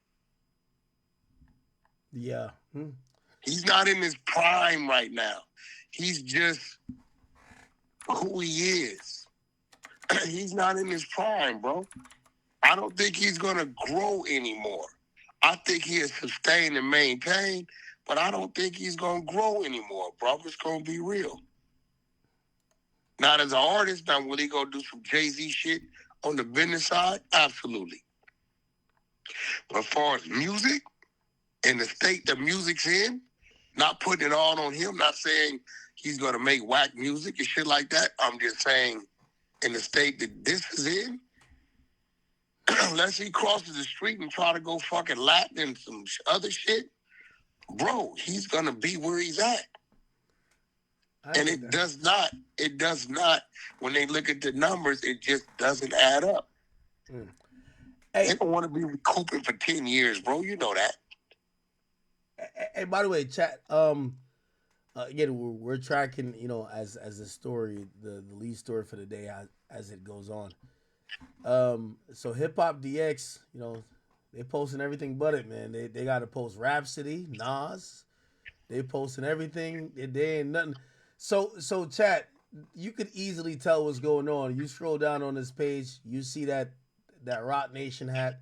Yeah. He's not in his prime right now. He's just who he is. He's not in his prime, bro. I don't think he's going to grow anymore. I think he'll sustain and maintain, but I don't think he's going to grow anymore, bro. It's going to be real. Not as an artist, now will he go do some Jay-Z shit on the business side? Absolutely. But as far as music and the state the music's in, not putting it all on him, not saying he's going to make whack music and shit like that. I'm just saying in the state that this is in, unless he crosses the street and try to go fucking Latin and some other shit, bro, he's going to be where he's at. And it does not, when they look at the numbers, it just doesn't add up. Hey, they don't want to be recouping for 10 years, bro. You know that. Hey, by the way, chat. Again, we're tracking, you know, as the story, the lead story for the day as it goes on. So Hip Hop DX, you know, they posting everything but it, man. They got to post Rhapsody, Nas. They posting everything. They ain't nothing. So chat, you could easily tell what's going on. You scroll down on this page, you see that Rock Nation hat.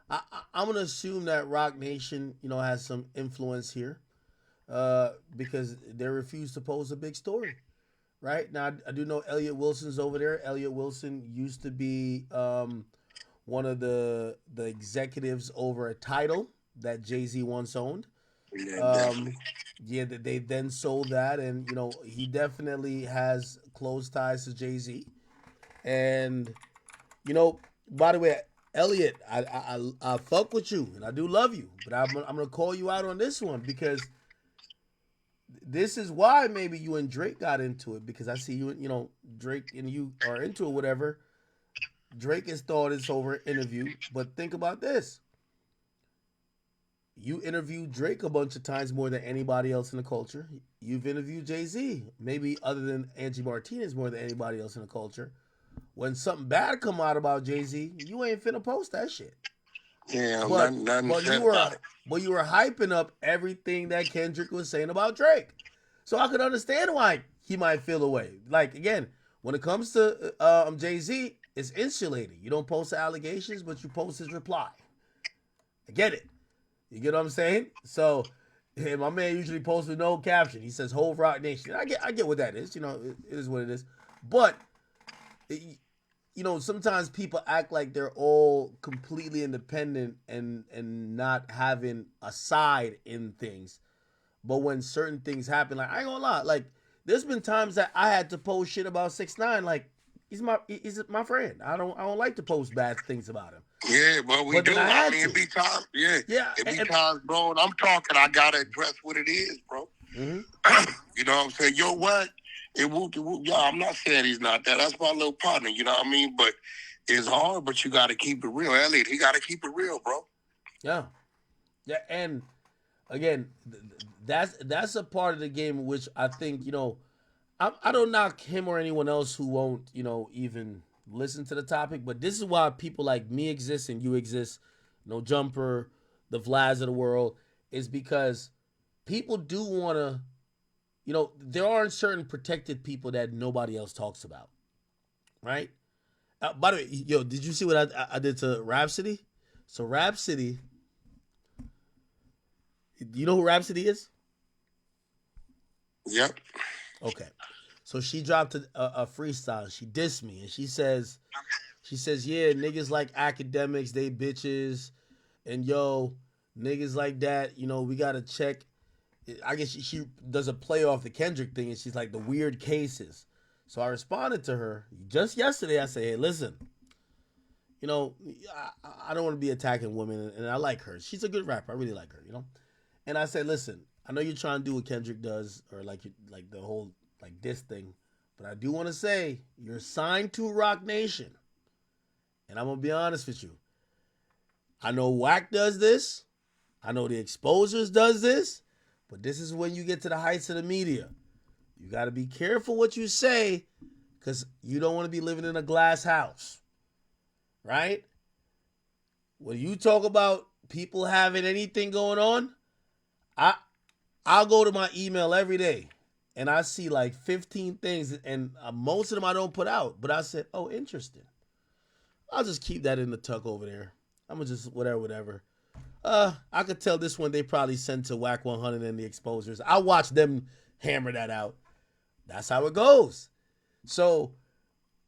I'm gonna assume that Rock Nation, you know, has some influence here, because they refuse to post a big story. Right now, I do know Elliot Wilson's over there. Elliot Wilson used to be one of the executives over a Tidal that Jay-Z once owned. Yeah, they then sold that, and you know he definitely has close ties to Jay-Z. And you know, by the way, Elliot, I fuck with you, and I do love you, but I'm gonna call you out on this one because this is why maybe you and Drake got into it, because I see Drake and you are into it, whatever. Drake has thought it's over an interview, but think about this. You interviewed Drake a bunch of times more than anybody else in the culture. You've interviewed Jay-Z, maybe other than Angie Martinez, more than anybody else in the culture. When something bad come out about Jay-Z, you ain't finna post that shit. Yeah, nothing but said you were about it. but you were hyping up everything that Kendrick was saying about Drake. So I could understand why he might feel away. Like, again, when it comes to Jay-Z, it's insulated. You don't post the allegations, but you post his reply. I get it. You get what I'm saying? So, my man usually posts with no caption. He says "Whole Rock Nation." I get what that is. It is what it is. But sometimes people act like they're all completely independent and not having a side in things. But when certain things happen, like, I ain't gonna lie, like, there's been times that I had to post shit about 6ix9ine. Like, he's my friend. I don't like to post bad things about him. Yeah, but we do. I mean, it be times. Yeah, it be times, bro. And I'm talking. I gotta address what it is, bro. Mm-hmm. You know what I'm saying? Yo, what? Yeah, I'm not saying he's not that. That's my little partner. You know what I mean? But it's hard. But you gotta keep it real, Elliot. He gotta keep it real, bro. Yeah, and again, that's a part of the game which I think I don't knock him or anyone else who won't even listen to the topic, but this is why people like me exist and you exist, No Jumper, the Vlads of the world, is because people do want to, there are certain protected people that nobody else talks about, right? By the way, did you see what I did to Rhapsody? So Rhapsody, you know who Rhapsody is? Yep. Okay. So she dropped a freestyle. She dissed me, and she says, yeah, niggas like Akademiks, they bitches, and niggas like that, we gotta check. I guess she does a play off the Kendrick thing, and she's like, the weird cases. So I responded to her just yesterday. I said, hey, listen, I don't want to be attacking women, and I like her. She's a good rapper. I really like her, And I said, listen, I know you're trying to do what Kendrick does, or like the whole this thing, but I do want to say you're signed to Rock Nation, and I'm gonna be honest with you. I know Wack does this, I know the Exposers does this, but this is when you get to the heights of the media. You got to be careful what you say, because you don't want to be living in a glass house, right? When you talk about people having anything going on, I'll go to my email every day. And I see like 15 things, and most of them I don't put out. But I said, oh, interesting. I'll just keep that in the tuck over there. I'm going to just whatever. I could tell this one they probably sent to Whack 100 and the Exposers. I watched them hammer that out. That's how it goes. So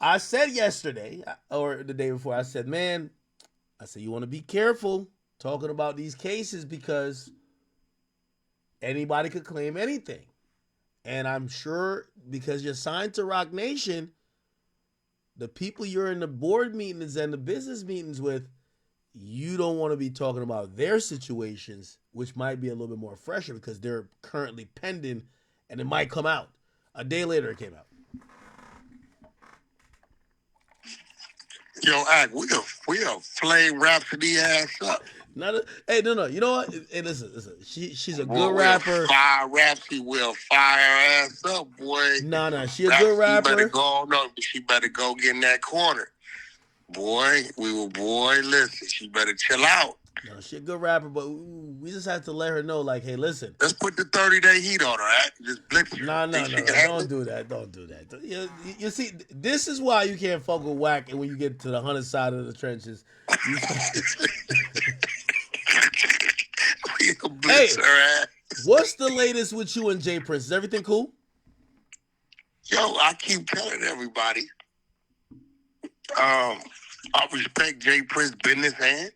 I said yesterday, or the day before, I said, you want to be careful talking about these cases, because anybody could claim anything. And I'm sure because you're signed to Rock Nation, the people you're in the board meetings and the business meetings with, you don't want to be talking about their situations, which might be a little bit more fresher because they're currently pending and it might come out. A day later, it came out. Yo, Act, we'll flame Rhapsody ass up. No. You know what? Hey, listen. She's a good rapper. We'll fire Rhapsody. We'll fire her ass up, boy. No. She a good rapper. She better go get in that corner. Boy, listen. She better chill out. No, she a good rapper, but we just have to let her know, like, hey, listen. Let's put the 30-day heat on her, Act. Just blitz her. No. Don't do that. Don't do that. You see, this is why you can't fuck with Whack, and when you get to the 100 side of the trenches, hey, what's the latest with you and Jay Prince? Is everything cool? Yo, I keep telling everybody, I respect Jay Prince's business hand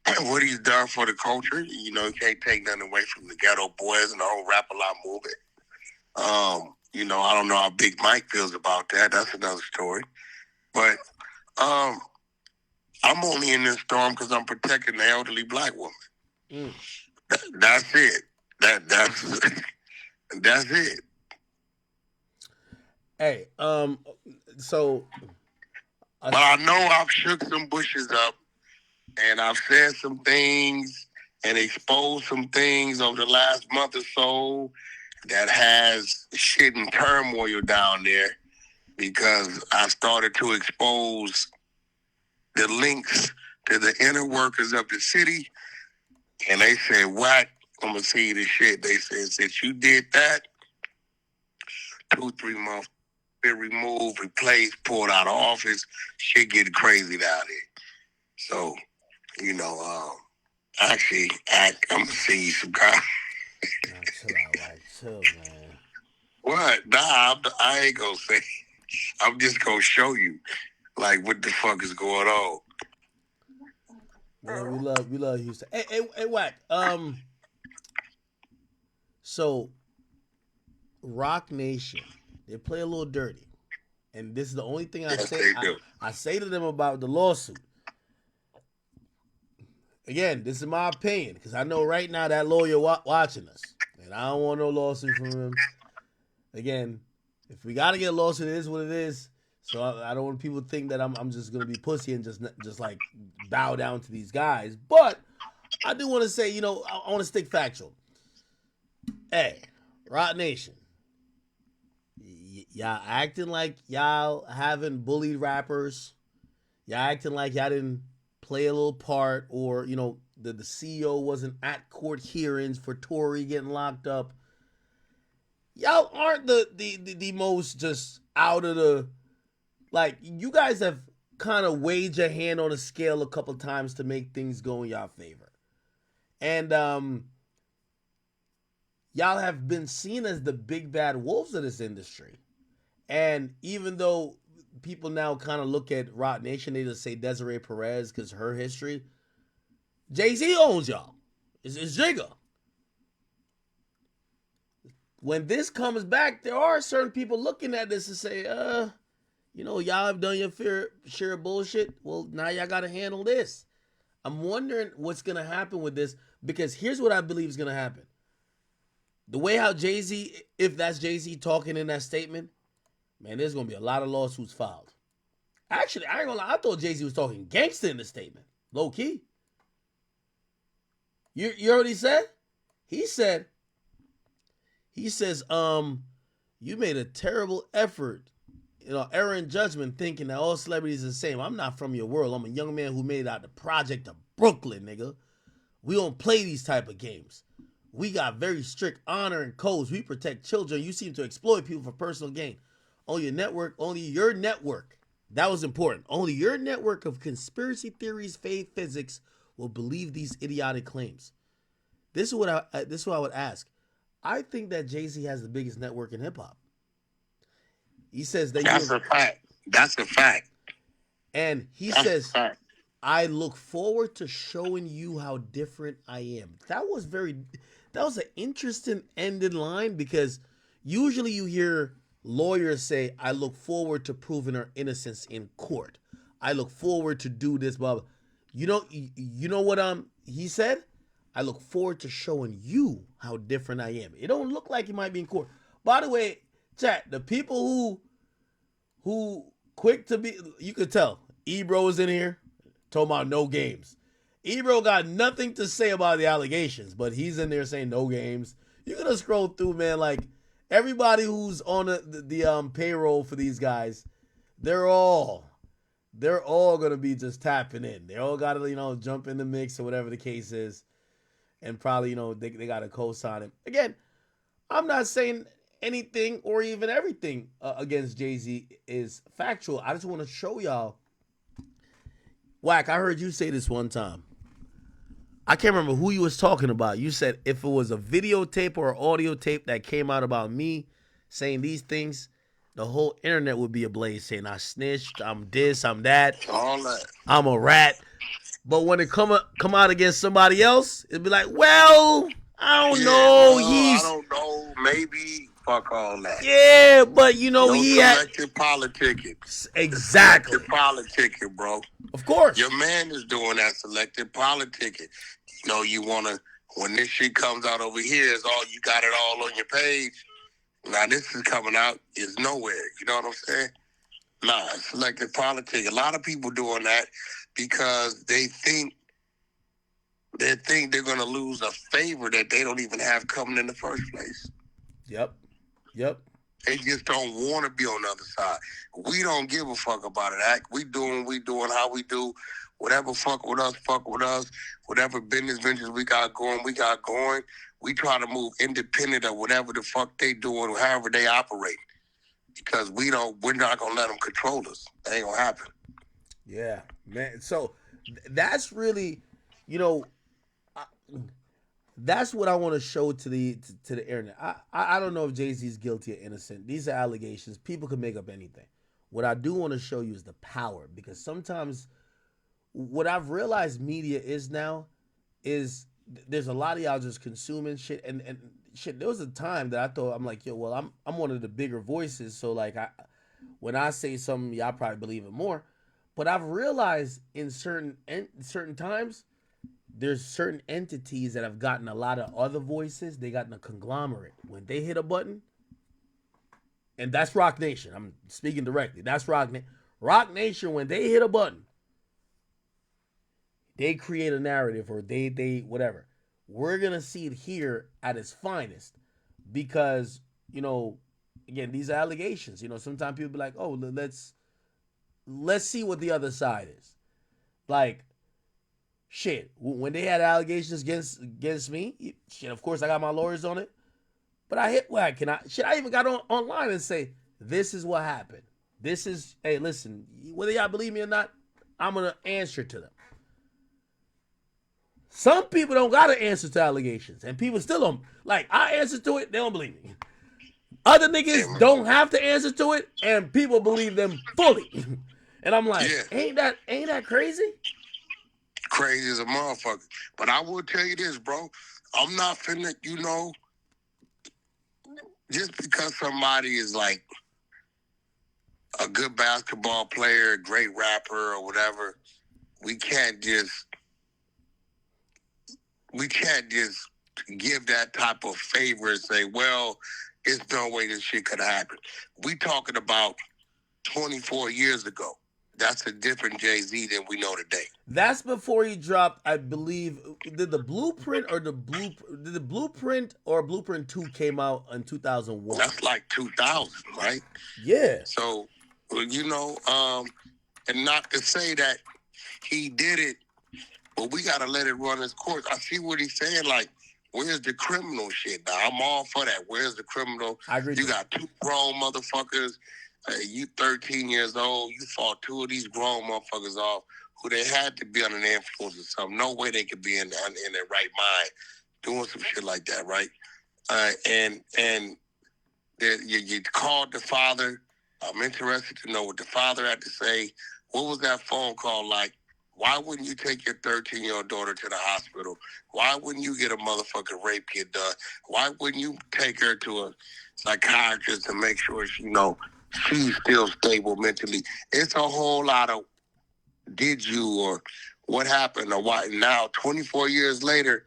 and what he's done for the culture. You can't take nothing away from the Ghetto Boys and the whole Rap-A-Lot movement. I don't know how Big Mike feels about that. That's another story. But I'm only in this storm because I'm protecting the elderly black woman. That's it. That's That's it. Hey, so. But I know I've shook some bushes up, and I've said some things and exposed some things over the last month or so that has shit in turmoil down there because I started to expose the links to the inner workers of the city, and they said, "What? I'm gonna see the shit." They said, "Since you did that, 2-3 months, been removed, replaced, pulled out of office. Shit getting crazy down here." So, actually, I'm gonna see you some guys. Chill out, like, chill, man. What? Nah, I ain't gonna say. I'm just gonna show you, like, what the fuck is going on. Man, we love Houston. Hey, Wack. So, Rock Nation, they play a little dirty, and this is the only thing I say to them about the lawsuit. Again, this is my opinion because I know right now that lawyer watching us, and I don't want no lawsuit from him. Again, if we gotta get a lawsuit, it is what it is. So I don't want people to think that I'm just gonna be pussy and just like bow down to these guys. But I do want to say, I want to stick factual. Hey, Rock Nation, y'all acting like y'all haven't bullied rappers. Y'all acting like y'all didn't play a little part, or the CEO wasn't at court hearings for Tory getting locked up. Y'all aren't the most just out of the, like, you guys have kind of weighed your hand on a scale a couple times to make things go in y'all favor. And y'all have been seen as the big bad wolves of this industry. And even though people now kind of look at Rock Nation, they just say Desiree Perez because her history. Jay-Z owns y'all. It's Jigga. When this comes back, there are certain people looking at this and say, y'all have done your fair share of bullshit. Well, now y'all got to handle this. I'm wondering what's going to happen with this, because here's what I believe is going to happen. The way how Jay-Z, if that's Jay-Z talking in that statement, man, there's going to be a lot of lawsuits filed. Actually, I ain't going to lie. I thought Jay-Z was talking gangster in the statement. Low key. You heard what he said? He says, you made a terrible effort, error in judgment, thinking that all celebrities are the same. I'm not from your world. I'm a young man who made it out the project of Brooklyn, nigga. We don't play these type of games. We got very strict honor and codes. We protect children. You seem to exploit people for personal gain. On your network, that was important. Only your network of conspiracy theories, faith, physics will believe these idiotic claims. This is what I would ask. I think that Jay-Z has the biggest network in hip hop. He says that that's a fact. That's a fact. And he says, I look forward to showing you how different I am. That was an interesting ended line, because usually you hear lawyers say, I look forward to proving her innocence in court. I look forward to do this, blah, blah. You know what he said? I look forward to showing you how different I am. It don't look like he might be in court. By the way, chat, the people who quick to be, you could tell, Ebro is in here talking about no games. Ebro got nothing to say about the allegations, but he's in there saying no games. You're gonna scroll through, man, like everybody who's on the payroll for these guys, they're all gonna be just tapping in. They all gotta, jump in the mix or whatever the case is. And probably, they got to co-sign him. Again, I'm not saying anything or even everything against Jay-Z is factual. I just want to show y'all. Wack, I heard you say this one time. I can't remember who you was talking about. You said if it was a videotape or audio tape that came out about me saying these things, the whole internet would be ablaze saying I snitched, I'm this, I'm that, all that. I'm a rat. But when it come out against somebody else, it'd be like, well, I don't know. I don't know. Maybe fuck all that. Yeah, but he had selective politicking. Exactly. Selective politicking, bro. Of course. Your man is doing that selective politicking. You want to When this shit comes out over here, it's all you got it all on your page. Now this is coming out is nowhere. You know what I'm saying? Nah, selective politics. A lot of people doing that because they think they're gonna lose a favor that they don't even have coming in the first place. Yep. They just don't want to be on the other side. We don't give a fuck about it. We doing how we do. Whatever fuck with us. Whatever business ventures we got going. We try to move independent of whatever the fuck they doing, however they operate. Because we're not gonna let them control us. That ain't gonna happen. Yeah, man. So that's really, you know, that's what I want to show to the internet. I don't know if Jay-Z's guilty or innocent. These are allegations. People can make up anything. What I do want to show you is the power, because sometimes what I've realized media is now is there's a lot of y'all just consuming shit and shit. There was a time that I thought, I'm like, yo, well, I'm one of the bigger voices, so like when I say something, y'all probably believe it more. But I've realized in certain times, there's certain entities that have gotten a lot of other voices. They got in a conglomerate. When they hit a button, and that's Rock Nation. I'm speaking directly. That's Rock Nation. Rock Nation, when they hit a button, they create a narrative, or they whatever. We're going to see it here at its finest because, you know, again, these are allegations. You know, sometimes people be like, oh, let's see what the other side is. Like, shit, when they had allegations against me, shit, of course I got my lawyers on it. But I hit whack. I even got online and say, this is what happened. This is, hey, listen, whether y'all believe me or not, I'm going to answer to them. Some people don't got to answer to allegations, and people still don't. Like, I answer to it, they don't believe me. Other niggas don't have to answer to it, and people believe them fully. And I'm like, ain't that crazy? Crazy as a motherfucker. But I will tell you this, bro. I'm not finna, you know, just because somebody is like a good basketball player, a great rapper, or whatever, we can't just give that type of favor and say, well, there's no way this shit could happen. We talking about 24 years ago. That's a different Jay-Z than we know today. That's before he dropped, I believe, did the Blueprint or Blueprint 2 came out in 2001? That's like 2000, right? Yeah. So, you know, and not to say that he did it, but we got to let it run its course. I see what he's saying, like, where's the criminal shit? Now, I'm all for that. Where's the criminal? I agree. You got two grown motherfuckers. You 13 years old. You fought two of these grown motherfuckers off who they had to be under the influence of something. No way they could be in their right mind doing some shit like that, right? And you called the father. I'm interested to know what the father had to say. What was that phone call like? Why wouldn't you take your 13-year-old daughter to the hospital? Why wouldn't you get a motherfucking rape kit done? Why wouldn't you take her to a psychiatrist to make sure she's still stable mentally? It's a whole lot of did you or what happened or why. Now, 24 years later,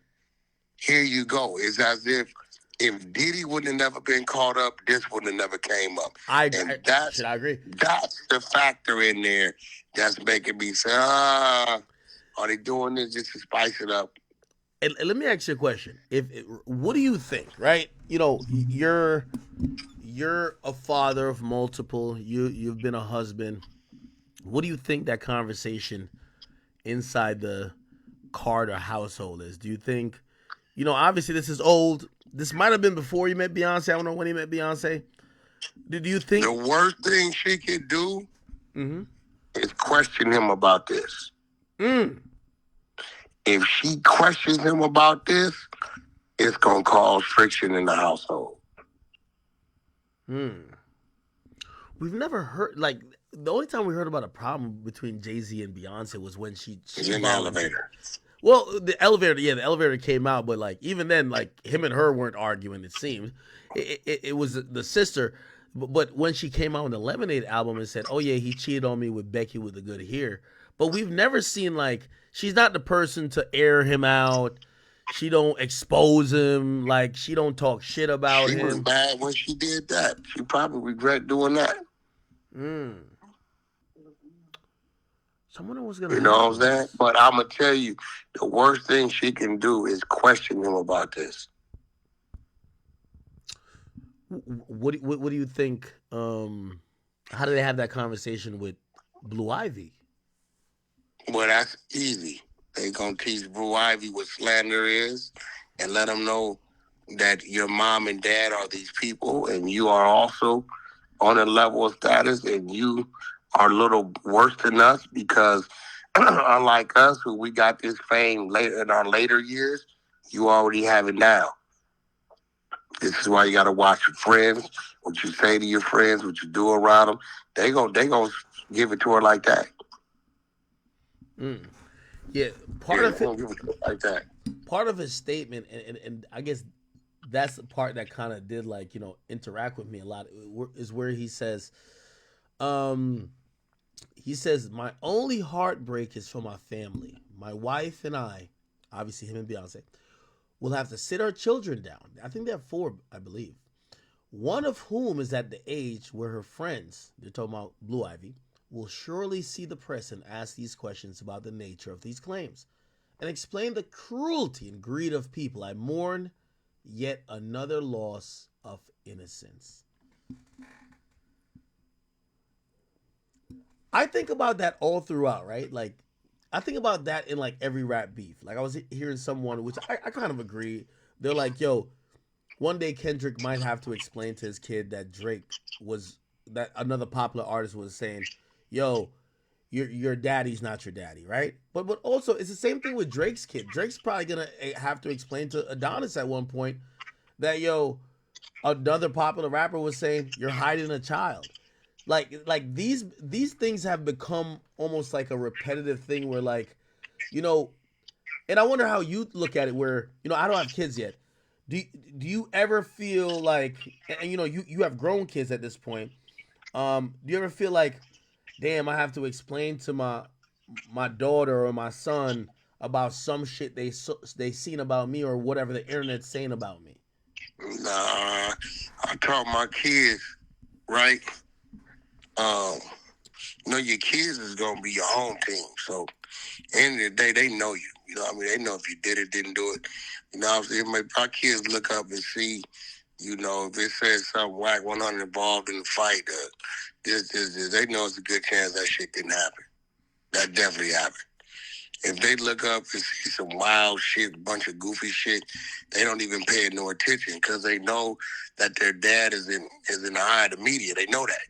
here you go. It's as if Diddy wouldn't have never been caught up, this wouldn't have never came up. I agree. That's the factor in there that's making me say, are they doing this just to spice it up? And let me ask you a question. What do you think, right? You know, you're a father of multiple. You've been a husband. What do you think that conversation inside the Carter household is? Do you think, you know, obviously this is old. This might have been before you met Beyonce. I don't know when he met Beyonce. Do you think the worst thing she could do is question him about this? If she questions him about this, it's gonna cause friction in the household. We've never heard, like, the only time we heard about a problem between Jay-Z and Beyonce was when she in the elevator. Well, the elevator came out, but like even then, like him and her weren't arguing. It seemed it was the sister, but when she came out on the Lemonade album and said, "Oh yeah, he cheated on me with Becky with a good hair," but we've never seen, like, she's not the person to air him out. she don't expose him, like she don't talk shit about She was him. mad when she did that. She probably regret doing that. So I wonder what's gonna You happen. know what I'm saying? But I'm gonna tell you, the worst thing she can do is question him about this. What do you think? How do they have that conversation with Blue Ivy? Well, that's easy. They gonna teach Blue Ivy what slander is, and let them know that your mom and dad are these people, and you are also on a level of status, and you are a little worse than us because, unlike us, who we got this fame later in our later years, you already have it now. This is why you got to watch your friends, what you say to your friends, what you do around them. They gonna give it to her like that. Yeah, Part of it, give it to her like that. Part of his statement, and I guess that's the part that kind of did interact with me a lot, is where he says, my only heartbreak is for my family. My wife and I, obviously him and Beyonce, will have to sit our children down. I think they have 4, I believe. One of whom is at the age where her friends, they're talking about Blue Ivy, will surely see the press and ask these questions about the nature of these claims and explain the cruelty and greed of people. I mourn yet another loss of innocence. I think about that all throughout, right? Like, I think about that in like every rap beef. Like, I was hearing someone, which I kind of agree. They're like, yo, one day Kendrick might have to explain to his kid that that another popular artist was saying, yo, your daddy's not your daddy, right? But also it's the same thing with Drake's kid. Drake's probably gonna have to explain to Adonis at one point that, yo, another popular rapper was saying you're hiding a child. Like these things have become almost like a repetitive thing where, like, and I wonder how you look at it, where, I don't have kids yet. Do you ever feel like, and you have grown kids at this point, do you ever feel like, damn, I have to explain to my daughter or my son about some shit they seen about me or whatever the internet's saying about me? Nah, I taught my kids, right? Your kids is gonna be your home team. So, end of the day, they know you. You know what I mean? They know if you did it, didn't do it. You know what I'm saying? My kids look up and see, if it says something whack 100 involved in the fight, they know it's a good chance that shit didn't happen. That definitely happened. If they look up and see some wild shit, bunch of goofy shit, they don't even pay it no attention because they know that their dad is in the eye of the media. They know that.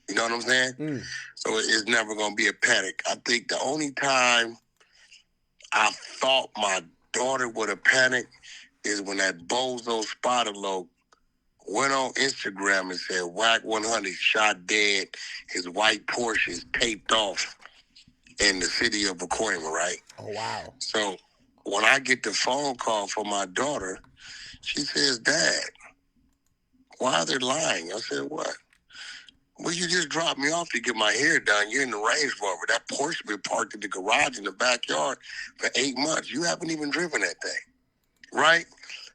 You know what I'm saying? So it's never going to be a panic. I think the only time I thought my daughter would have panicked is when that bozo Spotalo went on Instagram and said, Whack 100 shot dead, his white Porsche is taped off in the city of Pacoima, right? Oh, wow. So when I get the phone call from my daughter, she says, Dad, why are they lying? I said, what? Well, you just dropped me off to get my hair done. You're in the Range Rover. That Porsche been parked in the garage in the backyard for 8 months. You haven't even driven that thing, right?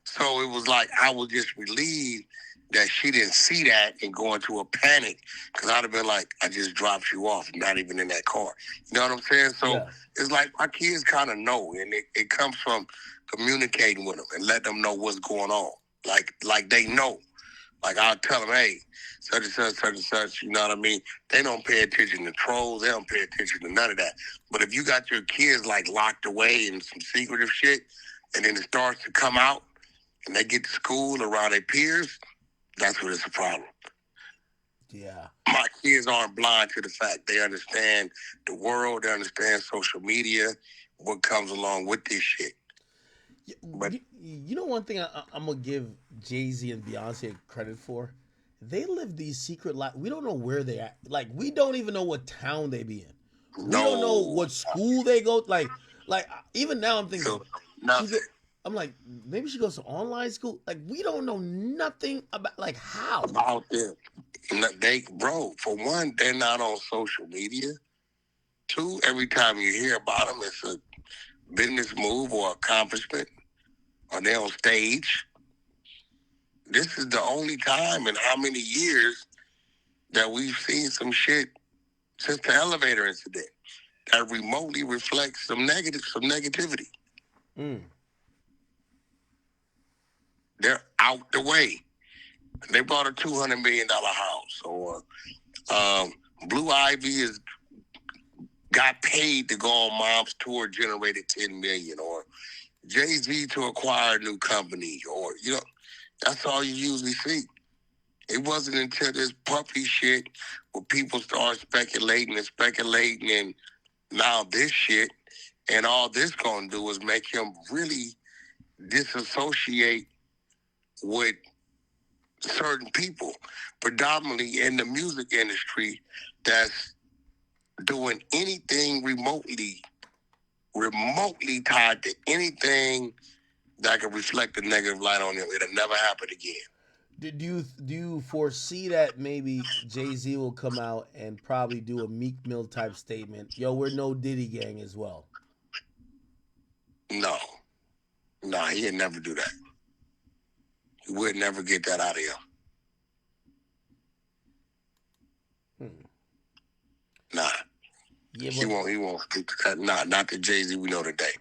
So it was like I was just relieved that she didn't see that and go into a panic, because I'd have been like, I just dropped you off, not even in that car. You know what I'm saying? So It's like my kids kind of know, and it comes from communicating with them and let them know what's going on. Like they know. Like, I'll tell them, hey, such and such, such and such, you know what I mean? They don't pay attention to trolls. They don't pay attention to none of that. But if you got your kids, like, locked away in some secretive shit, and then it starts to come out, and they get to school around their peers, that's when it's a problem. Yeah. My kids aren't blind to the fact. They understand the world. They understand social media, what comes along with this shit. But one thing I'm gonna give Jay-Z and Beyonce credit for, they live these secret lives. We don't know where they at. Like, we don't even know what town they be in. We don't know what school they go. Like even now I'm thinking, I'm like, maybe she goes to online school. Like, we don't know nothing about, like, how about them. For one, they're not on social media. 2, every time you hear about them, it's a business move or accomplishment. Are they on stage? This is the only time in how many years that we've seen some shit since the elevator incident that remotely reflects some negativity. They're out the way. They bought a $200 million house, or Blue Ivy got paid to go on Mom's tour, generated $10 million, or Jay-Z to acquire a new company, or that's all you usually see. It wasn't until this puppy shit where people start speculating, and now this shit, and all this gonna do is make him really disassociate with certain people, predominantly in the music industry, that's doing anything remotely tied to anything that could reflect a negative light on him. It'll never happen again. Do you foresee that maybe Jay-Z will come out and probably do a Meek Mill type statement? Yo, we're no Diddy gang as well. No, he'd never do that. He would never get that out of him. Nah. Yeah, he won't speak to that. Not the Jay-Z we know today.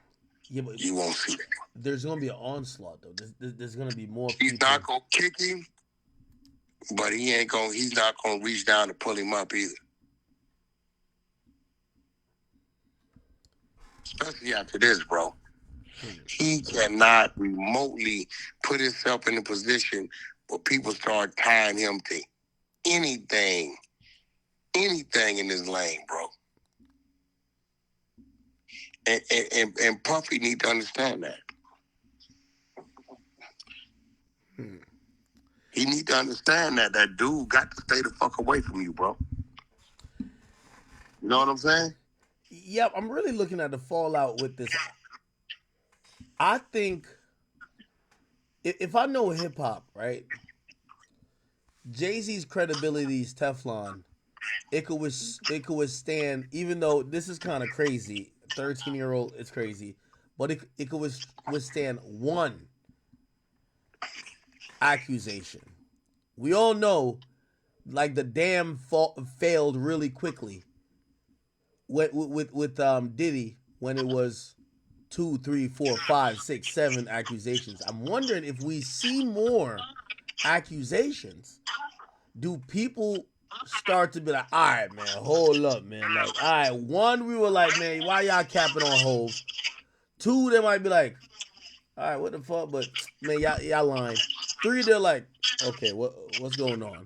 Yeah, but you won't see that. There's gonna be an onslaught though. There's gonna be more. He's people. not gonna kick him, but he's not gonna reach down to pull him up either. Especially after this, bro. He cannot remotely put himself in a position where people start tying him to anything in his lane, bro. And Puffy need to understand that. He need to understand that dude got to stay the fuck away from you, bro. You know what I'm saying? Yep, I'm really looking at the fallout with this. I think if I know hip hop, right, Jay-Z's credibility is Teflon. It could withstand, even though this is kind of crazy. 13-year-old, it's crazy, but it could withstand one accusation. We all know, like, the dam failed really quickly with Diddy when it was 2, 3, 4, 5, 6, 7 accusations. I'm wondering if we see more accusations, do people start to be like, all right, man, hold up, man. Like, all right, one, we were like, man, why y'all capping on Hove? 2, they might be like, all right, what the fuck? But man, y'all lying. 3, they're like, okay, what's going on?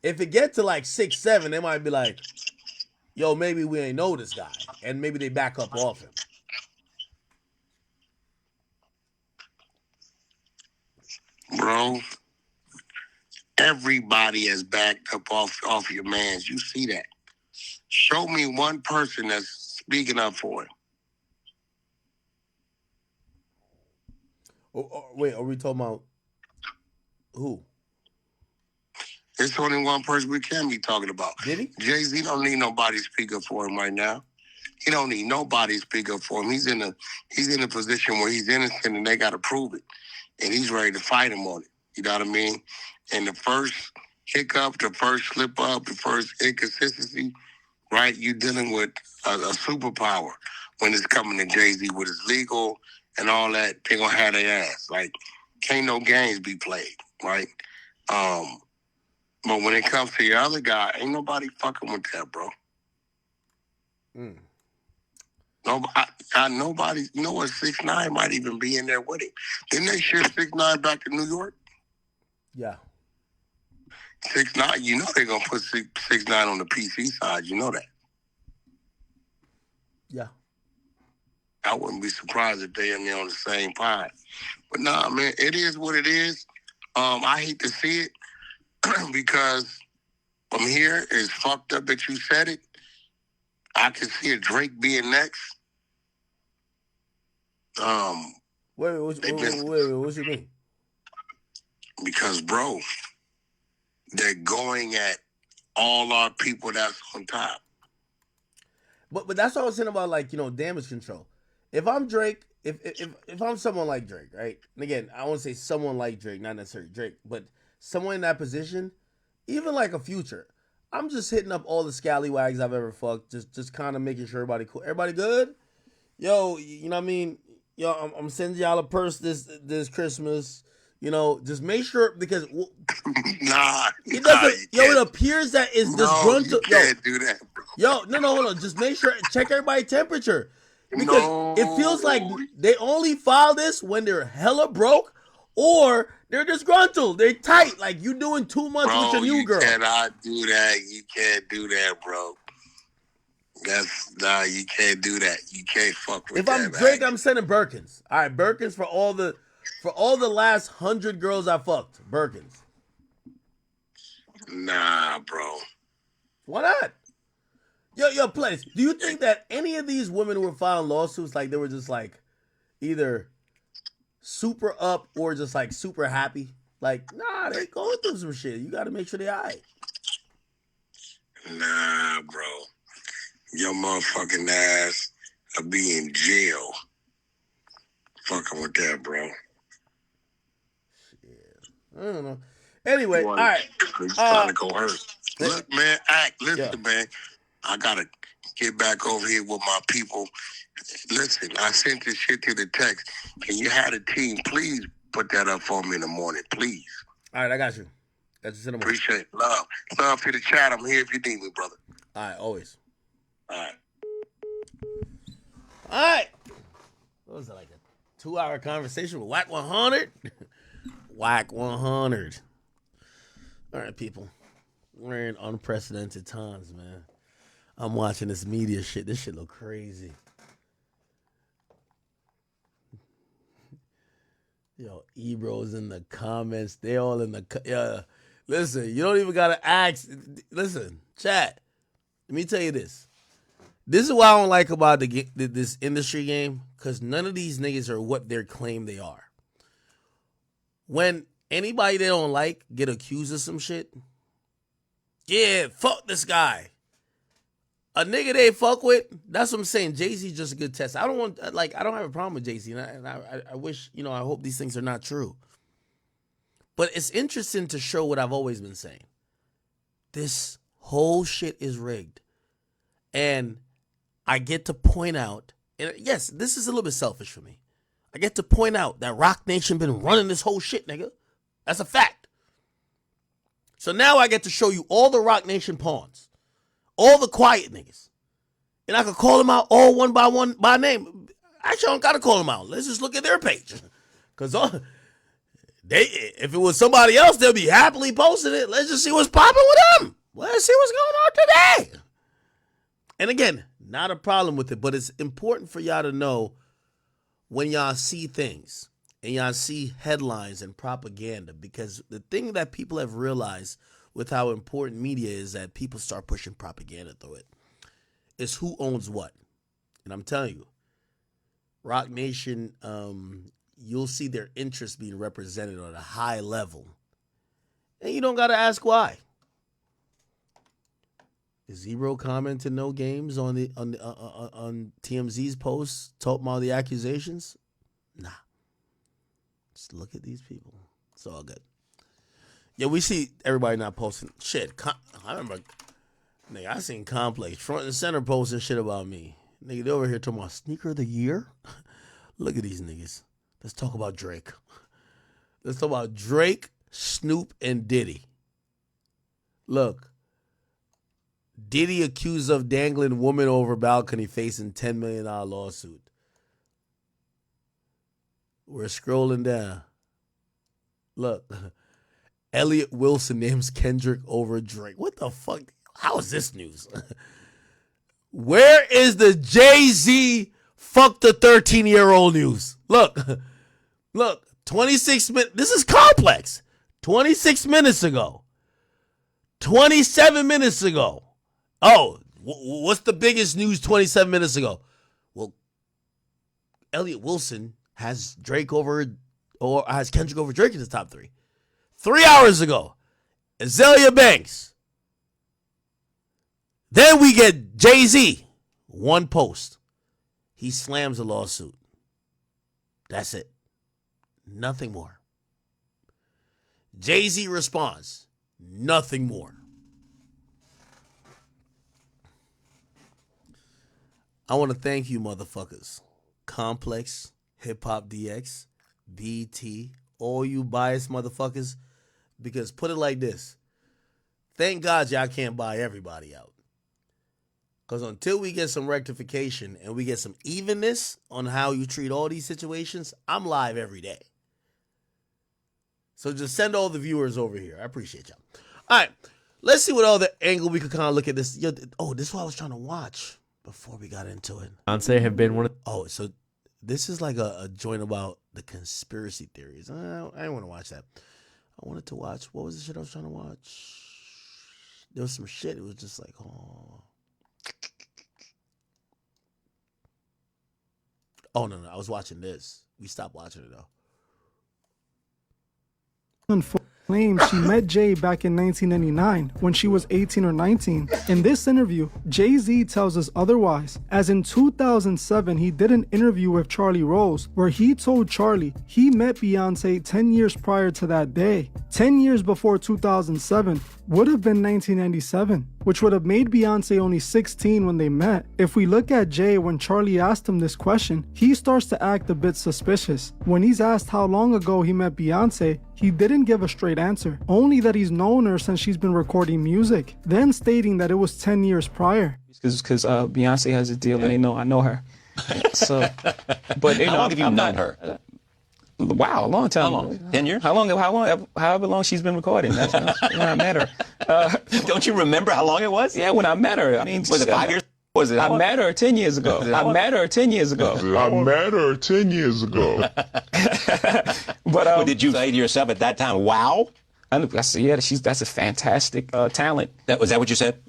If it get to like 6, 7, they might be like, yo, maybe we ain't know this guy, and maybe they back up off him. Bro, everybody has backed up off your mans. You see that? Show me one person that's speaking up for him. Wait, are we talking about who? There's only one person we can be talking about. Did he? Jay-Z don't need nobody to speak up for him right now. He don't need nobody to speak up for him. He's in a position where he's innocent and they got to prove it. And he's ready to fight him on it. You know what I mean? And the first hiccup, the first slip up, the first inconsistency, right? You're dealing with a superpower when it's coming to Jay-Z with his legal and all that. They're going to have their ass. Like, can't no games be played, right? But when it comes to your other guy, ain't nobody fucking with that, bro. Nobody. You know what? 6ix9ine might even be in there with him. Didn't they ship 6ix9ine back to New York? Yeah. 6ix9ine. You know they're gonna put 6ix9ine on the PC side. You know that. Yeah. I wouldn't be surprised if they and me on the same pod. But nah, man, it is what it is. I hate to see it because from here, it's fucked up that you said it. I can see a Drake being next. Wait, what you mean? Because, bro, they're going at all our people that's on top. But that's what I was saying about, like, damage control. If I'm Drake if I'm someone like Drake, right? And again, I want to say someone like Drake, not necessarily Drake, but someone in that position, even like a Future. I'm just hitting up all the scallywags I've ever fucked, just kind of making sure everybody cool. Everybody good? Yo, you know what I mean? Yo, I'm sending y'all a purse this Christmas. You know, just make sure because it doesn't. Yo, it appears that it's disgruntled. You can't do that, bro. Yo, no, hold on. Just make sure check everybody's temperature because it feels like they only file this when they're hella broke or they're disgruntled. They're tight. Like you doing too much with your new girl. You cannot do that. You can't do that, bro. You can't do that. You can't fuck with that. If I'm Drake, I'm sending Birkins. All right, Birkins for all the last 100 girls I fucked. Birkins. Nah, bro. Why not? Yo, Place. Do you think that any of these women were filing lawsuits like they were just like either super up or just like super happy? Like, nah, they going through some shit. You got to make sure they all right. Nah, bro. Your motherfucking ass will be in jail. Fucking with that, bro. Yeah. I don't know. Anyway, all right. It's trying to go hurt. Look, man, listen, man. I got to get back over here with my people. Listen, I sent this shit to the text. Can you have the team, please put that up for me in the morning, please? All right, I got you. Appreciate it. Love to the chat. I'm here if you need me, brother. All right, always. All right. What was it, like a 2-hour conversation with Whack 100? Whack 100. All right, people. We're in unprecedented times, man. I'm watching this media shit. This shit look crazy. Yo, Ebro's in the comments. They all in the... listen, you don't even got to ask. Listen, chat. Let me tell you this. This is what I don't like about this industry game, because none of these niggas are what they claim they are. When anybody they don't like get accused of some shit, yeah, fuck this guy. A nigga they fuck with, that's what I'm saying. Jay-Z's just a good test. I don't have a problem with Jay-Z, and I wish, I hope these things are not true. But it's interesting to show what I've always been saying. This whole shit is rigged. And I get to point out, and yes, this is a little bit selfish for me. I get to point out that Rock Nation been running this whole shit, nigga. That's a fact. So now I get to show you all the Rock Nation pawns, all the quiet niggas. And I could call them out all one by name. Actually, I don't got to call them out. Let's just look at their page. Because if it was somebody else, they'll be happily posting it. Let's just see what's popping with them. Let's see what's going on today. And again, not a problem with it, but it's important for y'all to know when y'all see things and y'all see headlines and propaganda, because the thing that people have realized with how important media is that people start pushing propaganda through it is who owns what. And I'm telling you, Rock Nation, you'll see their interests being represented on a high level. And you don't got to ask why. Is Zero commenting no games on TMZ's post talking about the accusations? Nah. Just look at these people. It's all good. Yeah, we see everybody not posting shit. I remember, nigga, I seen Complex front and center posting shit about me. Nigga, they over here talking about sneaker of the year. Look at these niggas. Let's talk about Drake. Let's talk about Drake, Snoop, and Diddy. Look. Diddy accused of dangling woman over balcony facing $10 million lawsuit. We're scrolling down. Look. Elliot Wilson names Kendrick over Drake. What the fuck? How is this news? Where is the Jay-Z fuck the 13-year-old news? Look. 26 minutes. This is Complex. 26 minutes ago. 27 minutes ago. Oh, what's the biggest news 27 minutes ago? Well, Elliot Wilson has Drake over, or has Kendrick over Drake in his top 3. 3 hours ago, Azalea Banks. Then we get Jay-Z. One post. He slams the lawsuit. That's it. Nothing more. Jay-Z responds, nothing more. I want to thank you, motherfuckers. Complex, Hip Hop DX, BT, all you biased motherfuckers. Because put it like this. Thank God y'all can't buy everybody out. Because until we get some rectification and we get some evenness on how you treat all these situations, I'm live every day. So just send all the viewers over here. I appreciate y'all. All right. Let's see what other angle we could kind of look at this. Yo, oh, this is what I was trying to watch before we got into it. Beyonce have been one of. Oh, so this is like a joint about the conspiracy theories. I didn't want to watch that. I wanted to watch. What was the shit I was trying to watch? There was some shit. It was just like, oh. Oh, no. I was watching this. We stopped watching it, though. Claims she met Jay back in 1999 when she was 18 or 19. In this interview, Jay-Z tells us otherwise, as in 2007 he did an interview with Charlie Rose where he told Charlie he met Beyonce 10 years prior to that day. 10 years before 2007 would have been 1997, which would have made Beyonce only 16 when they met. If we look at Jay when Charlie asked him this question, he starts to act a bit suspicious. When he's asked how long ago he met Beyonce, he didn't give a straight answer, only that he's known her since she's been recording music, then stating that it was 10 years prior. Because Beyonce has a deal and they know I know her. So, but how long have you known her? Wow, a long time. How long? 10 years? However long she's been recording. That's when I met her. Don't you remember how long it was? Yeah, when I met her. I mean, was it 5 years? Was it? I met her 10 years ago. I met her 10 years ago. But did you say to yourself at that time, wow? I said, yeah, that's a fantastic talent. Was that what you said?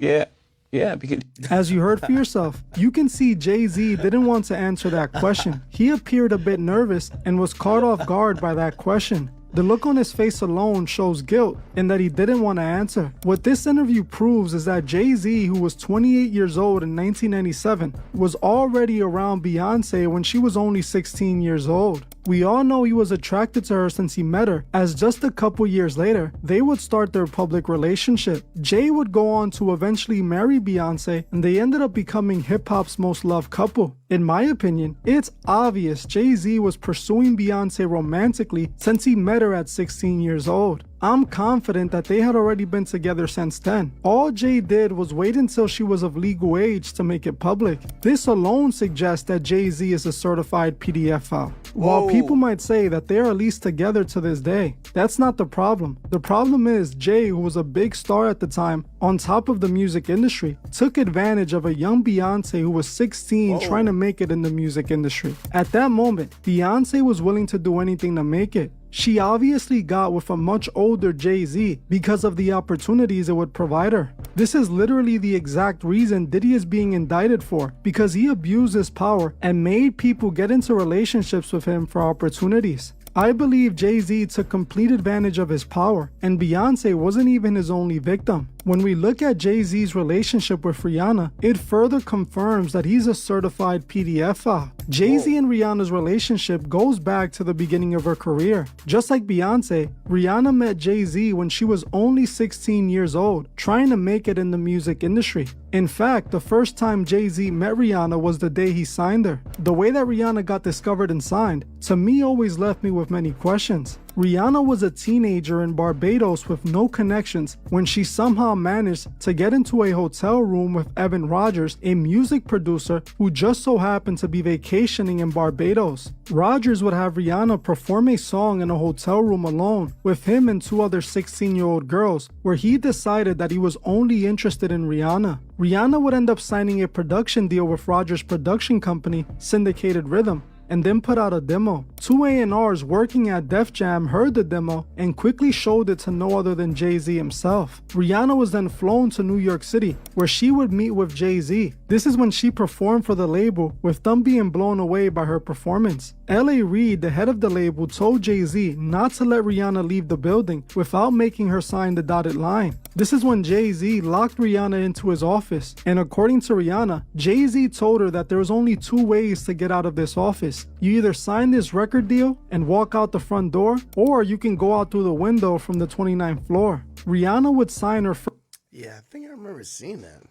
Yeah, because as you heard for yourself, you can see Jay-Z didn't want to answer that question. He appeared a bit nervous and was caught off guard by that question. The look on his face alone shows guilt and that he didn't want to answer. What this interview proves is that Jay-Z, who was 28 years old in 1997, was already around Beyonce when she was only 16 years old. We all know he was attracted to her since he met her, as just a couple years later, they would start their public relationship. Jay would go on to eventually marry Beyonce, and they ended up becoming hip-hop's most loved couple. In my opinion, it's obvious Jay-Z was pursuing Beyonce romantically since he met her at 16 years old. I'm confident that they had already been together since then. All Jay did was wait until she was of legal age to make it public. This alone suggests that Jay-Z is a certified pedophile. While people might say that they are at least together to this day, that's not the problem. The problem is Jay, who was a big star at the time, on top of the music industry, took advantage of a young Beyonce who was 16 trying to make it in the music industry. At that moment, Beyonce was willing to do anything to make it. She obviously got with a much older Jay-Z because of the opportunities it would provide her. This is literally the exact reason Diddy is being indicted for, because he abused his power and made people get into relationships with him for opportunities. I believe Jay-Z took complete advantage of his power, and Beyonce wasn't even his only victim. When we look at Jay-Z's relationship with Rihanna, it further confirms that he's a certified pedophile. Jay-Z and Rihanna's relationship goes back to the beginning of her career. Just like Beyonce, Rihanna met Jay-Z when she was only 16 years old, trying to make it in the music industry. In fact, the first time Jay-Z met Rihanna was the day he signed her. The way that Rihanna got discovered and signed, to me, always left me with many questions. Rihanna was a teenager in Barbados with no connections when she somehow managed to get into a hotel room with Evan Rogers, a music producer who just so happened to be vacationing in Barbados. Rogers would have Rihanna perform a song in a hotel room alone with him and two other 16-year-old girls, where he decided that he was only interested in Rihanna. Rihanna would end up signing a production deal with Rogers' production company, Syndicated Rhythm, and then put out a demo. Two A&Rs working at Def Jam heard the demo and quickly showed it to no other than Jay-Z himself. Rihanna was then flown to New York City, where she would meet with Jay-Z. This is when she performed for the label, with them being blown away by her performance. L.A. Reid, the head of the label, told Jay-Z not to let Rihanna leave the building without making her sign the dotted line. This is when Jay-Z locked Rihanna into his office, and according to Rihanna, Jay-Z told her that there was only 2 ways to get out of this office. You either sign this record deal and walk out the front door, or you can go out through the window from the 29th floor. Rihanna would sign her first. Yeah, I think I remember seeing that.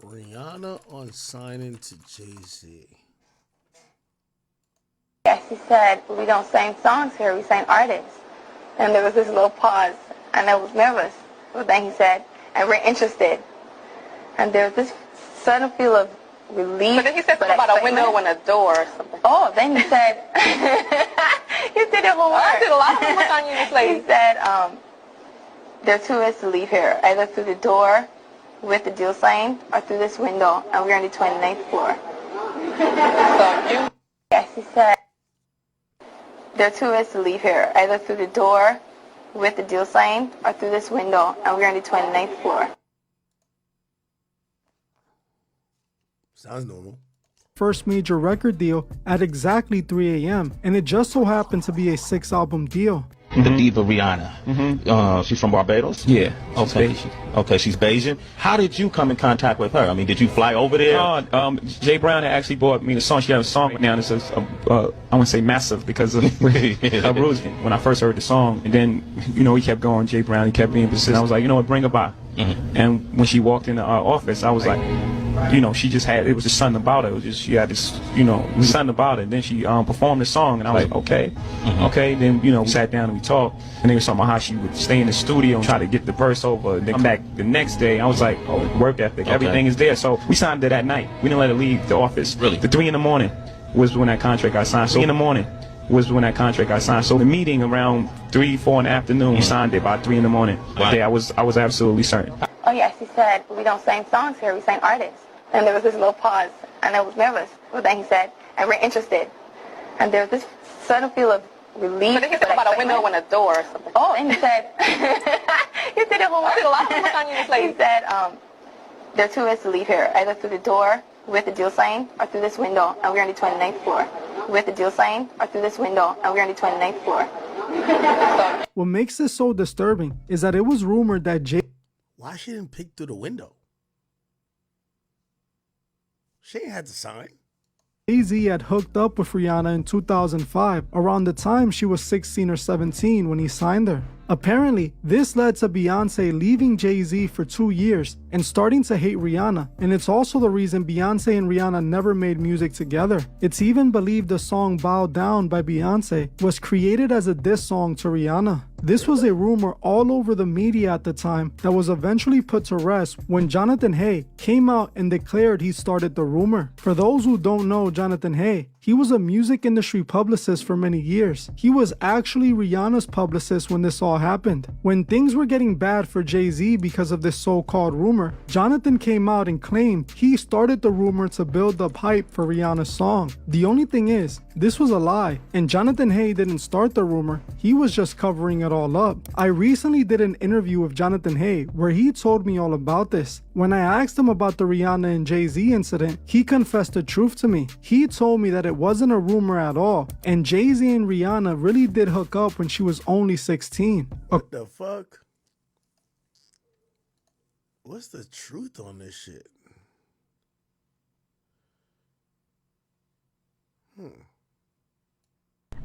Rihanna on signing to Jay-Z. Yes, he said, we don't sing songs here, we sing artists. And there was this little pause, and I was nervous. But then he said, and we're interested. And there was this sudden feel of relief. But then he said something about a window and a door or something. Oh, then he said, you did your homework. I did a lot of homework on you, this lady. He said, there are 2 ways to leave here, either through the door with the deal sign or through this window, and we're on the 29th floor. So you... Yes, he said, there are 2 ways to leave here, either through the door with the deal sign or through this window, and we're on the 29th floor. Sounds normal. First major record deal at exactly 3 a.m. and it just so happened to be a 6-album deal. The diva Rihanna. She's from Barbados? Yeah. Okay. Okay, she's Bayesian. How did you come in contact with her? I mean, did you fly over there? Jay Brown had actually bought me the song. She had a song now that's I wouldn't say massive because of Bruising. When I first heard the song, and then, he kept going, Jay Brown, he kept being persistent. I was like, you know what, bring her by. And when she walked into our office, I was like, she just had, it was just something about it. It was just, she had this, something about it. Then she performed the song, and I was like, okay. Okay, then, we sat down and we talked, and they were talking about how she would stay in the studio and try to get the verse over, and then come back the next day. I was like, oh, work ethic, everything is there. So we signed it that night. We didn't let her leave the office. Really? The 3 in the morning was when that contract got signed. So in the morning was when that contract got signed. So the meeting around 3, 4 in the afternoon, we signed it by 3 in the morning. Wow. Yeah, I was absolutely certain. Oh yes, he said, we don't sing songs here, we sing artists. And there was this little pause, and I was nervous. But then he said, and we're interested. And there was this sudden feel of relief. But then he said about a window and a door or something. Oh, and he said, you did your homework. I did a lot of homework on you, this lady. He said, there are 2 ways to leave here, either through the door with the deal sign or through this window, and we're on the 29th floor. With the deal sign or through this window, and we're on the 29th floor. What makes this so disturbing is that it was rumored that Why she didn't pick through the window? She ain't had to sign. Jay-Z had hooked up with Rihanna in 2005, around the time she was 16 or 17 when he signed her. Apparently, this led to Beyonce leaving Jay-Z for 2 years and starting to hate Rihanna, and it's also the reason Beyonce and Rihanna never made music together. It's even believed the song Bow Down by Beyonce was created as a diss song to Rihanna. This was a rumor all over the media at the time that was eventually put to rest when Jonathan Hay came out and declared he started the rumor. For those who don't know Jonathan Hay, he was a music industry publicist for many years. He was actually Rihanna's publicist when this all happened. When things were getting bad for Jay-Z because of this so-called rumor, Jonathan came out and claimed he started the rumor to build up hype for Rihanna's song. The only thing is, this was a lie, and Jonathan Hay didn't start the rumor, he was just covering it all up. I recently did an interview with Jonathan Hay where he told me all about this. When I asked him about the Rihanna and Jay-Z incident, he confessed the truth to me. He told me that it wasn't a rumor at all, and Jay-Z and Rihanna really did hook up when she was only 16. What the fuck? What's the truth on this shit?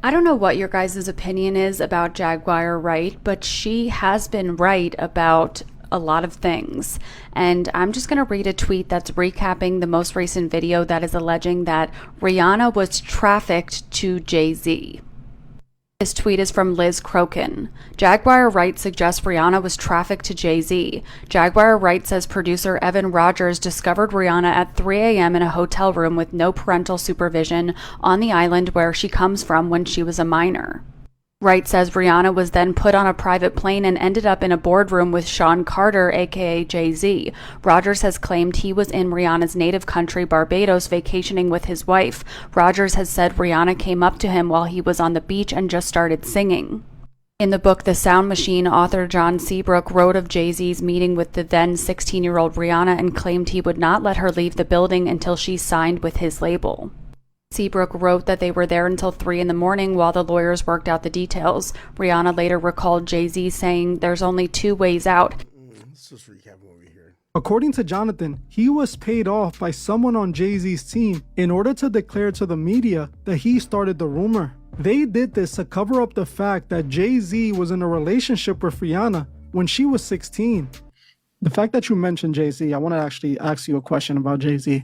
I don't know what your guys' opinion is about Jaguar Wright, but she has been right about a lot of things. And I'm just going to read a tweet that's recapping the most recent video that is alleging that Rihanna was trafficked to Jay-Z. This tweet is from Liz Crokin. Jaguar Wright suggests Rihanna was trafficked to Jay-Z. Jaguar Wright says producer Evan Rogers discovered Rihanna at 3 a.m. in a hotel room with no parental supervision on the island where she comes from when she was a minor. Wright says Rihanna was then put on a private plane and ended up in a boardroom with Sean Carter, aka Jay-Z. Rogers has claimed he was in Rihanna's native country, Barbados, vacationing with his wife. Rogers has said Rihanna came up to him while he was on the beach and just started singing. In the book The Sound Machine, author John Seabrook wrote of Jay-Z's meeting with the then 16-year-old Rihanna and claimed he would not let her leave the building until she signed with his label. Seabrook wrote that they were there until 3 in the morning while the lawyers worked out the details. Rihanna later recalled Jay-Z saying, "There's only two ways out." Let's just recap what we heard. According to Jonathan, he was paid off by someone on Jay-Z's team in order to declare to the media that he started the rumor. They did this to cover up the fact that Jay-Z was in a relationship with Rihanna when she was 16. The fact that you mentioned Jay-Z, I want to actually ask you a question about Jay-Z.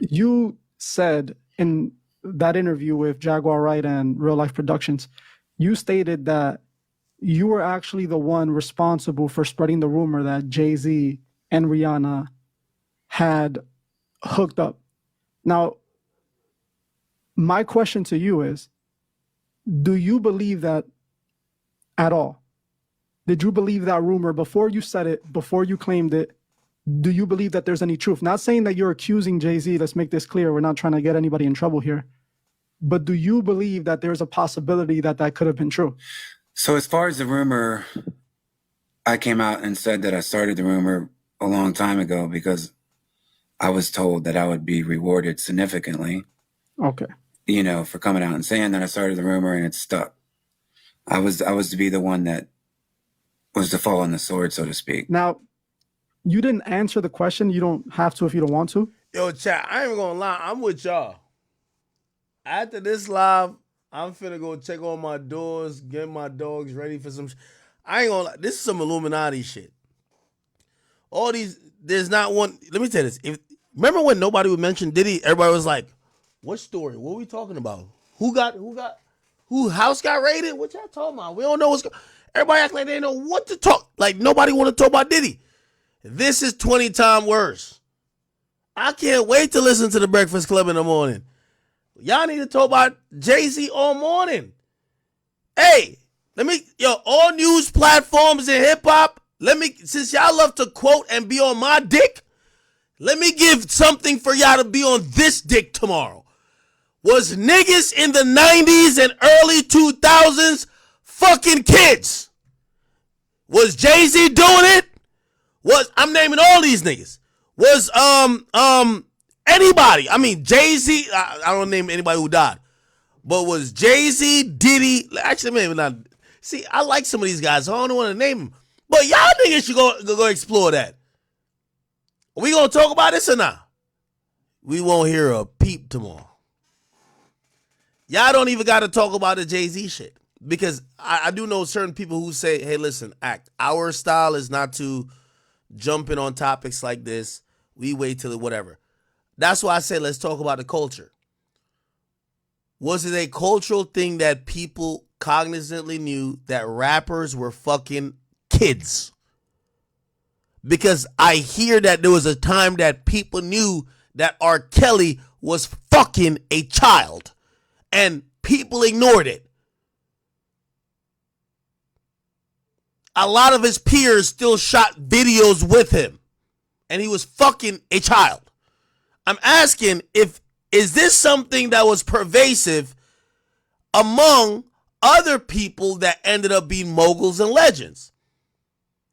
You said in that interview with Jaguar Wright and Real Life Productions, you stated that you were actually the one responsible for spreading the rumor that Jay-Z and Rihanna had hooked up. Now, my question to you is, do you believe that at all? Did you believe that rumor before you said it, before you claimed it? Do you believe that there's any truth? Not saying that you're accusing Jay-Z. Let's make this clear. We're not trying to get anybody in trouble here. But do you believe that there's a possibility that that could have been true? So as far as the rumor, I came out and said that I started the rumor a long time ago because I was told that I would be rewarded significantly. Okay. You know, for coming out and saying that I started the rumor, and it stuck. I was to be the one that was to fall on the sword, so to speak. Now, you didn't answer the question. You don't have to if you don't want to. Yo, chat, I ain't gonna lie. I'm with y'all. After this live, I'm finna go check on my doors, get my dogs ready for some. I ain't gonna lie. This is some Illuminati shit. All these, there's not one. Let me tell you this. Remember when nobody would mention Diddy? Everybody was like, what story? What are we talking about? Who house got raided? What y'all talking about? We don't know what's going on. Everybody act like they know what to talk. Like nobody want to talk about Diddy. This is 20 times worse. I can't wait to listen to the Breakfast Club in the morning. Y'all need to talk about Jay-Z all morning. Hey, all news platforms in hip hop, since y'all love to quote and be on my dick, let me give something for y'all to be on this dick tomorrow. Was niggas in the 90s and early 2000s fucking kids? Was Jay-Z doing it? I'm naming all these niggas. Was anybody? I mean, Jay-Z, I don't name anybody who died. But was Jay-Z, Diddy, actually maybe not. See, I like some of these guys, so I don't want to name them. But y'all niggas should go explore that. Are we gonna talk about this or not? We won't hear a peep tomorrow. Y'all don't even got to talk about the Jay-Z shit. Because I do know certain people who say, hey, listen, our style is not to jump in on topics like this. We wait till whatever. That's why I say let's talk about the culture. Was it a cultural thing that people cognizantly knew that rappers were fucking kids? Because I hear that there was a time that people knew that R. Kelly was fucking a child. And people ignored it. A lot of his peers still shot videos with him. And he was fucking a child. I'm asking is this something that was pervasive among other people that ended up being moguls and legends?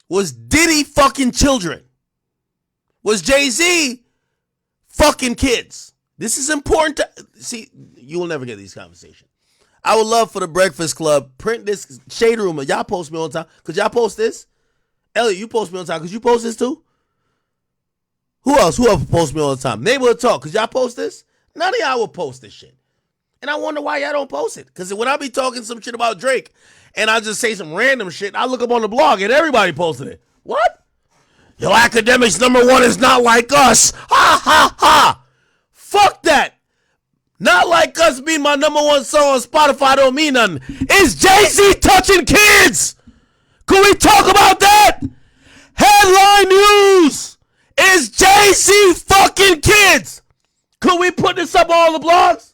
Was Diddy fucking children? Was Jay-Z fucking kids? This is important to see. You will never get these conversations. I would love for the Breakfast Club print this shade rumor. Y'all post me all the time. Could y'all post this? Elliot, you post me all the time. Could you post this too? Who else? Who else posts me all the time? Neighborhood Talk. Could y'all post this? None of y'all will post this shit. And I wonder why y'all don't post it. Because when I be talking some shit about Drake and I just say some random shit, I look up on the blog and everybody posted it. What? Yo, Akademiks #1 is not like us. Ha ha ha. Fuck that. Not Like Us being my #1 song on Spotify don't mean nothing. Is Jay-Z touching kids? Could we talk about that? Headline news. Is Jay-Z fucking kids? Could we put this up on all the blogs?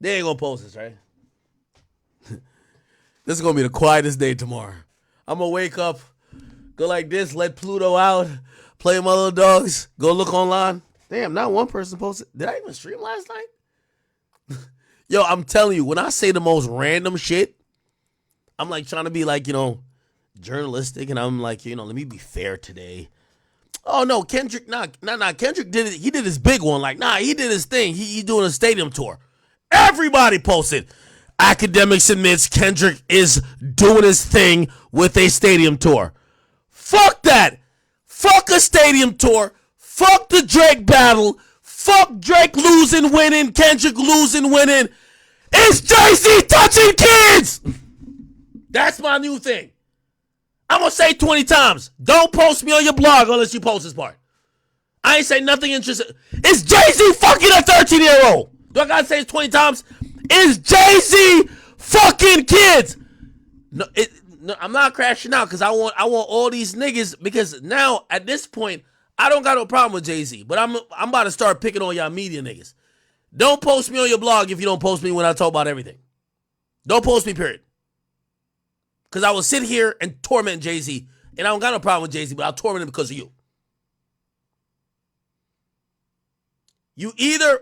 They ain't gonna post this, right? This is gonna be the quietest day tomorrow. I'm gonna wake up, go like this, let Pluto out, play my little dogs, go look online. Damn, not one person posted. Did I even stream last night? Yo, I'm telling you, when I say the most random shit, I'm like trying to be like, journalistic, and I'm like, let me be fair today. Oh no, Kendrick, nah, Kendrick did it. He did his big one. Like, nah, he did his thing. He doing a stadium tour. Everybody posted. Akademiks admits Kendrick is doing his thing with a stadium tour. Fuck that. Fuck a stadium tour. Fuck the Drake battle. Fuck Drake losing, winning, Kendrick losing, winning. It's Jay-Z touching kids. That's my new thing. I'm going to say 20 times. Don't post me on your blog unless you post this part. I ain't say nothing interesting. It's Jay-Z fucking a 13-year-old. Do I got to say it 20 times? It's Jay-Z fucking kids. No, I'm not crashing out because I want all these niggas, because now at this point, I don't got no problem with Jay-Z, but I'm about to start picking on y'all media niggas. Don't post me on your blog if you don't post me when I talk about everything. Don't post me, period. Because I will sit here and torment Jay-Z, and I don't got no problem with Jay-Z, but I'll torment him because of you. You either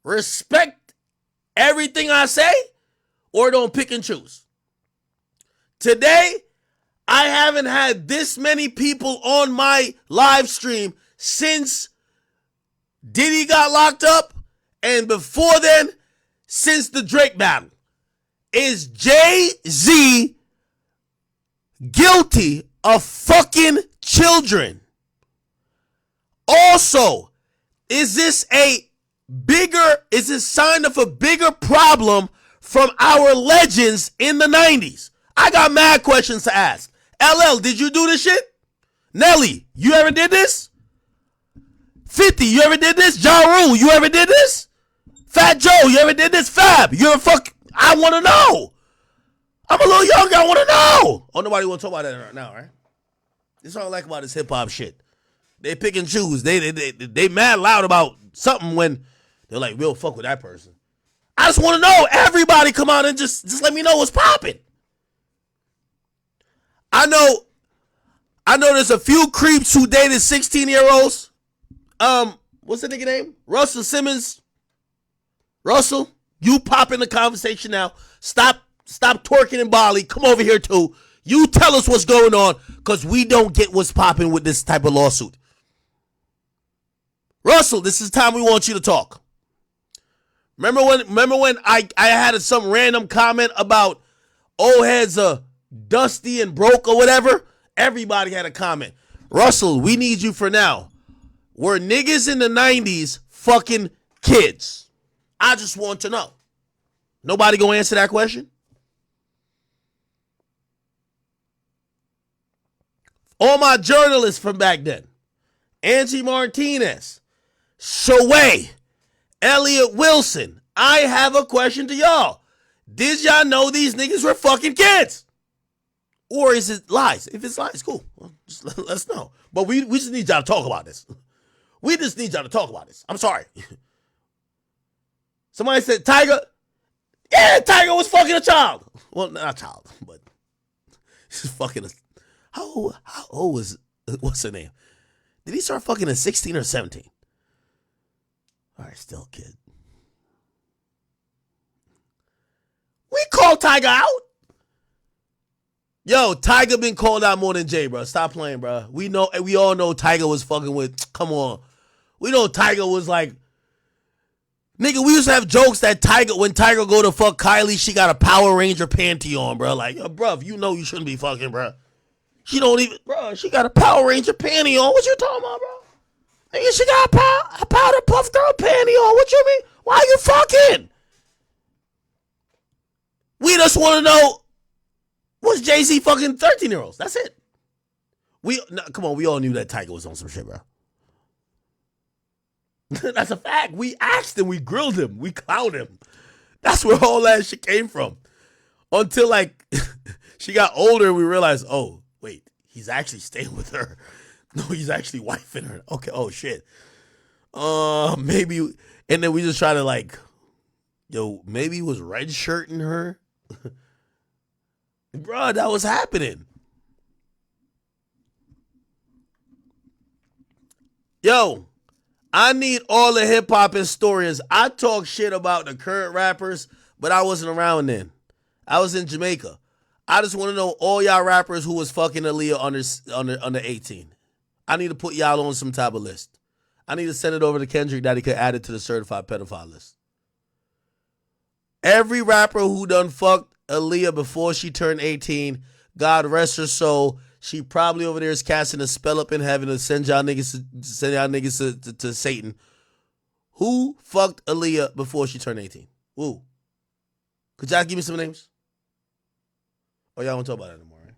respect everything I say or don't pick and choose. Today, I haven't had this many people on my live stream since Diddy got locked up, and before then, since the Drake battle. Is Jay-Z guilty of fucking children? Also, is this sign of a bigger problem from our legends in the 90s? I got mad questions to ask. LL, did you do this shit? Nelly, you ever did this? 50, you ever did this? Ja Rule, you ever did this? Fat Joe, you ever did this? Fab, you ever fuck? I want to know. I'm a little younger, I want to know. Oh, nobody want to talk about that right now, right? This is what I like about this hip-hop shit. They pick and choose. They mad loud about something when they're like, we don't fuck with that person. I just want to know. Everybody come out and just let me know what's popping. I know there's a few creeps who dated 16-year-olds. What's the nigga name? Russell Simmons. Russell, you pop in the conversation now. Stop twerking in Bali. Come over here too. You tell us what's going on, because we don't get what's popping with this type of lawsuit. Russell, this is the time we want you to talk. Remember when I had some random comment about old heads dusty and broke or whatever? Everybody had a comment. Russell, we need you for now. Were niggas in the 90s fucking kids? I just want to know. Nobody gonna answer that question? All my journalists from back then. Angie Martinez, Shaway, Elliot Wilson. I have a question to y'all. Did y'all know these niggas were fucking kids? Or is it lies? If it's lies, cool. Well, just let us know. But we just need y'all to talk about this. We just need y'all to talk about this. I'm sorry. Somebody said Tiger. Yeah, Tiger was fucking a child. Well, not a child, but he's fucking a... How old was... What's her name? Did he start fucking at 16 or 17? All right, still a kid. We called Tiger out. Yo, Tiger been called out more than Jay, bro. Stop playing, bro. We all know Tiger was fucking with... Come on. We know Tiger was like... Nigga, we used to have jokes that when Tiger go to fuck Kylie, she got a Power Ranger panty on, bro. Like, yo, bro, you know you shouldn't be fucking, bro. She don't even... Bro, she got a Power Ranger panty on. What you talking about, bro? Nigga, she got a powder puff girl panty on. What you mean? Why you fucking? We just want to know, was Jay-Z fucking 13-year-olds? That's it. Come on, we all knew that Tiger was on some shit, bro. That's a fact. We asked him, we grilled him, we clowned him. That's where all that shit came from. Until, like, she got older and we realized, oh, wait, he's actually staying with her. No, he's actually wifing her. Okay, oh, shit. Maybe, and then we just try to, like, yo, maybe he was red shirting her. Bro, that was happening. Yo, I need all the hip hop historians. I talk shit about the current rappers, but I wasn't around then. I was in Jamaica. I just want to know all y'all rappers who was fucking Aaliyah under 18. I need to put y'all on some type of list. I need to send it over to Kendrick that he could add it to the certified pedophile list. Every rapper who done fucked Aaliyah before she turned 18, God rest her soul, she probably over there is casting a spell up in heaven to send y'all niggas to Satan. Who fucked Aaliyah before she turned 18? Who? Could y'all give me some names? Oh, y'all won't talk about that anymore, right?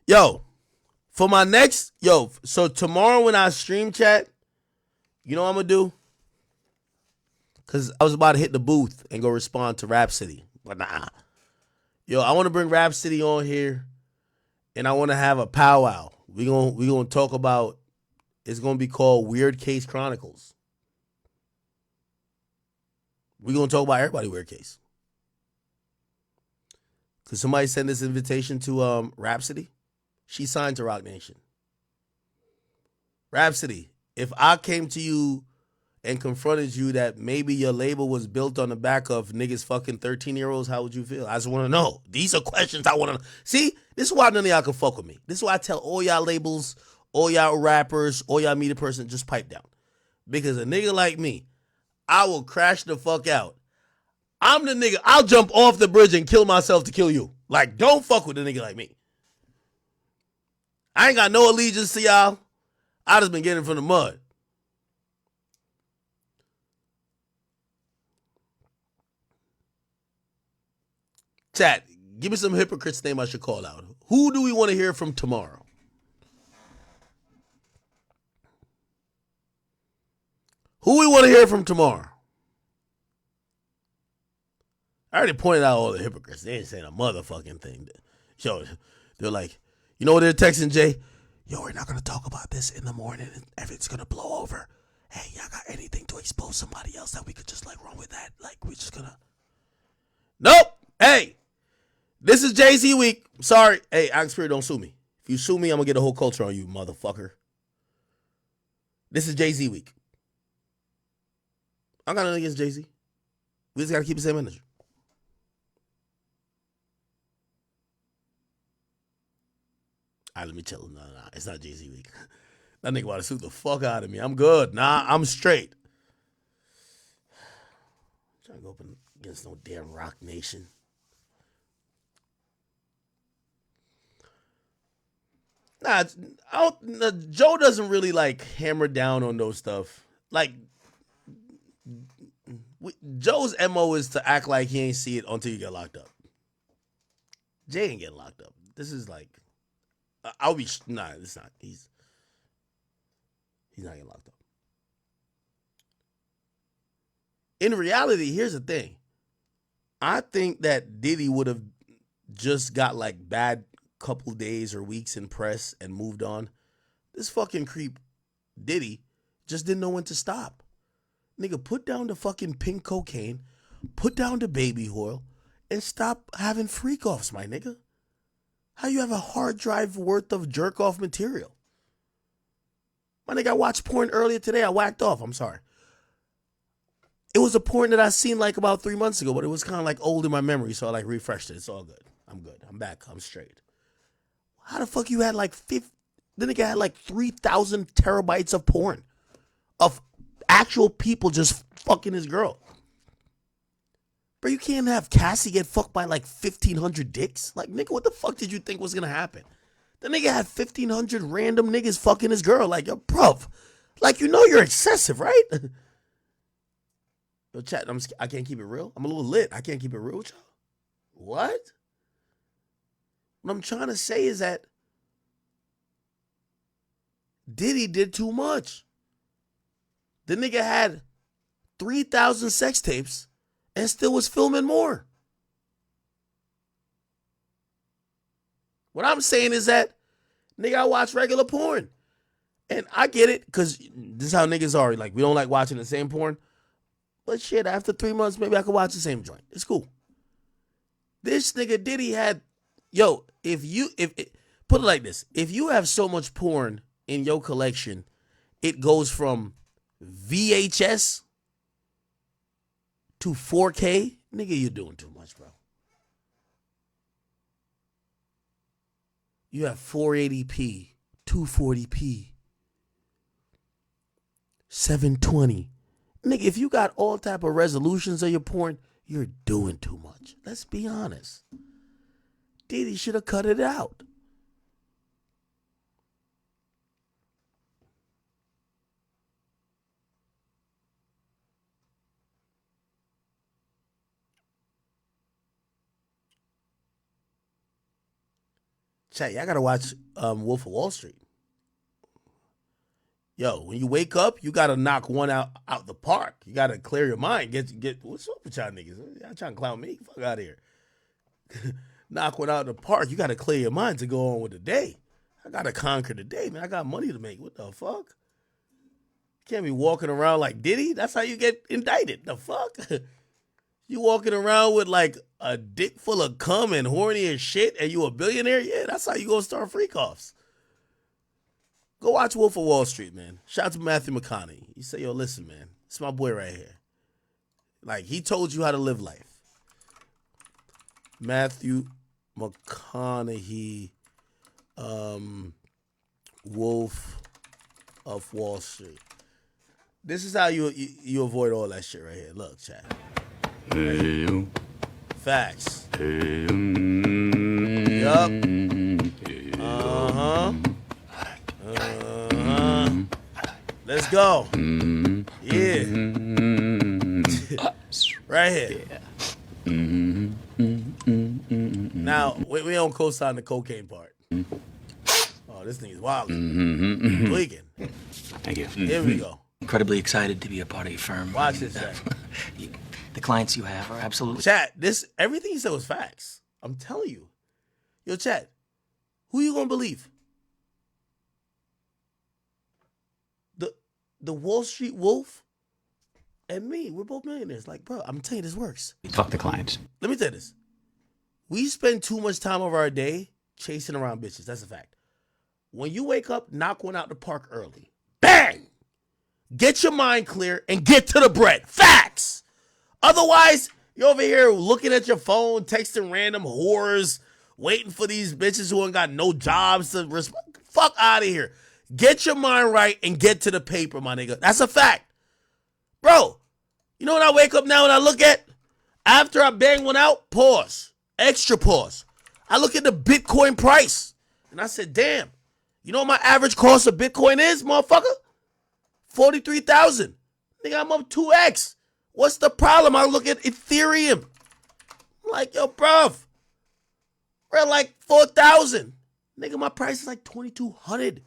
Yo, for my next, so tomorrow when I stream chat, you know what I'm going to do? Because I was about to hit the booth and go respond to Rhapsody. But nah. Yo, I want to bring Rhapsody on here, and I want to have a powwow. We gonna talk about, it's going to be called Weird Case Chronicles. We're going to talk about everybody weird case. Because somebody sent this invitation to Rhapsody. She signed to Rock Nation. Rhapsody, if I came to you and confronted you that maybe your label was built on the back of niggas fucking 13-year-olds, how would you feel? I just want to know. These are questions I want to know. See, this is why none of y'all can fuck with me. This is why I tell all y'all labels, all y'all rappers, all y'all media person, just pipe down. Because a nigga like me, I will crash the fuck out. I'm the nigga, I'll jump off the bridge and kill myself to kill you. Like, don't fuck with a nigga like me. I ain't got no allegiance to y'all. I just been getting from the mud. Chat, give me some hypocrites' name I should call out. Who do we want to hear from tomorrow? Who we want to hear from tomorrow? I already pointed out all the hypocrites. They ain't saying a motherfucking thing. Yo, they're like, you know what they're texting, Jay? Yo, we're not going to talk about this in the morning. Everything's going to blow over. Hey, y'all got anything to expose somebody else that we could just like run with that? Like, we're just going to. Nope. Hey, this is Jay-Z week. Sorry. Hey, Alex Spirit, don't sue me. If you sue me, I'm going to get a whole culture on you, motherfucker. This is Jay-Z week. I got nothing against Jay-Z. We just got to keep the same energy. All right, let me chill. No, it's not Jay-Z week. That nigga want to sue the fuck out of me. I'm good. Nah, I'm straight. I'm trying to go up against no damn Rock Nation. Nah, Joe doesn't really like hammer down on those stuff. Like, Joe's MO is to act like he ain't see it until you get locked up. Jay ain't getting locked up. This is like, it's not. He's not getting locked up. In reality, here's the thing. I think that Diddy would have just got like bad couple days or weeks in press and moved on. This fucking creep Diddy just didn't know when to stop. Nigga, put down the fucking pink cocaine, put down the baby oil, and stop having freak offs, my nigga. How you have a hard drive worth of jerk off material? My nigga, I watched porn earlier today. I whacked off. I'm sorry. It was a porn that I seen like about 3 months ago, but it was kind of like old in my memory, so I like refreshed it. It's all good. I'm good. I'm back. I'm straight. How the fuck you had like the nigga had like 3,000 terabytes of porn of actual people just fucking his girl. Bro, you can't have Cassie get fucked by like 1,500 dicks. Like, nigga, what the fuck did you think was gonna happen? The nigga had 1,500 random niggas fucking his girl. Like, yo, bruv, like, you know you're excessive, right? Yo, chat, I can't keep it real. I'm a little lit. I can't keep it real with y'all. What? What I'm trying to say is that Diddy did too much. The nigga had 3,000 sex tapes and still was filming more. What I'm saying is that, nigga, I watch regular porn. And I get it, because this is how niggas are. Like, we don't like watching the same porn. But shit, after 3 months, maybe I could watch the same joint. It's cool. This nigga Diddy had, yo, if put it like this, if you have so much porn in your collection, it goes from VHS to 4K, nigga, you're doing too much, bro. You have 480p, 240p, 720. Nigga, if you got all type of resolutions of your porn, you're doing too much. Let's be honest. Diddy should have cut it out. Chat, y'all gotta watch Wolf of Wall Street. Yo, when you wake up, you gotta knock one out the park. You gotta clear your mind. Get what's up with y'all niggas? Y'all trying to clown me? Fuck out of here. Knock one out the park. You gotta clear your mind to go on with the day. I gotta conquer the day, man. I got money to make. What the fuck? Can't be walking around like Diddy. That's how you get indicted. The fuck? You walking around with like a dick full of cum and horny as shit, and you a billionaire? Yeah, that's how you gonna start freak offs. Go watch Wolf of Wall Street, man. Shout out to Matthew McConaughey. You say, yo, listen, man, it's my boy right here. Like, he told you how to live life. Matthew McConaughey, Wolf of Wall Street. This is how you avoid all that shit right here. Look, chat. Facts. Yup. Let's go. Yeah. Right here. Now, we don't co-sign the cocaine part. Oh, this thing is wild. Tweaking. Thank you. Here we go. Incredibly excited to be a part of your firm. Watch this, chat. The clients you have are absolutely... Chat, everything he said was facts. I'm telling you. Yo, chat, who you gonna believe? The Wall Street Wolf and me, we're both millionaires. Like, bro, I'm telling you, this works. Fuck the clients. Let me tell you this. We spend too much time of our day chasing around bitches. That's a fact. When you wake up, knock one out the park early. Bang! Get your mind clear and get to the bread. Facts! Otherwise, you're over here looking at your phone, texting random whores, waiting for these bitches who ain't got no jobs to respond. Fuck out of here. Get your mind right and get to the paper, my nigga. That's a fact. Bro, you know when I wake up now and I look at, after I bang one out, pause. Extra pause. I look at the Bitcoin price. And I said, damn. You know what my average cost of Bitcoin is, motherfucker? 43,000. Nigga, I'm up 2x. What's the problem? I look at Ethereum. I'm like, yo, bruv. We're at like 4,000. Nigga, my price is like 2,200.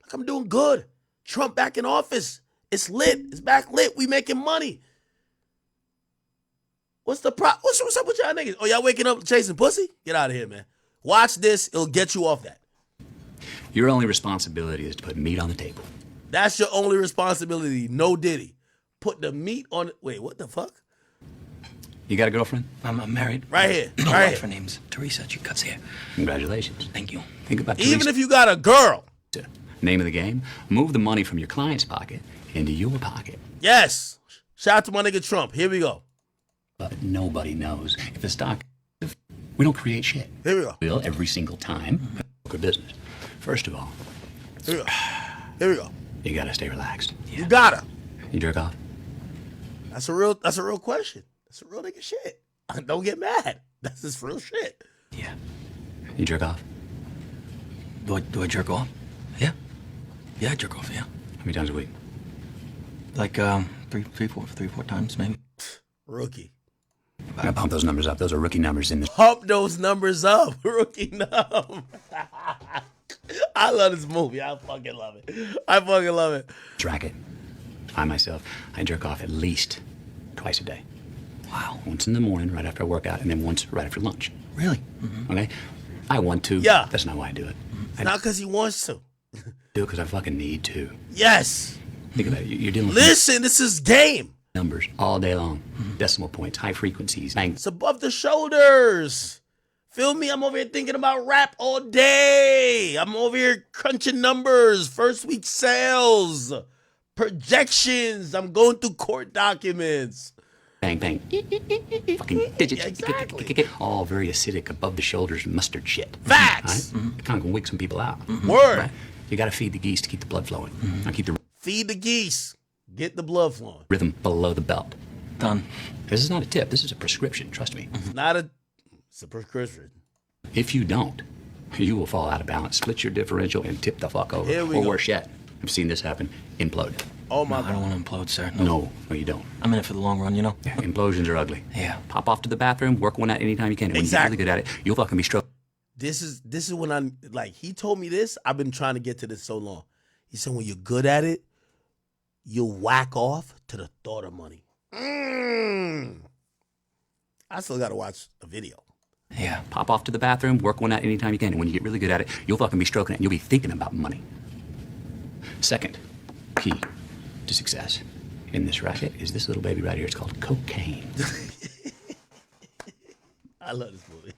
Like, I'm doing good. Trump back in office. It's lit. It's back lit. We making money. What's the problem? What's up with y'all niggas? Oh, y'all waking up chasing pussy? Get out of here, man. Watch this. It'll get you off that. Your only responsibility is to put meat on the table. That's your only responsibility. No Diddy. Put the meat on it. Wait, what the fuck? You got a girlfriend? I'm married. Right here. My Right wife, here. her name's Teresa. She cuts hair. Congratulations. Thank you. Think about Even Teresa. if you got a girl. Name of the game, move the money from your client's pocket into your pocket. Yes. Shout out to my nigga Trump. Here we go. But nobody knows if the stock... We don't create shit. Here we go. We'll every single time. Good business. First of all... Here we go. Here we go. You gotta stay relaxed. You gotta. You jerk off? That's a real question. That's a real nigga shit. Don't get mad. That's just real shit. Yeah. You jerk off? Do I jerk off? Yeah. Yeah, I jerk off, yeah. How many times a week? Like, three, four times, maybe. Rookie. I gotta pump those numbers up. Those are rookie numbers in this. Pump those numbers up. Rookie number. I love this movie. I fucking love it. I fucking love it. Racket. I myself, I jerk off at least twice a day. Wow. Once in the morning, right after I work out, and then once right after lunch. Really? Mm-hmm. Okay? I want to. Yeah. That's not why I do it. It's not because he wants to. Do it because I fucking need to. Yes. Think about it. You're dealing with... Listen, this is game. numbers all day long. Decimal points, high frequencies. Bang. It's above the shoulders. Feel me? I'm over here thinking about rap all day. I'm over here crunching numbers, first week sales, projections. I'm going through court documents. Bang, bang. Fucking digits. Exactly. All very acidic, above the shoulders mustard shit. Facts. Right? It kind of can wake some people out. Word. Right? You got to feed the geese to keep the blood flowing. Now keep the Feed the geese. Get the blood flowing. rhythm below the belt. Done. This is not a tip. This is a prescription. Trust me. It's a prescription. If you don't, you will fall out of balance, split your differential, and tip the fuck over. Here we or go. worse yet, I've seen this happen. Implode. Oh my I God. don't want to implode, sir. No, you don't. I'm in it for the long run, you know? Yeah, implosions are ugly. Yeah. Pop off to the bathroom, work one out anytime you can. And when Exactly. you get really good at it, you'll fucking be stroke. This is when I'm like, he told me this. I've been trying to get to this so long. He said, when you're good at it, you'll whack off to the thought of money. I still got to watch a video. Yeah. Pop off to the bathroom, work one out anytime you can. And when you get really good at it, you'll fucking be stroking it and you'll be thinking about money. Second key to success in this racket is this little baby right here. It's called cocaine. I love this movie.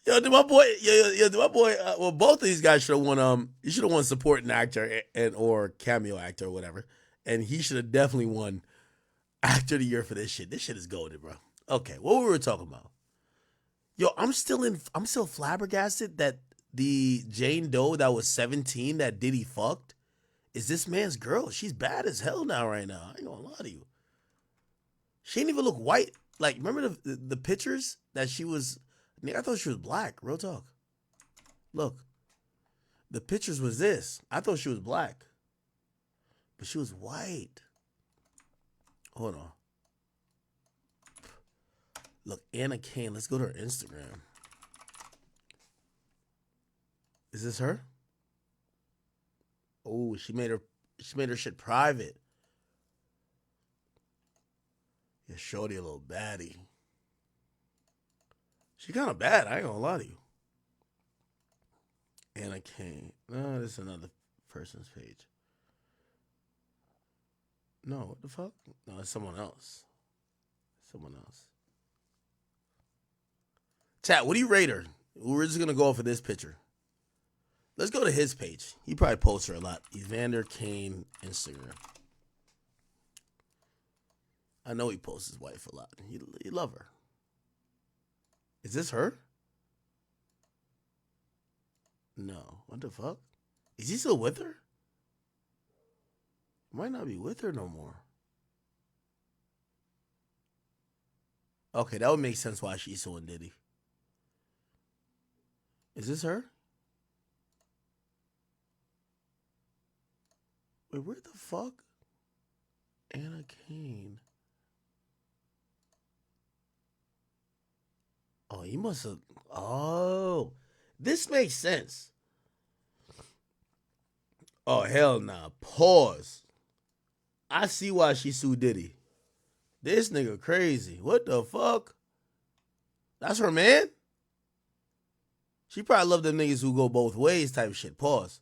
Yo, my boy. Well, both of these guys should have won. He should have won supporting actor and or cameo actor or whatever, and he should have definitely won actor of the year for this shit. This shit is golden, bro. Okay, what were we talking about? Yo, I'm still flabbergasted that the Jane Doe that was 17 that Diddy fucked is this man's girl. She's bad as hell now, right now. I ain't gonna lie to you. She didn't even look white. Like, remember the pictures that she was? I thought she was black. Real talk. Look, the pictures was this. I thought she was black, but she was white. Hold on. Look, Anna Kane. Let's go to her Instagram. Is this her? Oh, she made her shit private. Yeah, shorty a little baddie. She kind of bad. I ain't gonna lie to you. Anna Kane. No, this is another person's page. No, what the fuck? No, it's someone else. Someone else. Chat, what do you rate her? We're just gonna go off of this picture. Let's go to his page. He probably posts her a lot. Evander Kane Instagram. I know he posts his wife a lot. He love her. Is this her? No. What the fuck? Is he still with her? Might not be with her no more. Okay, that would make sense why she's suing Diddy. Is this her? Wait, where the fuck? Anna Kane. Oh, he must have. Oh, this makes sense. Oh, hell nah. Pause. I see why she sued Diddy. This nigga crazy. What the fuck? That's her man? She probably love them niggas who go both ways type shit. Pause.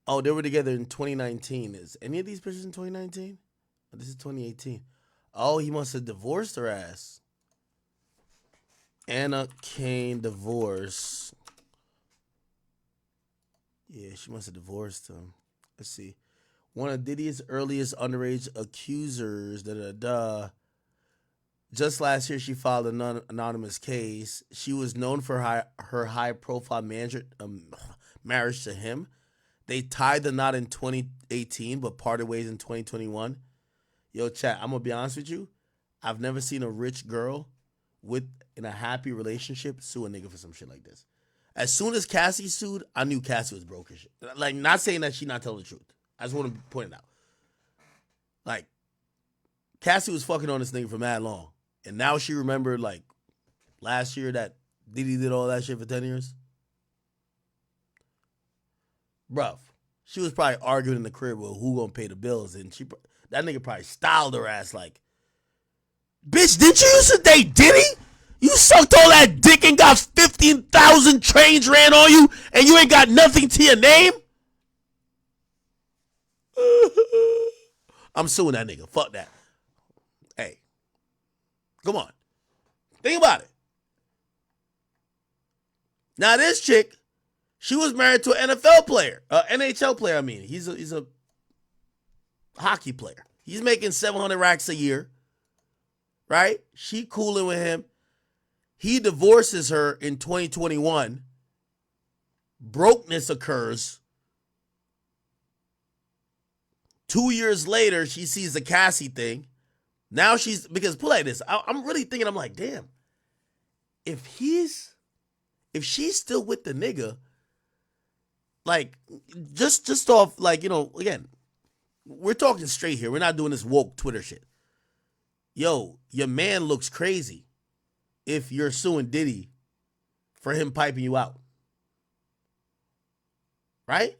Oh, they were together in 2019. Is any of these pictures in 2019? Oh, this is 2018. Oh, he must have divorced her ass. Anna Kane divorce. Yeah, she must have divorced him. Let's see. One of Diddy's earliest underage accusers. Just last year, she filed an anonymous case. She was known for her high-profile marriage to him. They tied the knot in 2018, but parted ways in 2021. Yo, chat, I'm going to be honest with you. I've never seen a rich girl in a happy relationship sue a nigga for some shit like this. As soon as Cassie sued, I knew Cassie was broke as shit. Like, not saying that she not telling the truth. I just want to point it out. Like, Cassie was fucking on this nigga for mad long. And now she remembered, like, last year that Diddy did all that shit for 10 years. Bruv, she was probably arguing in the crib with who gonna pay the bills. And that nigga probably styled her ass like, bitch, didn't you used to date Diddy? You sucked all that dick and got 15,000 trains ran on you and you ain't got nothing to your name? I'm suing that nigga. Fuck that. Hey, come on. Think about it. Now this chick, she was married to an NFL player, NHL player. I mean, he's a hockey player. He's making 700 racks a year, right? She cooling with him. He divorces her in 2021. Brokeness occurs. 2 years later, she sees the Cassie thing. Now she's, because put like this, I'm really thinking, I'm like, damn, if she's still with the nigga, like, just off, like, you know, again, we're talking straight here. We're not doing this woke Twitter shit. Yo, your man looks crazy if you're suing Diddy for him piping you out. Right?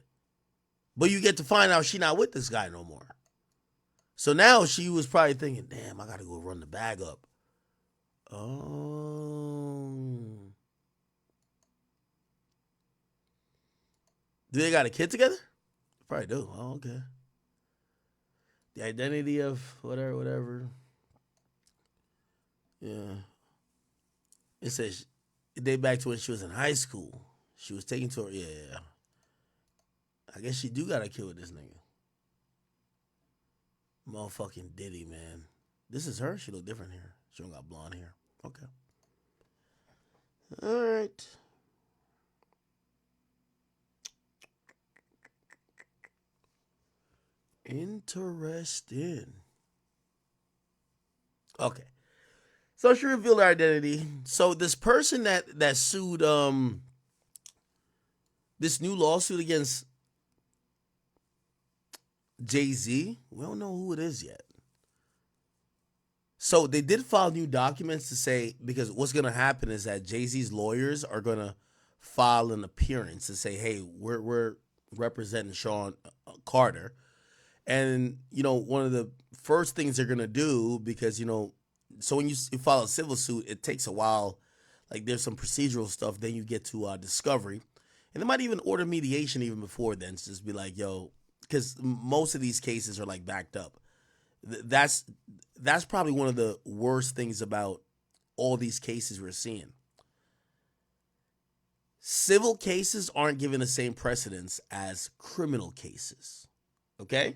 But you get to find out she's not with this guy no more. So now she was probably thinking, damn, I got to go run the bag up. Oh. Do they got a kid together? Probably do. Oh, okay. The identity of whatever. Yeah. It says it date back to when she was in high school. She was taken to her. Yeah. I guess she do got a kid with this nigga. Motherfucking Diddy, man. This is her? She look different here. She don't got blonde hair. Okay. All right. Interesting. Okay. So she revealed her identity. So this person that sued this new lawsuit against Jay-Z, we don't know who it is yet. So they did file new documents to say, because what's going to happen is that Jay-Z's lawyers are going to file an appearance to say, hey, we're representing Sean Carter. And, you know, one of the first things they're going to do, because, you know, so when you file a civil suit, it takes a while. Like, there's some procedural stuff. Then you get to discovery. And they might even order mediation even before then, to just be like, yo, because most of these cases are, like, backed up. That's probably one of the worst things about all these cases we're seeing. Civil cases aren't given the same precedence as criminal cases. Okay?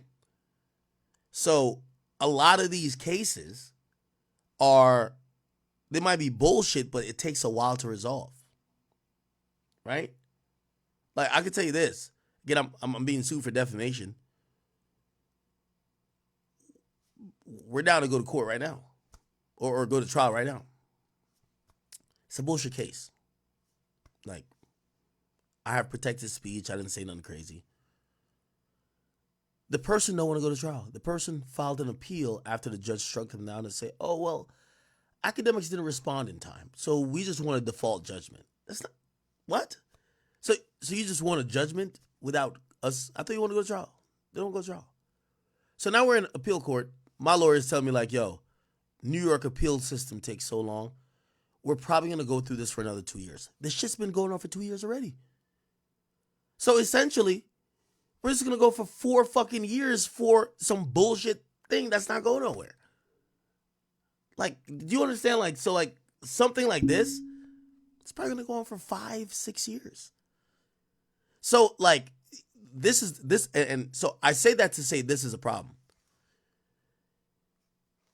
So a lot of these cases they might be bullshit, but it takes a while to resolve. Right? Like, I can tell you this. Again, I'm being sued for defamation. We're down to go to court right now. Or go to trial right now. It's a bullshit case. Like, I have protected speech. I didn't say nothing crazy. The person don't want to go to trial. The person filed an appeal after the judge struck them down and say, oh, well, Akademiks didn't respond in time, so we just want a default judgment. That's not, what? So you just want a judgment without us? I thought you want to go to trial. They don't go to trial. So now we're in appeal court. My lawyers tell me, like, yo, New York appeal system takes so long. We're probably going to go through this for another 2 years. This shit's been going on for 2 years already. So essentially, we're just going to go for 4 fucking years for some bullshit thing that's not going nowhere. Like, do you understand? Like, so, like, something like this, it's probably going to go on for 5-6 years. So, like, and so I say that to say this is a problem.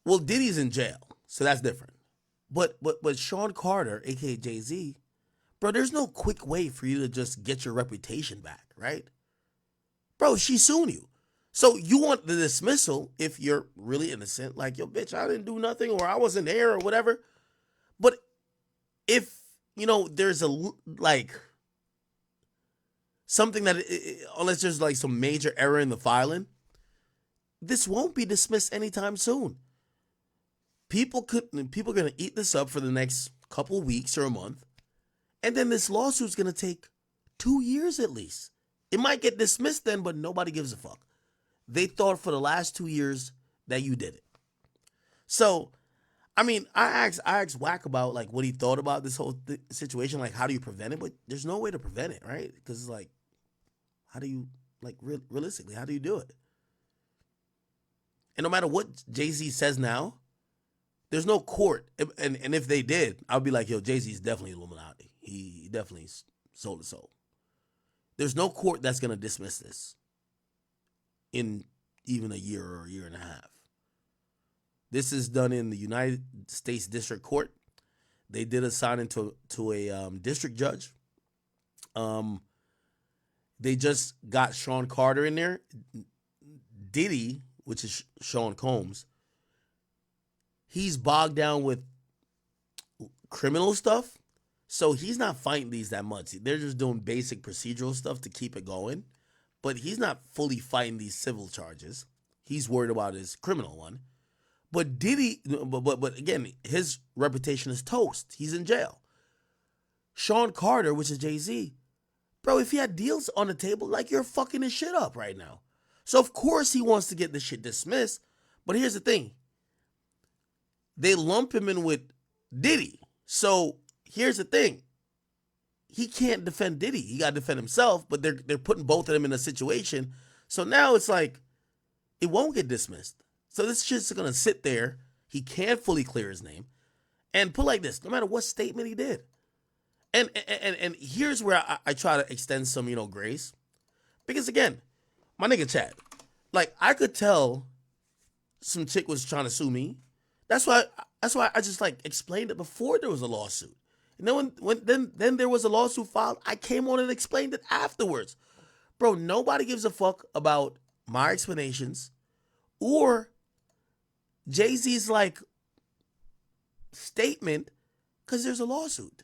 Well, Diddy's in jail, so that's different. But Sean Carter, aka Jay-Z, bro, there's no quick way for you to just get your reputation back, right? Bro, she's suing you. So you want the dismissal if you're really innocent, like, yo, bitch, I didn't do nothing, or I wasn't there, or whatever. But if, you know, there's like, something that, unless there's like some major error in the filing, this won't be dismissed anytime soon. People are going to eat this up for the next couple weeks or a month. And then this lawsuit's going to take 2 years at least. It might get dismissed then, but nobody gives a fuck. They thought for the last 2 years that you did it. So, I mean, I asked Wack about, like, what he thought about this whole situation. Like, how do you prevent it? But there's no way to prevent it, right? Because it's like, how do you, like, realistically, how do you do it? And no matter what Jay-Z says now, there's no court. And if they did, I'd be like, yo, Jay-Z's definitely Illuminati. He definitely sold his soul. There's no court that's going to dismiss this in even a year or a year and a half. This is done in the United States District Court. They did assign it to a district judge. They just got Sean Carter in there. Diddy, which is Sean Combs, he's bogged down with criminal stuff. So he's not fighting these that much. They're just doing basic procedural stuff to keep it going. But he's not fully fighting these civil charges. He's worried about his criminal one. But Diddy, but again, his reputation is toast. He's in jail. Sean Carter, which is Jay-Z, bro, if he had deals on the table, like, you're fucking his shit up right now. So of course he wants to get this shit dismissed. But here's the thing. They lump him in with Diddy. So here's the thing. He can't defend Diddy. He got to defend himself, but they're putting both of them in a situation. So now it's like, it won't get dismissed. So this shit's going to sit there. He can't fully clear his name. And put like this, no matter what statement he did. And here's where I try to extend some, grace. Because again, my nigga Chad, like, I could tell some chick was trying to sue me. That's why I just like explained it before there was a lawsuit. And then when there was a lawsuit filed, I came on and explained it afterwards. Bro, nobody gives a fuck about my explanations or Jay-Z's like statement because there's a lawsuit.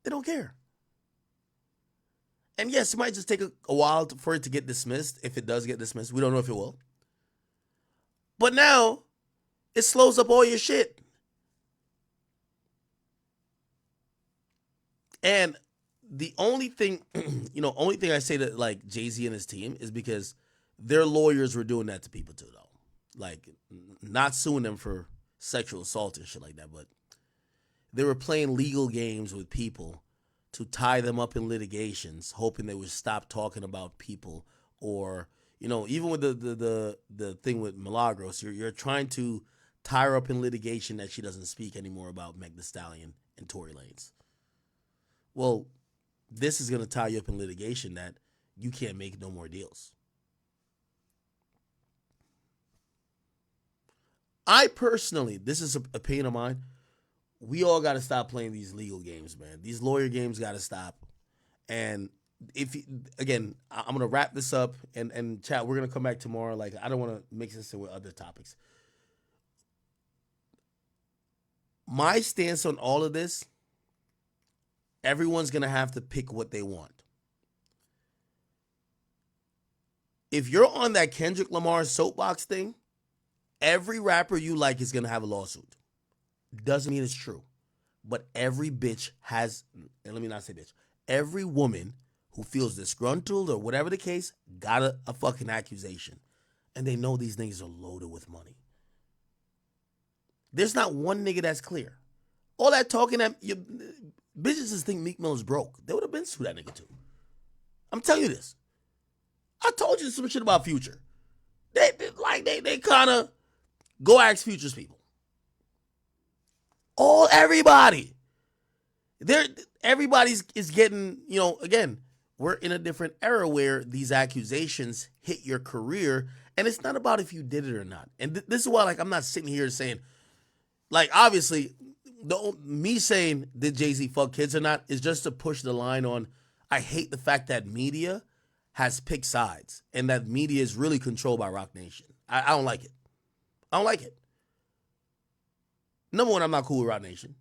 They don't care. And yes, it might just take a while for it to get dismissed. If it does get dismissed, we don't know if it will. But now it slows up all your shit. And the only thing, only thing I say to like Jay-Z and his team is because their lawyers were doing that to people too, though. Like, not suing them for sexual assault and shit like that, but they were playing legal games with people to tie them up in litigations, hoping they would stop talking about people. Or, even with the thing with Milagros, you're trying to tie her up in litigation that she doesn't speak anymore about Meg Thee Stallion and Tory Lanez. Well, this is going to tie you up in litigation that you can't make no more deals. I personally, this is an opinion of mine, we all got to stop playing these legal games, man. These lawyer games got to stop. And again, I'm going to wrap this up and chat. We're going to come back tomorrow. Like, I don't want to mix this in with other topics. My stance on all of this, everyone's going to have to pick what they want. If you're on that Kendrick Lamar soapbox thing, every rapper you like is going to have a lawsuit. Doesn't mean it's true. But every bitch has, and let me not say bitch, every woman who feels disgruntled or whatever the case got a fucking accusation. And they know these niggas are loaded with money. There's not one nigga that's clear. All that talking that bitches just think Meek Mill's broke. They would have been sued that nigga too. I'm telling you this. I told you some shit about Future. They kind of go ask Future's people. Everybody. Everybody's is getting, again, we're in a different era where these accusations hit your career, and it's not about if you did it or not. And this is why, like, I'm not sitting here saying, like, obviously, me saying did Jay-Z fuck kids or not is just to push the line on, I hate the fact that media has picked sides and that media is really controlled by Rock Nation. I don't like it. I don't like it. Number one, I'm not cool with Rock Nation.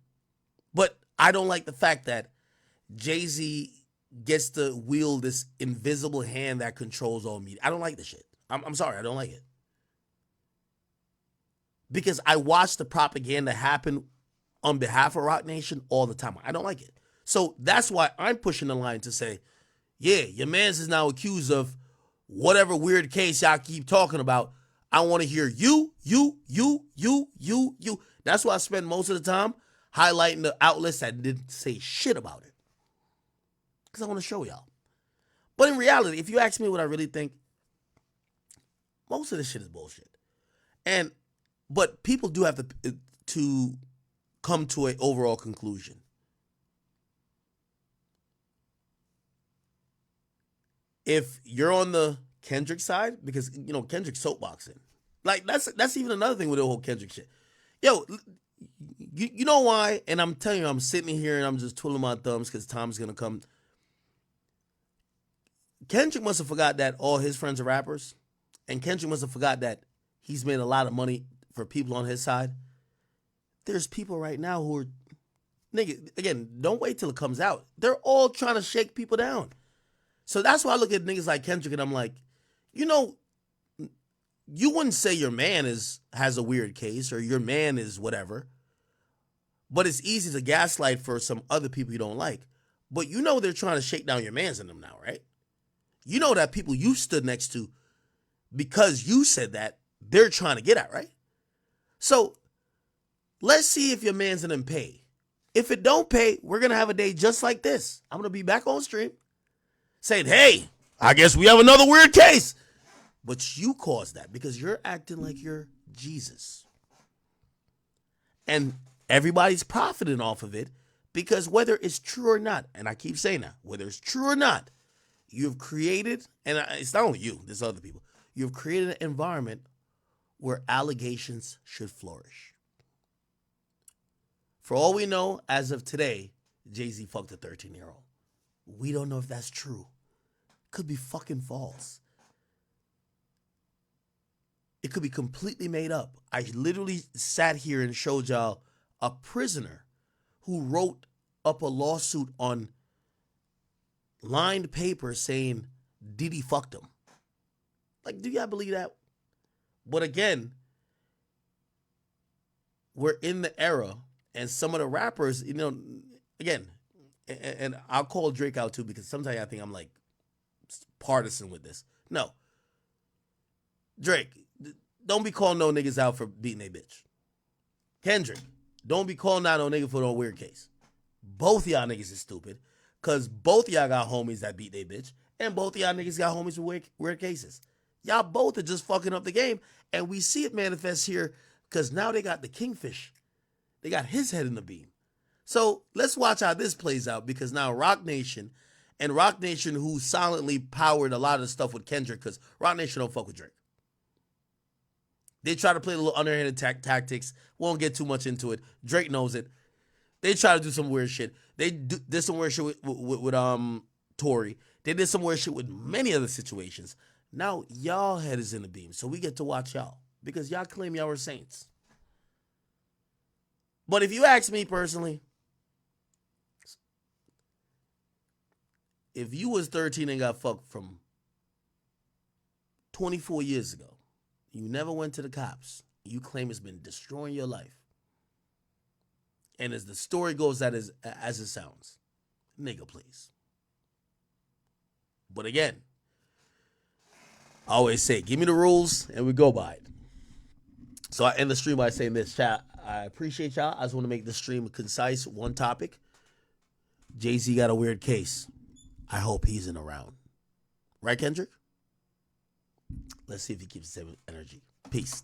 But I don't like the fact that Jay-Z gets to wield this invisible hand that controls all media. I don't like this shit. I'm sorry, I don't like it. Because I watch the propaganda happen on behalf of Rock Nation all the time. I don't like it. So that's why I'm pushing the line to say, yeah, your man's is now accused of whatever weird case y'all keep talking about. I want to hear you. That's why I spend most of the time highlighting the outlets that didn't say shit about it. Because I want to show y'all. But in reality, if you ask me what I really think, Most of this shit is bullshit. But people do have to come to an overall conclusion. If you're on the Kendrick side, because Kendrick's soapboxing, like that's even another thing with the whole Kendrick shit. Yo, you know why? And I'm telling you, I'm sitting here and I'm just twiddling my thumbs because Tom's gonna come. Kendrick must have forgot that all his friends are rappers, and Kendrick must have forgot that he's made a lot of money for people on his side. There's people right now who are, nigga, again, don't wait till it comes out. They're all trying to shake people down. So that's why I look at niggas like Kendrick and I'm like, you wouldn't say your man has a weird case or your man is whatever, but it's easy to gaslight for some other people you don't like. But they're trying to shake down your mans in them now, right? You know that people you stood next to, because you said that, they're trying to get at, right? So let's see if your man's gonna pay. If it don't pay, we're gonna have a day just like this. I'm gonna be back on stream saying, hey, I guess we have another weird case. But you caused that because you're acting like you're Jesus. And everybody's profiting off of it because whether it's true or not, and I keep saying that, whether it's true or not, you've created, and it's not only you, there's other people, you've created an environment where allegations should flourish. For all we know, as of today, Jay-Z fucked a 13-year-old. We don't know if that's true. Could be fucking false. It could be completely made up. I literally sat here and showed y'all a prisoner who wrote up a lawsuit on lined paper saying Diddy fucked him. Like, do y'all believe that? But again, we're in the era, and some of the rappers, again, and I'll call Drake out too because sometimes I think I'm like partisan with this. No. Drake, don't be calling no niggas out for beating a bitch. Kendrick, don't be calling out no nigga for no weird case. Both y'all niggas is stupid because both y'all got homies that beat they bitch and both y'all niggas got homies with weird cases. Y'all both are just fucking up the game, and we see it manifest here because now they got the Kingfish. They got his head in the beam. So let's watch how this plays out because now Roc Nation, who silently powered a lot of the stuff with Kendrick, because Roc Nation don't fuck with Drake. They try to play a little underhanded tactics. Won't get too much into it. Drake knows it. They try to do some weird shit. They did some weird shit with Tory. They did some weird shit with many other situations. Now y'all head is in the beam, so we get to watch y'all because y'all claim y'all were saints. But if you ask me personally, if you was 13 and got fucked from 24 years ago, you never went to the cops, you claim it's been destroying your life, and as the story goes, that is as it sounds, nigga, please. But again, I always say, give me the rules and we go by it. So I end the stream by saying this, chat. I appreciate y'all. I just want to make this stream concise, one topic. Jay-Z got a weird case. I hope he's in around. Right, Kendrick? Let's see if he keeps the same energy. Peace.